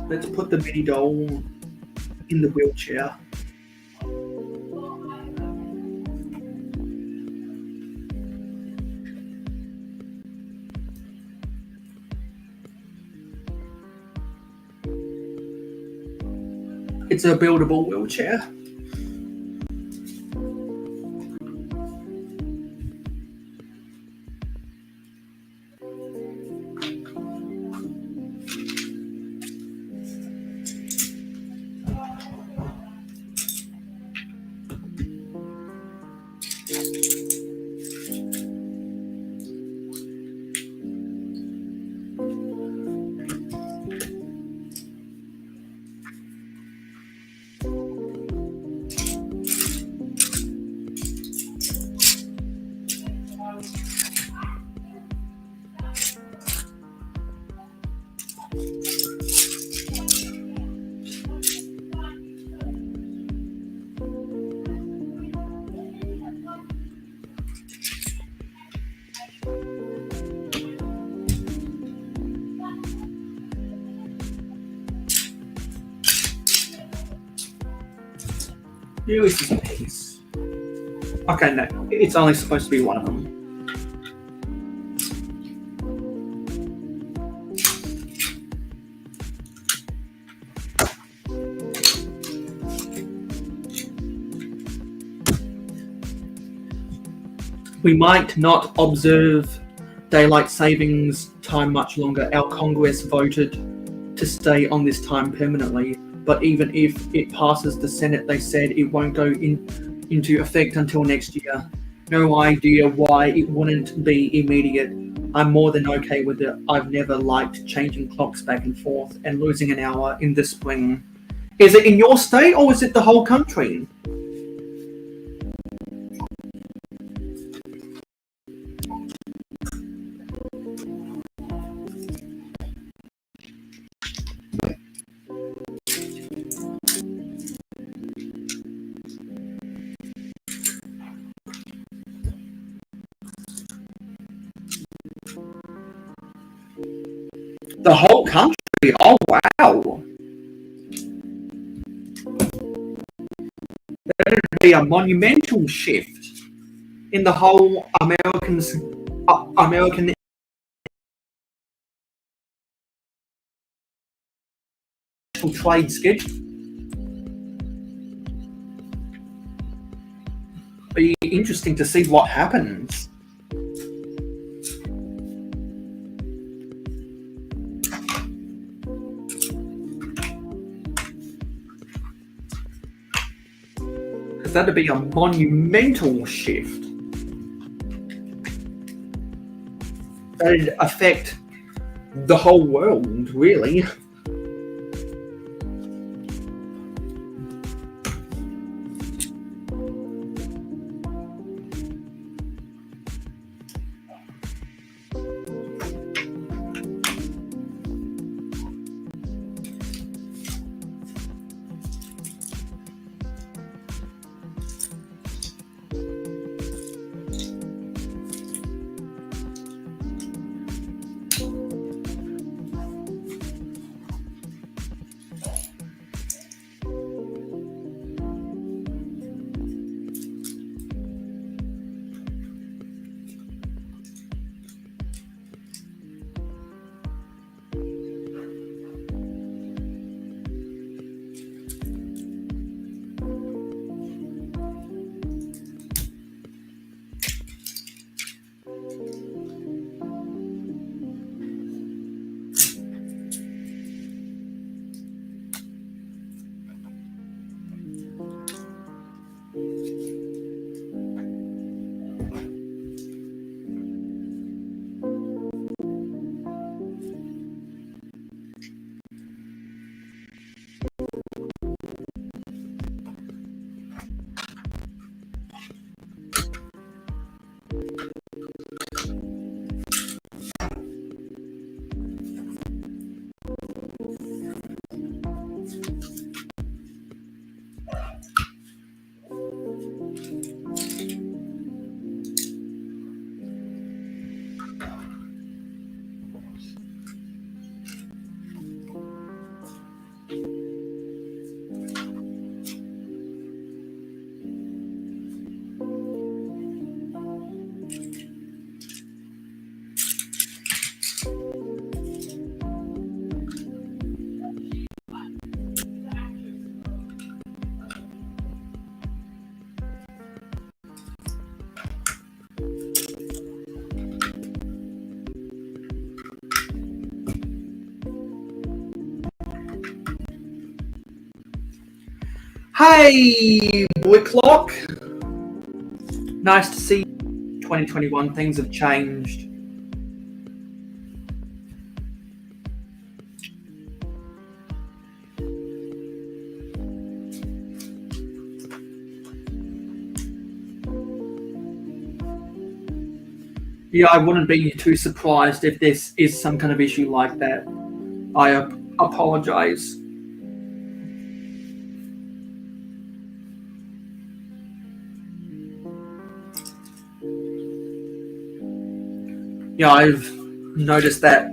Let's put the mini doll in the wheelchair. It's a buildable wheelchair. Here is this piece. Okay, no, it's only supposed to be one of them. We might not observe daylight savings time much longer. Our Congress voted to stay on this time permanently, but even if it passes the Senate, they said it won't go into effect until next year. No idea why it wouldn't be immediate. I'm more than okay with it. I've never liked changing clocks back and forth and losing an hour in the spring. Is it in your state or is it the whole country? The whole country? Oh, wow. That would be a monumental shift in the whole American trade schedule. Be interesting to see what happens. That'd be a monumental shift. That'd affect the whole world, really. Hey, Wicklock. Nice to see you. 2021, things have changed. Yeah, I wouldn't be too surprised if this is some kind of issue like that. I apologize. Yeah, I've noticed that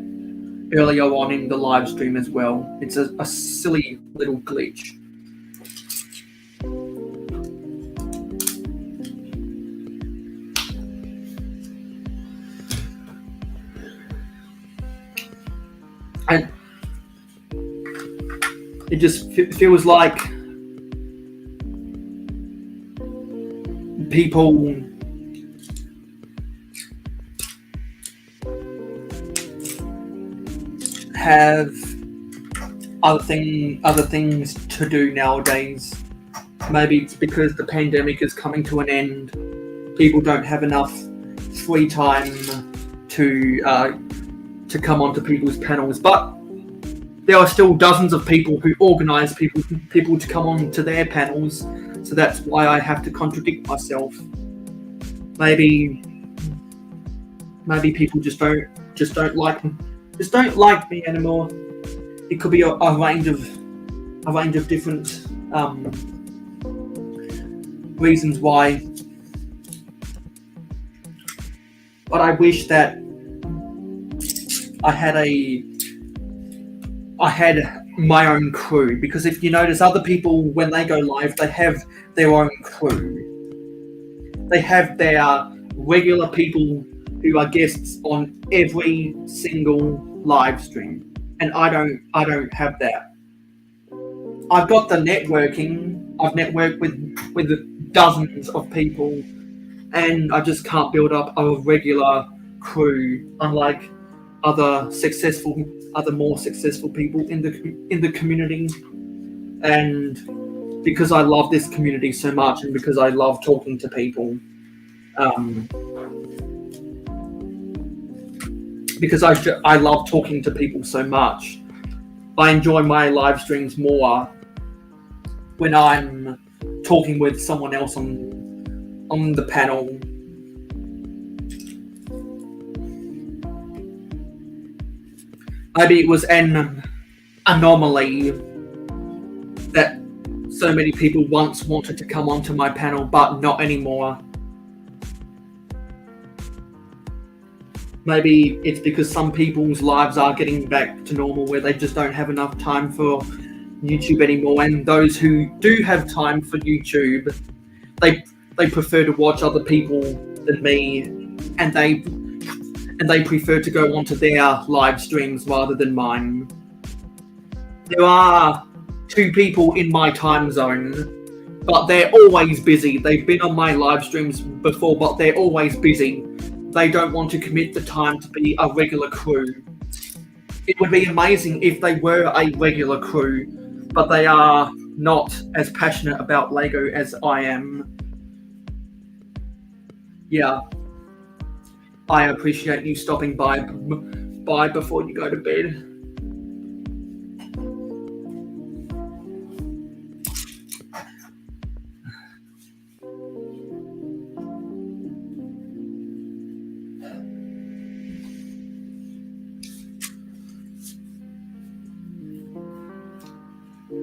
earlier on in the live stream as well. It's a silly little glitch. And it just feels like people have other things to do nowadays. Maybe it's because the pandemic is coming to an end. People don't have enough free time to come onto people's panels, but there are still dozens of people who organise people to come on to their panels. So that's why I have to contradict myself. Maybe people just don't like me anymore. It could be a range of different reasons why. But I wish that I had my own crew, because if you notice, other people, when they go live, they have their own crew. They have their regular people who are guests on every single live stream, and I don't have that. I've got the networking. I've networked with dozens of people, and I just can't build up a regular crew, unlike other more successful people in the community. And because I love this community so much, and because I love talking to people, because I love talking to people so much, I enjoy my live streams more when I'm talking with someone else on the panel. Maybe it was an anomaly that so many people once wanted to come onto my panel, but not anymore. Maybe it's because some people's lives are getting back to normal, where they just don't have enough time for YouTube anymore, and those who do have time for YouTube, they prefer to watch other people than me, and they prefer to go onto their live streams rather than mine. There are 2 people in my time zone, but they're always busy. They've been on my live streams before, but they're always busy. They don't want to commit the time to be a regular crew. It would be amazing if they were a regular crew, but they are not as passionate about Lego as I am. Yeah. I appreciate you stopping by before you go to bed.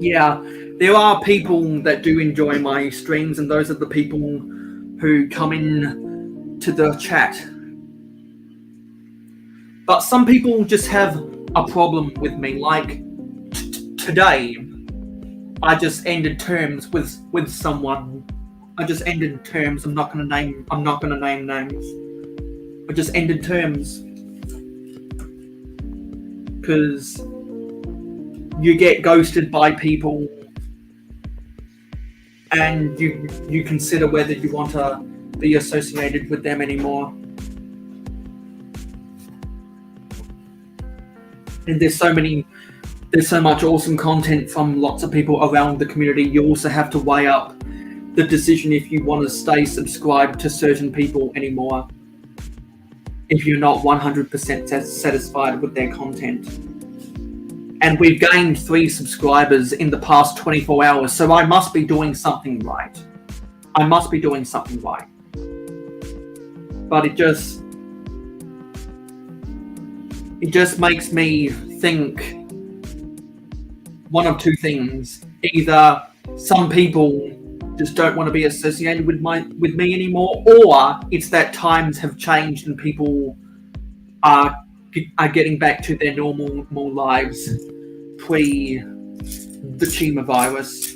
Yeah, there are people that do enjoy my streams, and those are the people who come in to the chat. But some people just have a problem with me. Like today, I just ended terms with someone. I just ended terms. I'm not gonna name names. I just ended terms because you get ghosted by people, and you consider whether you want to be associated with them anymore. And there's so many there's so much awesome content from lots of people around the community. You also have to weigh up the decision if you want to stay subscribed to certain people anymore, if you're not 100% satisfied with their content. And we've gained 3 subscribers in the past 24 hours, so I must be doing something right. I must be doing something right. But it just makes me think one of two things. Either some people just don't want to be associated with me anymore, or it's that times have changed and people are getting back to their normal lives pre the Chima virus.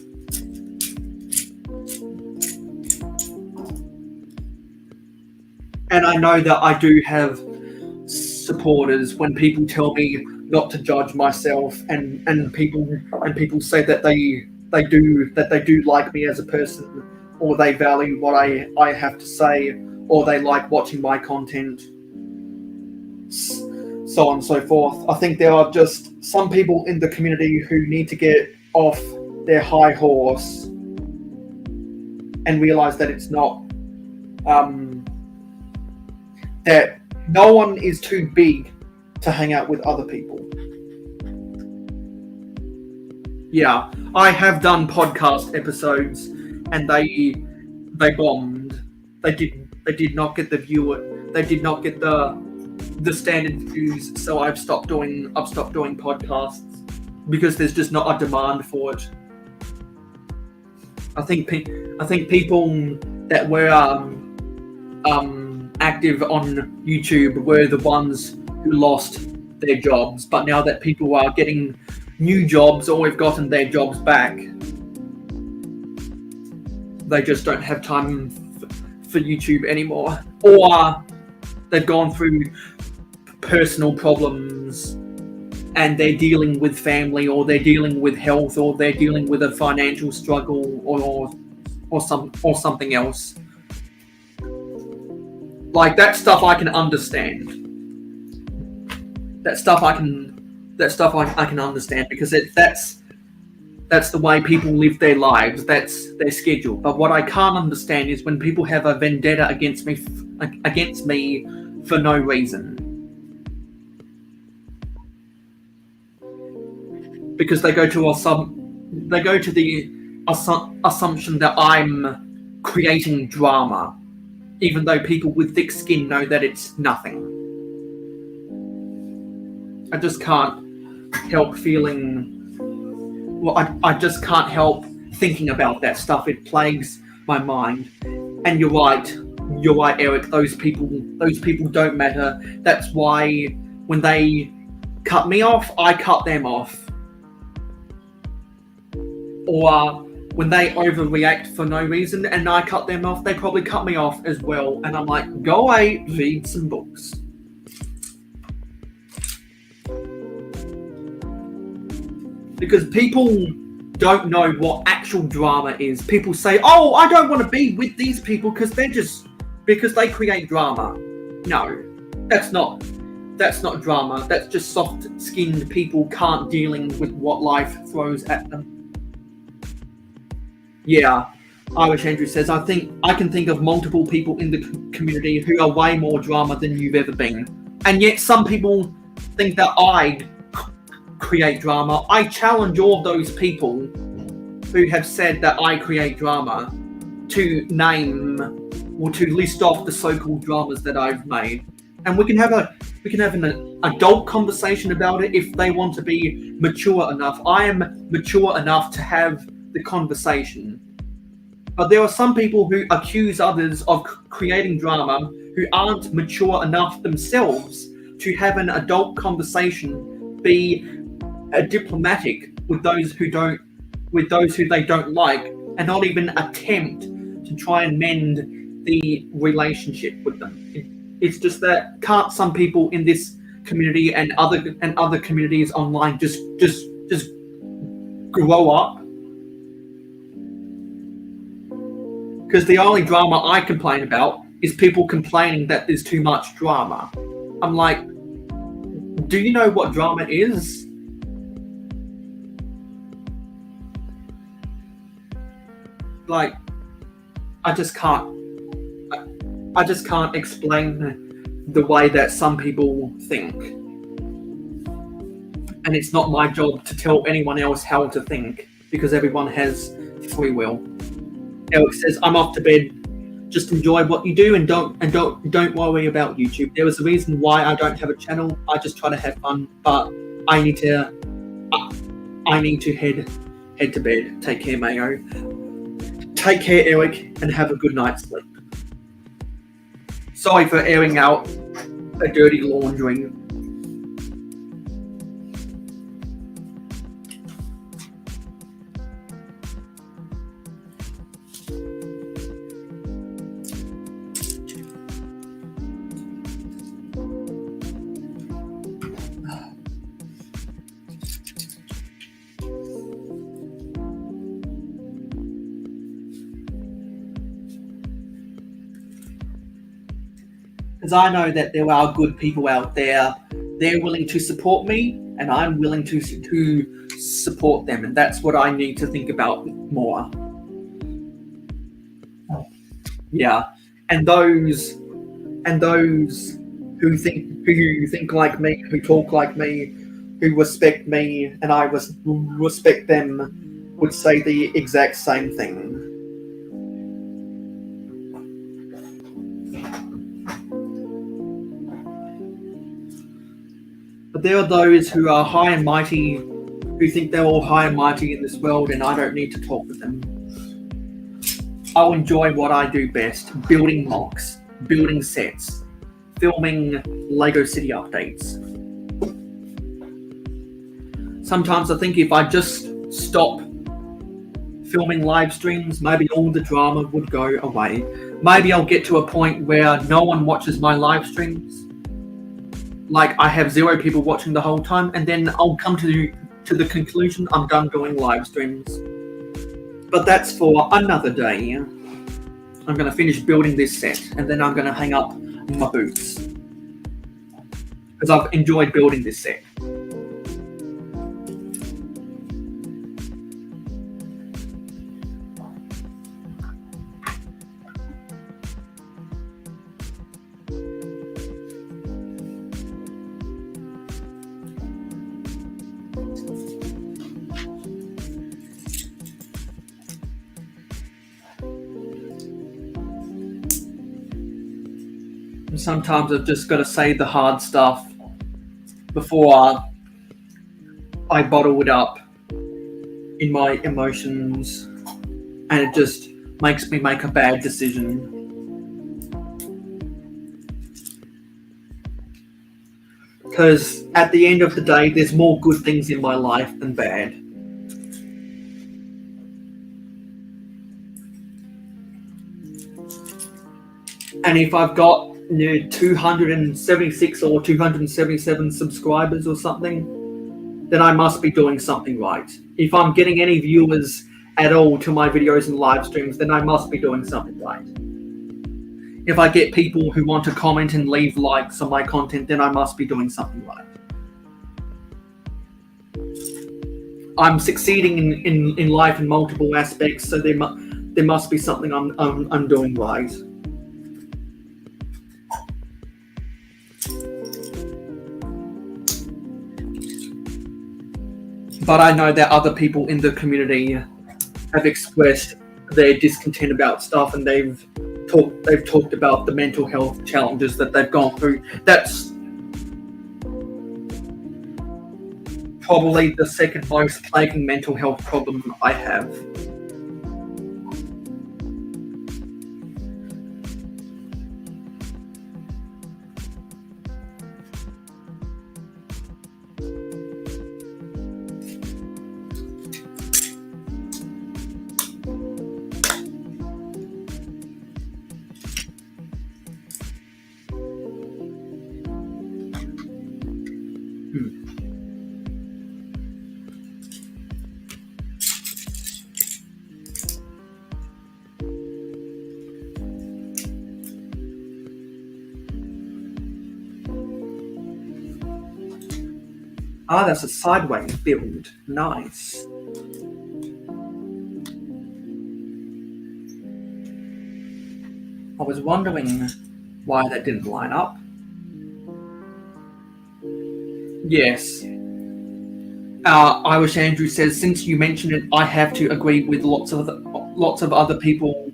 And I know that I do have supporters when people tell me not to judge myself, and people say that they do like me as a person, or they value what I have to say, or they like watching my content, so on and so forth. I think there are just some people in the community who need to get off their high horse and realize that it's not that no one is too big to hang out with other people. Yeah, I have done podcast episodes and they bombed. They did not get the viewer. They did not get the standard views. So I've stopped doing podcasts because there's just not a demand for it. I think people that were active on YouTube were the ones who lost their jobs, but now that people are getting new jobs or have gotten their jobs back, they just don't have time for YouTube anymore, or they've gone through personal problems and they're dealing with family, or they're dealing with health, or they're dealing with a financial struggle, or something else. Like that stuff I can understand. That stuff I can understand because that's the way people live their lives. That's their schedule. But what I can't understand is when people have a vendetta against me for no reason. Because they go to the assumption that I'm creating drama, even though people with thick skin know that it's nothing. I just can't help I just can't help thinking about that stuff. It plagues my mind. And you're right, Eric. Those people don't matter. That's why when they cut me off, I cut them off. Or when they overreact for no reason and I cut them off, they probably cut me off as well. And I'm like, go away, read some books. Because people don't know what actual drama is. People say, oh, I don't want to be with these people because they create drama. No, that's not drama. That's just soft-skinned people can't dealing with what life throws at them. Yeah, Irish Andrew says, I can think of multiple people in the community who are way more drama than you've ever been. And yet some people think that I create drama. I challenge all of those people who have said that I create drama to name or to list off the so-called dramas that I've made. And we can have an adult conversation about it if they want to be mature enough. I am mature enough to have the conversation. But there are some people who accuse others of creating drama who aren't mature enough themselves to have an adult conversation, be diplomatic with those who they don't like, and not even attempt to try and mend the relationship with them. It's just that can't some people in this community and other communities online just grow up? Because the only drama I complain about is people complaining that there's too much drama. I'm like, do you know what drama is? like I just can't I just can't explain the way that some people think. And it's not my job to tell anyone else how to think, because everyone has free will. Eric says, I'm off to bed. Just enjoy what you do and don't worry about YouTube. There was a reason why I don't have a channel. I just try to have fun, but I need to head to bed. Take care, Mayo. Take care, Eric, and have a good night's sleep. Sorry for airing out a dirty laundry. Because I know that there are good people out there. They're willing to support me, and I'm willing to support them, and that's what I need to think about more. Yeah, and those who think like me, who talk like me, who respect me, and I respect them, would say the exact same thing. But there are those who are high and mighty, who think they're all high and mighty in this world, and I don't need to talk with them. I'll enjoy what I do best: building mocks, building sets, filming Lego City updates. Sometimes I think if I just stop filming live streams, maybe all the drama would go away. Maybe I'll get to a point where no one watches my live streams. Like I have 0 people watching the whole time, and then I'll come to the conclusion I'm done doing live streams. But that's for another day. I'm going to finish building this set, and then I'm going to hang up my boots. Because I've enjoyed building this set. Sometimes I've just got to say the hard stuff before I bottle it up in my emotions, and it just makes me make a bad decision. Because at the end of the day, there's more good things in my life than bad. And if I've got 276 or 277 subscribers or something, then I must be doing something right. If I'm getting any viewers at all to my videos and live streams, then I must be doing something right. If I get people who want to comment and leave likes on my content, then I must be doing something right. I'm succeeding in life in multiple aspects, so there must be something I'm doing right. But I know that other people in the community have expressed their discontent about stuff, and they've talked about the mental health challenges that they've gone through. That's probably the second most plaguing mental health problem I have. Ah, that's a sideways build. Nice. I was wondering why that didn't line up. Yes. Irish Andrew says, since you mentioned it, I have to agree with lots of other people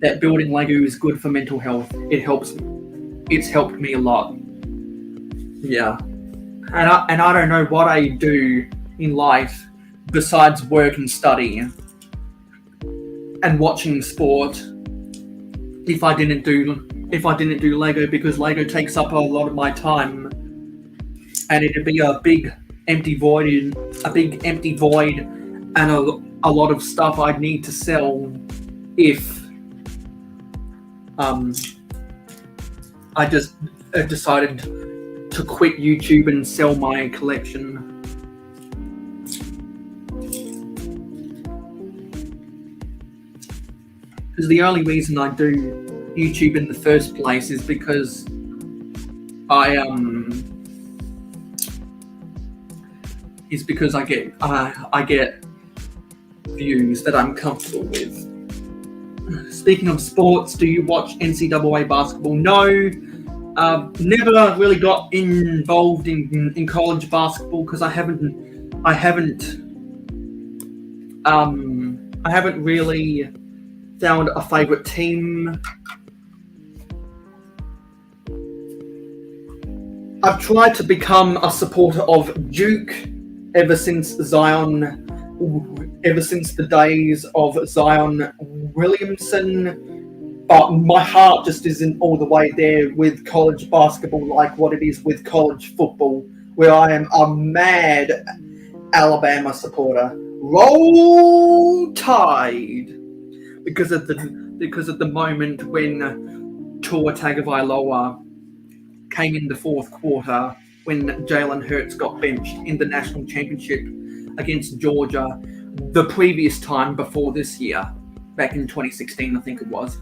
that building Lego is good for mental health. It's helped me a lot. Yeah. And I don't know what I do in life besides work and study and watching sport if I didn't do Lego, because Lego takes up a lot of my time, and it'd be a big empty void and a lot of stuff I'd need to sell if I just decided to quit YouTube and sell my collection. Because the only reason I do YouTube in the first place is because I get views that I'm comfortable with. Speaking of sports, do you watch NCAA basketball? No, never really got involved in college basketball because I haven't really found a favorite team. I've tried to become a supporter of Duke ever since the days of Zion Williamson, but my heart just isn't all the way there with college basketball like what it is with college football, where I am a mad Alabama supporter. Roll Tide! Because at the moment when Tua Tagovailoa came in the fourth quarter, when Jalen Hurts got benched in the national championship against Georgia, the previous time before this year, back in 2016, I think it was.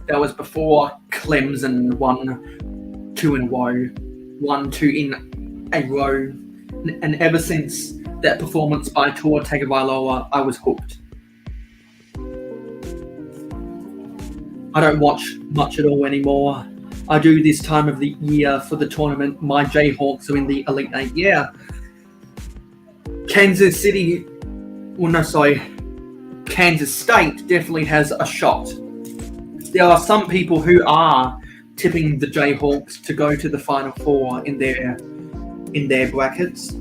That was before Clemson won two in a row, and ever since that performance by Tua Tagovailoa, I was hooked. I don't watch much at all anymore. I do this time of the year for the tournament. My Jayhawks are in the Elite Eight. Yeah. Kansas State definitely has a shot. There are some people who are tipping the Jayhawks to go to the Final Four in their brackets.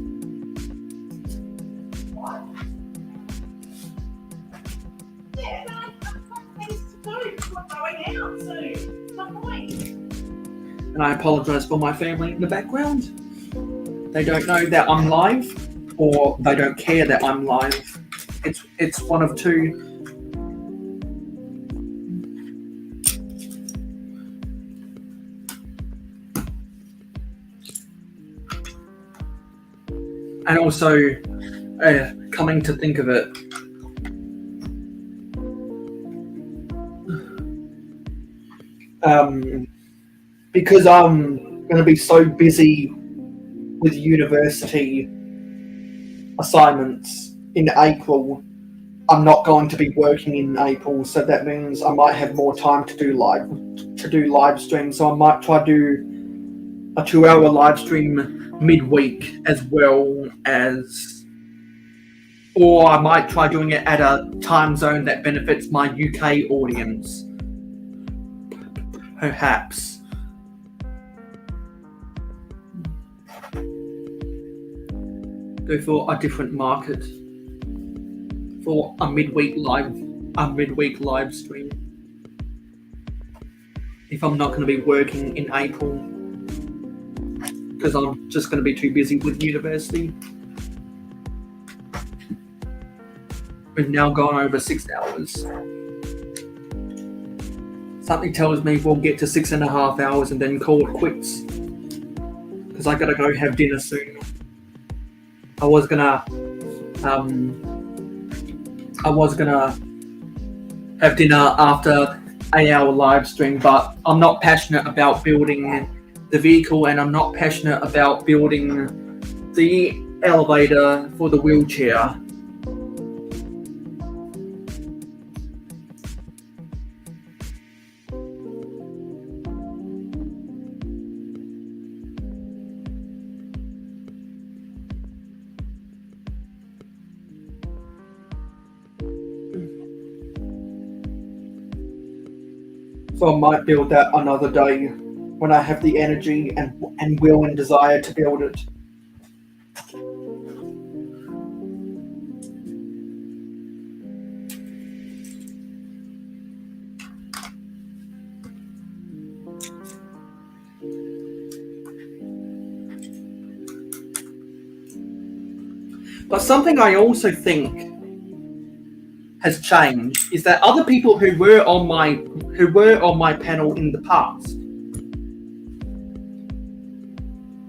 And I apologise for my family in the background. They don't know that I'm live, or they don't care that I'm live. It's one of two. And also, coming to think of it, because I'm going to be so busy with university assignments in April, I'm not going to be working in April, so that means I might have more time to do live streams. So I might try to do a 2-hour live stream midweek as well as, or I might try doing it at a time zone that benefits my UK audience. Perhaps. Go for a different market for a midweek live stream. If I'm not going to be working in April, because I'm just going to be too busy with university. We've now gone over 6 hours. Something tells me we'll get to 6.5 hours and then call it quits, because I gotta go have dinner soon. I was gonna have dinner after 8-hour live stream, but I'm not passionate about building the vehicle, and I'm not passionate about building the elevator for the wheelchair. So I might build that another day when I have the energy and will and desire to build it. But something I also think has changed is that other people who were on my panel in the past,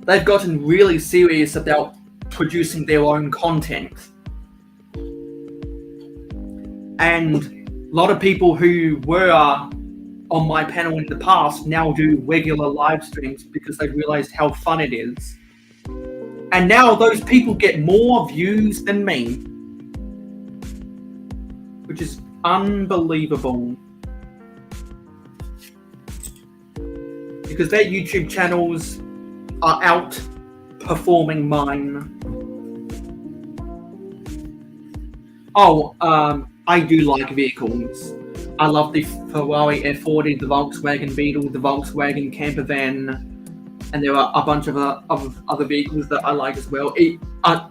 they've gotten really serious about producing their own content. And a lot of people who were on my panel in the past now do regular live streams because they've realized how fun it is. And now those people get more views than me, which is unbelievable. Because their YouTube channels are outperforming mine. Oh, I do like vehicles. I love the Ferrari F40, the Volkswagen Beetle, the Volkswagen camper van, and there are a bunch of other vehicles that I like as well. I'm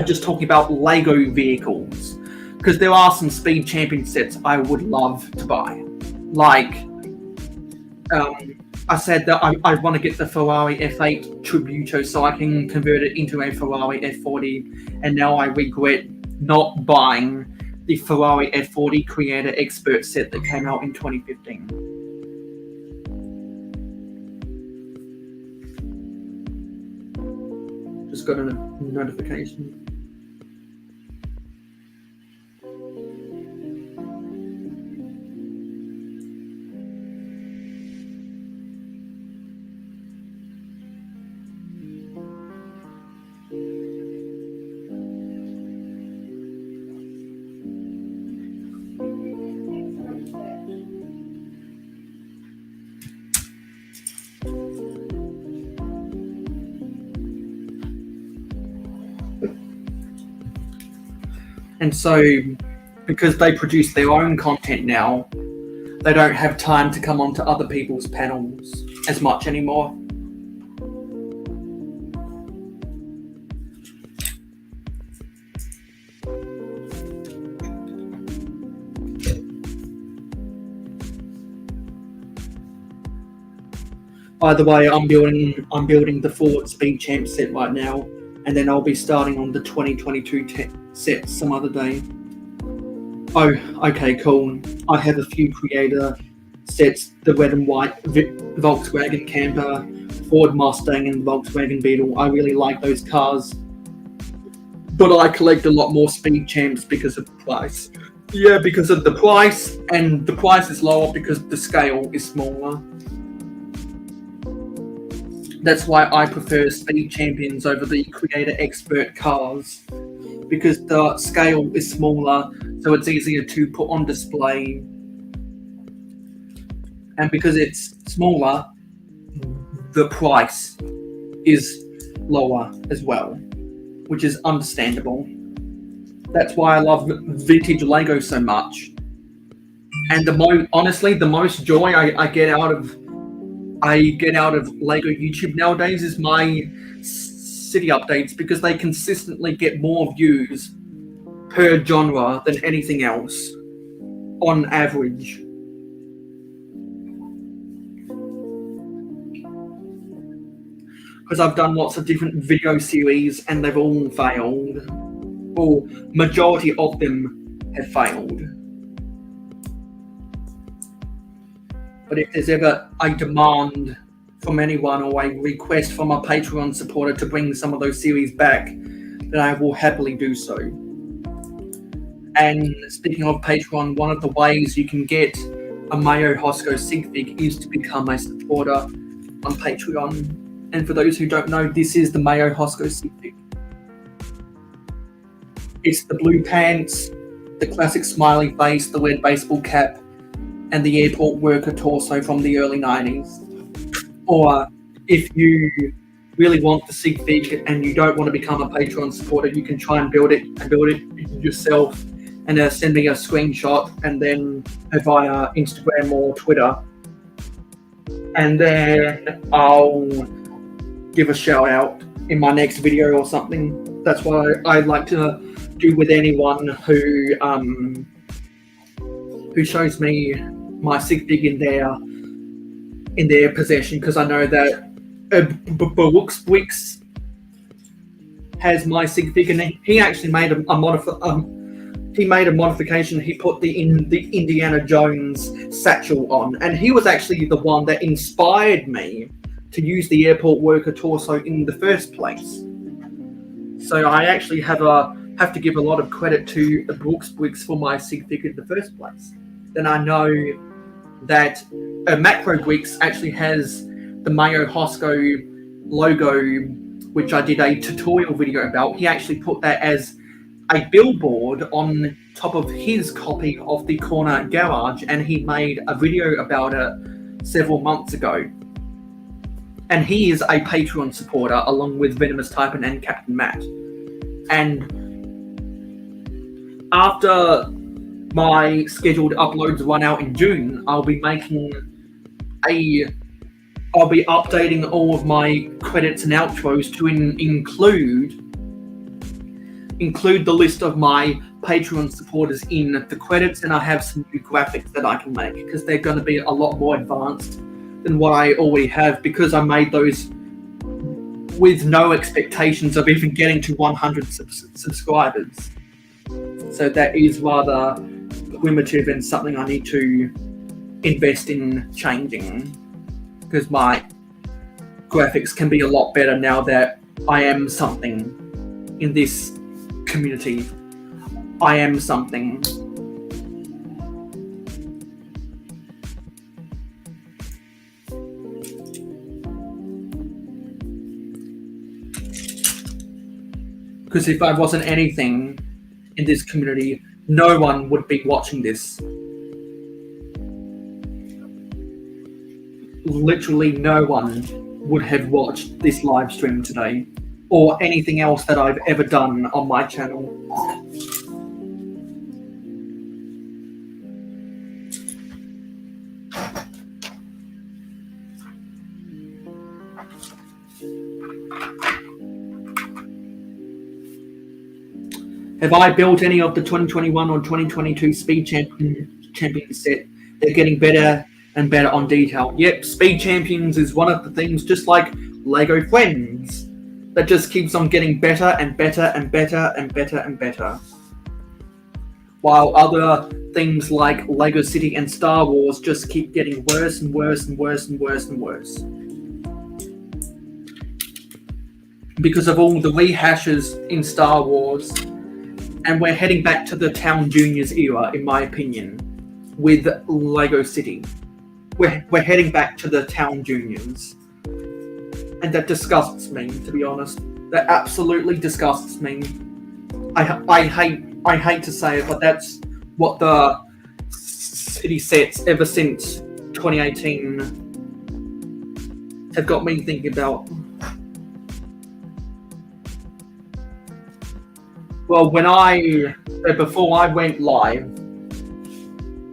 just talking about Lego vehicles, because there are some Speed Champion sets I would love to buy. Like, I said that I want to get the Ferrari F8 Tributo so I can convert it into a Ferrari F40, and now I regret not buying the Ferrari F40 Creator Expert set that came out in 2015. Just got a notification. And so, because they produce their own content now, they don't have time to come onto other people's panels as much anymore. By the way, I'm building the Ford Speed Champ set right now, and then I'll be starting on the 2022 set some other day. Oh, okay, cool. I have a few creator sets: the red and white Volkswagen Camper, Ford Mustang, and Volkswagen Beetle. I really like those cars, but I collect a lot more Speed Champs because of the price. Yeah, because of the price, and the price is lower because the scale is smaller. That's why I prefer Speed Champions over the Creator Expert cars, because the scale is smaller, so it's easier to put on display. And because it's smaller, the price is lower as well, which is understandable. That's why I love vintage Lego so much. And honestly, the most joy I get out of Lego YouTube nowadays is my city updates, because they consistently get more views per genre than anything else on average. Because I've done lots of different video series and they've all failed, or majority of them have failed. But if there's ever a demand from anyone or a request from a Patreon supporter to bring some of those series back, then I will happily do so. And speaking of Patreon, one of the ways you can get a Mayo Hosko Sigfig is to become a supporter on Patreon. And for those who don't know, this is the Mayo Hosko Sigfig. It's the blue pants, the classic smiley face, the red baseball cap, and the airport worker torso from the early 90s. Or if you really want the Sigfig and you don't want to become a Patreon supporter, you can try and build it yourself and send me a screenshot, and then via Instagram or Twitter, and then I'll give a shout out in my next video or something. That's what I'd like to do with anyone who shows me my sig fig in their possession, because I know that Wix has my sig fig, and he actually made a modification. He put the Indiana Jones satchel on, and he was actually the one that inspired me to use the airport worker torso in the first place. So I actually have to give a lot of credit to the Wix for my sig fig in the first place. Then I know that Macro Wix actually has the Mayo Hosko logo, which I did a tutorial video about. He actually put that as a billboard on top of his copy of the Corner Garage, and he made a video about it several months ago. And he is a Patreon supporter along with Venomous Typin and Captain Matt. And after my scheduled uploads run out in June, I'll be updating all of my credits and outros to include the list of my Patreon supporters in the credits, and I have some new graphics that I can make, because they're going to be a lot more advanced than what I already have, because I made those with no expectations of even getting to 100 subscribers. So that is rather primitive and something I need to invest in changing, because my graphics can be a lot better now that I am something in this community. I am something. Because if I wasn't anything in this community, no one would be watching this. Literally no one would have watched this live stream today, or anything else that I've ever done on my channel. Have I built any of the 2021 or 2022 Speed Champion set? They're getting better and better on detail. Yep, Speed Champions is one of the things, just like Lego Friends, that just keeps on getting better and better and better and better and better. While other things like Lego City and Star Wars just keep getting worse and worse and worse and worse and worse. Because of all the rehashes in Star Wars. And we're heading back to the Town Juniors era, in my opinion, with Lego City. We're heading back to the Town Juniors. And that disgusts me, to be honest. That absolutely disgusts me. I hate to say it, but that's what the city sets ever since 2018 have got me thinking about. Well, before I went live,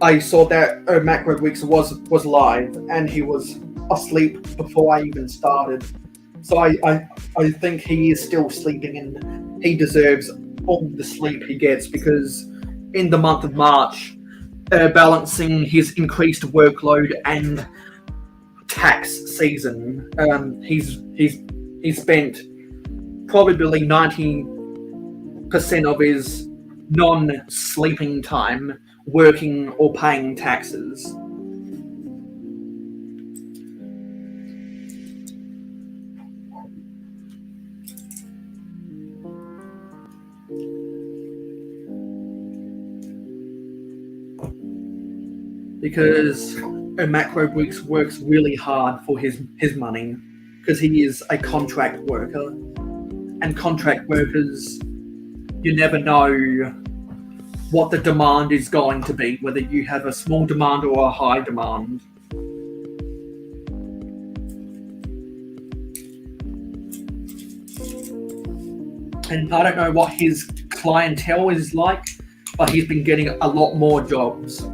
I saw that Macro Wix was live, and he was asleep before I even started. So I think he is still sleeping, and he deserves all the sleep he gets, because in the month of March, balancing his increased workload and tax season, he's spent probably 90% of his non-sleeping time working or paying taxes. Because Macro Wix works really hard for his money, because he is a contract worker, and contract workers, you never know what the demand is going to be, whether you have a small demand or a high demand. And I don't know what his clientele is like, but he's been getting a lot more jobs.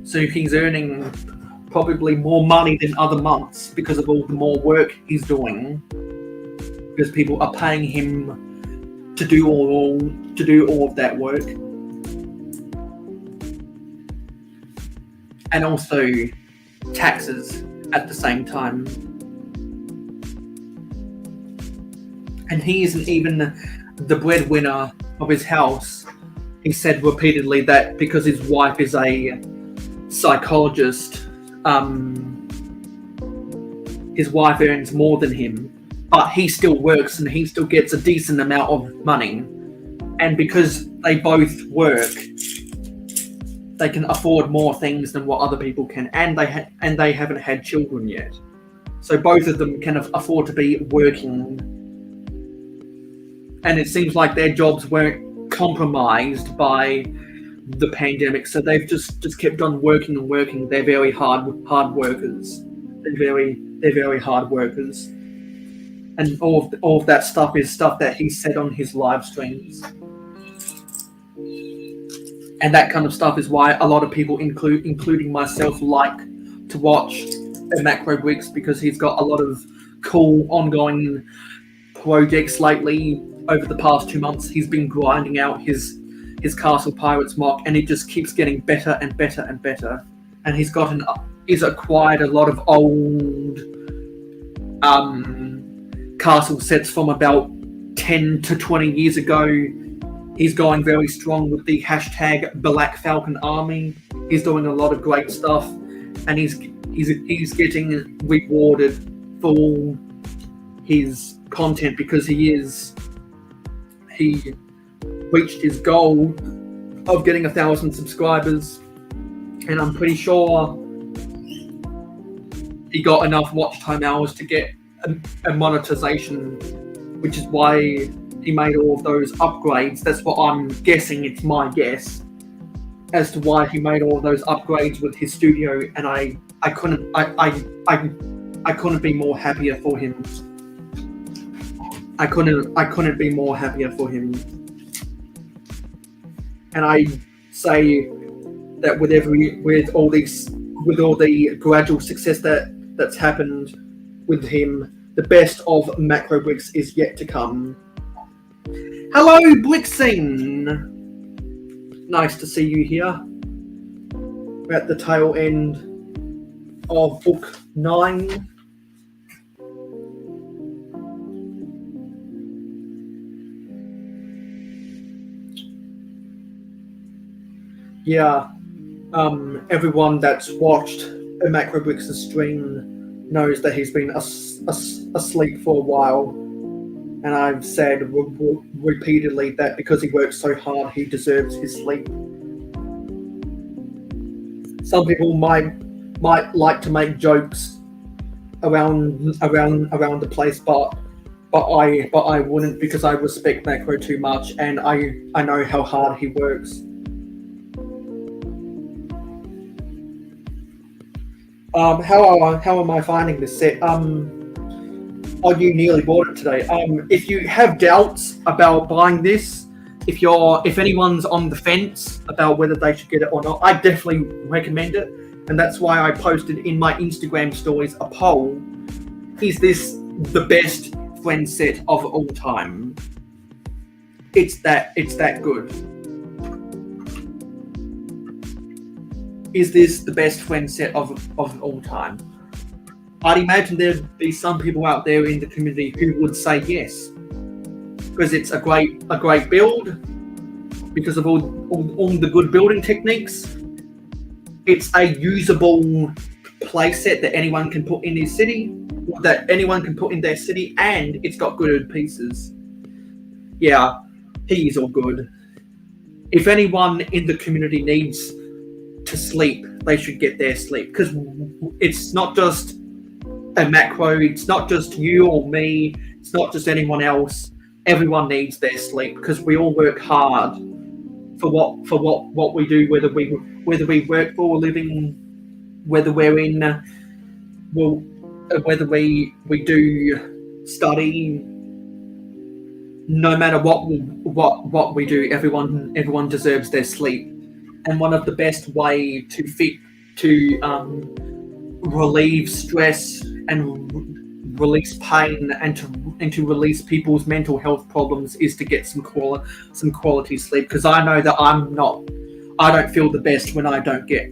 So he's earning probably more money than other months because of all the more work he's doing. Because people are paying him to do all of that work. And also taxes at the same time. And he isn't even the breadwinner of his house. He said repeatedly that because his wife is a psychologist, his wife earns more than him, but he still works and he still gets a decent amount of money. And because they both work, they can afford more things than what other people can, and they haven't had children yet. So both of them can afford to be working. And it seems like their jobs weren't compromised by the pandemic, so they've just kept on working and working. They're very hard workers. They're very hard workers. And all of that stuff is stuff that he said on his live streams. And that kind of stuff is why a lot of people, including myself, like to watch Macro Bricks, because he's got a lot of cool ongoing projects lately. Over the past 2 months, he's been grinding out his Castle Pirates mock, and it just keeps getting better and better and better. And he's acquired a lot of old castle sets from about 10 to 20 years ago. He's going very strong with the hashtag Black Falcon Army. He's doing a lot of great stuff, and he's getting rewarded for all his content because he reached his goal of getting 1,000 subscribers, and I'm pretty sure he got enough watch time hours to get a monetization, which is why he made all of those upgrades. That's what I'm guessing. It's my guess as to why he made all of those upgrades with his studio, and I couldn't be more happier for him. I couldn't be more happier for him. And I say that with all the gradual success that's happened with him, the best of Macro Bricks is yet to come. Hello, Blixing! Nice to see you here. We're at the tail end of book 9. Yeah, everyone that's watched Macro Bricks' stream knows that he's been asleep for a while, and I've said repeatedly that because he works so hard, he deserves his sleep. Some people might like to make jokes around the place, but I wouldn't, because I respect Macro too much, and I know how hard he works. How am I finding this set? Oh, you nearly bought it today. If you have doubts about buying this, if anyone's on the fence about whether they should get it or not, I definitely recommend it, and that's why I posted in my Instagram stories a poll: is this the best friend set of all time? It's that good. Is this the best friend set of all time? I'd imagine there'd be some people out there in the community who would say yes, because it's a great build, because of all the good building techniques. It's a usable play set that anyone can put in their city, and it's got good pieces. Yeah, he's all good. If anyone in the community needs to sleep, they should get their sleep, because it's not just a Macro, it's not just you or me, it's not just anyone else. Everyone needs their sleep, because we all work hard for what we do, whether we work for a living, whether we do study. no matter what we do, everyone deserves their sleep, and one of the best way to relieve stress and release pain and to release people's mental health problems is to get some quality sleep. Because I know that I don't feel the best when I don't get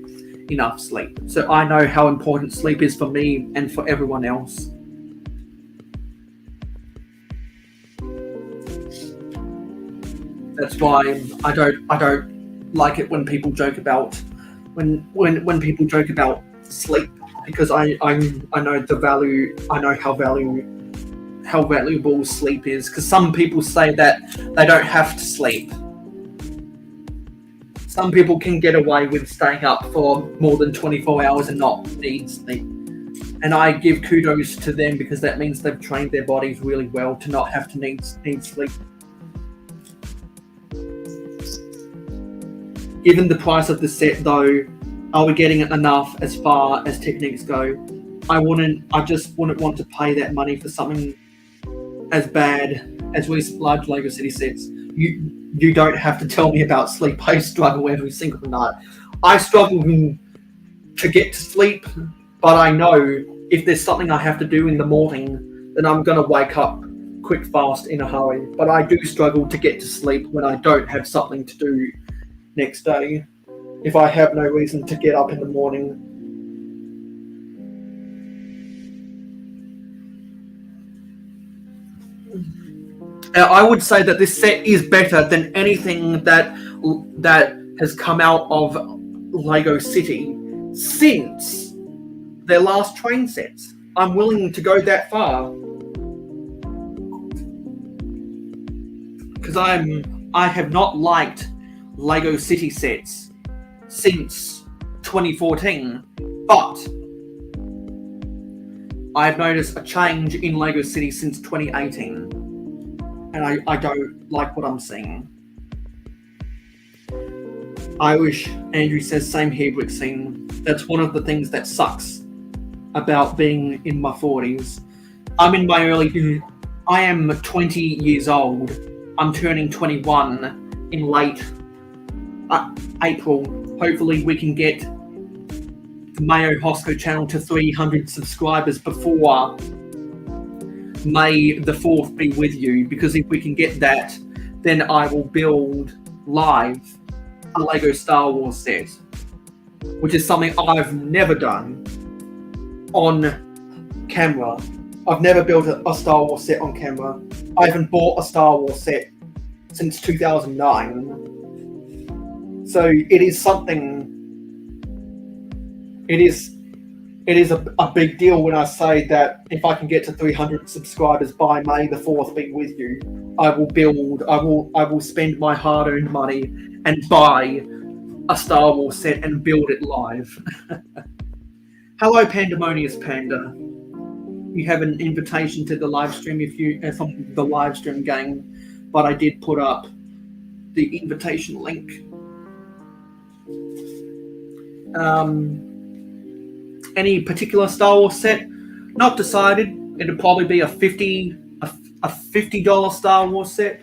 enough sleep. So I know how important sleep is for me and for everyone else. That's why I don't like it when people joke about when people joke about sleep, because I know the value. I know how valuable sleep is, because some people say that they don't have to sleep. Some people can get away with staying up for more than 24 hours and not need sleep. And I give kudos to them, because that means they've trained their bodies really well to not have to need sleep. Given the price of the set though, are we getting enough as far as techniques go? I just wouldn't want to pay that money for something as bad as these large Lego City sets. You don't have to tell me about sleep. I struggle every single night. I struggle to get to sleep, but I know if there's something I have to do in the morning, then I'm going to wake up quick fast in a hurry. But I do struggle to get to sleep when I don't have something to do next day, if I have no reason to get up in the morning. I would say that this set is better than anything that has come out of Lego City since their last train sets. I'm willing to go that far, because I have not liked Lego City sets since 2014, but I've noticed a change in Lego City since 2018, and I don't like what I'm seeing. I wish Andrew says same here, Brixine. That's one of the things that sucks about being in my 40s. I'm in my I am 20 years old. I'm turning 21 in late April. Hopefully we can get the Mayo Hosko channel to 300 subscribers before May the 4th be with you, because if we can get that, then I will build live a Lego Star Wars set, which is something I've never done on camera. I've never built a Star Wars set on camera. I haven't bought a Star Wars set since 2009. So it is something. It is a big deal when I say that if I can get to 300 subscribers by May the 4th be with you, I will spend my hard-earned money and buy a Star Wars set and build it live. Hello, Pandemonious Panda. You have an invitation to the live stream from the live stream gang, but I did put up the invitation link. Any particular Star Wars set? Not decided. It'd probably be a $50 Star Wars set.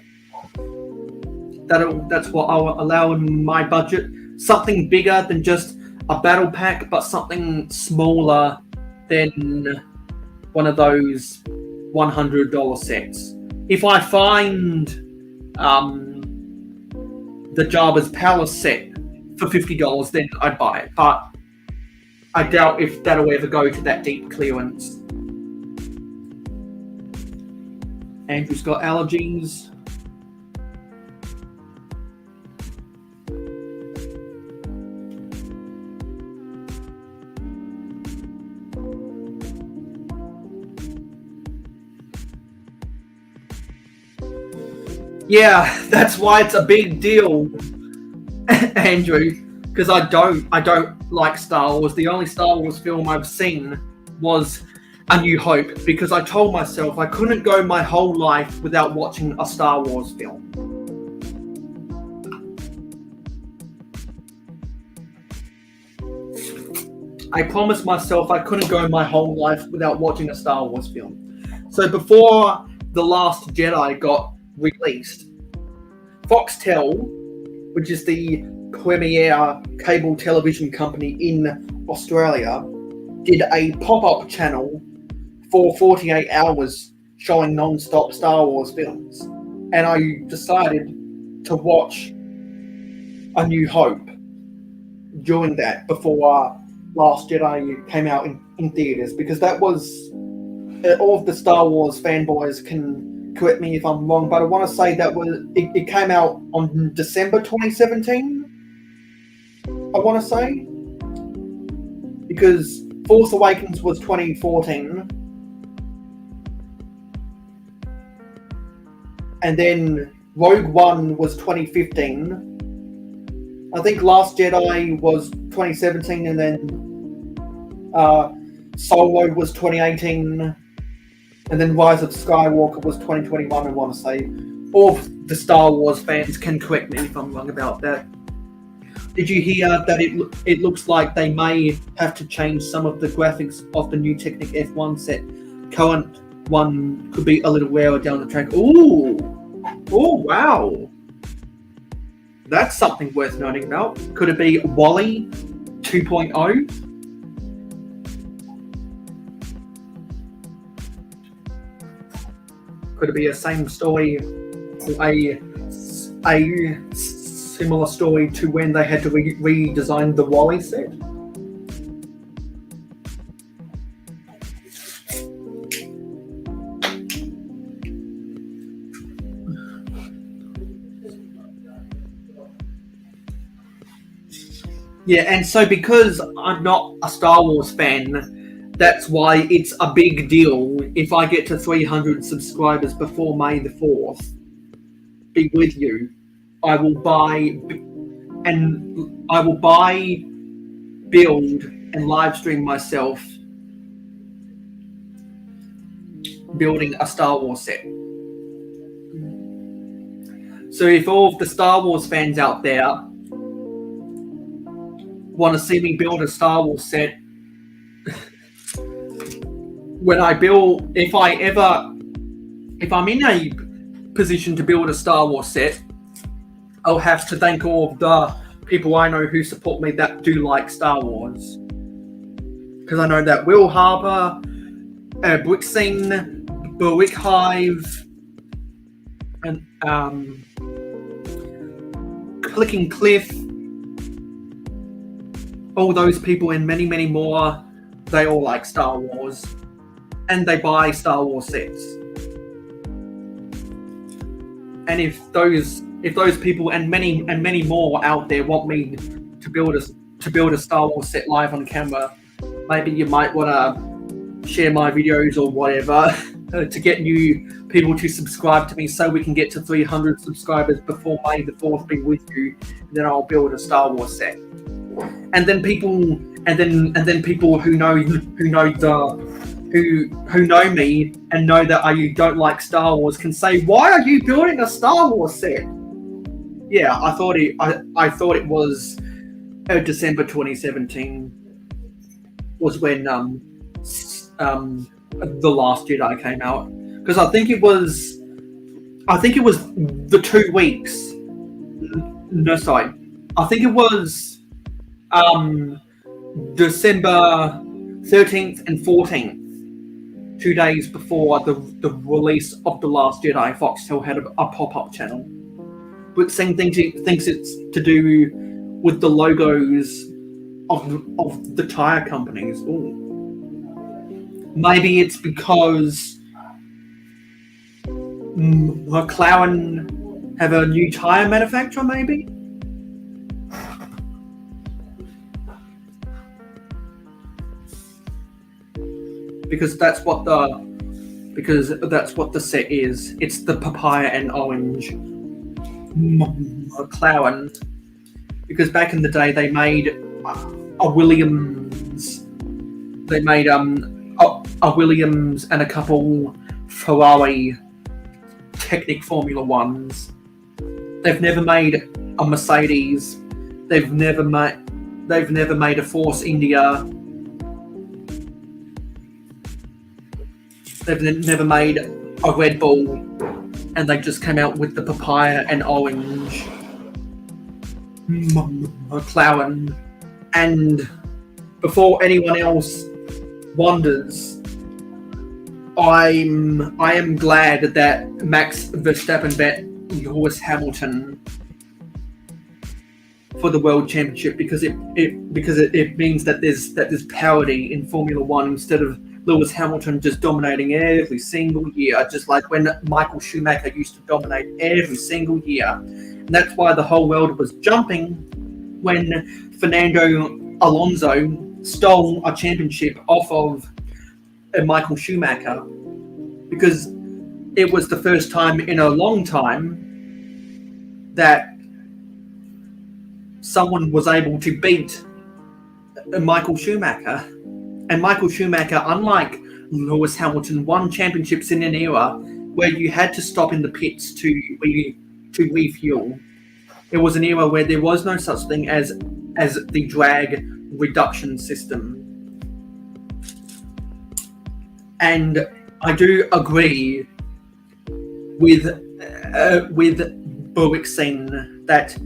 That's what I'll allow in my budget. Something bigger than just a battle pack, but something smaller than one of those $100 sets. If I find the Jabba's Palace set for $50, then I'd buy it. But I doubt if that'll ever go to that deep clearance. Andrew's got allergies. Yeah, that's why it's a big deal, Andrew. Because I don't like Star Wars. The only Star Wars film I've seen was A New Hope, because I told myself I couldn't go my whole life without watching a Star Wars film. I promised myself I couldn't go my whole life without watching a Star Wars film. So before The Last Jedi got released, Foxtel, which is the premier cable television company in Australia, did a pop-up channel for 48 hours showing non-stop Star Wars films. And I decided to watch A New Hope during that before Last Jedi came out in theaters, because that was all of the Star Wars fanboys can correct me if I'm wrong, but I want to say that it came out on December 2017. I want to say, because Force Awakens was 2014, and then Rogue One was 2015. I think Last Jedi was 2017, and then Solo was 2018, and then Rise of Skywalker was 2021, I want to say. All of the Star Wars fans can correct me if I'm wrong about that. Did you hear that it looks like they may have to change some of the graphics of the new Technic F1 set? Current one could be a little rarer down the track. Ooh! Oh, wow! That's something worth noting about. Could it be Wall-E 2.0? Could it be a same story, a similar story to when they had to redesign the Wall-E set? Yeah, and so because I'm not a Star Wars fan, that's why it's a big deal if I get to 300 subscribers before May the 4th. Be with you. I will buy, build, and live stream myself building a Star Wars set. So if all of the Star Wars fans out there want to see me build a Star Wars set, if I'm in a position to build a Star Wars set, I'll have to thank all of the people I know who support me that do like Star Wars. Because I know that Will Harbour, Brixing, Berwick Hive, and Clicking Cliff, all those people and many, many more, they all like Star Wars. And they buy Star Wars sets. And if those people and many more out there want me to build a Star Wars set live on camera, maybe you might want to share my videos or whatever to get new people to subscribe to me, so we can get to 300 subscribers before May the 4th. Be with you, and then I'll build a Star Wars set. And then people who know me and know that I don't like Star Wars can say, "Why are you building a Star Wars set?" Yeah, I thought it was December 2017 was when The Last Jedi came out, because I think it was the 2 weeks. No, sorry, I think it was December 13th and 14th. 2 days before the release of The Last Jedi, Foxtel had a pop-up channel. But Singh thinks it's to do with the logos of the tire companies. Ooh. Maybe it's because McLaren have a new tire manufacturer, maybe? Because that's what the set is. It's the papaya and orange McLaren. Because back in the day they made a Williams. They made a Williams and a couple Ferrari Technic Formula Ones. They've never made a Mercedes. They've never made a Force India. They've never made a Red Bull. and they just came out with the papaya and orange McLaren. And before anyone else wonders, I am glad that Max Verstappen bet Lewis Hamilton for the World Championship, because it means that there's parity in Formula One instead of Lewis Hamilton just dominating every single year, just like when Michael Schumacher used to dominate every single year. And that's why the whole world was jumping when Fernando Alonso stole a championship off of Michael Schumacher, because it was the first time in a long time that someone was able to beat Michael Schumacher. And Michael Schumacher, unlike Lewis Hamilton, won championships in an era where you had to stop in the pits to refuel. It was an era where there was no such thing as the drag reduction system. And I do agree with Buick-Singh that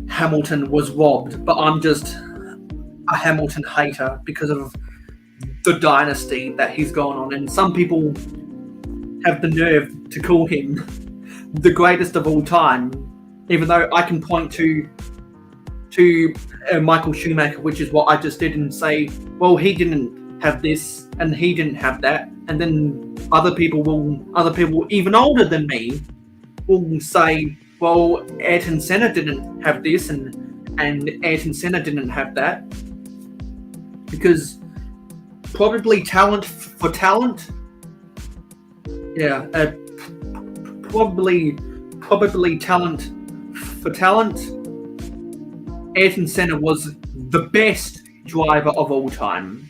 Hamilton was robbed, but I'm just a Hamilton hater because of the dynasty that he's gone on. And some people have the nerve to call him the greatest of all time, even though I can point to Michael Schumacher, which is what I just did, and say, well, he didn't have this and he didn't have that. And then other people even older than me will say, well, Ayrton Senna didn't have this and Ayrton Senna didn't have that. Because probably talent for talent, probably talent for talent, Ayrton Senna was the best driver of all time.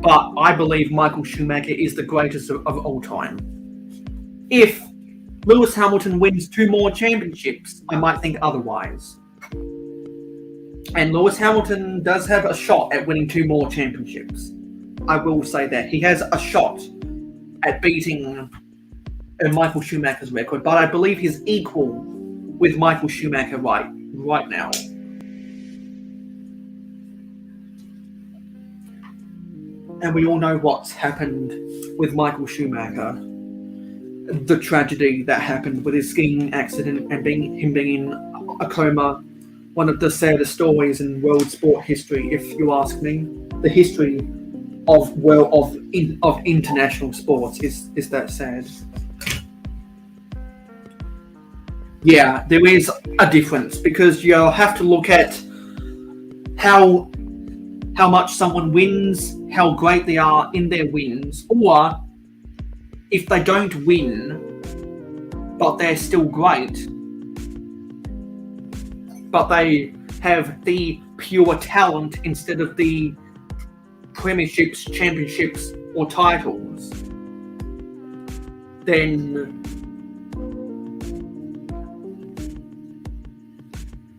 But I believe Michael Schumacher is the greatest of all time. If Lewis Hamilton wins 2 more championships, I might think otherwise. And Lewis Hamilton does have a shot at winning 2 more championships. I will say that. He has a shot at beating Michael Schumacher's record, but I believe he's equal with Michael Schumacher right now. And we all know what's happened with Michael Schumacher. The tragedy that happened with his skiing accident and him being in a coma. One of the saddest stories in world sport history, if you ask me. The history of international sports is that sad. Yeah, there is a difference, because you'll have to look at how much someone wins, how great they are in their wins, or if they don't win, but they're still great, but they have the pure talent instead of the premierships, championships, or titles, then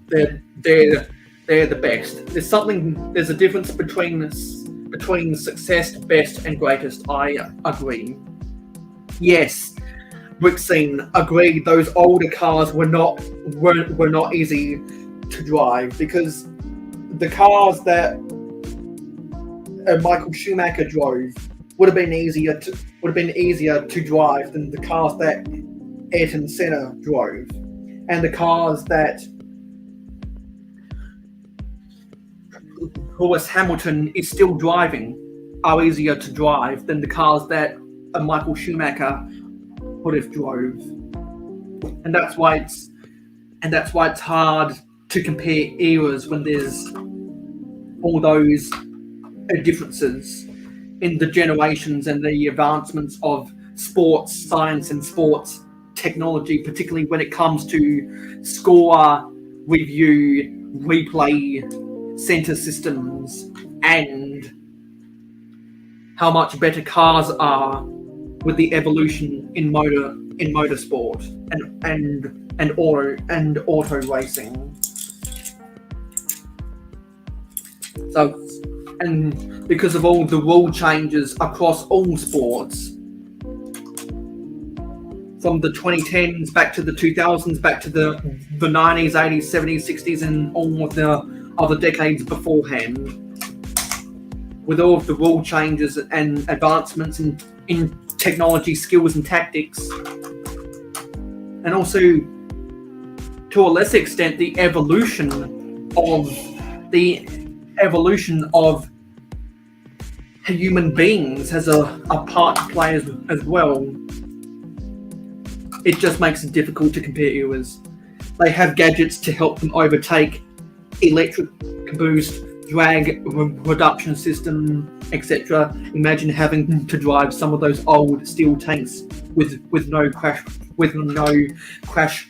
they're the best. There's a difference between success, best, and greatest. I agree. Yes, Rickstein agreed. Those older cars were not easy to drive, because the cars that Michael Schumacher drove would have been easier to drive than the cars that Ayrton Senna drove, and the cars that Lewis Hamilton is still driving are easier to drive than the cars that Michael Schumacher would have drove. And that's why it's hard to compare eras when there's all those differences in the generations and the advancements of sports science and sports technology, particularly when it comes to score, review, replay center systems, and how much better cars are with the evolution in motorsport and auto racing. So, and because of all the rule changes across all sports, from the 2010s back to the 2000s, back to the 90s, 80s, 70s, 60s, and all of the other decades beforehand. With all of the rule changes and advancements in technology, skills, and tactics, and also, to a lesser extent, the evolution of human beings has a part to play as well. It just makes it difficult to compare eras. They have gadgets to help them overtake electric boost, drag reduction system, etc. Imagine having to drive some of those old steel tanks with no crash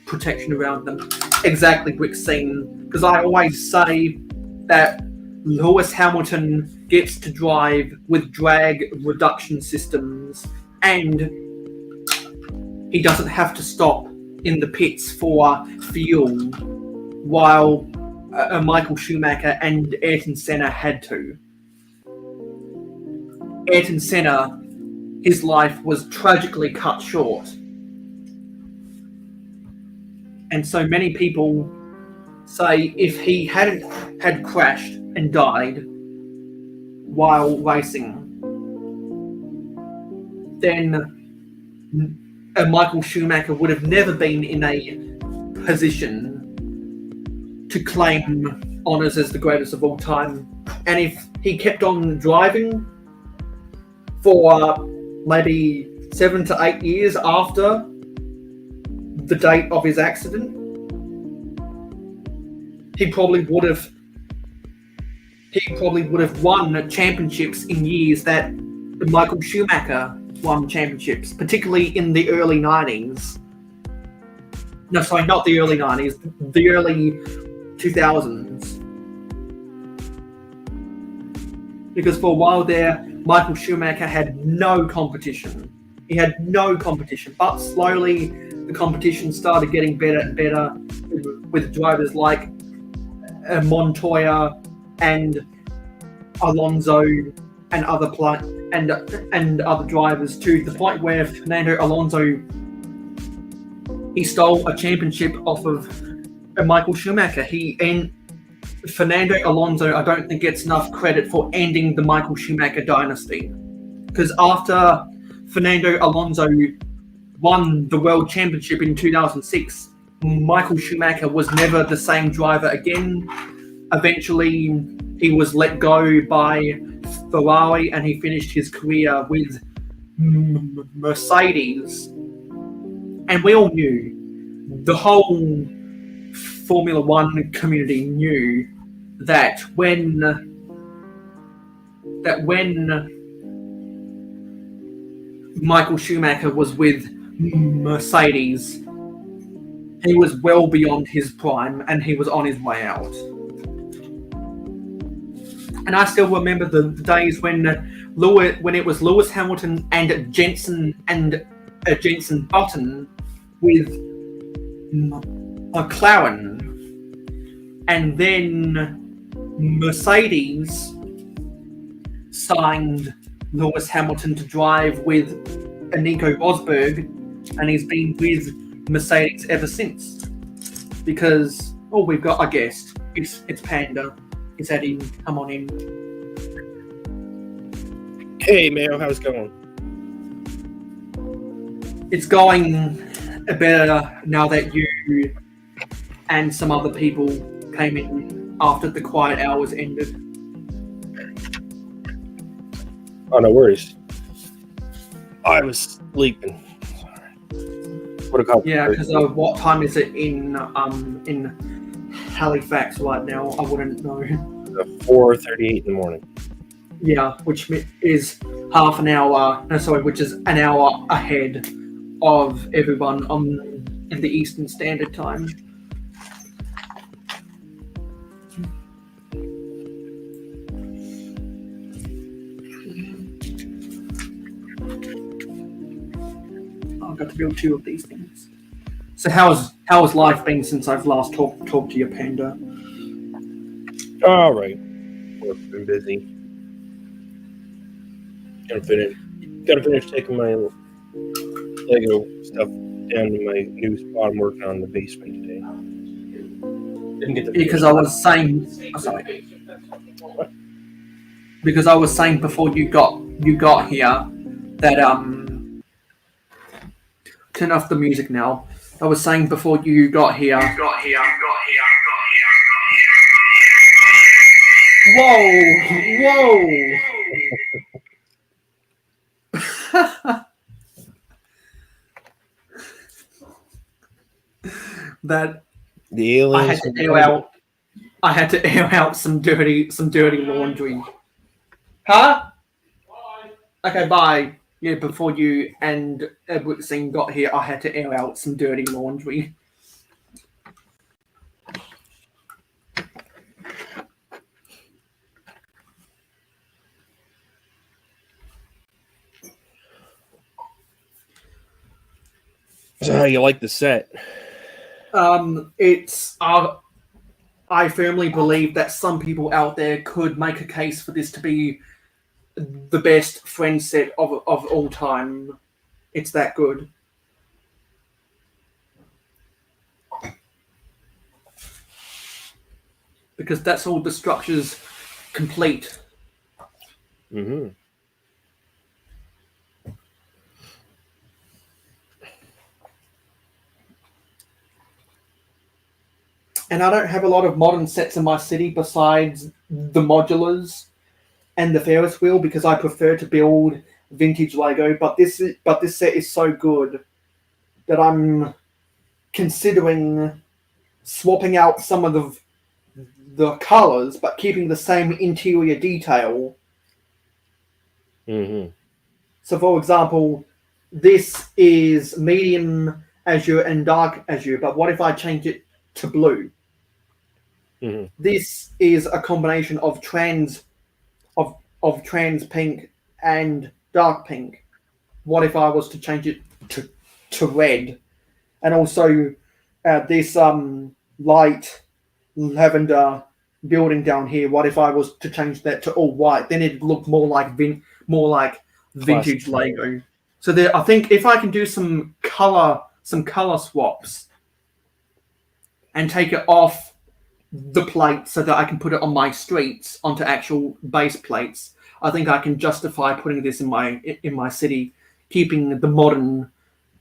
protection around them. Exactly, Brixine. Because I always say that Lewis Hamilton gets to drive with drag reduction systems, and he doesn't have to stop in the pits for fuel, while Michael Schumacher and Ayrton Senna had to. Ayrton Senna, his life was tragically cut short. And so many people say if he hadn't had crashed and died while racing, then Michael Schumacher would have never been in a position to claim honours as the greatest of all time. And if he kept on driving for maybe 7 to 8 years after the date of his accident, he probably would have won championships in years that Michael Schumacher won championships, particularly in the early 90s. No, sorry, not the early 90s, the early 2000s. Because for a while there, Michael Schumacher had no competition. He had no competition, but slowly the competition started getting better and better with drivers like Montoya and Alonso and other other drivers, to the point where Fernando Alonso, he stole a championship off of Michael Schumacher. And Fernando Alonso, I don't think gets enough credit for ending the Michael Schumacher dynasty, because after Fernando Alonso won the world championship in 2006, Michael Schumacher was never the same driver again. Eventually, he was let go by Ferrari and he finished his career with Mercedes. And we all knew, the whole Formula One community knew that when Michael Schumacher was with Mercedes, he was well beyond his prime and he was on his way out. And I still remember the days when it was Lewis Hamilton and Jenson Button with McLaren, and then Mercedes signed Lewis Hamilton to drive with Nico Rosberg, and he's been with Mercedes ever since. Because we've got a guest. It's Panda. Is Eddie? Come on in. Hey, Mayo, how's it going? It's going better now that you and some other people came in after the quiet hours ended. Oh, no worries. I was sleeping. What a couple. Yeah, because what time is it in Halifax right now? I wouldn't know. 4:38 in the morning. Yeah, which is which is an hour ahead of everyone in the Eastern Standard Time. I've got to build 2 of these things. So how's life been since I've last talked to you, Panda? All right. Work's been busy. Gotta finish taking my Lego stuff down to my new spot. I'm working on the basement today. Didn't get to Because I was saying, sorry. Because I was saying before you got here that turn off the music now. I was saying before you got here. Whoa! That The aliens. I had to air out some dirty laundry. Huh? Okay, bye. Yeah, before you and Edward Singh got here, I had to air out some dirty laundry. So how you like the set? It's I firmly believe that some people out there could make a case for this to be the best Friends set of all time. It's that good. Because that's all the structures complete. Mm-hmm. And I don't have a lot of modern sets in my city besides the modulars and the Ferris wheel because I prefer to build vintage Lego. But this set is so good that I'm considering swapping out some of the colors, but keeping the same interior detail. Mm-hmm. So, for example, this is medium azure and dark azure, but what if I change it to blue? Mm-hmm. This is a combination of trans pink and dark pink. What if I was to change it to red? And also this light lavender building down here. What if I was to change that to all white? Then it'd look more like vintage Lego. So there, I think if I can do some color swaps and take it off the plate so that I can put it on my streets onto actual base plates, I think I can justify putting this in my city, keeping the modern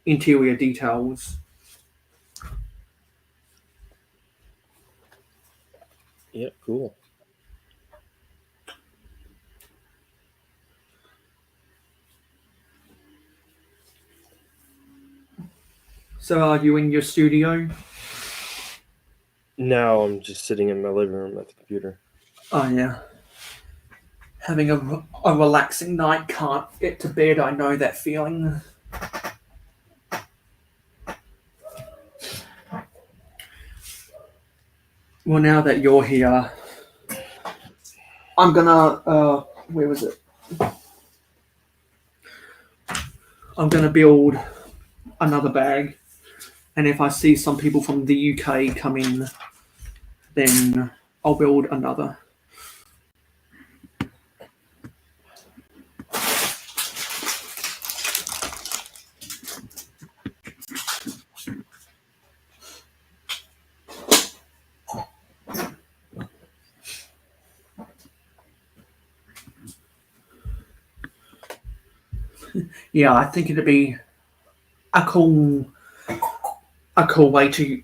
interior details. Yeah, cool. So are you in your studio? No, I'm just sitting in my living room at the computer. Oh yeah. Having a relaxing night, can't get to bed, I know that feeling. Well, now that you're here, I'm gonna, where was it? I'm gonna build another bag. And if I see some people from the UK come in, then I'll build another. Yeah, I think it'd be a cool way to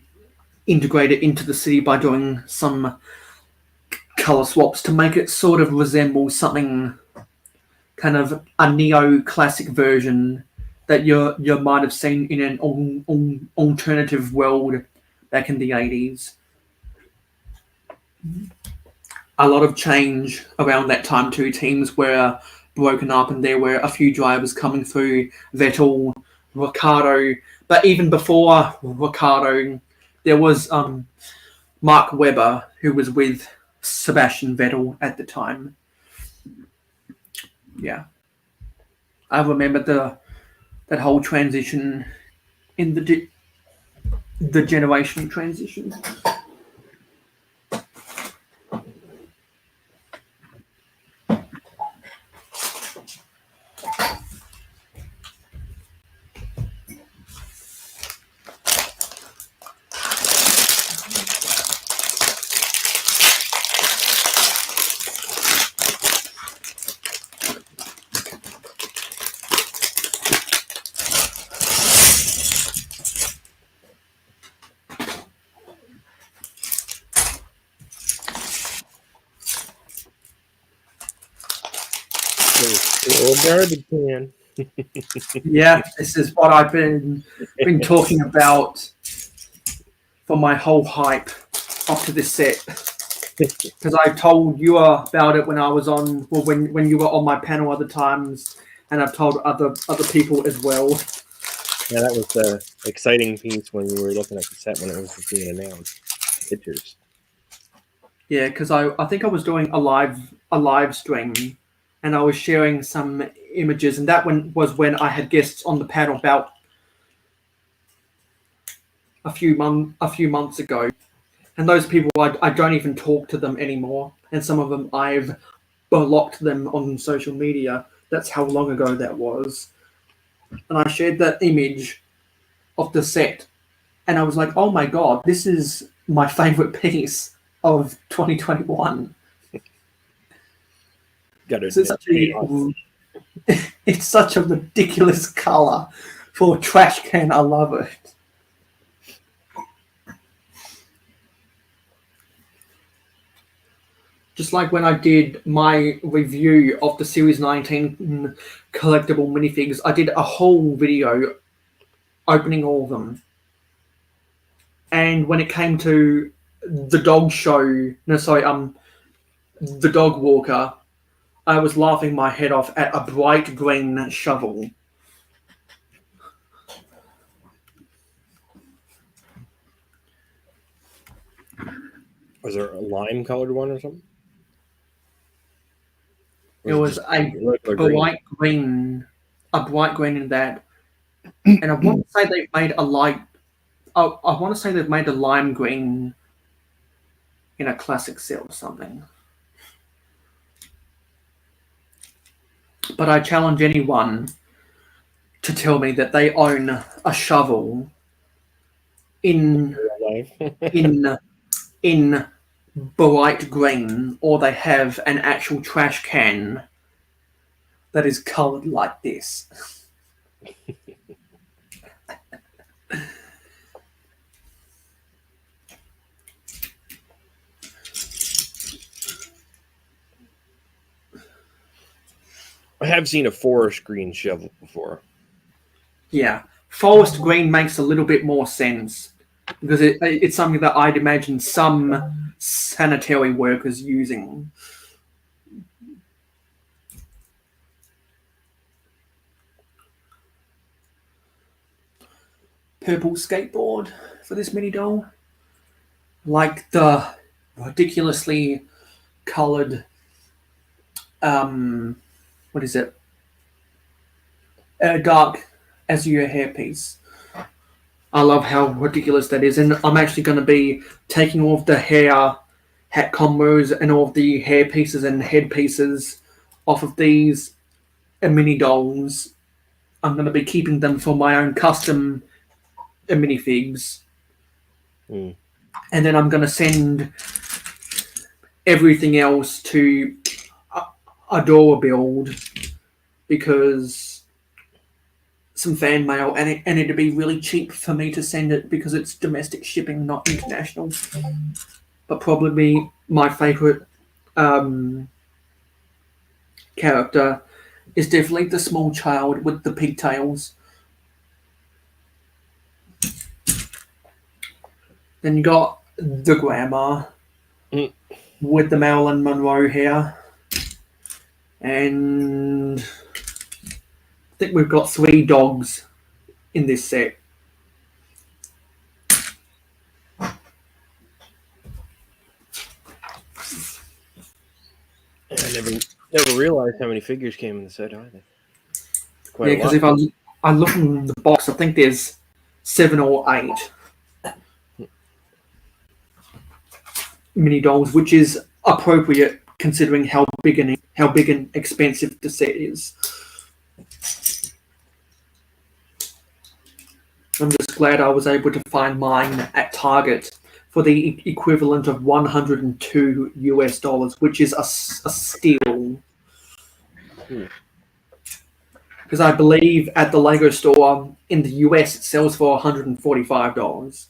integrate it into the city by doing some color swaps to make it sort of resemble something kind of a neo-classic version that you might have seen in an alternative world back in the 80s. A lot of change around that time too. Teams were broken up and there were a few drivers coming through, Vettel, Ricciardo, but even before Ricciardo, there was Mark Webber, who was with Sebastian Vettel at the time. Yeah. I remember that whole transition in the generation transition. little garbage can. Yeah, this is what I've been talking about for my whole hype up to this set. Because I told you about it when I was on, well, when you were on my panel other times, and I've told other people as well. Yeah, that was the exciting piece when we were looking at the set when it was being announced. Pictures. Yeah, because I think I was doing a live stream, and I was sharing some images, and that one was when I had guests on the panel about a few months ago, and those people I don't even talk to them anymore, and some of them I've blocked them on social media. That's how long ago that was, and I shared that image of the set, and I was like, oh my god, this is my favorite piece of 2021. It's such a ridiculous color for a trash can. I love it. Just like when I did my review of the Series 19 collectible minifigs, I did a whole video opening all of them. And when it came to the dog show, the dog walker, I was laughing my head off at a bright green shovel. Was there a lime colored one or something? It was a bright green in that, and I want to say they've made a light. I want to say they've made a lime green in a classic set or something. But I challenge anyone to tell me that they own a shovel in bright green, or they have an actual trash can that is colored like this. I have seen a forest green shovel before. Yeah, forest green makes a little bit more sense because it's something that I'd imagine some sanitary workers using. Purple skateboard for this mini doll. Like the ridiculously colored, what is it? Dark azure hairpiece. I love how ridiculous that is, and I'm actually going to be taking all of the hat combos and all of the hair pieces and head pieces off of these mini dolls. I'm going to be keeping them for my own custom minifigs. And then I'm going to send everything else to Adora Build because some fan mail, and it'd be really cheap for me to send it because it's domestic shipping, not international. But probably my favorite character is definitely the small child with the pigtails. Then you got the grandma with the Marilyn Monroe hair. And I think we've got 3 dogs in this set. I never realized how many figures came in the set either. Yeah, because if I look in the box, I think there's 7 or 8 mini dolls, which is appropriate considering how big and expensive the set is. I'm just glad I was able to find mine at Target for the equivalent of $102 US, which is a steal. Because I believe at the Lego store in the US it sells for $145.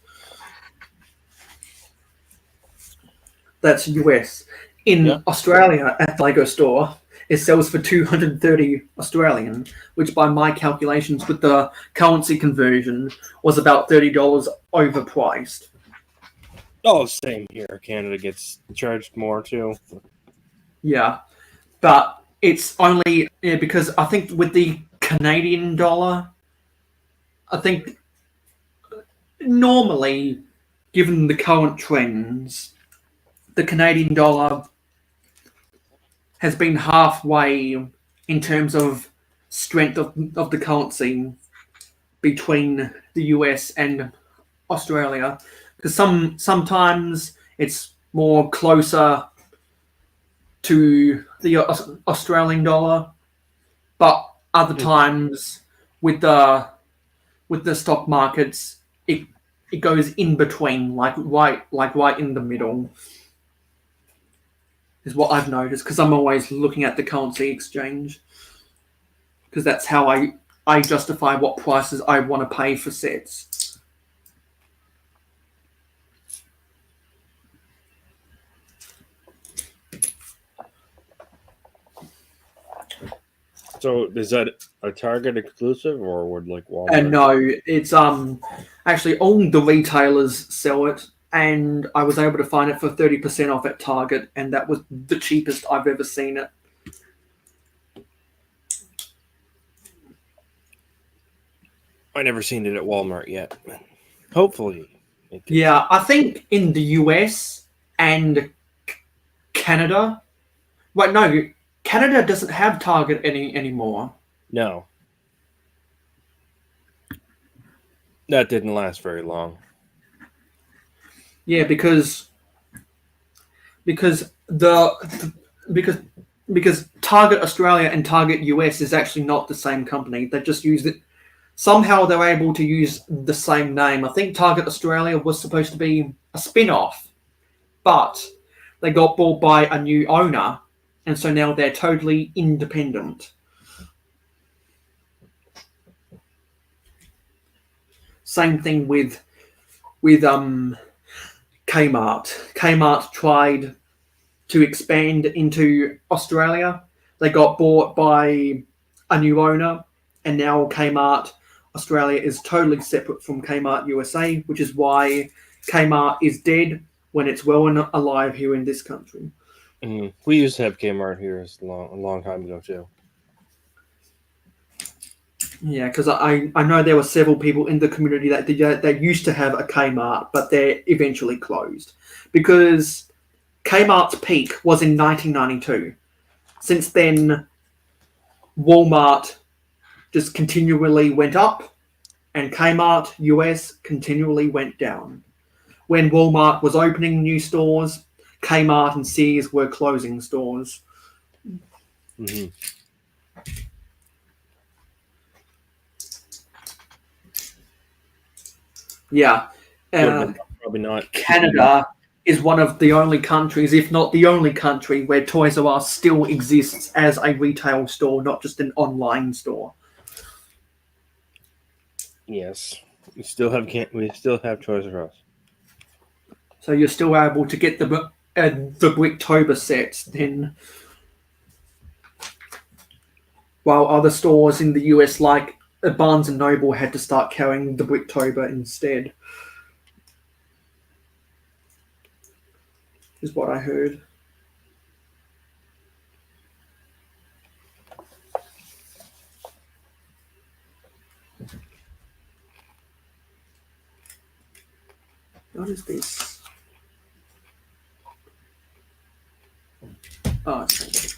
That's US. In Australia at the Lego store it sells for 230 Australian, which by my calculations with the currency conversion was about $30 overpriced. Oh, same here. Canada gets charged more too. Yeah, but it's only because I think with the Canadian dollar, I think normally, given the current trends, the Canadian dollar has been halfway in terms of strength of the currency between the US and Australia. Because sometimes it's more closer to the Australian dollar, but other times with the stock markets, it goes in between, like right in the middle. Is what I've noticed because I'm always looking at the currency exchange because that's how I justify what prices I want to pay for sets. So is that a Target exclusive or would like Walmart? And no, it's actually all the retailers sell it, and I was able to find it for 30% off at Target, and that was the cheapest I've ever seen it. I never seen it at Walmart yet. Hopefully. Yeah, I think in the US and Canada. Wait, no, Canada doesn't have Target anymore. No. That didn't last very long. Yeah, because Target Australia and Target US is actually not the same company. They just use it. Somehow they're able to use the same name. I think Target Australia was supposed to be a spin-off, but they got bought by a new owner, and so now they're totally independent. Same thing with Kmart. Kmart tried to expand into Australia. They got bought by a new owner, and now Kmart Australia is totally separate from Kmart USA, which is why Kmart is dead when it's well and alive here in this country. Mm-hmm. We used to have Kmart here a long time ago too. Yeah, because I know there were several people in the community that used to have a Kmart, but they eventually closed. Because Kmart's peak was in 1992. Since then, Walmart just continually went up, and Kmart US continually went down. When Walmart was opening new stores, Kmart and Sears were closing stores. Mm-hmm. Yeah. Probably not. Canada is one of the only countries, if not the only country, where Toys R Us still exists as a retail store, not just an online store. Yes, we still have Toys R Us. So you're still able to get the Bricktober sets then, while other stores in the US like Barnes & Noble had to start carrying the Bricktober instead. Is what I heard. What is this? Oh, okay.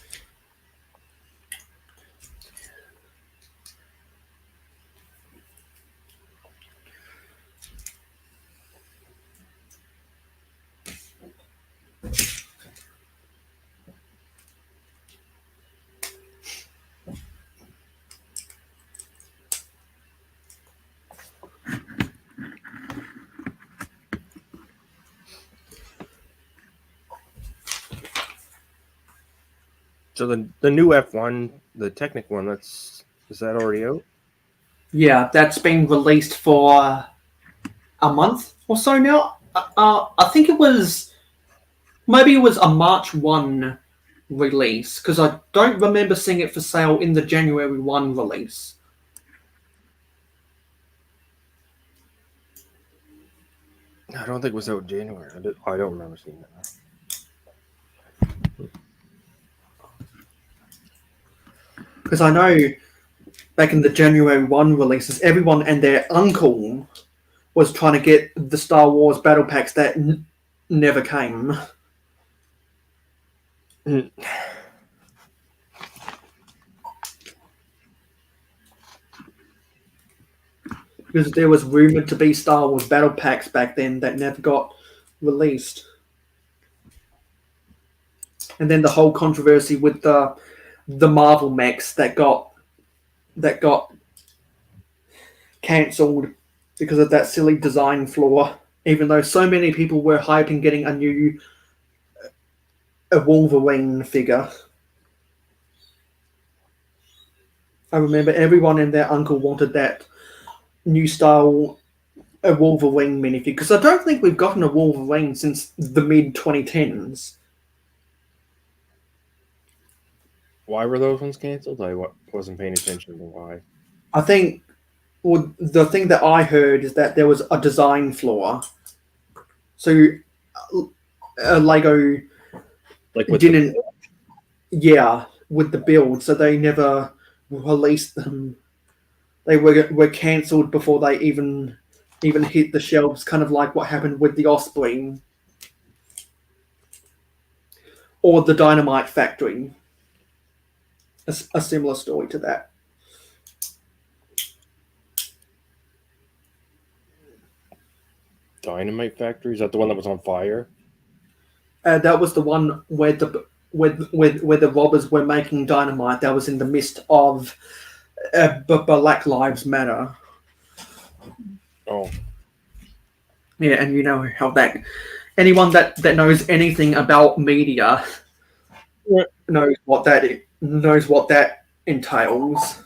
So the new F1, the Technic one, is that already out? Yeah, that's been released for a month or so now. I think it was a March 1 release, because I don't remember seeing it for sale in the January 1 release. I don't think it was out in January. I don't remember seeing that. Because I know back in the January 1 releases, everyone and their uncle was trying to get the Star Wars battle packs that never came. Because there was rumored to be Star Wars battle packs back then that never got released. And then the whole controversy with the Marvel mechs that got cancelled because of that silly design flaw. Even though so many people were hyping getting a Wolverine figure. I remember everyone and their uncle wanted that new style a Wolverine minifig, because I don't think we've gotten a Wolverine since the mid 2010s. Why were those ones canceled? I wasn't paying attention to why. I think, well, the thing that I heard is that there was a design flaw. So Lego Like with didn't, with the build, so they never released them. They were cancelled before they even hit the shelves, kind of like what happened with the Osprey or the Dynamite Factory. A similar story to that. Dynamite Factory? Is that the one that was on fire? That was the one where the robbers were making dynamite. That was in the midst of Black Lives Matter. Oh. Yeah, and you know how that... Anyone that knows anything about media knows what that entails.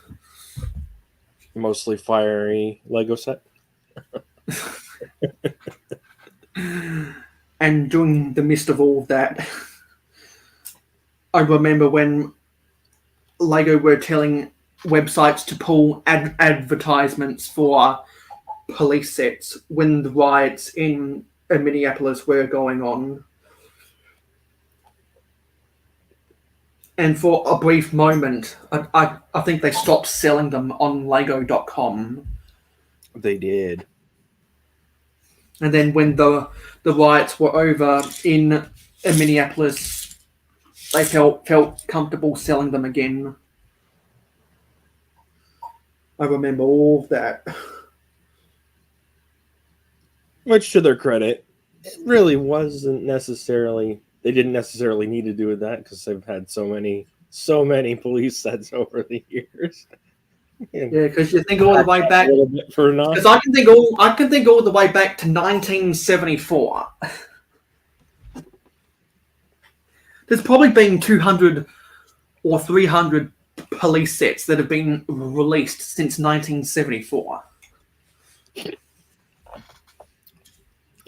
Mostly fiery Lego set? And during the midst of all of that, I remember when Lego were telling websites to pull advertisements for police sets when the riots in Minneapolis were going on. And for a brief moment, I think they stopped selling them on Lego.com. They did. And then when the riots were over in Minneapolis, they felt comfortable selling them again. I remember all of that. Which, to their credit, it really wasn't necessarily... They didn't necessarily need to do that because they've had so many police sets over the years. Yeah, because you think all the way back. Because I can think all the way back to 1974. There's probably been 200 or 300 police sets that have been released since 1974.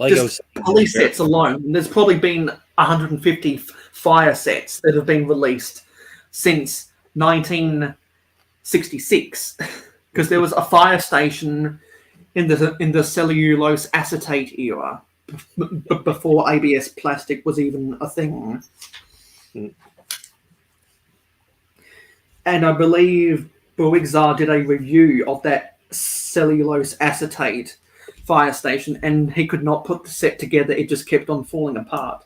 Just police sets alone. And there's probably been 150 fire sets that have been released since 1966. Because there was a fire station in the cellulose acetate era before ABS plastic was even a thing. And I believe Brigzar did a review of that cellulose acetate fire station, and he could not put the set together. It just kept on falling apart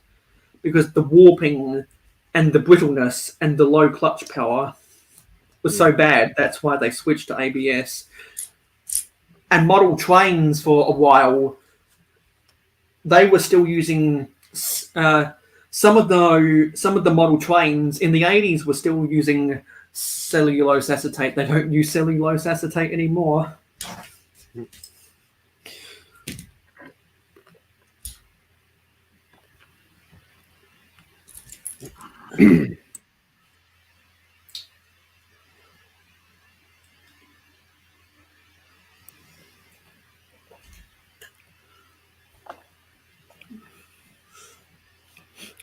because the warping and the brittleness and the low clutch power was so bad. That's why they switched to ABS. And model trains for a while, they were still using some of the model trains in the 80s were still using cellulose acetate. They don't use cellulose acetate anymore.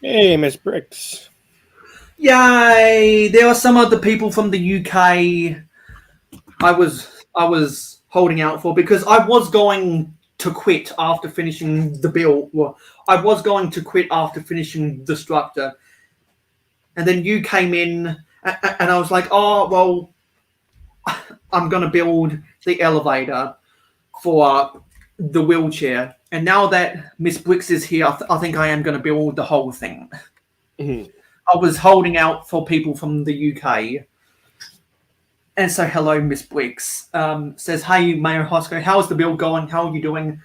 Hey, Miss Bricks. Yay! There are some other people from the UK I was holding out for, because I was going to quit after finishing the build. Well, I was going to quit after finishing the structure, and then you came in, and I was like, oh well, I'm gonna build the elevator for the wheelchair, and now that Miss Bricks is here, I think I am gonna build the whole thing. Mhm. I was holding out for people from the UK. And so, hello, Miss Briggs. Says, hey, Mayo Hosko, how's the build going? How are you doing?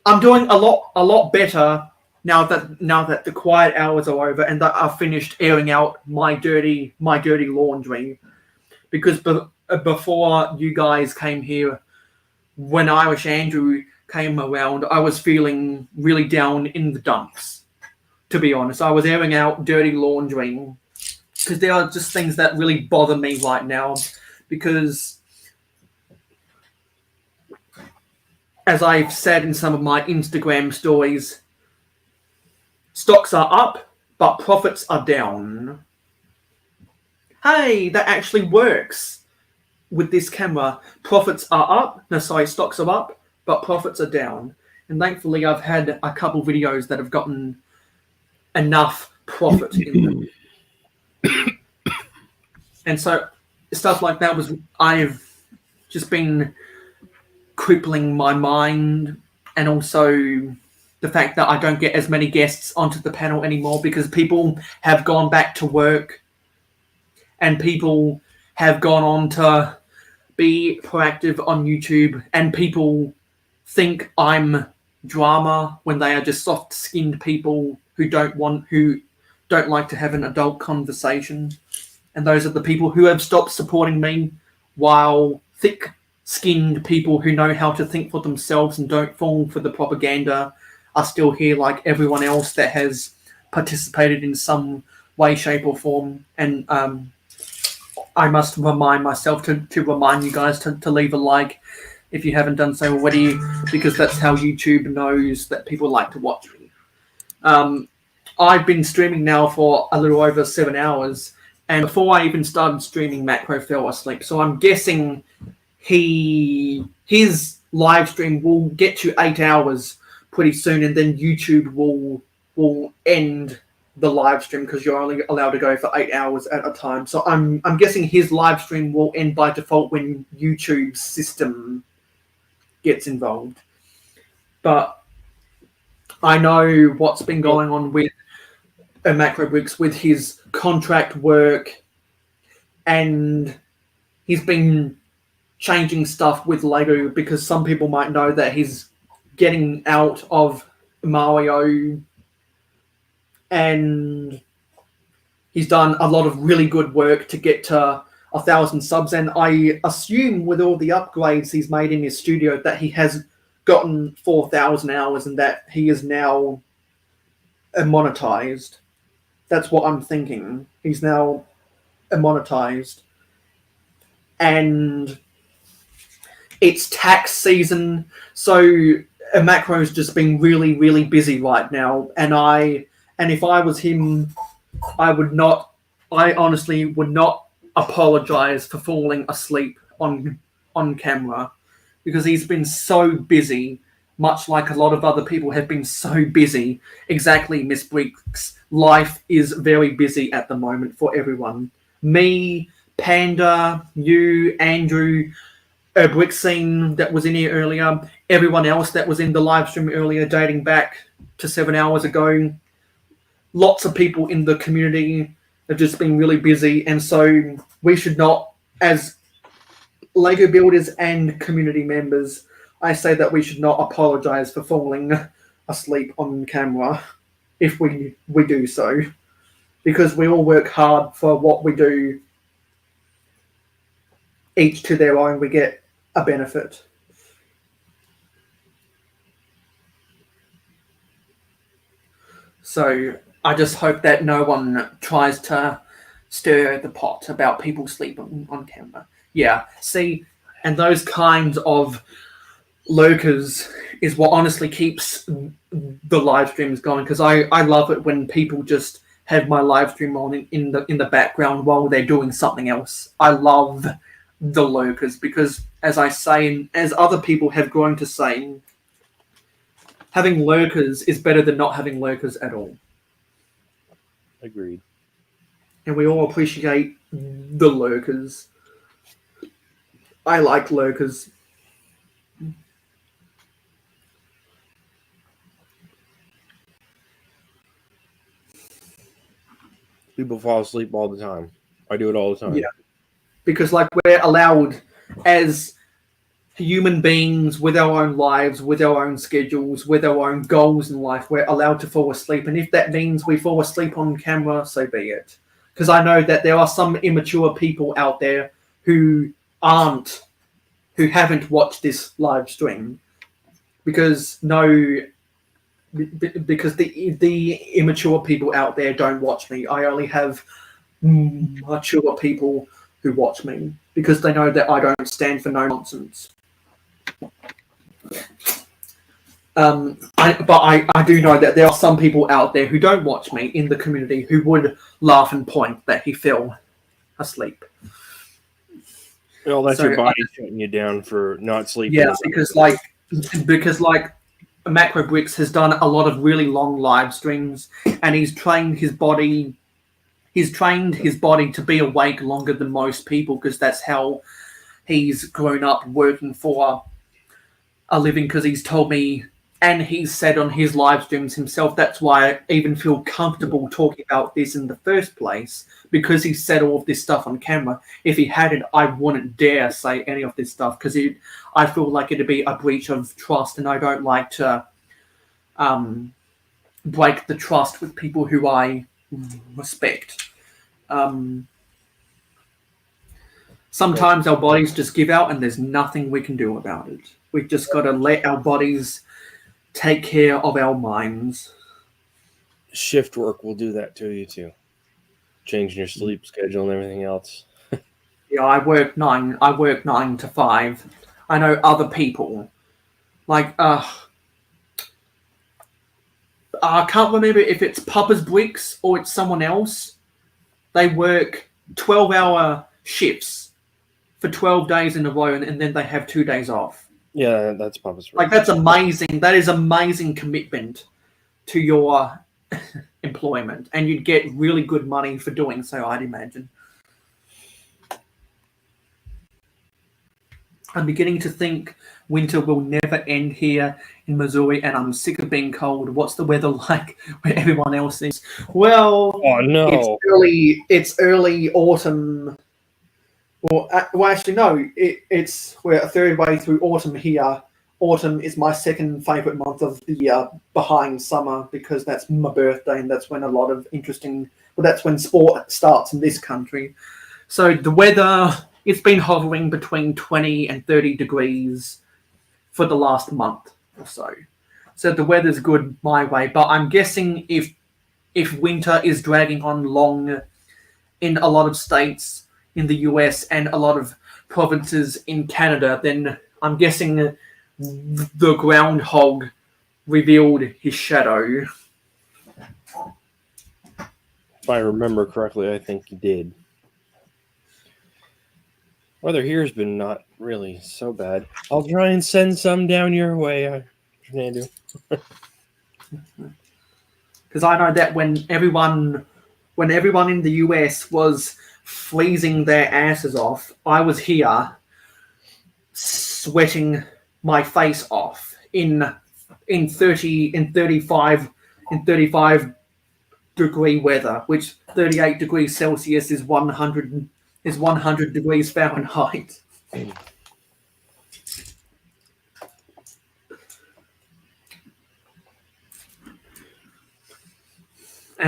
I'm doing a lot better now that the quiet hours are over and that I've finished airing out my dirty laundry. Because before you guys came here, when Irish Andrew came around, I was feeling really down in the dumps. To be honest, I was airing out dirty laundry because there are just things that really bother me right now, because as I've said in some of my Instagram stories, stocks are up, but profits are down. Hey, that actually works with this camera. Profits are up. No, sorry, stocks are up, but profits are down. And thankfully, I've had a couple videos that have gotten enough profit in them. And so stuff like that I've just been crippling my mind, and also the fact that I don't get as many guests onto the panel anymore because people have gone back to work and people have gone on to be proactive on YouTube, and people think I'm drama when they are just soft-skinned people who don't like to have an adult conversation. And those are the people who have stopped supporting me, while thick-skinned people who know how to think for themselves and don't fall for the propaganda are still here, like everyone else that has participated in some way, shape or form. And I must remind myself to remind you guys to leave a like if you haven't done so already, because that's how YouTube knows that people like to watch me. I've been streaming now for a little over 7 hours, and before I even started streaming, Macro fell asleep. So I'm guessing his live stream will get to 8 hours pretty soon, and then YouTube will end the live stream because you're only allowed to go for 8 hours at a time. So I'm guessing his live stream will end by default when YouTube's system gets involved. But I know what's been going on with Macro Bricks with his contract work, and he's been changing stuff with Lego, because some people might know that he's getting out of Mario, and he's done a lot of really good work to get to 1,000 subs, and I assume with all the upgrades he's made in his studio that he has gotten 4,000 hours and that he is now monetized. That's what I'm thinking. He's now monetized. And it's tax season, so Macro's just been really, really busy right now. And if I was him, I honestly would not apologize for falling asleep on camera, because he's been so busy, much like a lot of other people have been so busy. Exactly, Miss Briggs. Life is very busy at the moment for everyone. Me, Panda, you, Andrew, Brixine that was in here earlier, everyone else that was in the live stream earlier dating back to 7 hours ago. Lots of people in the community have just been really busy, and so we should not, as Lego builders and community members, I say that we should not apologize for falling asleep on camera if we do so, because we all work hard for what we do. Each to their own, we get a benefit. So I just hope that no one tries to stir the pot about people sleeping on camera. Yeah, see, and those kinds of lurkers is what honestly keeps the live streams going, because I love it when people just have my live stream on in the background while they're doing something else. I love the lurkers because, as I say, and as other people have grown to say, having lurkers is better than not having lurkers at all. Agreed. And we all appreciate the lurkers. I like lurkers. People fall asleep all the time. I do it all the time. Yeah. Because like we're allowed as human beings with our own lives, with our own schedules, with our own goals in life, we're allowed to fall asleep. And if that means we fall asleep on camera, so be it. Because I know that there are some immature people out there who haven't watched this live stream because the immature people out there don't watch me. I only have mature people who watch me because they know that I don't stand for no nonsense. I do know that there are some people out there who don't watch me in the community who would laugh and point that he fell asleep. Well, that's your body shutting you down for not sleeping. Yeah, because Macro Bricks has done a lot of really long live streams, and he's trained his body. He's trained his body to be awake longer than most people because that's how he's grown up working for a living. Because he's told me, and he's said on his live streams himself, that's why I even feel comfortable talking about this in the first place, because he said all of this stuff on camera. If he hadn't, I wouldn't dare say any of this stuff because I feel like it'd be a breach of trust, and I don't like to break the trust with people who I respect. Sometimes our bodies just give out and there's nothing we can do about it. We've just got to let our bodies take care of our minds. Shift work will do that to you too. Changing your sleep schedule and everything else. Yeah, I work 9 to 5. I know other people like I can't remember if it's Papa's Bricks or it's someone else. They work 12-hour shifts for 12 days in a row, and then they have 2 days off. Yeah, that's Papa's Bricks. Like, that's amazing. That is amazing commitment to your employment, and you'd get really good money for doing so, I'd imagine. I'm beginning to think winter will never end here in Missouri, and I'm sick of being cold. What's the weather like where everyone else is? Well, oh no, it's early autumn. Well, actually, no. We're a third way through autumn here. Autumn is my second favorite month of the year, behind summer, because that's my birthday, and that's when a lot of that's when sport starts in this country. So the weather, it's been hovering between 20 and 30 degrees for the last month or so. So the weather's good my way, but I'm guessing if winter is dragging on long in a lot of states in the US and a lot of provinces in Canada, then I'm guessing the groundhog revealed his shadow. If I remember correctly, I think he did. Weather here's been not really so bad. I'll try and send some down your way, Fernando. Because I know that when everyone in the US was freezing their asses off, I was here sweating my face off in 35 degree weather, which 38 degrees Celsius is 100 degrees Fahrenheit. And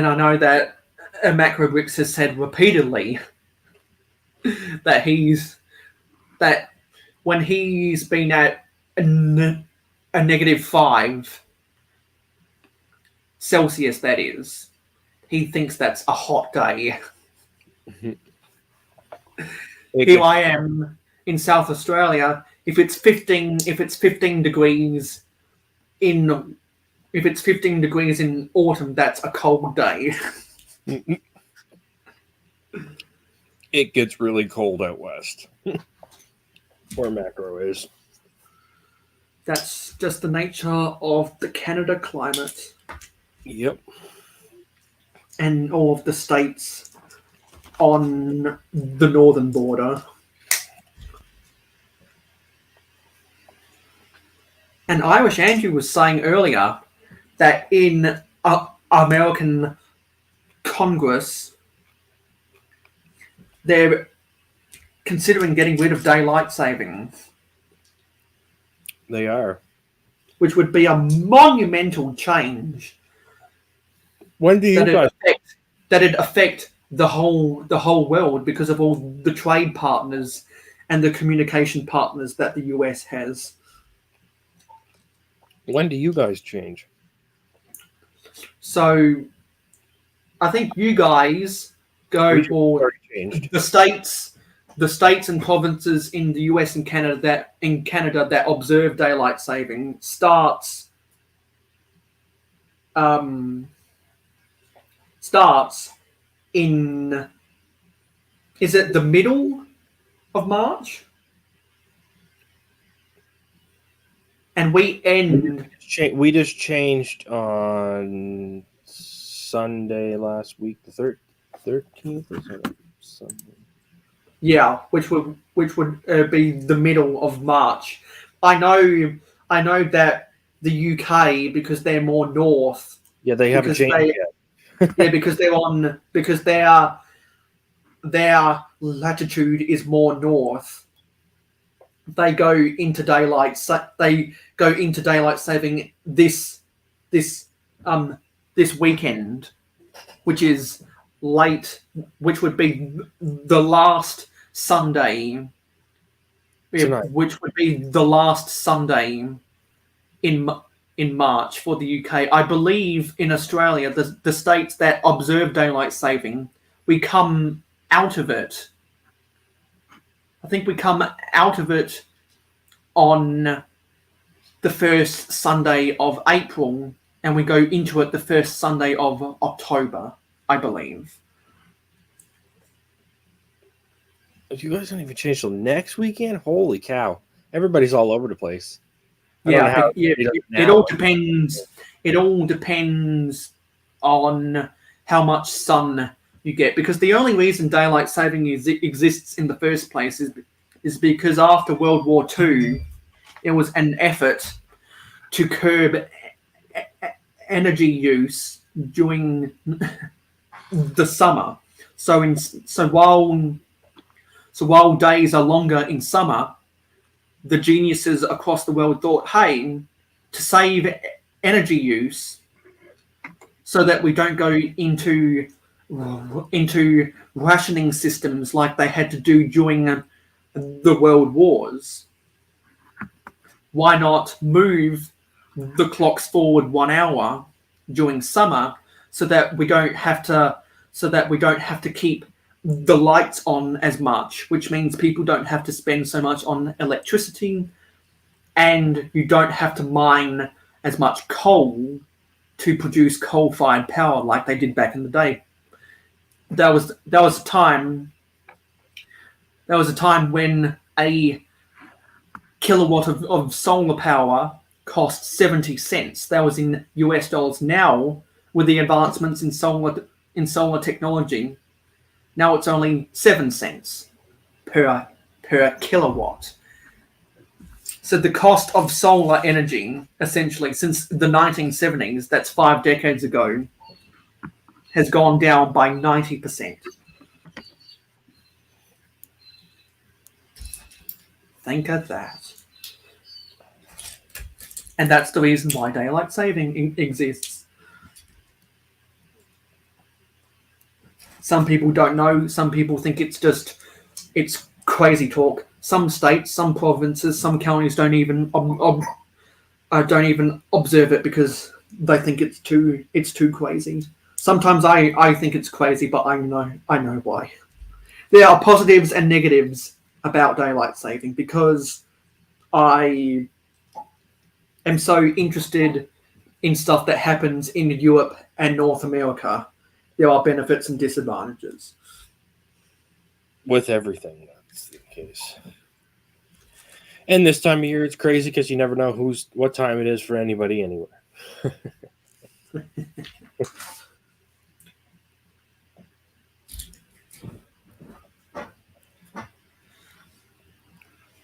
I know that Macro Bricks has said repeatedly that when he's been at a -5 Celsius, that is, he thinks that's a hot day. Here I am in South Australia. If it's 15 degrees in autumn, that's a cold day. It gets really cold out west. Where macro is. That's just the nature of the Canada climate Yep. and all of the states on the northern border. And Irish Andrew was saying earlier that in American Congress, they're considering getting rid of daylight savings, They are. which would be a monumental change. When do you guys? That'd affect the whole world because of all the trade partners and the communication partners that the US has. When do you guys change? So, I think you guys go We for already changed. the states and provinces in the US and Canada that observe daylight saving starts in, is it the middle of March? And we end We just changed on Sunday last week, the 13th or something. Yeah, which would be the middle of March. I know that the UK, because they're more north. Yeah, they haven't because changed yet. Yeah, because their latitude is more north. They go into daylight saving this weekend, which is late, which would be the last Sunday, Tonight. which would be the last Sunday in March for the UK. I believe in Australia, the states that observe daylight saving, we come out of it. I think we come out of it on the first Sunday of April, and we go into it the first Sunday of October, I believe. You guys don't even change till next weekend? Holy cow. Everybody's all over the place. It all depends. It all depends on how much sun you get, because the only reason daylight saving exists in the first place is because after World War II, it was an effort to curb energy use during the summer. So while days are longer in summer, the geniuses across the world thought, hey, to save energy use so that we don't go into rationing systems like they had to do during the world wars, why not move the clocks forward 1 hour during summer so that we don't have to keep the lights on as much, which means people don't have to spend so much on electricity, and you don't have to mine as much coal to produce coal-fired power like they did back in the day. There was a time when a kilowatt of solar power cost 70 cents. That was in US dollars. Now, with the advancements in solar technology, now it's only 7 cents per kilowatt. So the cost of solar energy, essentially, since the 1970s, that's 5 decades ago, has gone down by 90%. Think of that. And that's the reason why daylight saving exists. Some people don't know. Some people think it's crazy talk. Some states, some provinces, some counties don't even observe it because they think it's too crazy. Sometimes I think it's crazy, but I know why. There are positives and negatives about daylight saving because I am so interested in stuff that happens in Europe and North America, there are benefits and disadvantages. With everything, that's the case. And this time of year, it's crazy because you never know what time it is for anybody anywhere.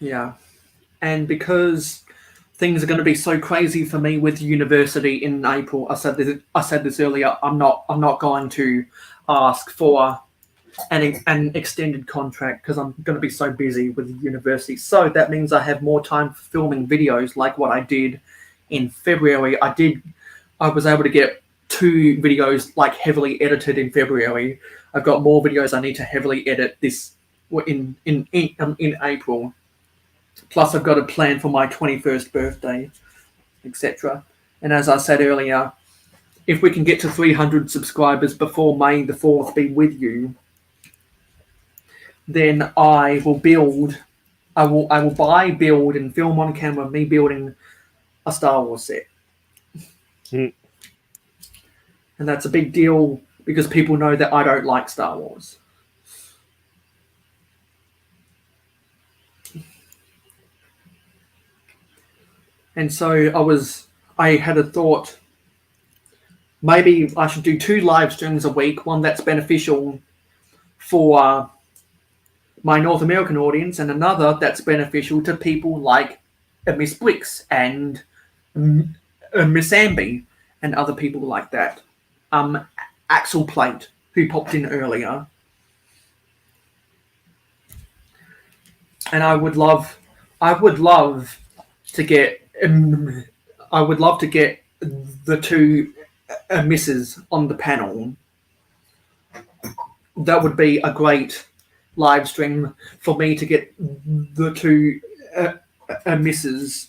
Yeah, and because things are going to be so crazy for me with university in April, I said this earlier. I'm not going to ask for an extended contract because I'm going to be so busy with university. So that means I have more time for filming videos like what I did in February. I was able to get 2 videos like heavily edited in February. I've got more videos I need to heavily edit this in April. Plus, I've got a plan for my 21st birthday, etc. And as I said earlier, if we can get to 300 subscribers before May the 4th be with you, then I will buy, build, and film on camera me building a Star Wars set. Hmm. And that's a big deal because people know that I don't like Star Wars. And so I had a thought, maybe I should do 2 live streams a week, one that's beneficial for my North American audience and another that's beneficial to people like Miss Blix and Miss Amby and other people like that. Axel Plate, who popped in earlier. And I would love to get the 2 misses on the panel. That would be a great live stream for me to get the 2 misses,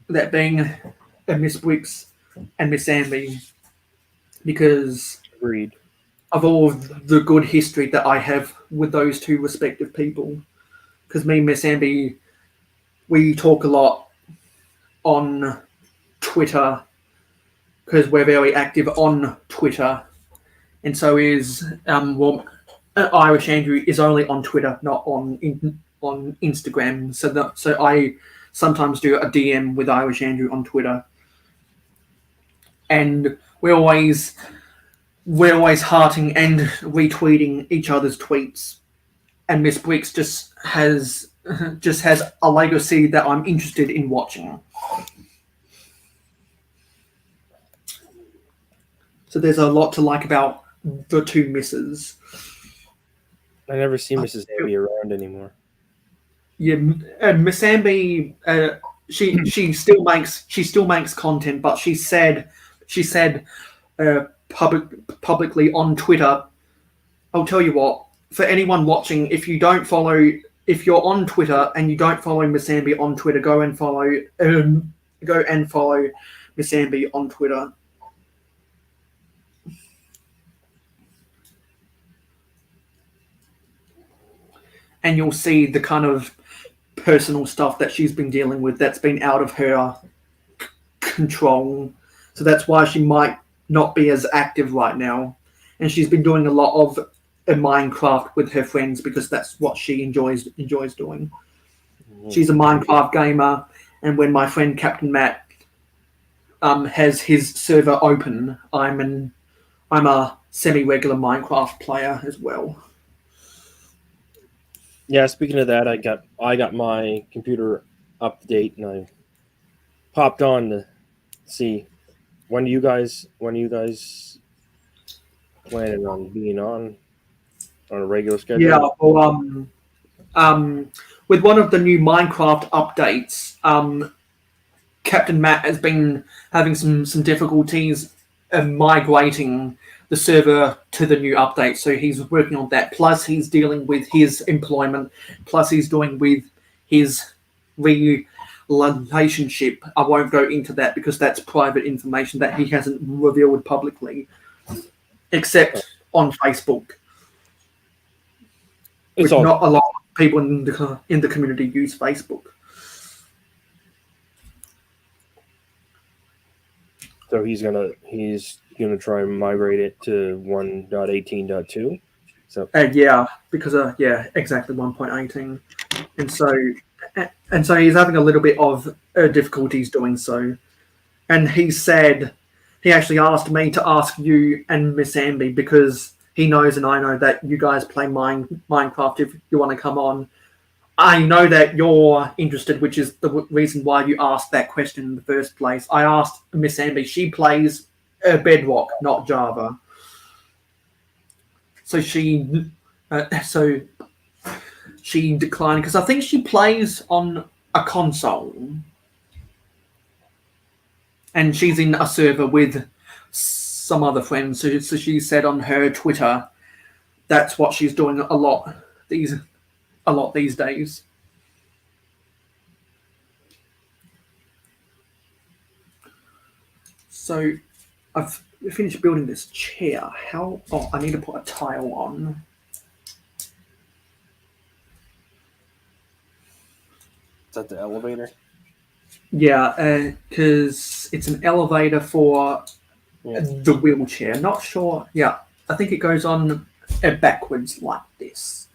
that being Miss Wicks and Miss Amby, because Agreed. of all of the good history that I have with those 2 respective people. Because me and Miss Amby, we talk a lot on Twitter because we're very active on Twitter, and so is Irish Andrew is only on Twitter, not on Instagram. So I sometimes do a DM with Irish Andrew on Twitter, and we're always hearting and retweeting each other's tweets. And Miss Briggs just has a legacy that I'm interested in watching. So there's a lot to like about the 2 misses. I never see Mrs. Amby around anymore. Yeah, Miss Amby, she still makes content, but she said publicly on Twitter, I'll tell you what, for anyone watching, if you're on Twitter and you don't follow Miss Amby on Twitter, go and follow Miss Amby on Twitter. And you'll see the kind of personal stuff that she's been dealing with that's been out of her control. So that's why she might not be as active right now. And she's been doing a lot of Minecraft with her friends because that's what she enjoys doing. She's a Minecraft gamer, and when my friend Captain Matt has his server open, I'm a semi-regular Minecraft player as well. Yeah, speaking of that, I got my computer up to date, and I popped on to see when you guys planning on being on a regular schedule. Yeah, well, with one of the new Minecraft updates, Captain Matt has been having some difficulties migrating the server to the new update, so he's working on that. Plus, he's dealing with his employment. Plus, he's dealing with his relationship. I won't go into that because that's private information that he hasn't revealed publicly, except on Facebook. Which not a lot of people in the community use Facebook. So he's gonna try and migrate it to 1.18.2. So Yeah, because yeah, exactly 1.18, and so he's having a little bit of difficulties doing so. And he said he actually asked me to ask you and Miss Amby because he knows and I know that you guys play Minecraft. If you want to come on, I know that you're interested, which is the reason why you asked that question in the first place. I asked Miss Amby. She plays Bedrock, not Java. So she declined because I think she plays on a console, and she's in a server with some other friends. So she said on her Twitter that's what she's doing a lot these days. So I've finished building this chair. I need to put a tile on. is that the elevator? Yeah, because it's an elevator for the wheelchair. Not sure. Yeah, I think it goes on backwards like this.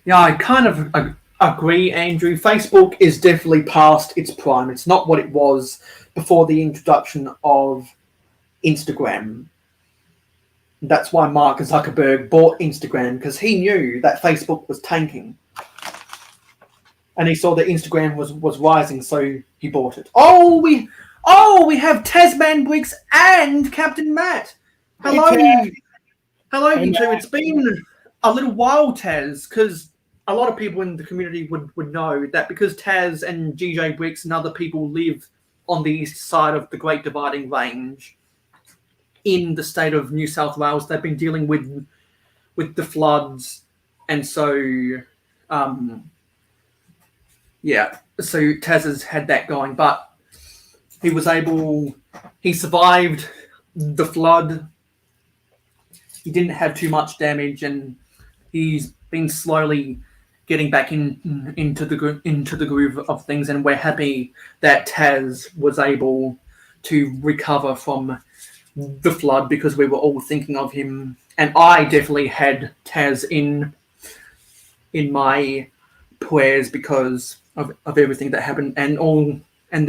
Yeah, I kind of agree, Andrew. Facebook is definitely past its prime. It's not what it was before the introduction of Instagram. That's why Mark Zuckerberg bought Instagram, because he knew that Facebook was tanking. And he saw that Instagram was rising, so he bought it. Oh, we have Tasman Briggs and Captain Matt. Hello, hello, you two. It's been a little while, Taz, because a lot of people in the community would know that because Taz and GJ Briggs and other people live on the east side of the Great Dividing Range in the state of New South Wales, they've been dealing with the floods, and so yeah, so Taz has had that going, but he survived the flood. He didn't have too much damage, and he's been slowly getting back into the groove of things, and we're happy that Taz was able to recover from the flood, because we were all thinking of him, and I definitely had Taz in my prayers because of everything that happened, and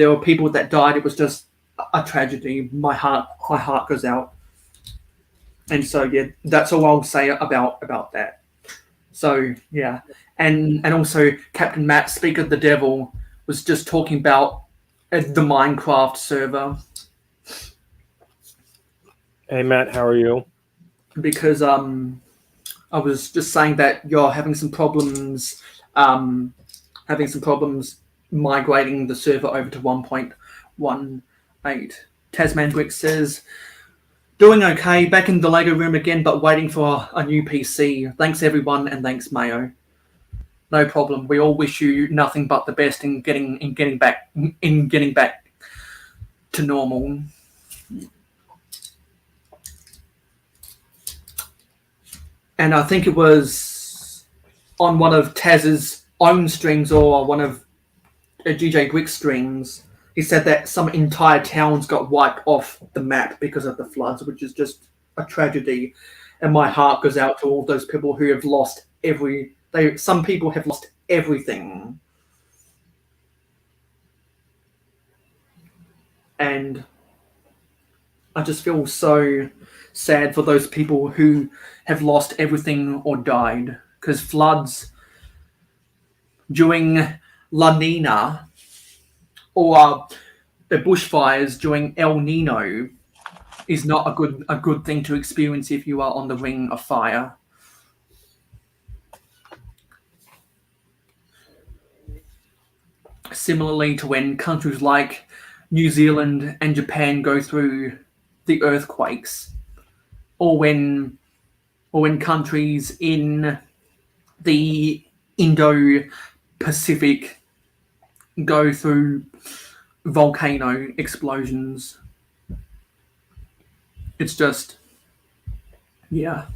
there were people that died. It was just a tragedy. My heart goes out, and so yeah, that's all I'll say about that. So yeah, and also Captain Matt, Speak of the Devil, was just talking about the Minecraft server. Hey Matt, how are you? Because I was just saying that you're having some problems migrating the server over to 1.18. Tasman Brick says, doing okay, back in the Lego room again, but waiting for a new PC. Thanks everyone, and thanks Mayo. No problem. We all wish you nothing but the best in getting back to normal. And I think it was on one of Taz's own streams or one of GJ Brick's streams, he said that some entire towns got wiped off the map because of the floods, which is just a tragedy. And my heart goes out to all those people who have lost some people have lost everything. And I just feel so sad for those people who have lost everything or died, because floods during La Nina or the bushfires during El Nino is not a good thing to experience if you are on the ring of fire. Similarly to when countries like New Zealand and Japan go through the earthquakes, or when countries in the Indo-Pacific go through volcano explosions. It's just, yeah.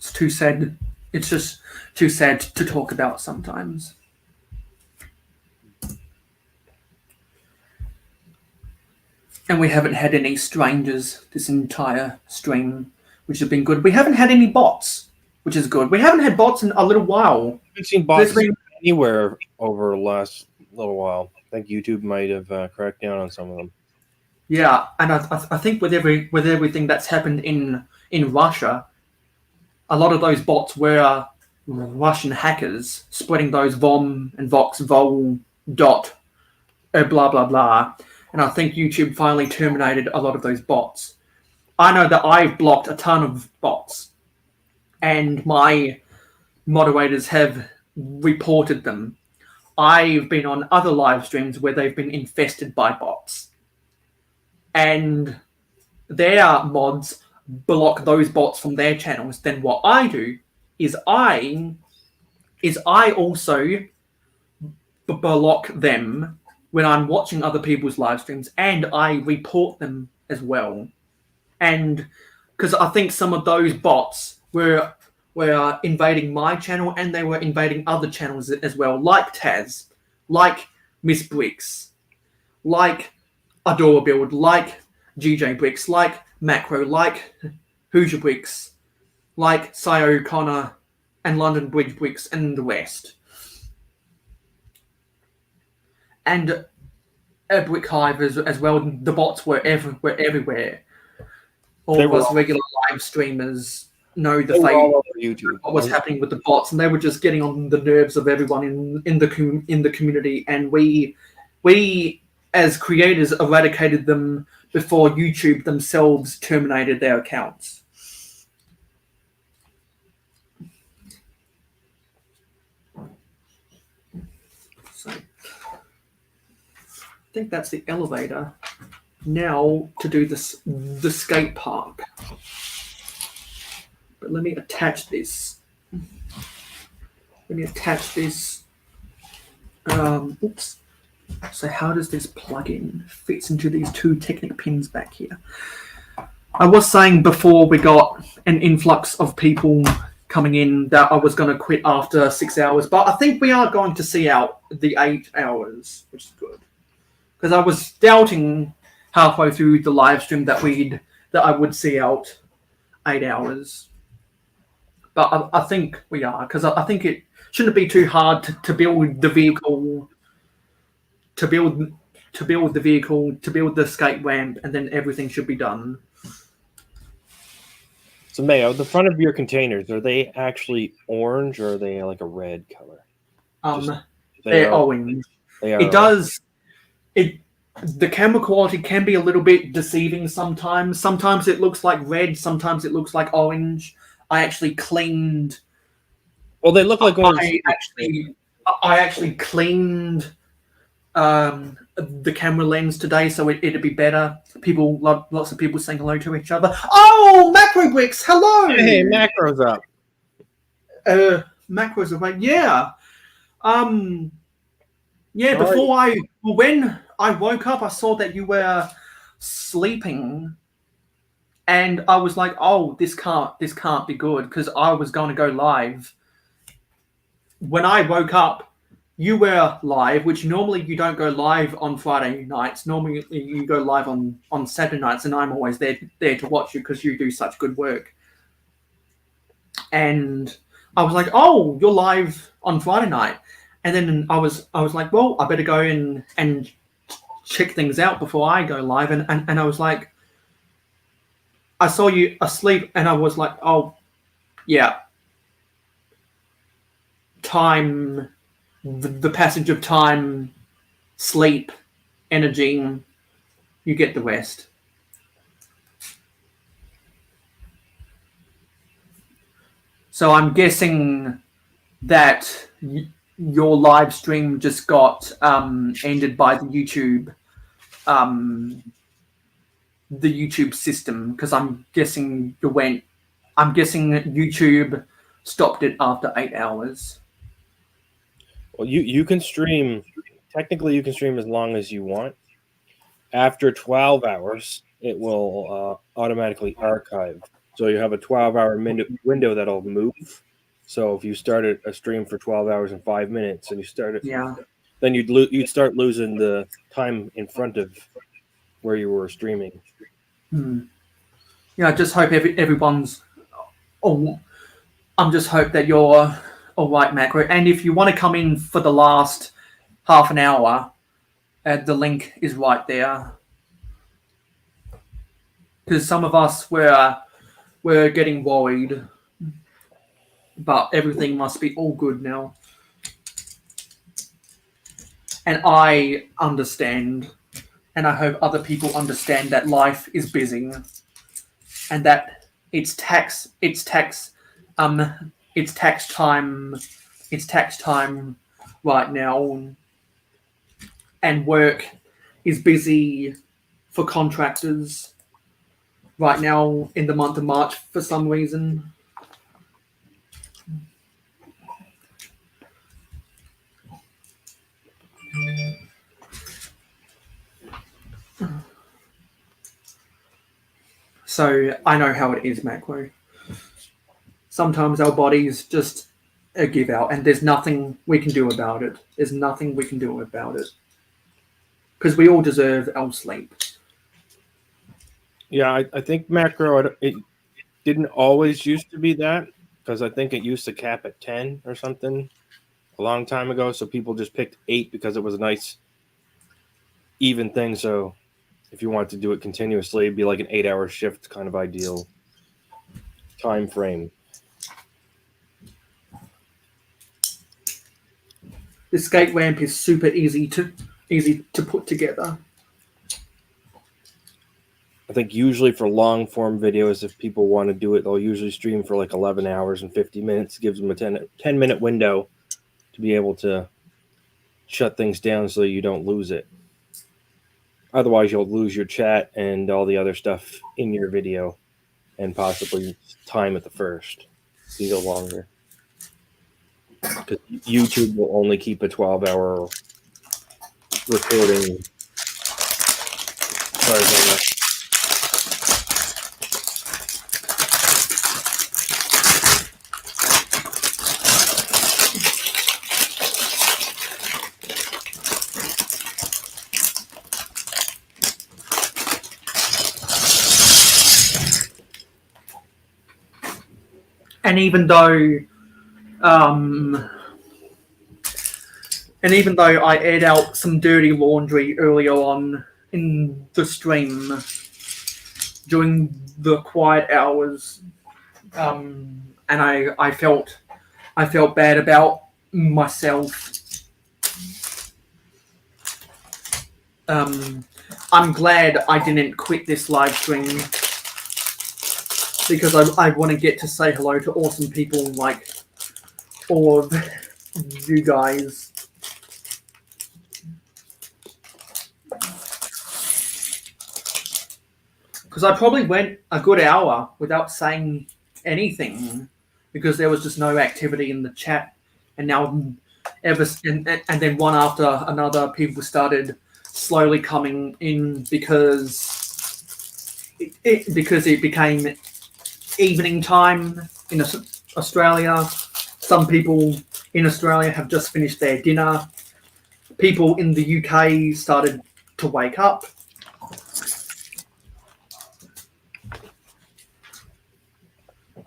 It's too sad. It's just too sad to talk about sometimes. And we haven't had any strangers this entire stream, which has been good. We haven't had any bots, which is good. We haven't had bots in a little while. I haven't seen bots anywhere over the last little while. I think YouTube might have cracked down on some of them. Yeah, and I think with everything that's happened in Russia, a lot of those bots were Russian hackers spreading those vom and vox vol dot blah blah blah. And I think YouTube finally terminated a lot of those bots. I know that I've blocked a ton of bots, and my moderators have reported them. I've been on other live streams where they've been infested by bots, and their mods block those bots from their channels. Then what I do is I also block them when I'm watching other people's live streams, and I report them as well. And because I think some of those bots were invading my channel, and they were invading other channels as well, like Taz, like Miss Bricks, like Adora Build, like GJ Bricks, like Macro, like Hoosier Bricks, like Sio Connor, and London Bridge Bricks, and the rest. And Brick Hive as well. The bots were everywhere. All of us regular live streamers know the fate, what was happening with the bots, and they were just getting on the nerves of everyone in the community. And we as creators eradicated them before YouTube themselves terminated their accounts. So I think that's the elevator. Now to do the skate park. But let me attach this. Oops. So how does this plug in? Fits into these two Technic pins back here. I was saying before we got an influx of people coming in that I was going to quit after 6 hours, but I think we are going to see out the 8 hours, which is good. Because I was doubting halfway through the live stream that I would see out 8 hours. But I think we are, because I think it shouldn't be too hard to build the vehicle, to build the skate ramp, and then everything should be done. So Mayo, the front of your containers, are they actually orange, or are they like a red color? They're orange. They are. The camera quality can be a little bit deceiving sometimes. Sometimes it looks like red, sometimes it looks like orange. I actually cleaned. Well, they look like orange. I actually cleaned the camera lens today, so it'd be better. Lots of people saying hello to each other. Oh, Macro Bricks, hello. Hey, Macro's up. Macro's away. Yeah. Yeah. When I woke up, I saw that you were sleeping, and I was like, "Oh, this can't be good," because I was going to go live. When I woke up, you were live, which normally you don't go live on Friday nights. Normally you go live on Saturday nights, and I'm always there to watch you because you do such good work. And I was like, "Oh, you're live on Friday night," and then I was like, "Well, I better go in and check things out before I go live," and I was like, I saw you asleep, and I was like, "Oh, yeah, time, the passage of time, sleep, energy, you get the rest." So I'm guessing that your live stream just got ended by the YouTube system, because I'm guessing YouTube stopped it after 8 hours. Well, you can stream. Technically, you can stream as long as you want. After 12 hours, it will automatically archive So you have a 12-hour window that'll move. So if you started a stream for 12 hours and 5 minutes and you start it, Yeah. then you'd start losing the time in front of where you were streaming. Yeah, I just hope everyone's. Oh, I'm just hope that you're all right, Macro. And if you want to come in for the last half an hour, the link is right there. Because some of us we're getting worried, but everything must be all good now. And I understand, and I hope other people understand that life is busy, and that it's tax time right now, and work is busy for contractors right now in the month of March for some reason. So I know how it is, Macro. Sometimes our bodies just give out, and there's nothing we can do about it. There's nothing we can do about it. Because we all deserve our sleep. Yeah, I think macro, it didn't always used to be that, because I think it used to cap at 10 or something a long time ago. So people just picked 8 because it was a nice even thing. So if you wanted to do it continuously, it'd be like an 8-hour shift kind of ideal time frame. The skate ramp is super easy to put together. I think usually for long form videos, if people want to do it, they'll usually stream for like 11 hours and 50 minutes. It gives them a 10-minute window to be able to shut things down so you don't lose it. Otherwise, you'll lose your chat and all the other stuff in your video and possibly time at the first. You go longer. Because YouTube will only keep a 12-hour recording. And even though I aired out some dirty laundry earlier on in the stream during the quiet hours, and I felt bad about myself. I'm glad I didn't quit this live stream, because I want to get to say hello to awesome people like all of you guys. Because I probably went a good hour without saying anything, because there was just no activity in the chat. And now, and then one after another, people started slowly coming in because it became evening time in Australia. Some people in Australia have just finished their dinner. People in the UK started to wake up.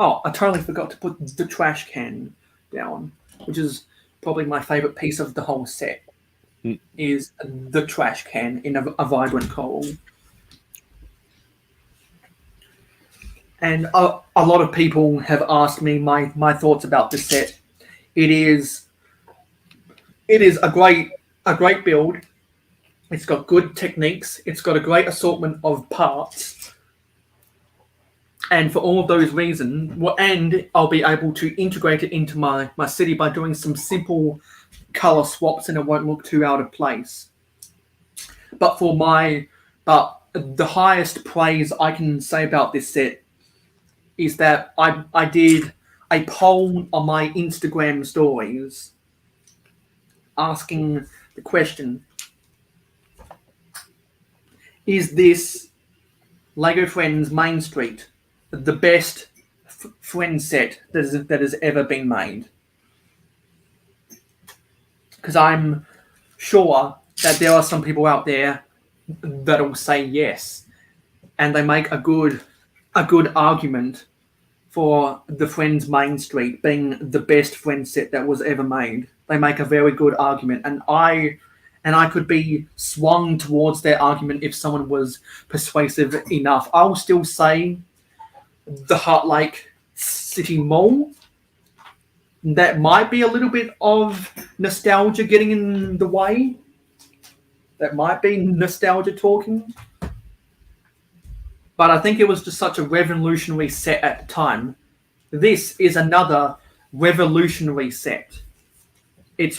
Oh, I totally forgot to put the trash can down, which is probably my favorite piece of the whole set, is the trash can in a vibrant coral. And a lot of people have asked me my thoughts about this set. It is a great build. It's got good techniques. It's got a great assortment of parts. And for all of those reasons, and I'll be able to integrate it into my city by doing some simple color swaps, and it won't look too out of place. But the highest praise I can say about this set is that I did a poll on my Instagram stories asking the question, is this LEGO Friends Main Street the best friend set that has ever been made. Because I'm sure that there are some people out there that'll say yes, and they make a good argument for the Friends Main Street being the best friend set that was ever made. They make a very good argument, and I could be swung towards their argument if someone was persuasive enough. I'll still say the Heart Lake City Mall. That might be a little bit of nostalgia getting in the way. That might be nostalgia talking. But I think it was just such a revolutionary set at the time. This is another revolutionary set. It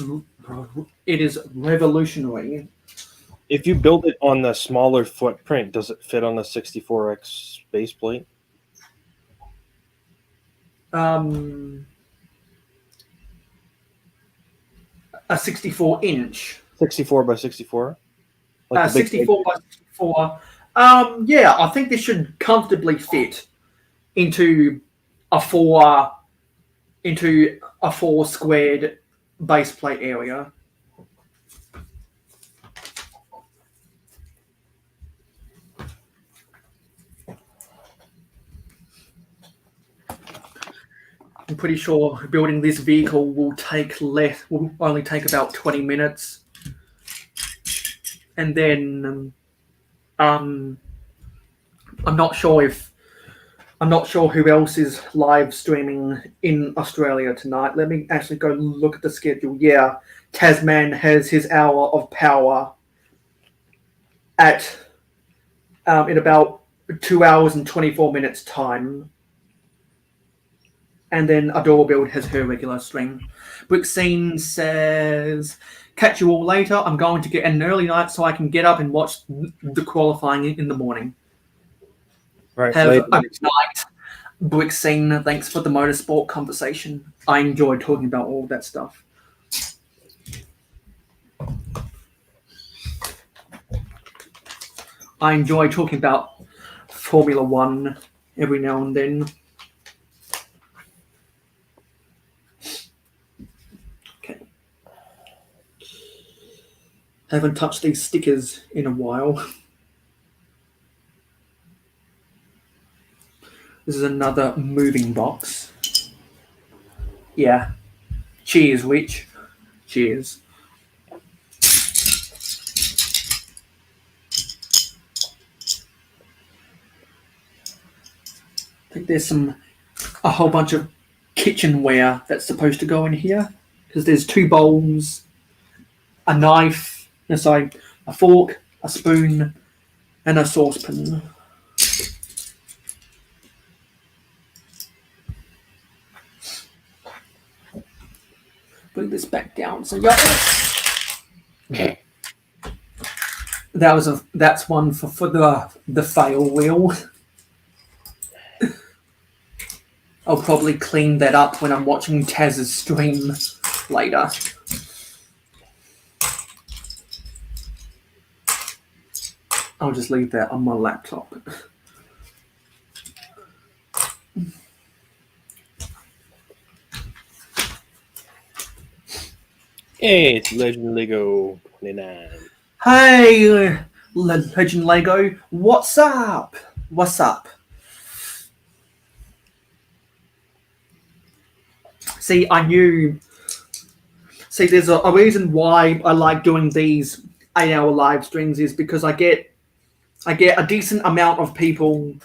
is revolutionary. If you build it on the smaller footprint, does it fit on the 64X base plate? A 64-inch. 64 by 64? 64 by 64. Yeah, I think this should comfortably fit into a four squared base plate area. I'm pretty sure building this vehicle will only take about 20 minutes. And then I'm not sure who else is live streaming in Australia tonight. Let me actually go look at the schedule. Yeah, Tasman has his hour of power at in about 2 hours and 24 minutes time. And then Adora Build has her regular stream. Brickscene says, catch you all later. I'm going to get an early night so I can get up and watch the qualifying in the morning. Right. Have a good night. Brickscene, thanks for the motorsport conversation. I enjoyed talking about all that stuff. I enjoy talking about Formula One every now and then. Haven't touched these stickers in a while. This is another moving box. Yeah. Cheers, Rich. Cheers. I think there's a whole bunch of kitchenware that's supposed to go in here. Because there's 2 bowls, a knife, a fork, a spoon, and a saucepan. Bring this back down. So that's one for the fail wheel. I'll probably clean that up when I'm watching Taz's stream later. I'll just leave that on my laptop. Hey, it's Legend Lego 29. Hey, Legend Lego, what's up? What's up? See, there's a reason why I like doing these 8-hour live streams is because I get a decent amount of people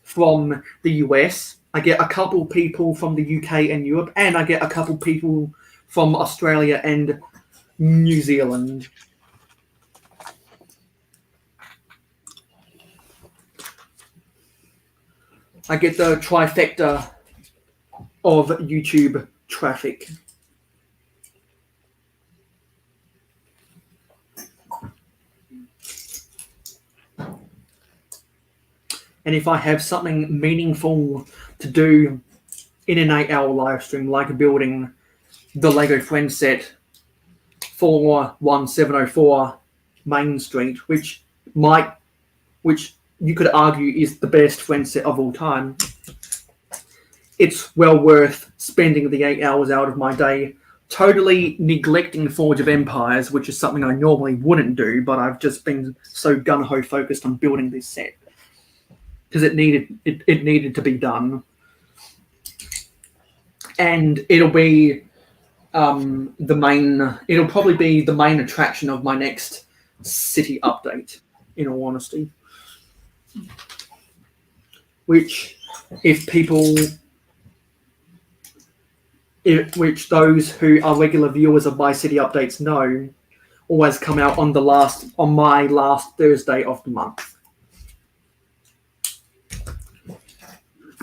from the US. I get a couple people from the UK and Europe, and I get a couple people from Australia and New Zealand. I get the trifecta of YouTube traffic. And if I have something meaningful to do in an 8-hour live stream, like building the Lego Friend set 41704 Main Street, which you could argue is the best friend set of all time, it's well worth spending the 8 hours out of my day totally neglecting Forge of Empires, which is something I normally wouldn't do, but I've just been so gun-ho focused on building this set because it needed to be done. And it'll be it'll probably be the main attraction of my next city update, in all honesty. Which those who are regular viewers of my city updates know, always come out on my last Thursday of the month.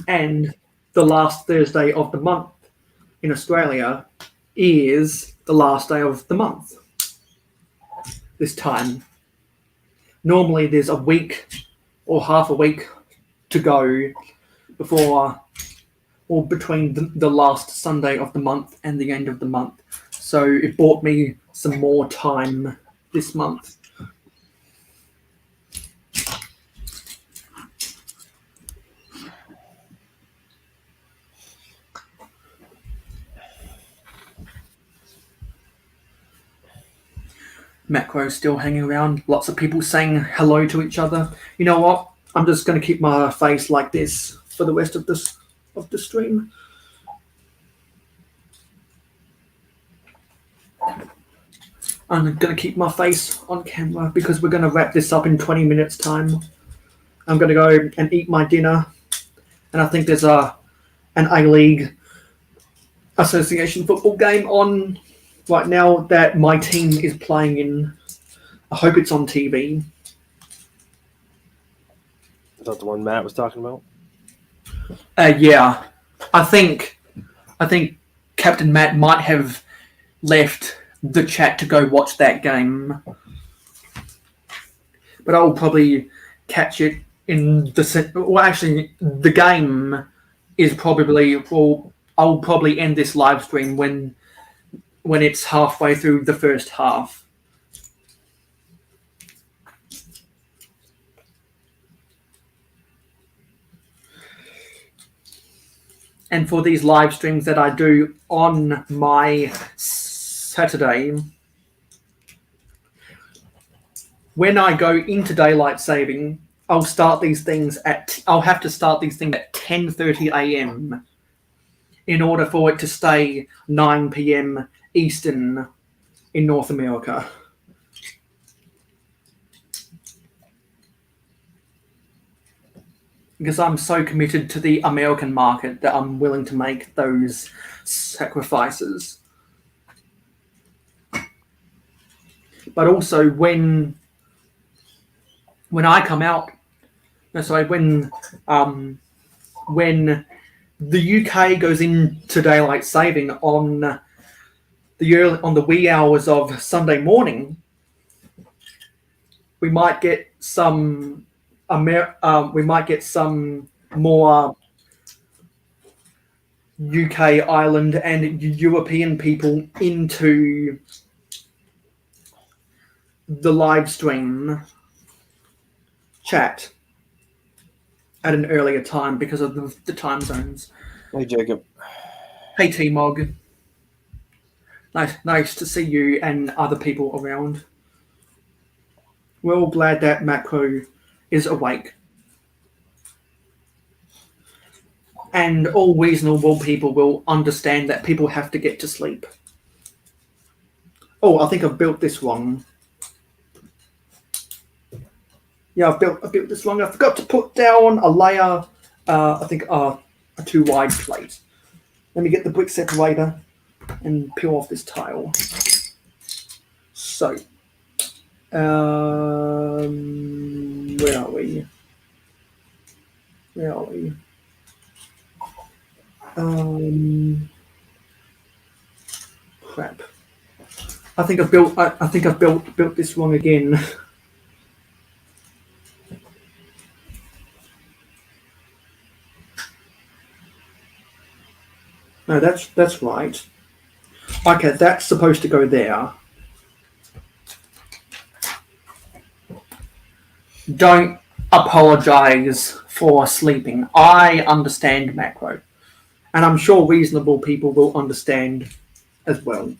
And the last Thursday of the month in Australia is the last day of the month. This time. Normally there's a week or half a week to go between the last Sunday of the month and the end of the month. So it bought me some more time this month. Macro's still hanging around. Lots of people saying hello to each other. You know what? I'm just going to keep my face like this for the rest of the stream. I'm going to keep my face on camera because we're going to wrap this up in 20 minutes time. I'm going to go and eat my dinner. And I think there's an A-League Association football game on right now that my team is playing in. I hope it's on TV. Is that the one Matt was talking about? Yeah. I think Captain Matt might have left the chat to go watch that game. But I'll probably catch it in the game is probably... Well, I'll probably end this live stream when it's halfway through the first half. And for these live streams that I do on my Saturday, when I go into daylight saving, I'll have to start these things at 10:30 a.m. in order for it to stay 9 p.m. Eastern in North America. Because I'm so committed to the American market that I'm willing to make those sacrifices. But also when I come out, when the UK goes into daylight saving on the wee hours of Sunday morning, we might get some more UK, Ireland, and European people into the live stream chat at an earlier time because of the time zones. Hey, Jacob. Hey, T-Mog. Nice to see you and other people around. We're all glad that Macro is awake. And all reasonable people will understand that people have to get to sleep. Oh, I think I've built this wrong. Yeah, I built this wrong. I forgot to put down a layer, I think a too wide plate. Let me get the brick separator and peel off this tile. So, where are we? Crap. I think I've built this wrong again. No, that's right. Okay, that's supposed to go there. apologize for sleeping. I understand macro, and I'm sure reasonable people will understand as well.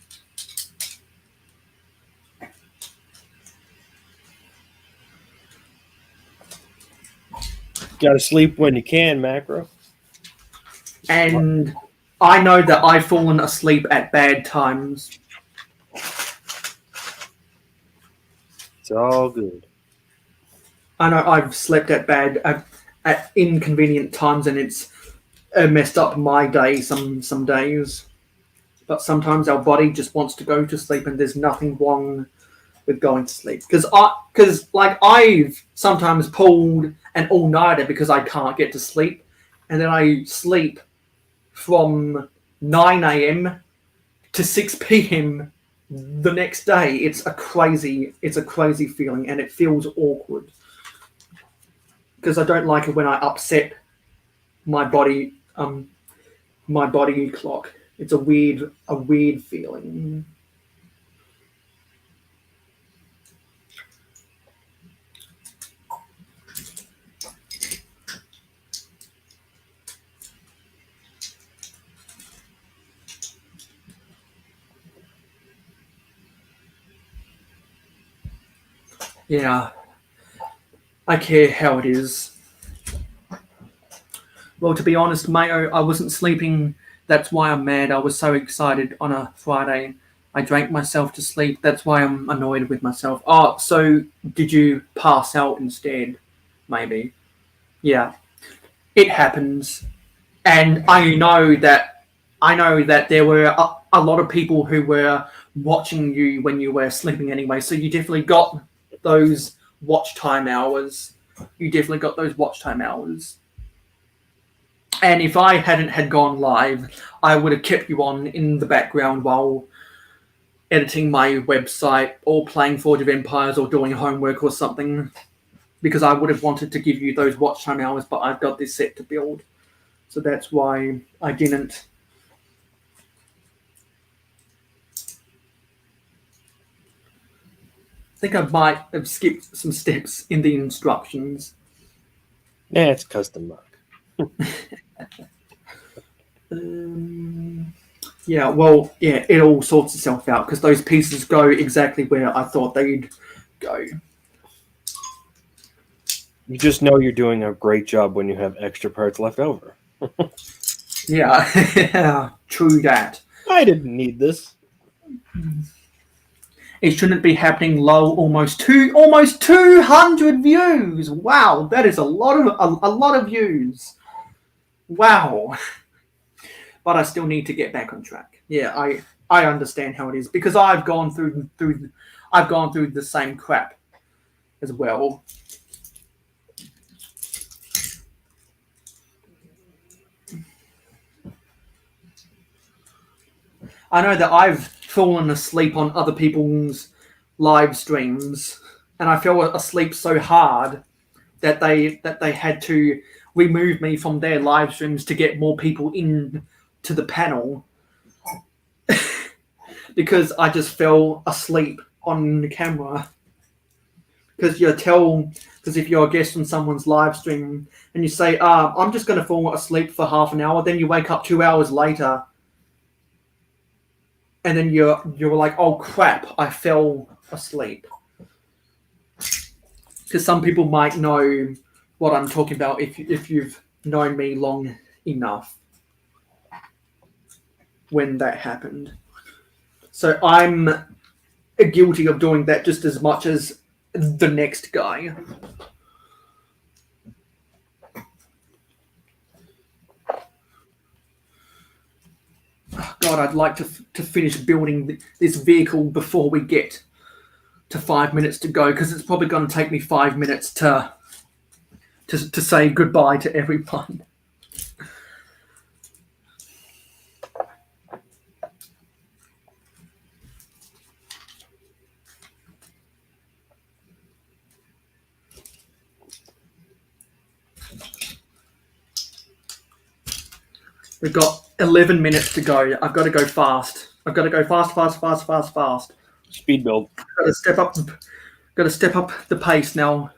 Gotta sleep when you can, macro. And I know that I've fallen asleep at bad times. It's all good. I know I've slept at inconvenient times, and it's messed up my day some days. But sometimes our body just wants to go to sleep, and there's nothing wrong with going to sleep. Because I've sometimes pulled an all-nighter because I can't get to sleep, and then I sleep from 9 a.m. to 6 p.m. the next day. It's a crazy feeling, and it feels awkward because I don't like it when I upset my body clock. It's a weird feeling. Yeah, I care how it is. Well, to be honest, Mayo, I wasn't sleeping. That's why I'm mad. I was so excited on a Friday. I drank myself to sleep. That's why I'm annoyed with myself. Oh, so did you pass out instead? Maybe. Yeah, it happens. And I know that there were a lot of people who were watching you when you were sleeping anyway. So you definitely got those watch time hours. And if I hadn't had gone live, I would have kept you on in the background while editing my website or playing Forge of Empires or doing homework or something, because I would have wanted to give you those watch time hours, but I've got this set to build. So that's why I didn't. I think I might have skipped some steps in the instructions. Yeah, it's custom mark. Yeah, well, yeah, it all sorts itself out because those pieces go exactly where I thought they'd go. You just know you're doing a great job when you have extra parts left over. Yeah, true that. I didn't need this. It shouldn't be happening. Low, almost 200 views. Wow, that is a lot of views. Wow. But I still need to get back on track. Yeah, I understand how it is because I've gone through the same crap as well. I know that I've fallen asleep on other people's live streams, and I fell asleep so hard that they had to remove me from their live streams to get more people in to the panel because I just fell asleep on the camera. Because if you're a guest on someone's live stream and you say, I'm just going to fall asleep for half an hour, then you wake up 2 hours later. And then you're like, oh crap, I fell asleep. Because some people might know what I'm talking about if you've known me long enough when that happened. So I'm guilty of doing that just as much as the next guy. God, I'd like to finish building this vehicle before we get to 5 minutes to go, because it's probably going to take me 5 minutes to say goodbye to everyone. We've got 11 minutes to go. I've got to go fast. I've got to go fast. Speed build. Got to step up the pace now.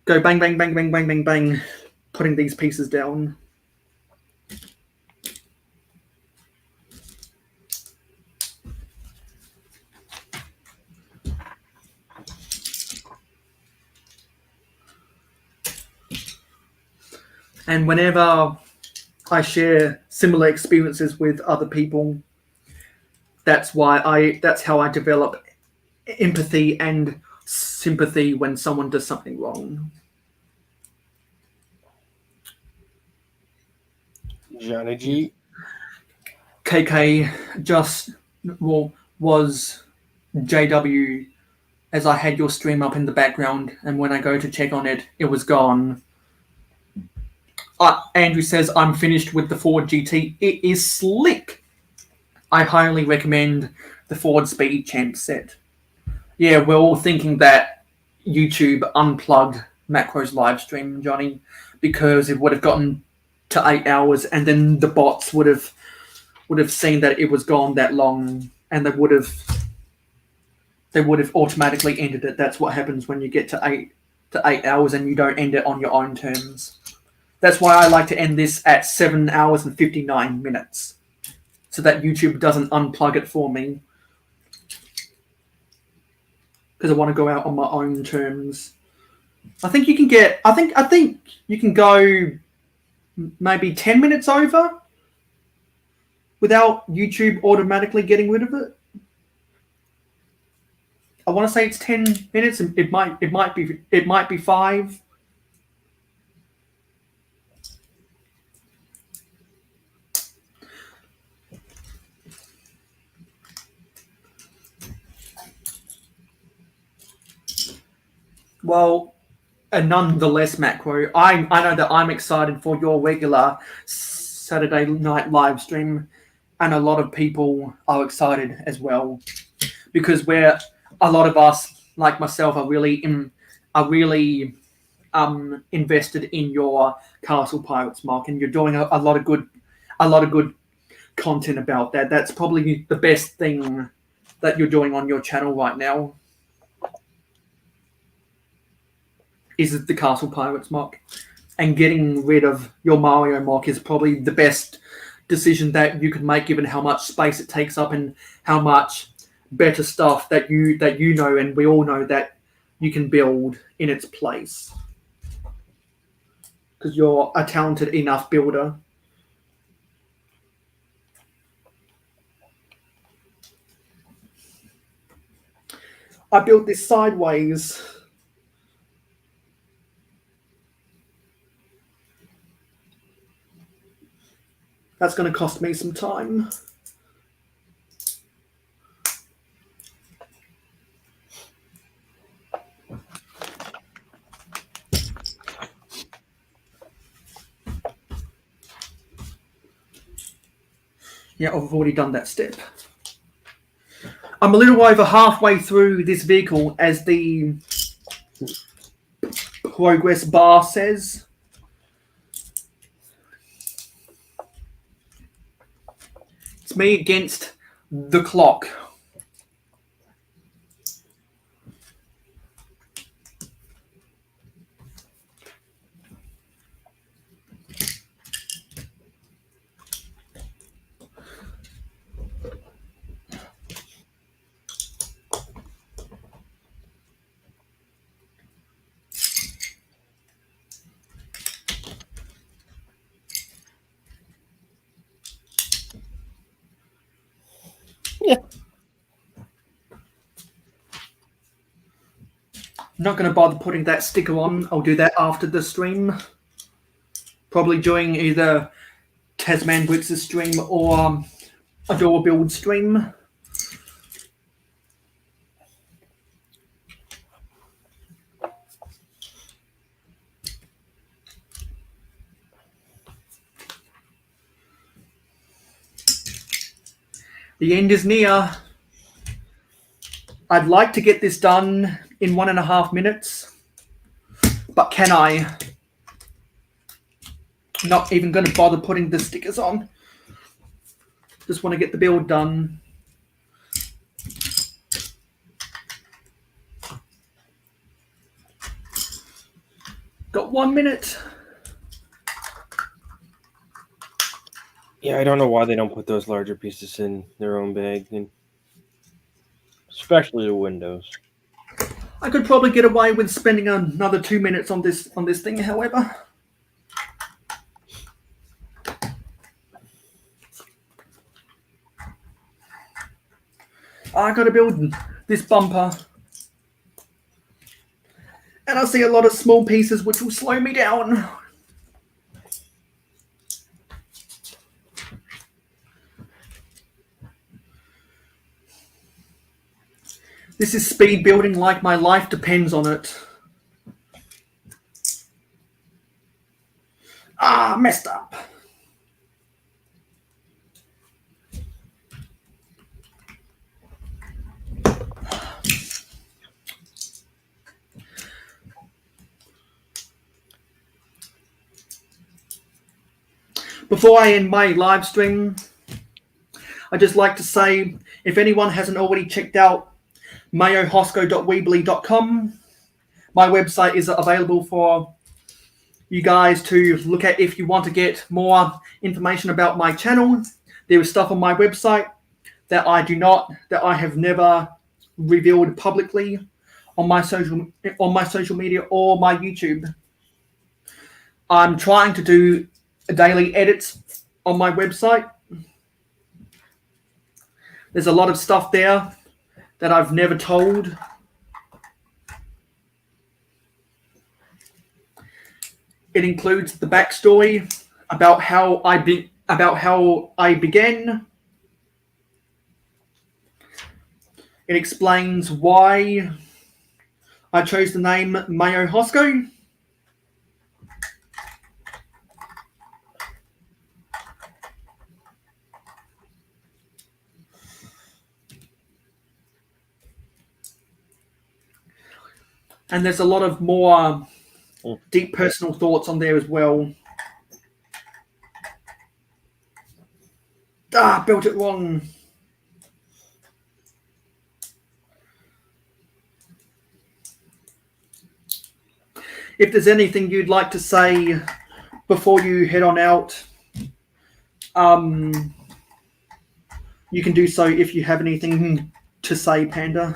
go bang, bang, bang, bang, bang, bang, bang, putting these pieces down. And whenever I share similar experiences with other people, that's how I develop empathy and sympathy when someone does something wrong. Johnny G. KK just was JW as I had your stream up in the background, and when I go to check on it, it was gone. Andrew says, I'm finished with the Ford GT. It is slick. I highly recommend the Ford Speed Champ set. Yeah, we're all thinking that YouTube unplugged Macro's live stream, Johnny, because it would have gotten to 8 hours, and then the bots would have seen that it was gone that long, and they would have automatically ended it. That's what happens when you get to 8 hours and you don't end it on your own terms. That's why I like to end this at 7 hours and 59 minutes, so that YouTube doesn't unplug it for me, because I want to go out on my own terms. I think you can get. I think you can go maybe 10 minutes over without YouTube automatically getting rid of it. I want to say it's 10 minutes, and it might be 5. Well, nonetheless, Macro, I know that I'm excited for your regular Saturday night live stream, and a lot of people are excited as well, because a lot of us, like myself, are really invested in your Castle Pirates mock, and you're doing a lot of good content about that. That's probably the best thing that you're doing on your channel right now. Is the Castle Pirates mock, and getting rid of your Mario mock is probably the best decision that you could make, given how much space it takes up and how much better stuff that you know, and we all know that you can build in its place, because you're a talented enough builder. I built this sideways. That's going to cost me some time. Yeah, I've already done that step. I'm a little over halfway through this vehicle, as the progress bar says. It's me against the clock. I'm not going to bother putting that sticker on. I'll do that after the stream. Probably during either Tasman Wix's stream or a door build stream. The end is near. I'd like to get this done in 1.5 minutes, but can I? Not even going to bother putting the stickers on. Just want to get the build done. Got 1 minute. Yeah, I don't know why they don't put those larger pieces in their own bag, and especially the windows. I could probably get away with spending another 2 minutes on this thing, however. I gotta build this bumper. And I see a lot of small pieces which will slow me down. This is speed building like my life depends on it. Ah, messed up. Before I end my live stream, I'd just like to say, if anyone hasn't already checked out mayohosko.weebly.com, my website is available for you guys to look at if you want to get more information about my channel. There is stuff on my website that I have never revealed publicly on my social media or my YouTube. I'm trying to do daily edits on my website. There's a lot of stuff there that I've never told. It includes the backstory about how I began. It explains why I chose the name Mayo Hosko. And there's a lot of more deep personal thoughts on there as well. Built it wrong. If there's anything you'd like to say before you head on out, you can do so if you have anything to say, Panda.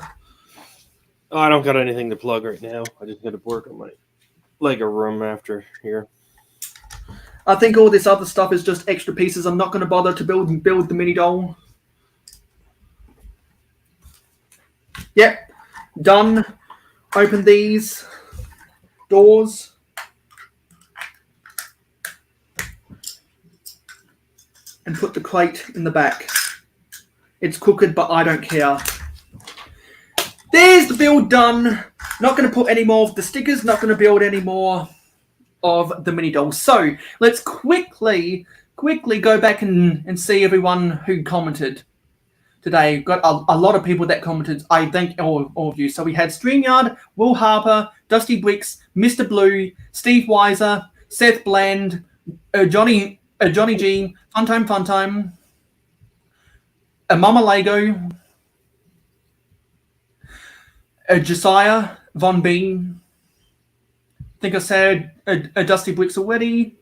Oh, I don't got anything to plug right now. I just got to work on my Lego room after here. I think all this other stuff is just extra pieces. I'm not going to bother to build the mini doll. Yep, done. Open these doors. And put the crate in the back. It's crooked, but I don't care. There's the build done. Not going to put any more of the stickers. Not going to build any more of the mini dolls. So let's quickly go back and see everyone who commented today. Got a lot of people that commented. I thank all of you. So we had StreamYard, Will Harper, Dusty Bricks, Mr. Blue, Steve Weiser, Seth Bland, Johnny G, Funtime, Mama Lego, Josiah Von Bean. I think I said Dusty Bricks already.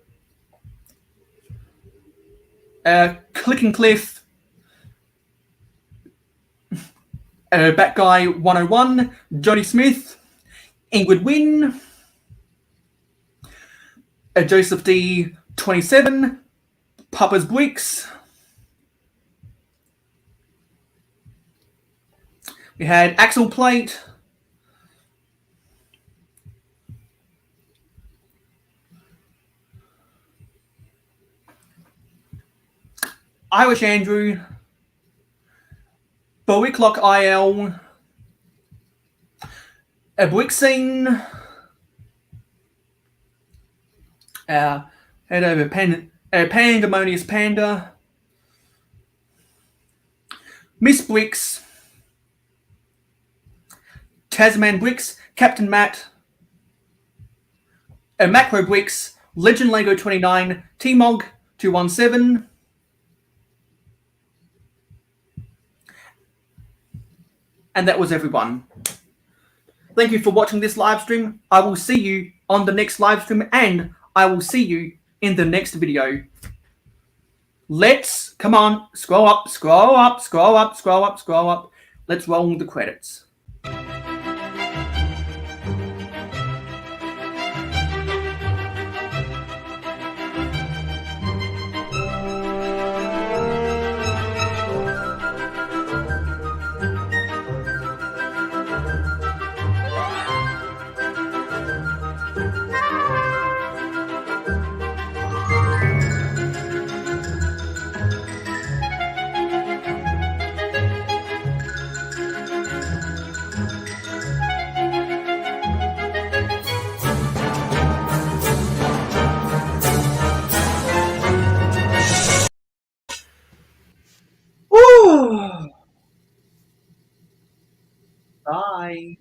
Click and Cliff. Bat Guy 101. Jody Smith. Ingrid Wynn. Joseph D 27. Papa's Bricks. We had Axel Plate. Irish Andrew, Bowie Clock IL, Brixine, head over Pandemonious Panda, Miss Bricks, Tasman Bricks, Captain Matt, Macro Bricks, Legend Lego 29, T-Mog 217, and that was everyone. Thank you for watching this live stream. I will see you on the next live stream, and I will see you in the next video. Come on, scroll up. Let's roll the credits. Bye.